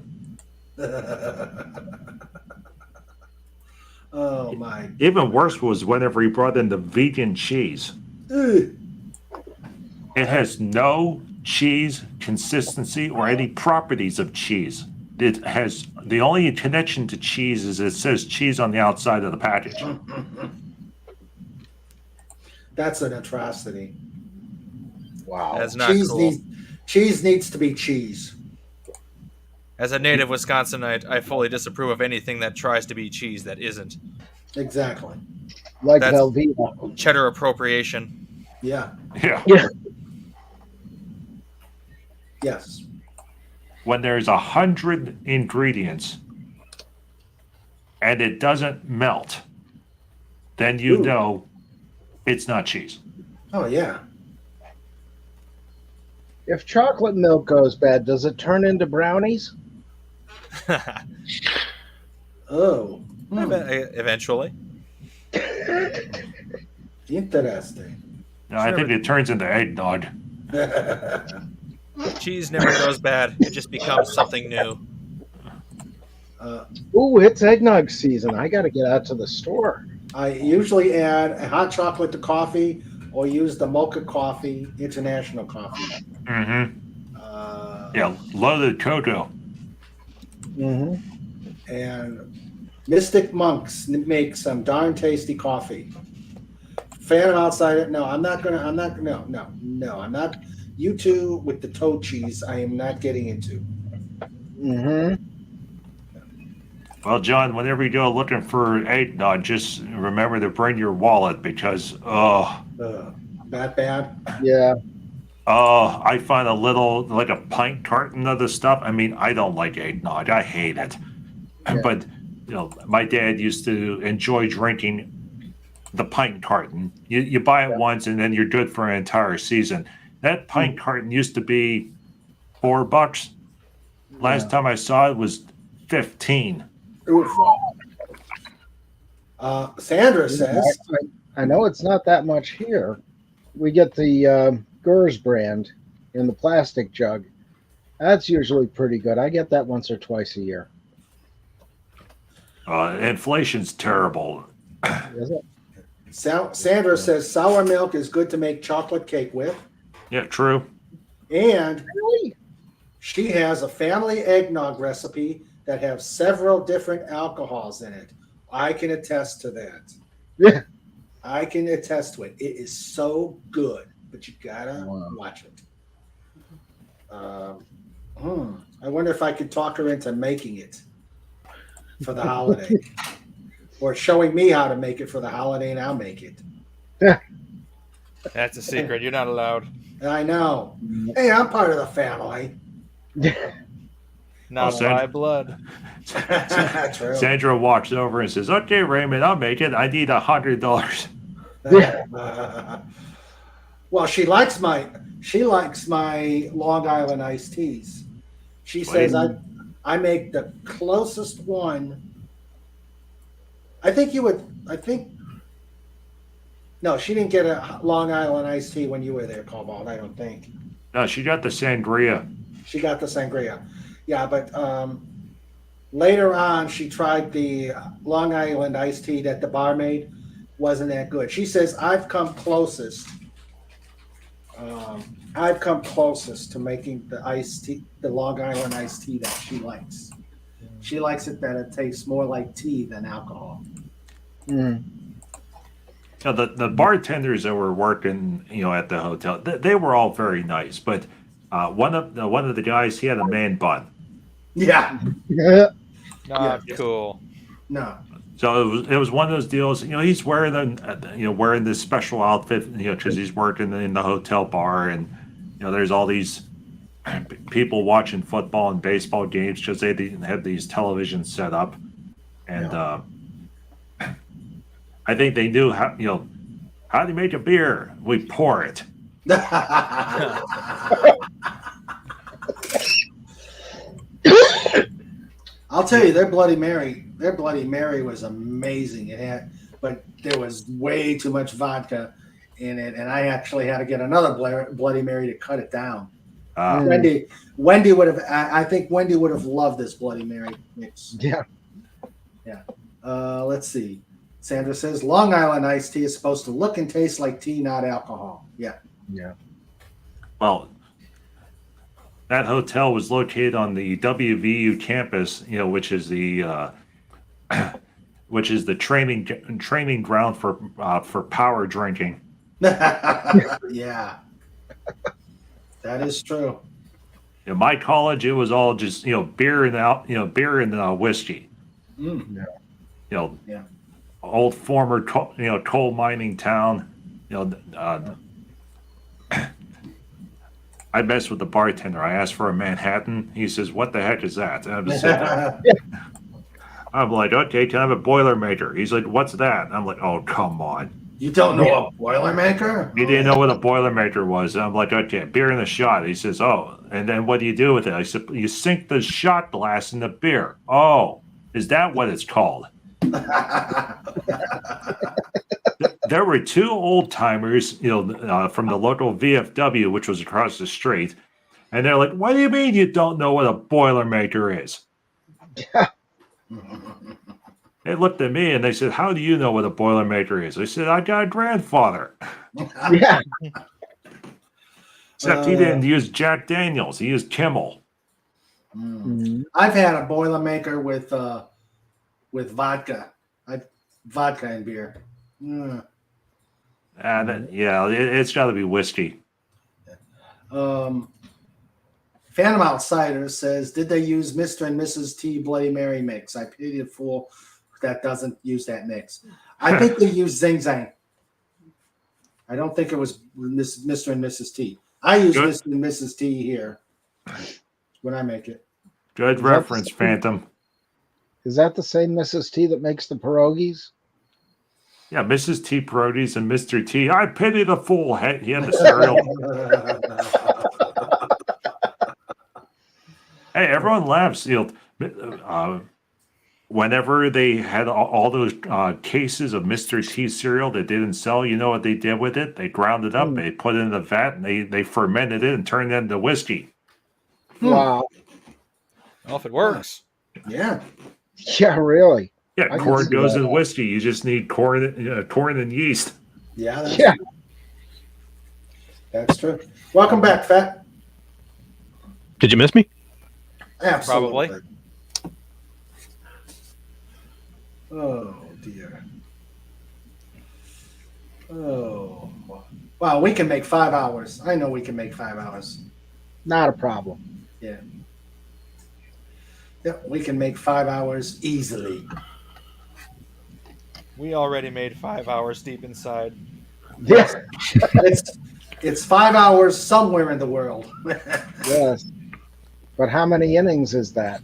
Oh my! Even worse was whenever he brought in the vegan cheese. It has no cheese consistency or any properties of cheese. It has the only connection to cheese is it says cheese on the outside of the package. That's an atrocity. Wow. That's not cool. Cheese needs to be cheese. As a native Wisconsinite, I fully disapprove of anything that tries to be cheese that isn't. Exactly. Like That's Velveeta. cheddar appropriation. Yeah. Yeah. Yes. When there's 100 ingredients and it doesn't melt, then you know it's not cheese. Oh, yeah. If chocolate milk goes bad, does it turn into brownies? Oh. Eventually. Interesting. No, I think it turns into eggnog. Cheese never goes bad. It just becomes something new. Ooh, it's eggnog season. I got to get out to the store. I usually add a hot chocolate to coffee or use the mocha coffee, international coffee. Mm-hmm. Yeah, loaded cocoa. Mm-hmm. And Mystic Monks make some darn tasty coffee. Phantom outside it. No, I'm not. I'm not. You two with the toe cheese, I am not getting into. Mm-hmm. Well, John, whenever you go looking for eggnog, just remember to bring your wallet because, bad. Yeah. I find a little, like a pint carton of the stuff. I mean, I don't like eggnog. I hate it. Yeah. But, my dad used to enjoy drinking the pint carton. You buy it once and then you're good for an entire season. That pint carton used to be $4. Last time I saw it was 15. Sandra says, I know it's not that much here. We get the Gers brand in the plastic jug. That's usually pretty good. I get that once or twice a year. Inflation's terrible. Is it? Sandra says sour milk is good to make chocolate cake with. Yeah, true. And Really? she has a family eggnog recipe that has several different alcohols in it. I can attest to that. Yeah. I can attest to it. It is so good, but you gotta watch it. I wonder if I could talk her into making it for the holiday. Or showing me how to make it for the holiday, and I'll make it. That's a secret. You're not allowed. I know. Hey, I'm part of the family. Not by blood. True. Sandra walks over and says, "Okay, Raymond, I'll make it. I need $100." Well, she likes my Long Island iced teas. She says I make the closest one. No, she didn't get a Long Island iced tea when you were there, Cobalt, I don't think. No, she got the sangria. She got the sangria. Yeah, but later on, she tried the Long Island iced tea that the bar made. Wasn't that good. She says, I've come closest to making the iced tea, the Long Island iced tea that she likes. She likes it that it tastes more like tea than alcohol. Mm. Now, the bartenders that were working, at the hotel, they were all very nice. But one of the guys, he had a man bun. Yeah. Not cool. No. So it was one of those deals. He's wearing wearing this special outfit, because he's working in the hotel bar, and there's all these people watching football and baseball games because they didn't have these televisions set up, and I think they knew how do you make a beer? We pour it. I'll tell you, their Bloody Mary was amazing. But there was way too much vodka in it, and I actually had to get another Bloody Mary to cut it down. Wendy would have. I think Wendy would have loved this Bloody Mary mix. Yeah. Let's see. Sandra says Long Island iced tea is supposed to look and taste like tea, not alcohol. Yeah. Yeah. Well, that hotel was located on the WVU campus, which is the training ground for power drinking. Yeah. That is true. In my college, it was all just beer and whiskey. Mm. Yeah. Yeah. Old former coal mining town. I messed with the bartender. I asked for a Manhattan. He says, "What the heck is that?" And I'm like, "Okay, can I have a Boilermaker?" He's like, "What's that?" And I'm like, "Oh, come on." You don't know a Boilermaker? He didn't know what a Boilermaker was. And I'm like, "Okay, beer in a shot." He says, "Oh, and then what do you do with it?" I said, "You sink the shot glass in the beer." "Oh, is that what it's called?" There were two old timers, from the local VFW, which was across the street, and they're like, "What do you mean you don't know what a Boilermaker is?" They looked at me and they said, "How do you know what a Boilermaker is?" I said, "I got a grandfather." Yeah. Except he didn't use Jack Daniels; he used Kimmel. I've had a Boilermaker with vodka, vodka and beer. It's got to be whiskey. Phantom Outsider says, "Did they use Mr. and Mrs. T Bloody Mary mix? I pity the fool that doesn't use that mix." I think they used Zing Zang. I don't think it was Mr. and Mrs. T. I use Mr. and Mrs. T here when I make it. Good reference, Phantom. Is that the same Mrs. T that makes the pierogies? Yeah, Mrs. T pierogies and Mr. T. I pity the fool. He had the cereal. Hey, everyone laughs. Whenever they had all those cases of Mr. T cereal that didn't sell, you know what they did with it? They ground it up, they put it in the vat, and they fermented it and turned it into whiskey. Wow. Well, if it works. Yeah. Yeah, really. Yeah, I can corn see goes that. in whiskey. You just need corn and yeast. Yeah, that's Yeah. true. That's true. Welcome back, Fat. Did you miss me? Absolutely. Probably. Oh dear. Oh. Wow, we can make 5 hours. I know we can make 5 hours. Not a problem. Yeah. Yep, we can make 5 hours easily. We already made 5 hours deep inside. Yes. It's 5 hours somewhere in the world. Yes. But how many innings is that?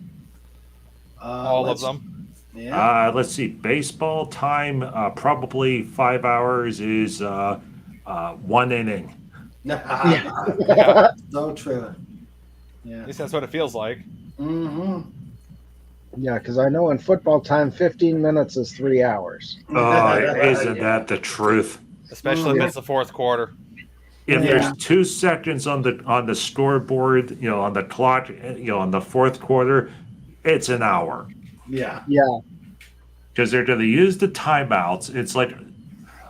All of them. Yeah. Let's see. Baseball time, probably 5 hours is 1 inning. Yeah. So true. Yeah. At least that's what it feels like. Mm-hmm. Yeah, because I know in football time, 15 minutes is 3 hours. Oh, isn't that the truth? Especially if it's the fourth quarter. If Yeah. there's 2 seconds on the scoreboard, on the clock, on the fourth quarter, it's an hour. Yeah. Yeah. Because they're going to use the timeouts. It's like,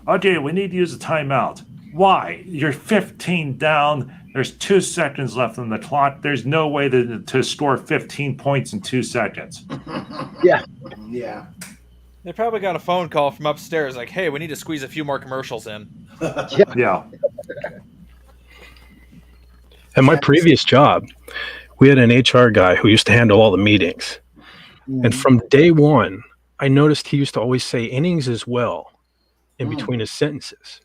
okay, we need to use a timeout. Why? You're 15 down. There's 2 seconds left on the clock. There's no way to score 15 points in 2 seconds. Yeah. Yeah. They probably got a phone call from upstairs like, hey, we need to squeeze a few more commercials in. Yeah. At my previous job, we had an HR guy who used to handle all the meetings. And from day one, I noticed he used to always say innings as well in between his sentences.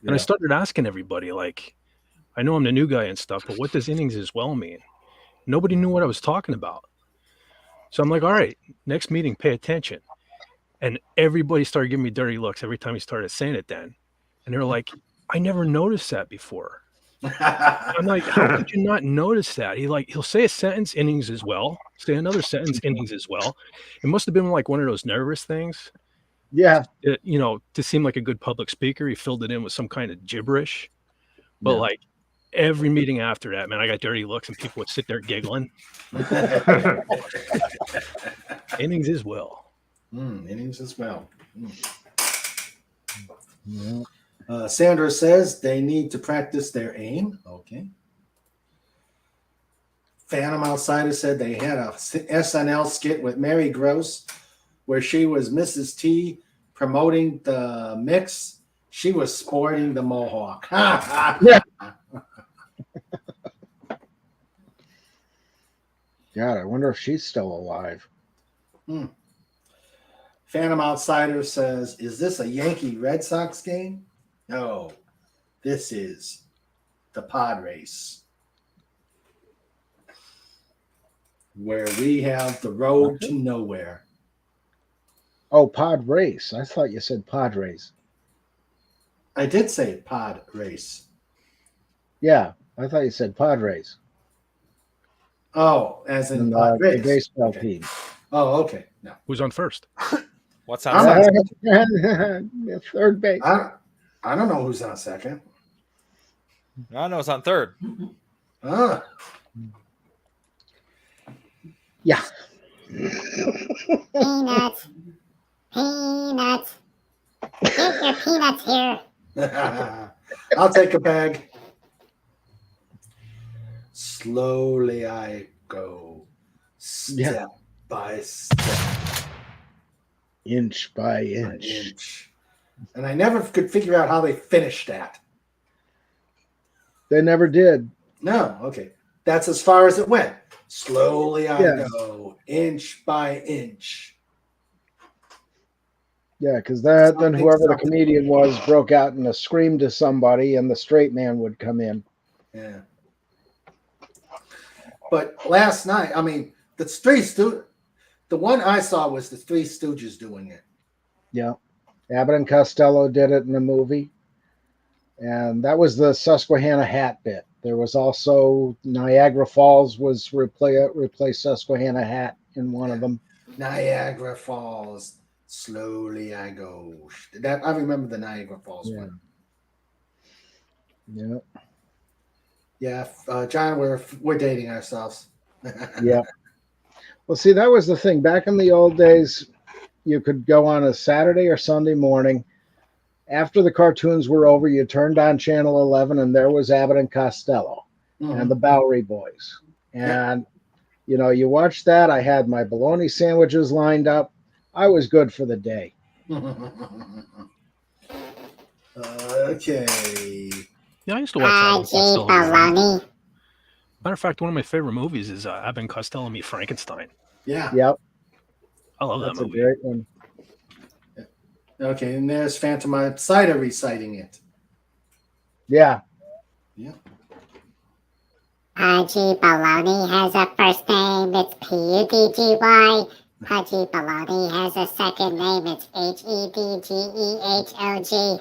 And I started asking everybody, like, I know I'm the new guy and stuff, but what does innings as well mean? Nobody knew what I was talking about. So I'm like, all right, next meeting, pay attention. And everybody started giving me dirty looks every time he started saying it then. And they're like, I never noticed that before. I'm like, how could you not notice that? He'll say a sentence, innings as well. Say another sentence, innings as well. It must have been like one of those nervous things. Yeah. To seem like a good public speaker, he filled it in with some kind of gibberish. But like every meeting after that, man, I got dirty looks and people would sit there giggling. Innings as well. Innings as well. Sandra says they need to practice their aim. Okay. Phantom Outsider said they had a SNL skit with Mary Gross where she was Mrs. T promoting the mix. She was sporting the mohawk. Yeah. God, I wonder if she's still alive. Phantom Outsider says, is this a Yankee Red Sox game? No, this is the pod race, where we have the road to nowhere. Oh, pod race. I thought you said Padres. I did say pod race. Yeah, I thought you said Padres. Oh, as in the race. baseball team. Oh, okay. No. Who's on first? What's on second? Third base. I don't know who's on second. I know it's on third. Ah. Yeah. Peanuts. Peanuts. Get your peanuts here. I'll take a bag. Slowly I go, step by step, inch by inch. And I never could figure out how they finished that. They never did. No, okay. That's as far as it went. Slowly I go, inch by inch. Yeah, because then whoever the comedian was broke out in a scream to somebody, and the straight man would come in. Yeah. But last night, I mean, the one I saw was the Three Stooges doing it. Yeah. Abbott and Costello did it in the movie. And that was the Susquehanna hat bit. There was also Niagara Falls was replace Susquehanna hat in one of them. Niagara Falls, slowly I go. That I remember the Niagara Falls one. Yeah. Yeah, John, we're dating ourselves. Yeah. Well, see, that was the thing. Back in the old days, you could go on a Saturday or Sunday morning. After the cartoons were over, you turned on Channel 11, and there was Abbott and Costello and the Bowery Boys. And, you know, you watched that. I had my bologna sandwiches lined up. I was good for the day. Okay. Yeah, I used to watch Abbott and Costello. Matter of fact, one of my favorite movies is Abbott and Costello Meet Frankenstein. Yeah. Yep. I love That's that movie. a great one. Okay, and there's Phantom Outsider reciting it. Yeah. Yeah. Pudgy Baloney has a first name, it's Pudgy. Pudgy Baloney has a second name, it's Hedgehog.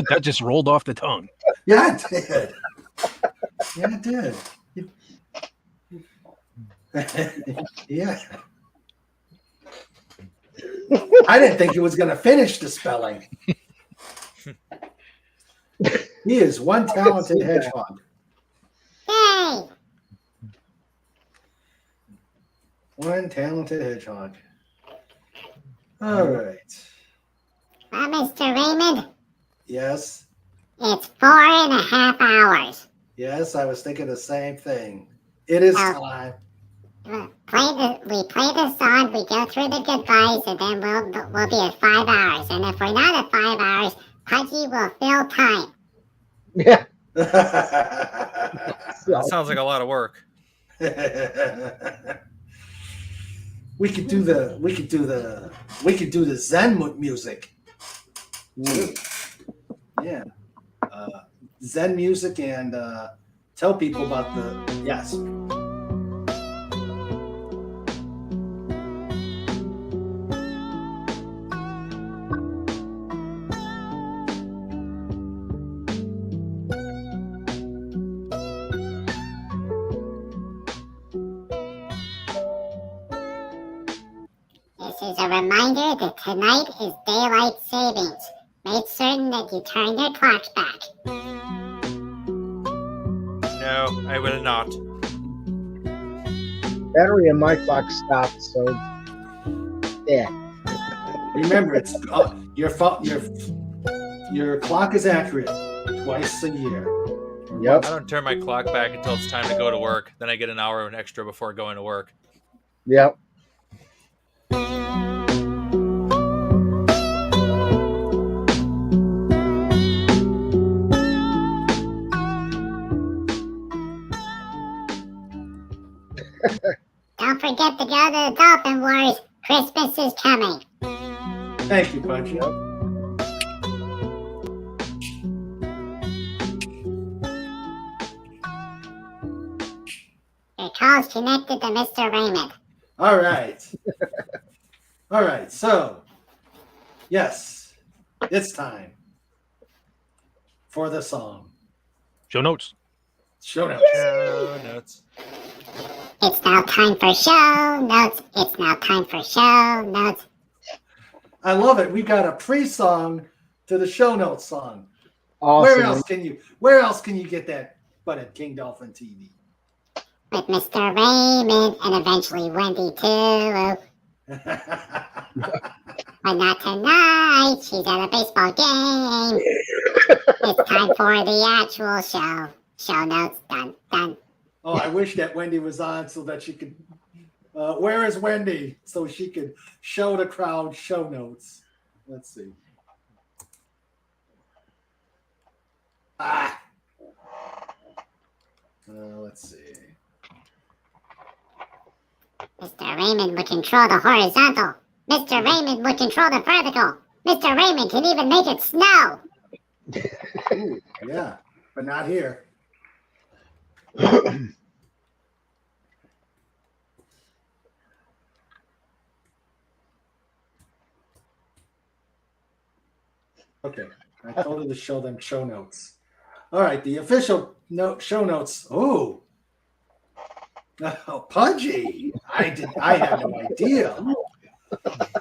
That just rolled off the tongue. Yeah, it did. Yeah, it did. Yeah. I didn't think he was going to finish the spelling. He is one talented hedgehog. Yay! One talented hedgehog. All right. Mr. Raymond, Yes. it's 4.5 hours. Yes, I was thinking the same thing. It is time. We play the song, we go through the goodbyes, and then we'll be at 5 hours. And if we're not at 5 hours, Pudgy will fill time. Yeah. That sounds like a lot of work. We could do the Zen music. Yeah. Zen music, and tell people about the yes. This is a reminder that tonight is daylight savings. Make certain that you turn your clocks back. No, I will not. Battery in my clock stopped, so yeah. Remember, it's your clock is accurate twice a year. Yep. I don't turn my clock back until it's time to go to work. Then I get an hour extra before going to work. Yep. Don't forget to go to the Dolphin Wars. Christmas is coming. Thank you, Pudgy. Your call's connected to Mr. Raymond. All right. All right. So, yes, it's time for the song. Show notes. Show notes. Show notes. It's now time for show notes. It's now time for show notes. I love it. We've got a pre-song to the show notes song. Awesome. Where else can you get that but at King Dolphin TV? With Mr. Raymond and eventually Wendy too. But not tonight. She's at a baseball game. It's time for the actual show. Show notes. Dun, dun. Oh, I wish that Wendy was on so that she could. Where is Wendy? So she could show the crowd show notes. Let's see. Let's see. Mr. Raymond would control the horizontal. Mr. Raymond would control the vertical. Mr. Raymond can even make it snow. Ooh, yeah, but not here. Okay, I told her to show them show notes. All right, the official show notes. Oh, Pudgy! I had no idea.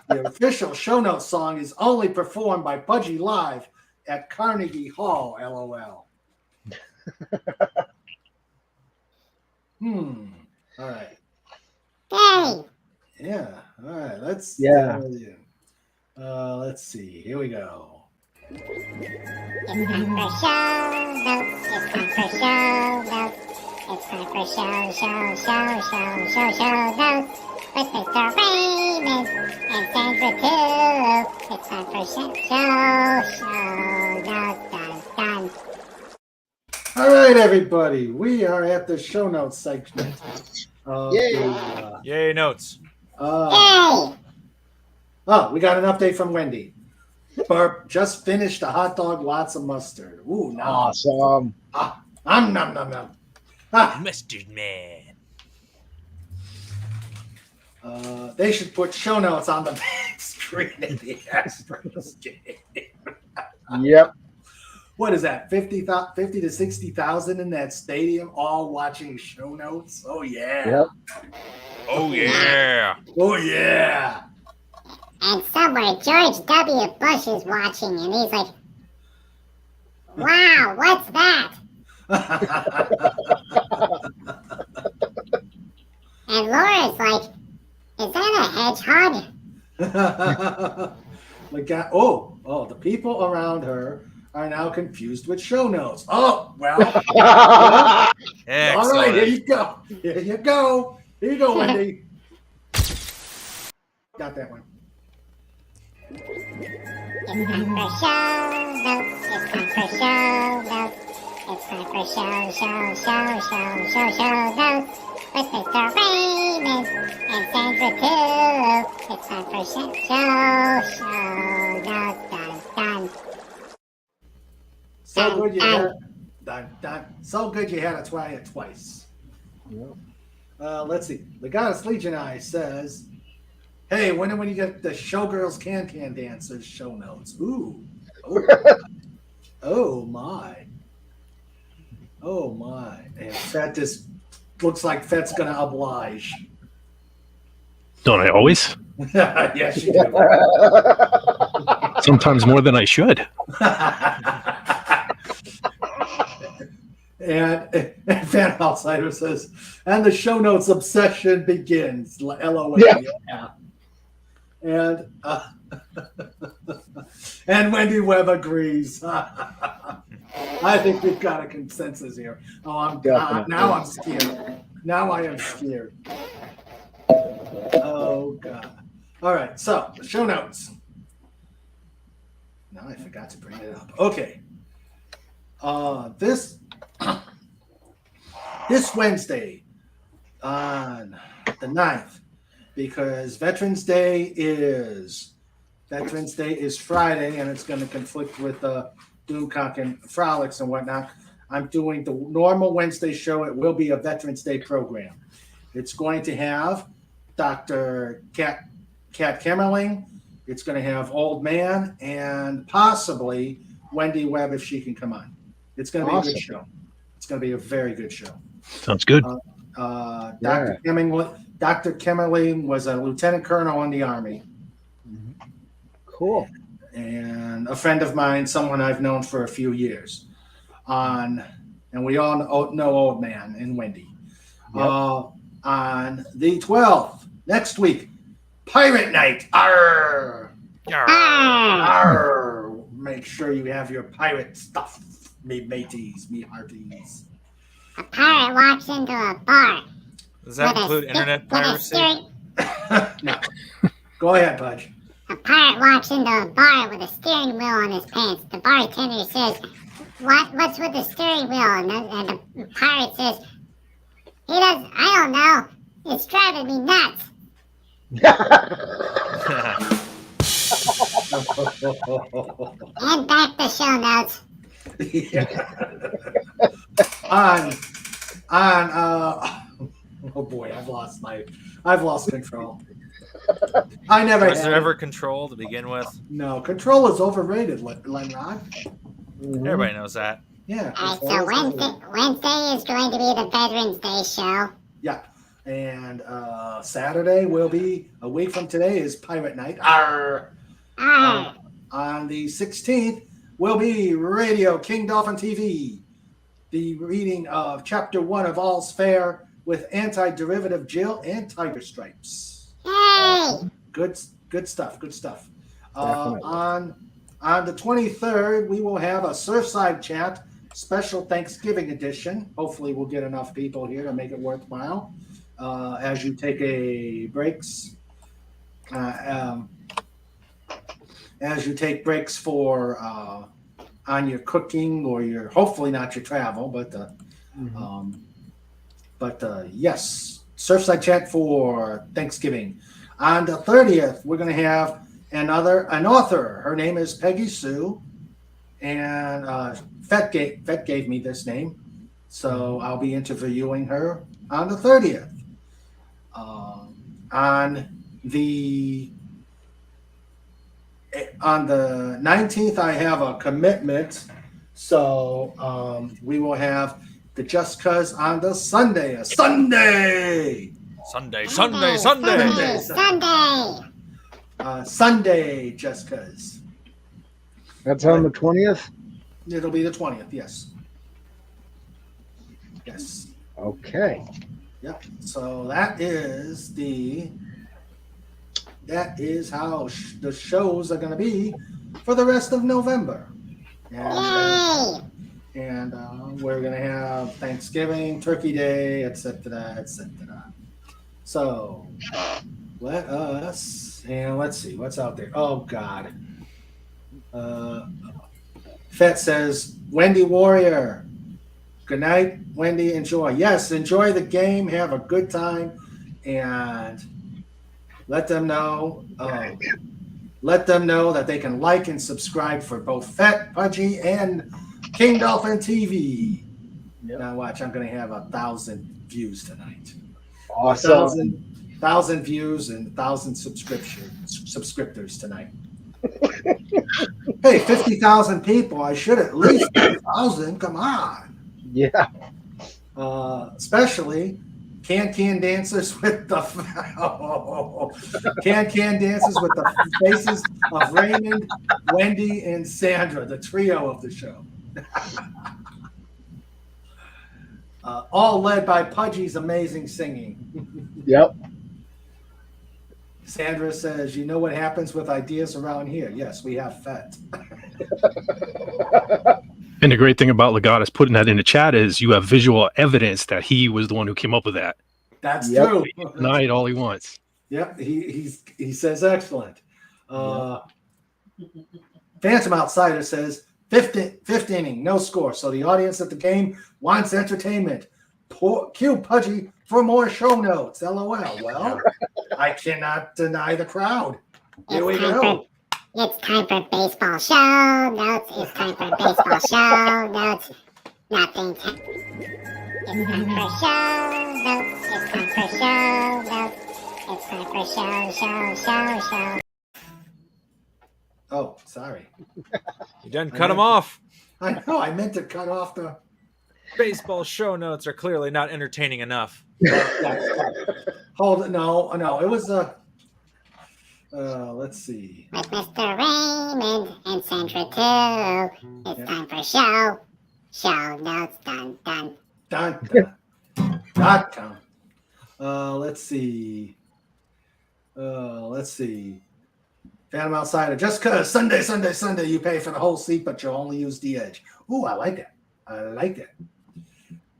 The official show notes song is only performed by Pudgy live at Carnegie Hall. LOL. All right. Hey. Yeah. All right. let's Yeah. let's see. Here we go. It's time for show notes. It's time for show notes. It's time for show notes with Mr. Raymond and Sandra too. It's time for show notes. Done. All right, everybody. We are at the show notes segment. Yay, notes. Yay! Oh, we got an update from Wendy. Barb just finished a hot dog, lots of mustard. Ooh, no. Awesome. Nom. Mustard man. They should put show notes on the big screen at the Astros game. Yep. What is that? 50 to 60,000 in that stadium, all watching show notes. Oh yeah. Yep. Oh yeah. Oh yeah. And somewhere George W. Bush is watching, and he's like, "Wow, what's that?" And Laura's like, "Is that a hedgehog?" The people around her are now confused with show notes. Oh, well. All right, here you go. Here you go, Wendy. Got that one. It's time for show notes. It's time for show notes. It's time for show notes with Mr. Raymond and Sandra too. It's time for show notes. Done. So good you had done. So good you had to try it twice. Yep. Let's see. The Goddess Legion Eye says, "Hey, when you get the Showgirls Can Dancers show notes?" Ooh. Oh my. And Fett just looks like Fett's gonna oblige. Don't I always? Yes, you do. Sometimes more than I should. And Fan Outsider says, "And the show notes obsession begins." LOL. Yeah. And and Wendy Webb agrees. I think we've got a consensus here. Oh, now I'm scared. Now I am scared. Oh God! All right, so the show notes. Now I forgot to bring it up. Okay. This Wednesday on the 9th, because Veterans Day is Friday, and it's going to conflict with Doomcock and Frolics and whatnot. I'm doing the normal Wednesday show. It will be a Veterans Day program. It's going to have Dr. Kat Kemmerling. It's going to have Old Man and possibly Wendy Webb if she can come on. It's going to be a good show. It's going to be a very good show. Sounds good. Dr. Kemmerling was a lieutenant colonel in the Army. Cool. And a friend of mine, someone I've known for a few years. And we all know Old Man and Wendy. Yep. On the 12th, next week, Pirate Night. Arr! Arr! Make sure you have your pirate stuff, me mateys, me hearties. A pirate walks into a bar. Does that include internet piracy? No. Go ahead, Budge. A pirate walks into a bar with a steering wheel on his pants. The bartender says, "What's with the steering wheel?" And the pirate says, "I don't know. It's driving me nuts." And back to show notes. Oh boy, I've lost control. Was there ever control to begin with? No, control is overrated, Lenrod. Everybody knows that. Yeah. All right, so Wednesday is going to be the Veterans Day show. Yeah. And Saturday will be, a week from today, is Pirate Night. Arr! On the 16th will be Radio King Dolphin TV. The reading of Chapter 1 of All's Fair with Antiderivative Jill and Tiger Stripes. Yay! Good stuff. Good stuff. Definitely. On the 23rd, we will have a Surfside Chat special Thanksgiving edition. Hopefully, we'll get enough people here to make it worthwhile. As you take breaks, as you take breaks for on your cooking or your hopefully not your travel, but yes, Surfside Chat for Thanksgiving. On the 30th, we're going to have an author. Her name is Peggy Sue, and Fett gave me this name, so I'll be interviewing her on the 30th. On the 19th, I have a commitment, so we will have the Just Cuz on the Sunday. Sunday, Just Cuz. That's on the 20th? It'll be the 20th, yes. Yes. Okay. Yep. So that is how the shows are going to be for the rest of November. And we're going to have Thanksgiving, Turkey Day, etc., etc. So let's see what's out there. Oh God. Fett says, Wendy Warrior. Good night, Wendy. Enjoy. Yes, enjoy the game. Have a good time, and let them know that they can like and subscribe for both Fett, Pudgy, and King Dolphin TV. Yep. Now watch, I'm going to have 1,000 views tonight. Awesome. 1,000 views and 1,000 subscriptors tonight. Hey, 50,000 people. I should at least 1,000. Come on. Yeah. Especially can dancers with the can dancers with the faces of Raymond, Wendy, and Sandra, the trio of the show. All led by Pudgy's amazing singing. Yep. Sandra says, "You know what happens with ideas around here?" Yes, we have Fett. And the great thing about Legatus putting that in the chat is you have visual evidence that he was the one who came up with that. That's true. He can deny it all he wants. Yep, he says excellent. Phantom Outsider says fifth inning, no score. So the audience at the game wants entertainment. Cue Pudgy for more show notes. LOL. Well, I cannot deny the crowd. Here we go. It's time for baseball show notes. It's time for baseball show notes. Nothing. It's time for show notes. It's time for show notes. It's time for show. Oh, sorry. You done cut them off. I know. I meant to cut off the baseball show notes are clearly not entertaining enough. Hold it. No. It was let's see. With Mr. Raymond and Sandra too. It's time for show notes. Dun. Let's see. Phantom Outsider. Just cause Sunday, you pay for the whole seat, but you only use the edge. Ooh, I like it.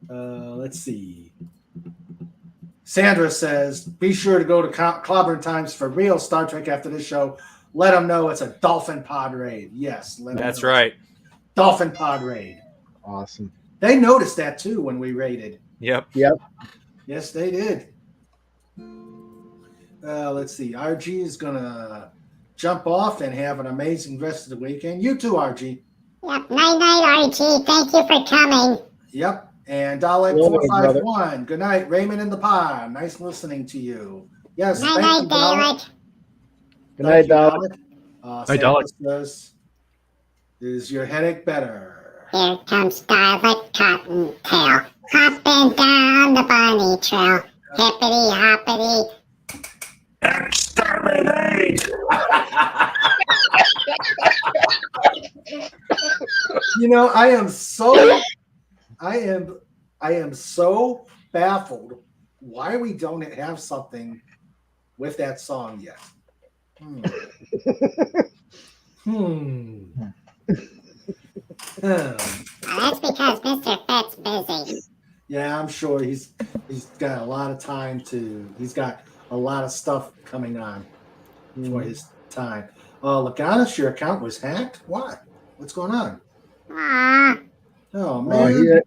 Let's see. Sandra says, be sure to go to Clobbering Times for real Star Trek after this show. Let them know it's a Dolphin Pod raid. Yes. That's right. Dolphin Pod raid. Awesome. They noticed that too when we raided. Yep. Yes, they did. Let's see. RG is going to jump off and have an amazing rest of the weekend. You too, RG. Yep. Night, RG. Thank you for coming. Yep. And Dalek 451. Good night, Raymond in the pod. Nice listening to you. Yes. Night, Dalek. Good night, Dalek. Night, Dalek. Says, is your headache better? Here comes Dalek Cottontail, hopping down the bunny trail. Hippity hoppity. Exterminate! You know, I am so baffled why we don't have something with that song yet. That's because Mr. Fett's busy. Yeah, I'm sure he's got a lot of time he's got a lot of stuff coming on for his time. Laganis, your account was hacked? What? What's going on? Oh man.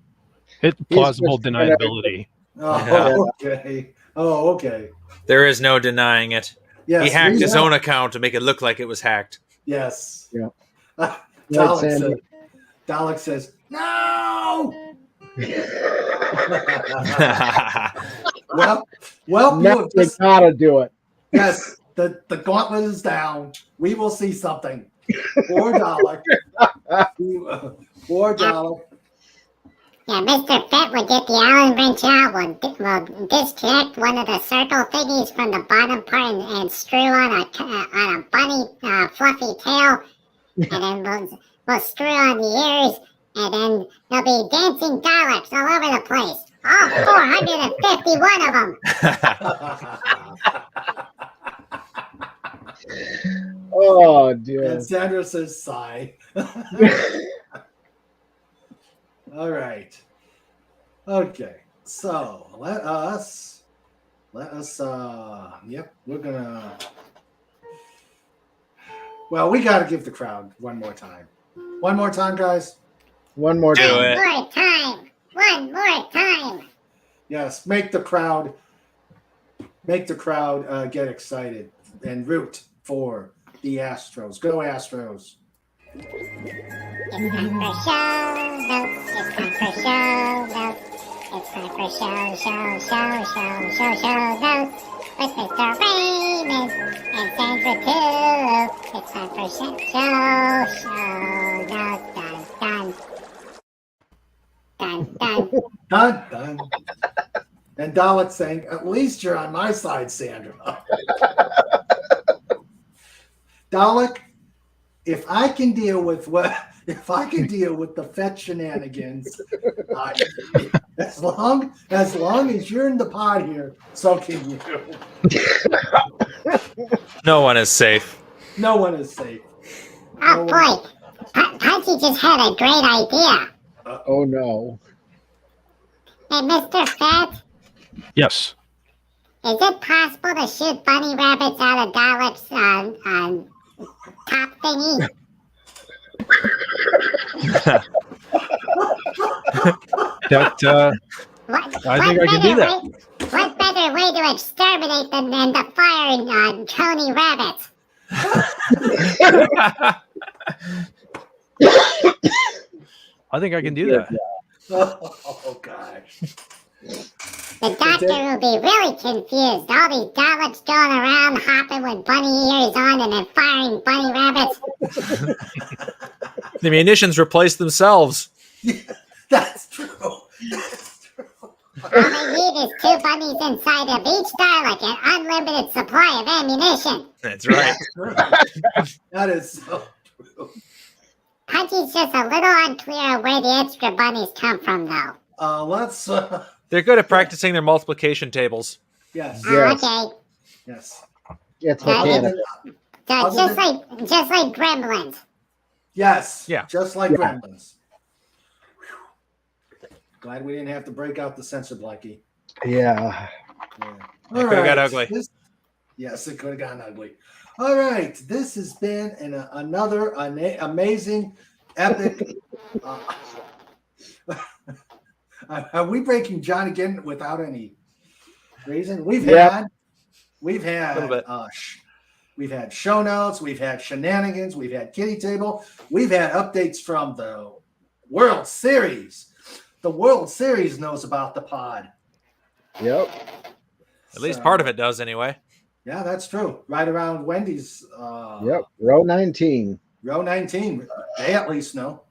It's plausible deniability. Okay. Oh, okay. There is no denying it. Yes, he hacked his own account to make it look like it was hacked. Yes. Yeah. Dalek says, no! well, now they gotta do it. Yes, the gauntlet is down. We will see something. Poor Dalek. Poor Dalek. Yeah, Mr. Fett would get the Allen wrench out, will disconnect one of the circle thingies from the bottom part and screw on a bunny fluffy tail, and then we'll screw on the ears, and then there'll be dancing Daleks all over the place. All 451 of them. Oh, dear. And Sandra says sigh. All right. Okay. So let us yep, we're gonna we gotta give the crowd one more time. One more time, guys. One more time. One more time. Yes, make the crowd get excited and root for the Astros. Go Astros. It's time for show notes. It's time for show notes. It's time for show notes. With Mr. Raymond and Sandra too. It's time for show notes. Done. And Dalek saying, at least you're on my side, Sandra. Dalek, if I can deal with the Fett shenanigans, as long as you're in the pod here, so can you. No one is safe. No one is safe. Oh boy, Punchy just had a great idea. Oh no. Hey, Mr. Fett, Yes. is it possible to shoot bunny rabbits out of Dalek's top thingy? I think I can do that. What better way to exterminate them than to fire Tony rabbits? I think I can do that. Oh gosh. The doctor will be really confused. All these Daleks going around hopping with bunny ears on and then firing bunny rabbits. The munitions replace themselves. That's true. All they need is 2 bunnies inside of each Dalek and unlimited supply of ammunition. That's right. That is so true. Punchy's just a little unclear where the extra bunnies come from, though. Let's. They're good at practicing their multiplication tables. Yes. Okay. Yes. It's mechanical. So just like Gremlins. Yes. Yeah. Just like Gremlins. Glad we didn't have to break out the sensor, Blackie. Yeah. It could have got ugly. Yes, it could have gotten ugly. All right. This has been another amazing, epic. Are we breaking John again without any reason? We've had show notes, we've had shenanigans, we've had kitty table, we've had updates from the World Series. The World Series knows about the pod. Yep. At least part of it does, anyway. Yeah, that's true. Right around Wendy's. Yep. Row 19. Row 19. They at least know.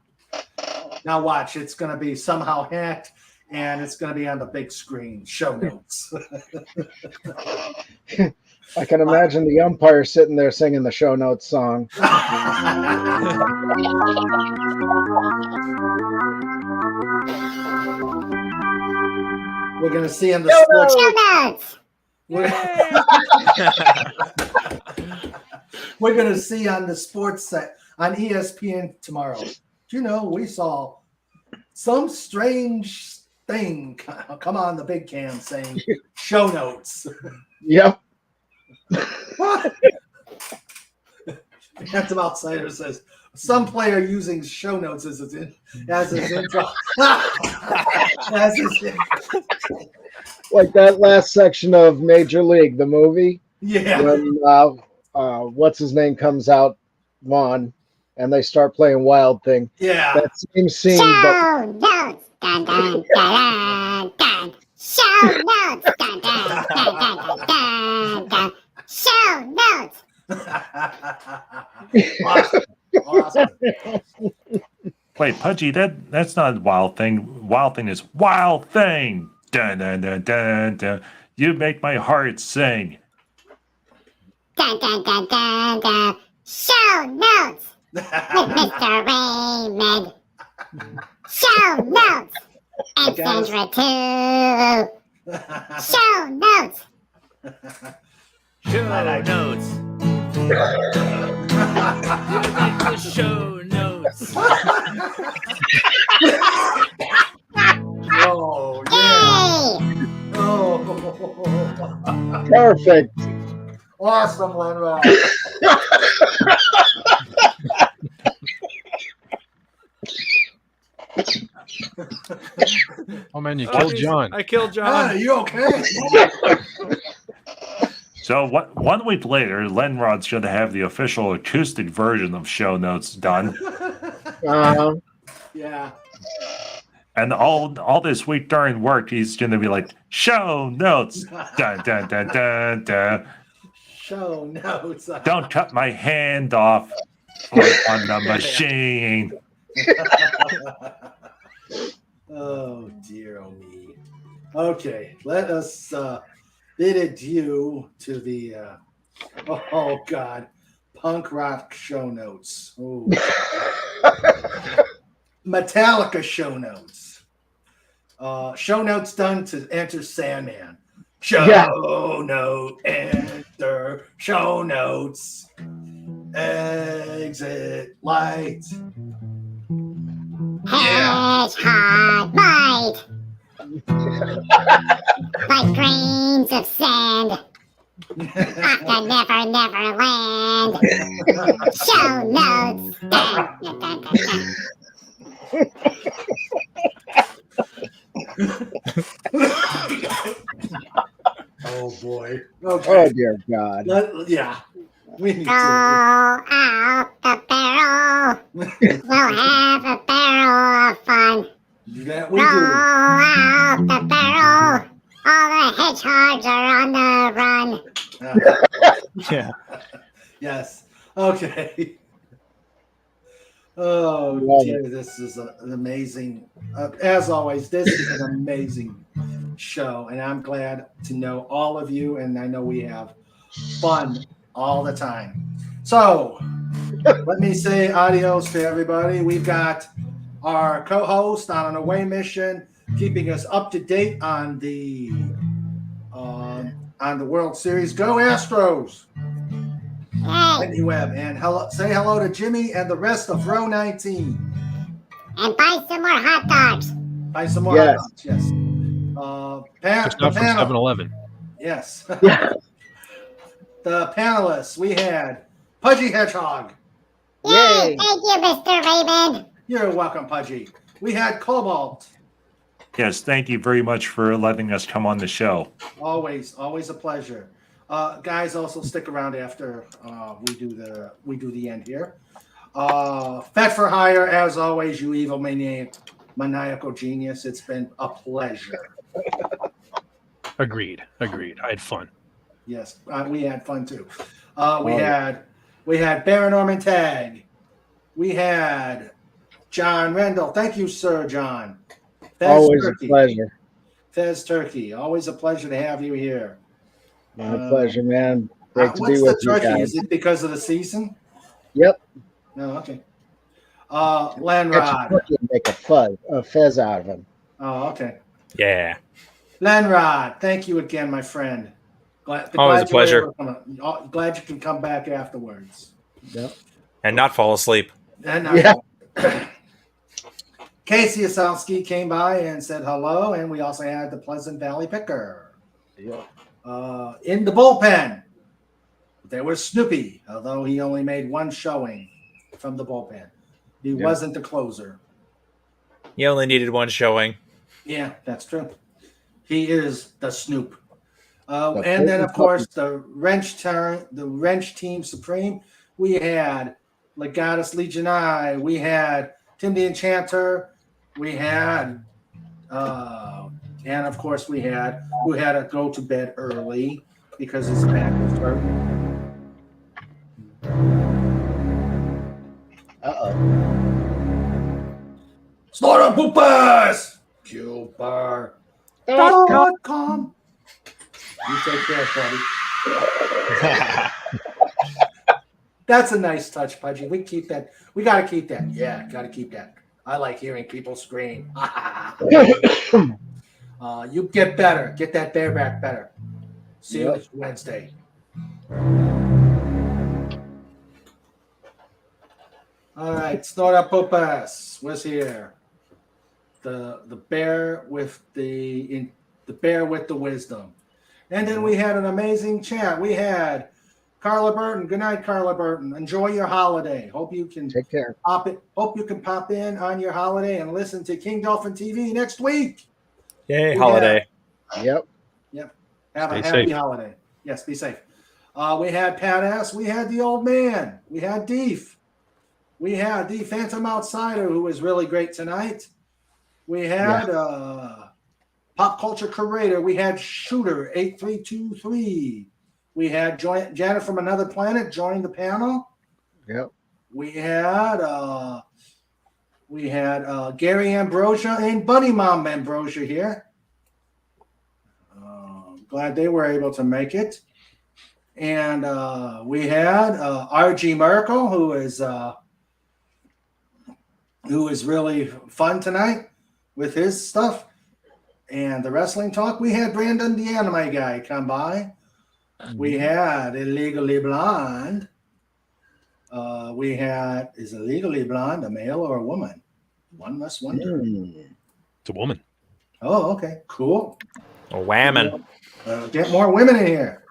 Now watch. It's going to be somehow hacked, and it's going to be on the big screen. Show notes. I can imagine the umpire sitting there singing the show notes song. We're going to see in the sports. Show notes! we're going to see on the sports set on ESPN tomorrow. Do you know we saw some strange thing come on the big cam saying show notes? Yep. What? Phantom Outsider says some player using show notes as his intro. Like that last section of Major League, the movie. Yeah. When what's his name comes out, Vaughn, and they start playing Wild Thing. Yeah. That same scene. Show notes. Dun, dun, dun, dun. Show notes. Dun, dun, dun, dun, dun, dun. Show notes. Awesome. Wait, Pudgy, that's not Wild Thing. Wild Thing is Wild Thing. Dun, dun, dun, dun, dun. You make my heart sing. Dun, dun, dun, dun, dun. Show notes with Mr. Raymond. Show notes and Sandra too. Show notes. Show notes. Show notes. Oh, yeah. Oh. Perfect. Awesome, Lenra. Oh man, you killed John. I killed John. Ah, you okay? So 1 week later, Lenrod's going to have the official acoustic version of show notes done. Yeah. And all this week during work, he's going to be like, show notes. Dun, dun, dun, dun, dun. Show notes. Don't cut my hand off on the machine. Oh, dear, oh me. Okay, let us bid adieu to the, oh, God, punk rock show notes. Ooh. Metallica show notes. Show notes done to Enter Sandman. Show note, enter, show notes, exit light. Hedgehog bite. Like grains of sand. Off the never, never land. Show notes. Dun, dun, dun, dun, dun. Oh boy. Okay. Oh dear God. Yeah. We need Roll out the barrel. We'll have a barrel of fun. That we Roll do. out the barrel. All the hedgehogs are on the run. Yeah. Yes. Okay. Oh dear, this is an amazing. As always, this is an amazing show, and I'm glad to know all of you, and I know we have fun all the time. So let me say adios to everybody. We've got our co-host on an away mission, keeping us up to date on the World Series. Go Astros! Whitney Webb, and say hello to Jimmy and the rest of row 19. And buy some more hot dogs. Buy some more hot dogs, yes. Just not from 7-Eleven. Yes. The panelists, we had Pudgy Hedgehog. Yay! Thank you, Mr. Raymond. You're welcome, Pudgy. We had Cobalt. Yes, thank you very much for letting us come on the show. Always a pleasure. Guys, also stick around after we do the end here. Fat for Hire, as always, you evil maniacal genius. It's been a pleasure. Agreed. I had fun. Yes, we had fun too. We had Baron Norman Tag. We had John Rendell. Thank you, Sir John. Fez Always Turkey. a pleasure. Fez Turkey. Always a pleasure to have you here. My pleasure, man. Great to be What's with the you turkey? guys. Is it because of the season? Yep. No, okay. Lenrod. Make a fez out of him. Oh, okay. Yeah. Lenrod, thank you again, my friend. Always a pleasure. Glad you can come back afterwards. Yep. And not fall asleep. And not Casey Osowski came by and said hello, and we also had the Pleasant Valley Picker. Yeah. In the bullpen, there was Snoopy, although he only made one showing from the bullpen. He wasn't the closer. You only needed one showing. Yeah, that's true. He is the Snoop. And then, of course, the wrench team supreme. We had Legatus Legionii. We had Tim the Enchanter. We had, and of course, we had who had to go to bed early because his back was hurt. Slaughter Poopers! Cubar.com. You take care, buddy. That's a nice touch, Pudgy. We keep that. We got to keep that. Yeah, got to keep that. I like hearing people scream. You get better. Get that bear back better. See you next Wednesday. All right, Snort Popas was here. The bear with the bear with the wisdom. And then we had an amazing chat. We had Carla Burton. Good night, Carla Burton. Enjoy your holiday. Hope you can take care. Hope you can pop in on your holiday and listen to King Dolphin TV next week. Yay, holiday. Yep. Have Stay a happy safe. holiday. Yes, be safe. We had Pat S. We had the old man. We had Deef. We had the Phantom Outsider, who was really great tonight. We had Pop Culture Curator. We had Shooter 8323. We had Janet from Another Planet join the panel. Yep. We had Gary Ambrosia and Bunny Mom Ambrosia here. Glad they were able to make it. And we had RG Miracle, who is really fun tonight with his stuff. And the wrestling talk, we had Brandon the Anime Guy come by. We had Illegally Blonde. Is Illegally Blonde a male or a woman? One must wonder. It's a woman. Oh, okay. Cool. A whammon. Get more women in here.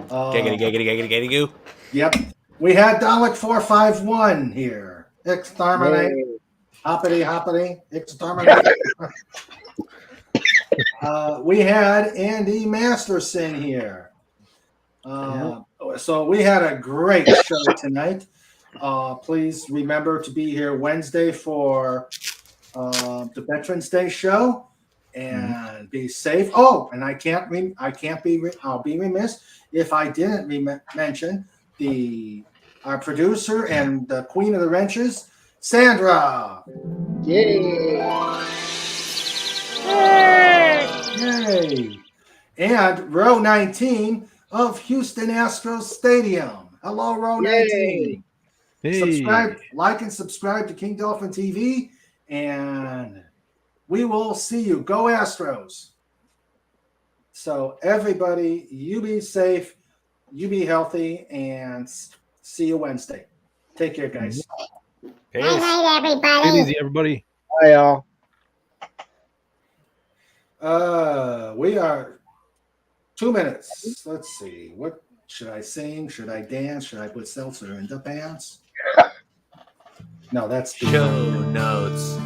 Giggity goo. Yep. We had Dalek 451 here. Exterminate. Hoppity. Exterminate. We had Andy Masterson here. So we had a great show tonight. Please remember to be here Wednesday for the Veterans Day show, and be safe. Oh, and I'll be remiss if I didn't mention our producer and the queen of the wrenches, Sandra. Yay! And row 19 of Houston Astros Stadium. Hello, row 19. Hey. Subscribe, like, and subscribe to King Dolphin TV, and we will see you. Go Astros. So everybody, you be safe, you be healthy, and see you Wednesday. Take care, guys. Good night, everybody. Take it easy, everybody. Bye, y'all. We are 2 minutes. Let's see. What should I sing? Should I dance? Should I put seltzer in the pants? No, that's the show notes.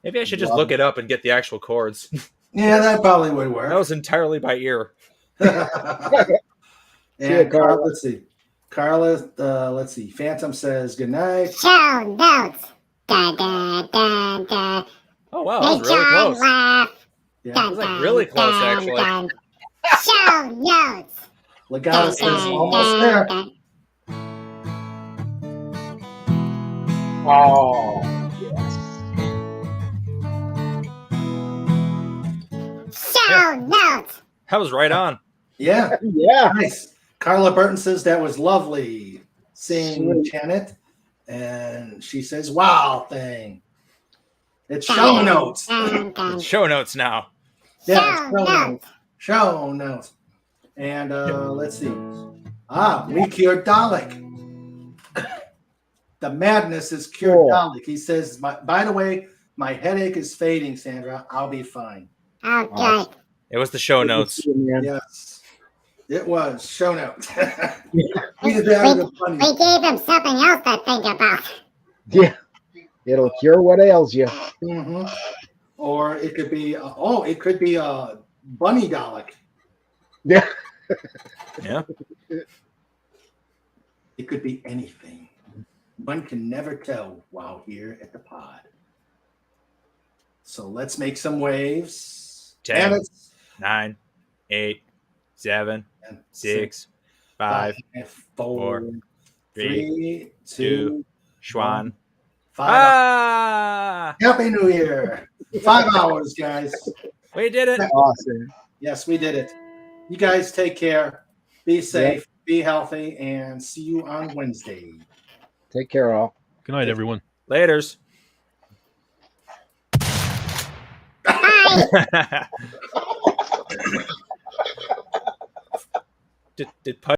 Maybe I should just look it up and get the actual chords. Yeah, that probably would work. That was entirely by ear. And Carla, let's see. Carla, let's see. Phantom says good night. Show notes. Da, da, da, da. Oh, wow. That was really close. Laugh. Yeah. That was like really close, actually. Show notes. Legatus is almost there. Oh, yes. Show notes. That was right on. Yeah. Yeah. Nice. Carla Burton says that was lovely seeing Janet. And she says, wow thing. It's show notes. It's show notes now. Yeah, show notes. Show notes. And let's see. We cured Dalek. The madness is cured Dalek. He says, by the way, my headache is fading, Sandra. I'll be fine. Okay. It was the show notes. Yes, it was show notes. We gave him something else to think about. Yeah, it'll cure what ails you. Mm-hmm. Or it could be, it could be a bunny Dalek. Yeah. Yeah. It could be anything. One can never tell while here at the pod. So let's make some waves. 10, 9, 8, 7, 6, 5, 4, 3, 2, Schwan. 5. Happy New Year. 5 hours, guys. We did it. Awesome. Yes, we did it. You guys take care. Be safe. Be healthy. And see you on Wednesday. Take care, all. Good night, everyone. Laters. Bye. Did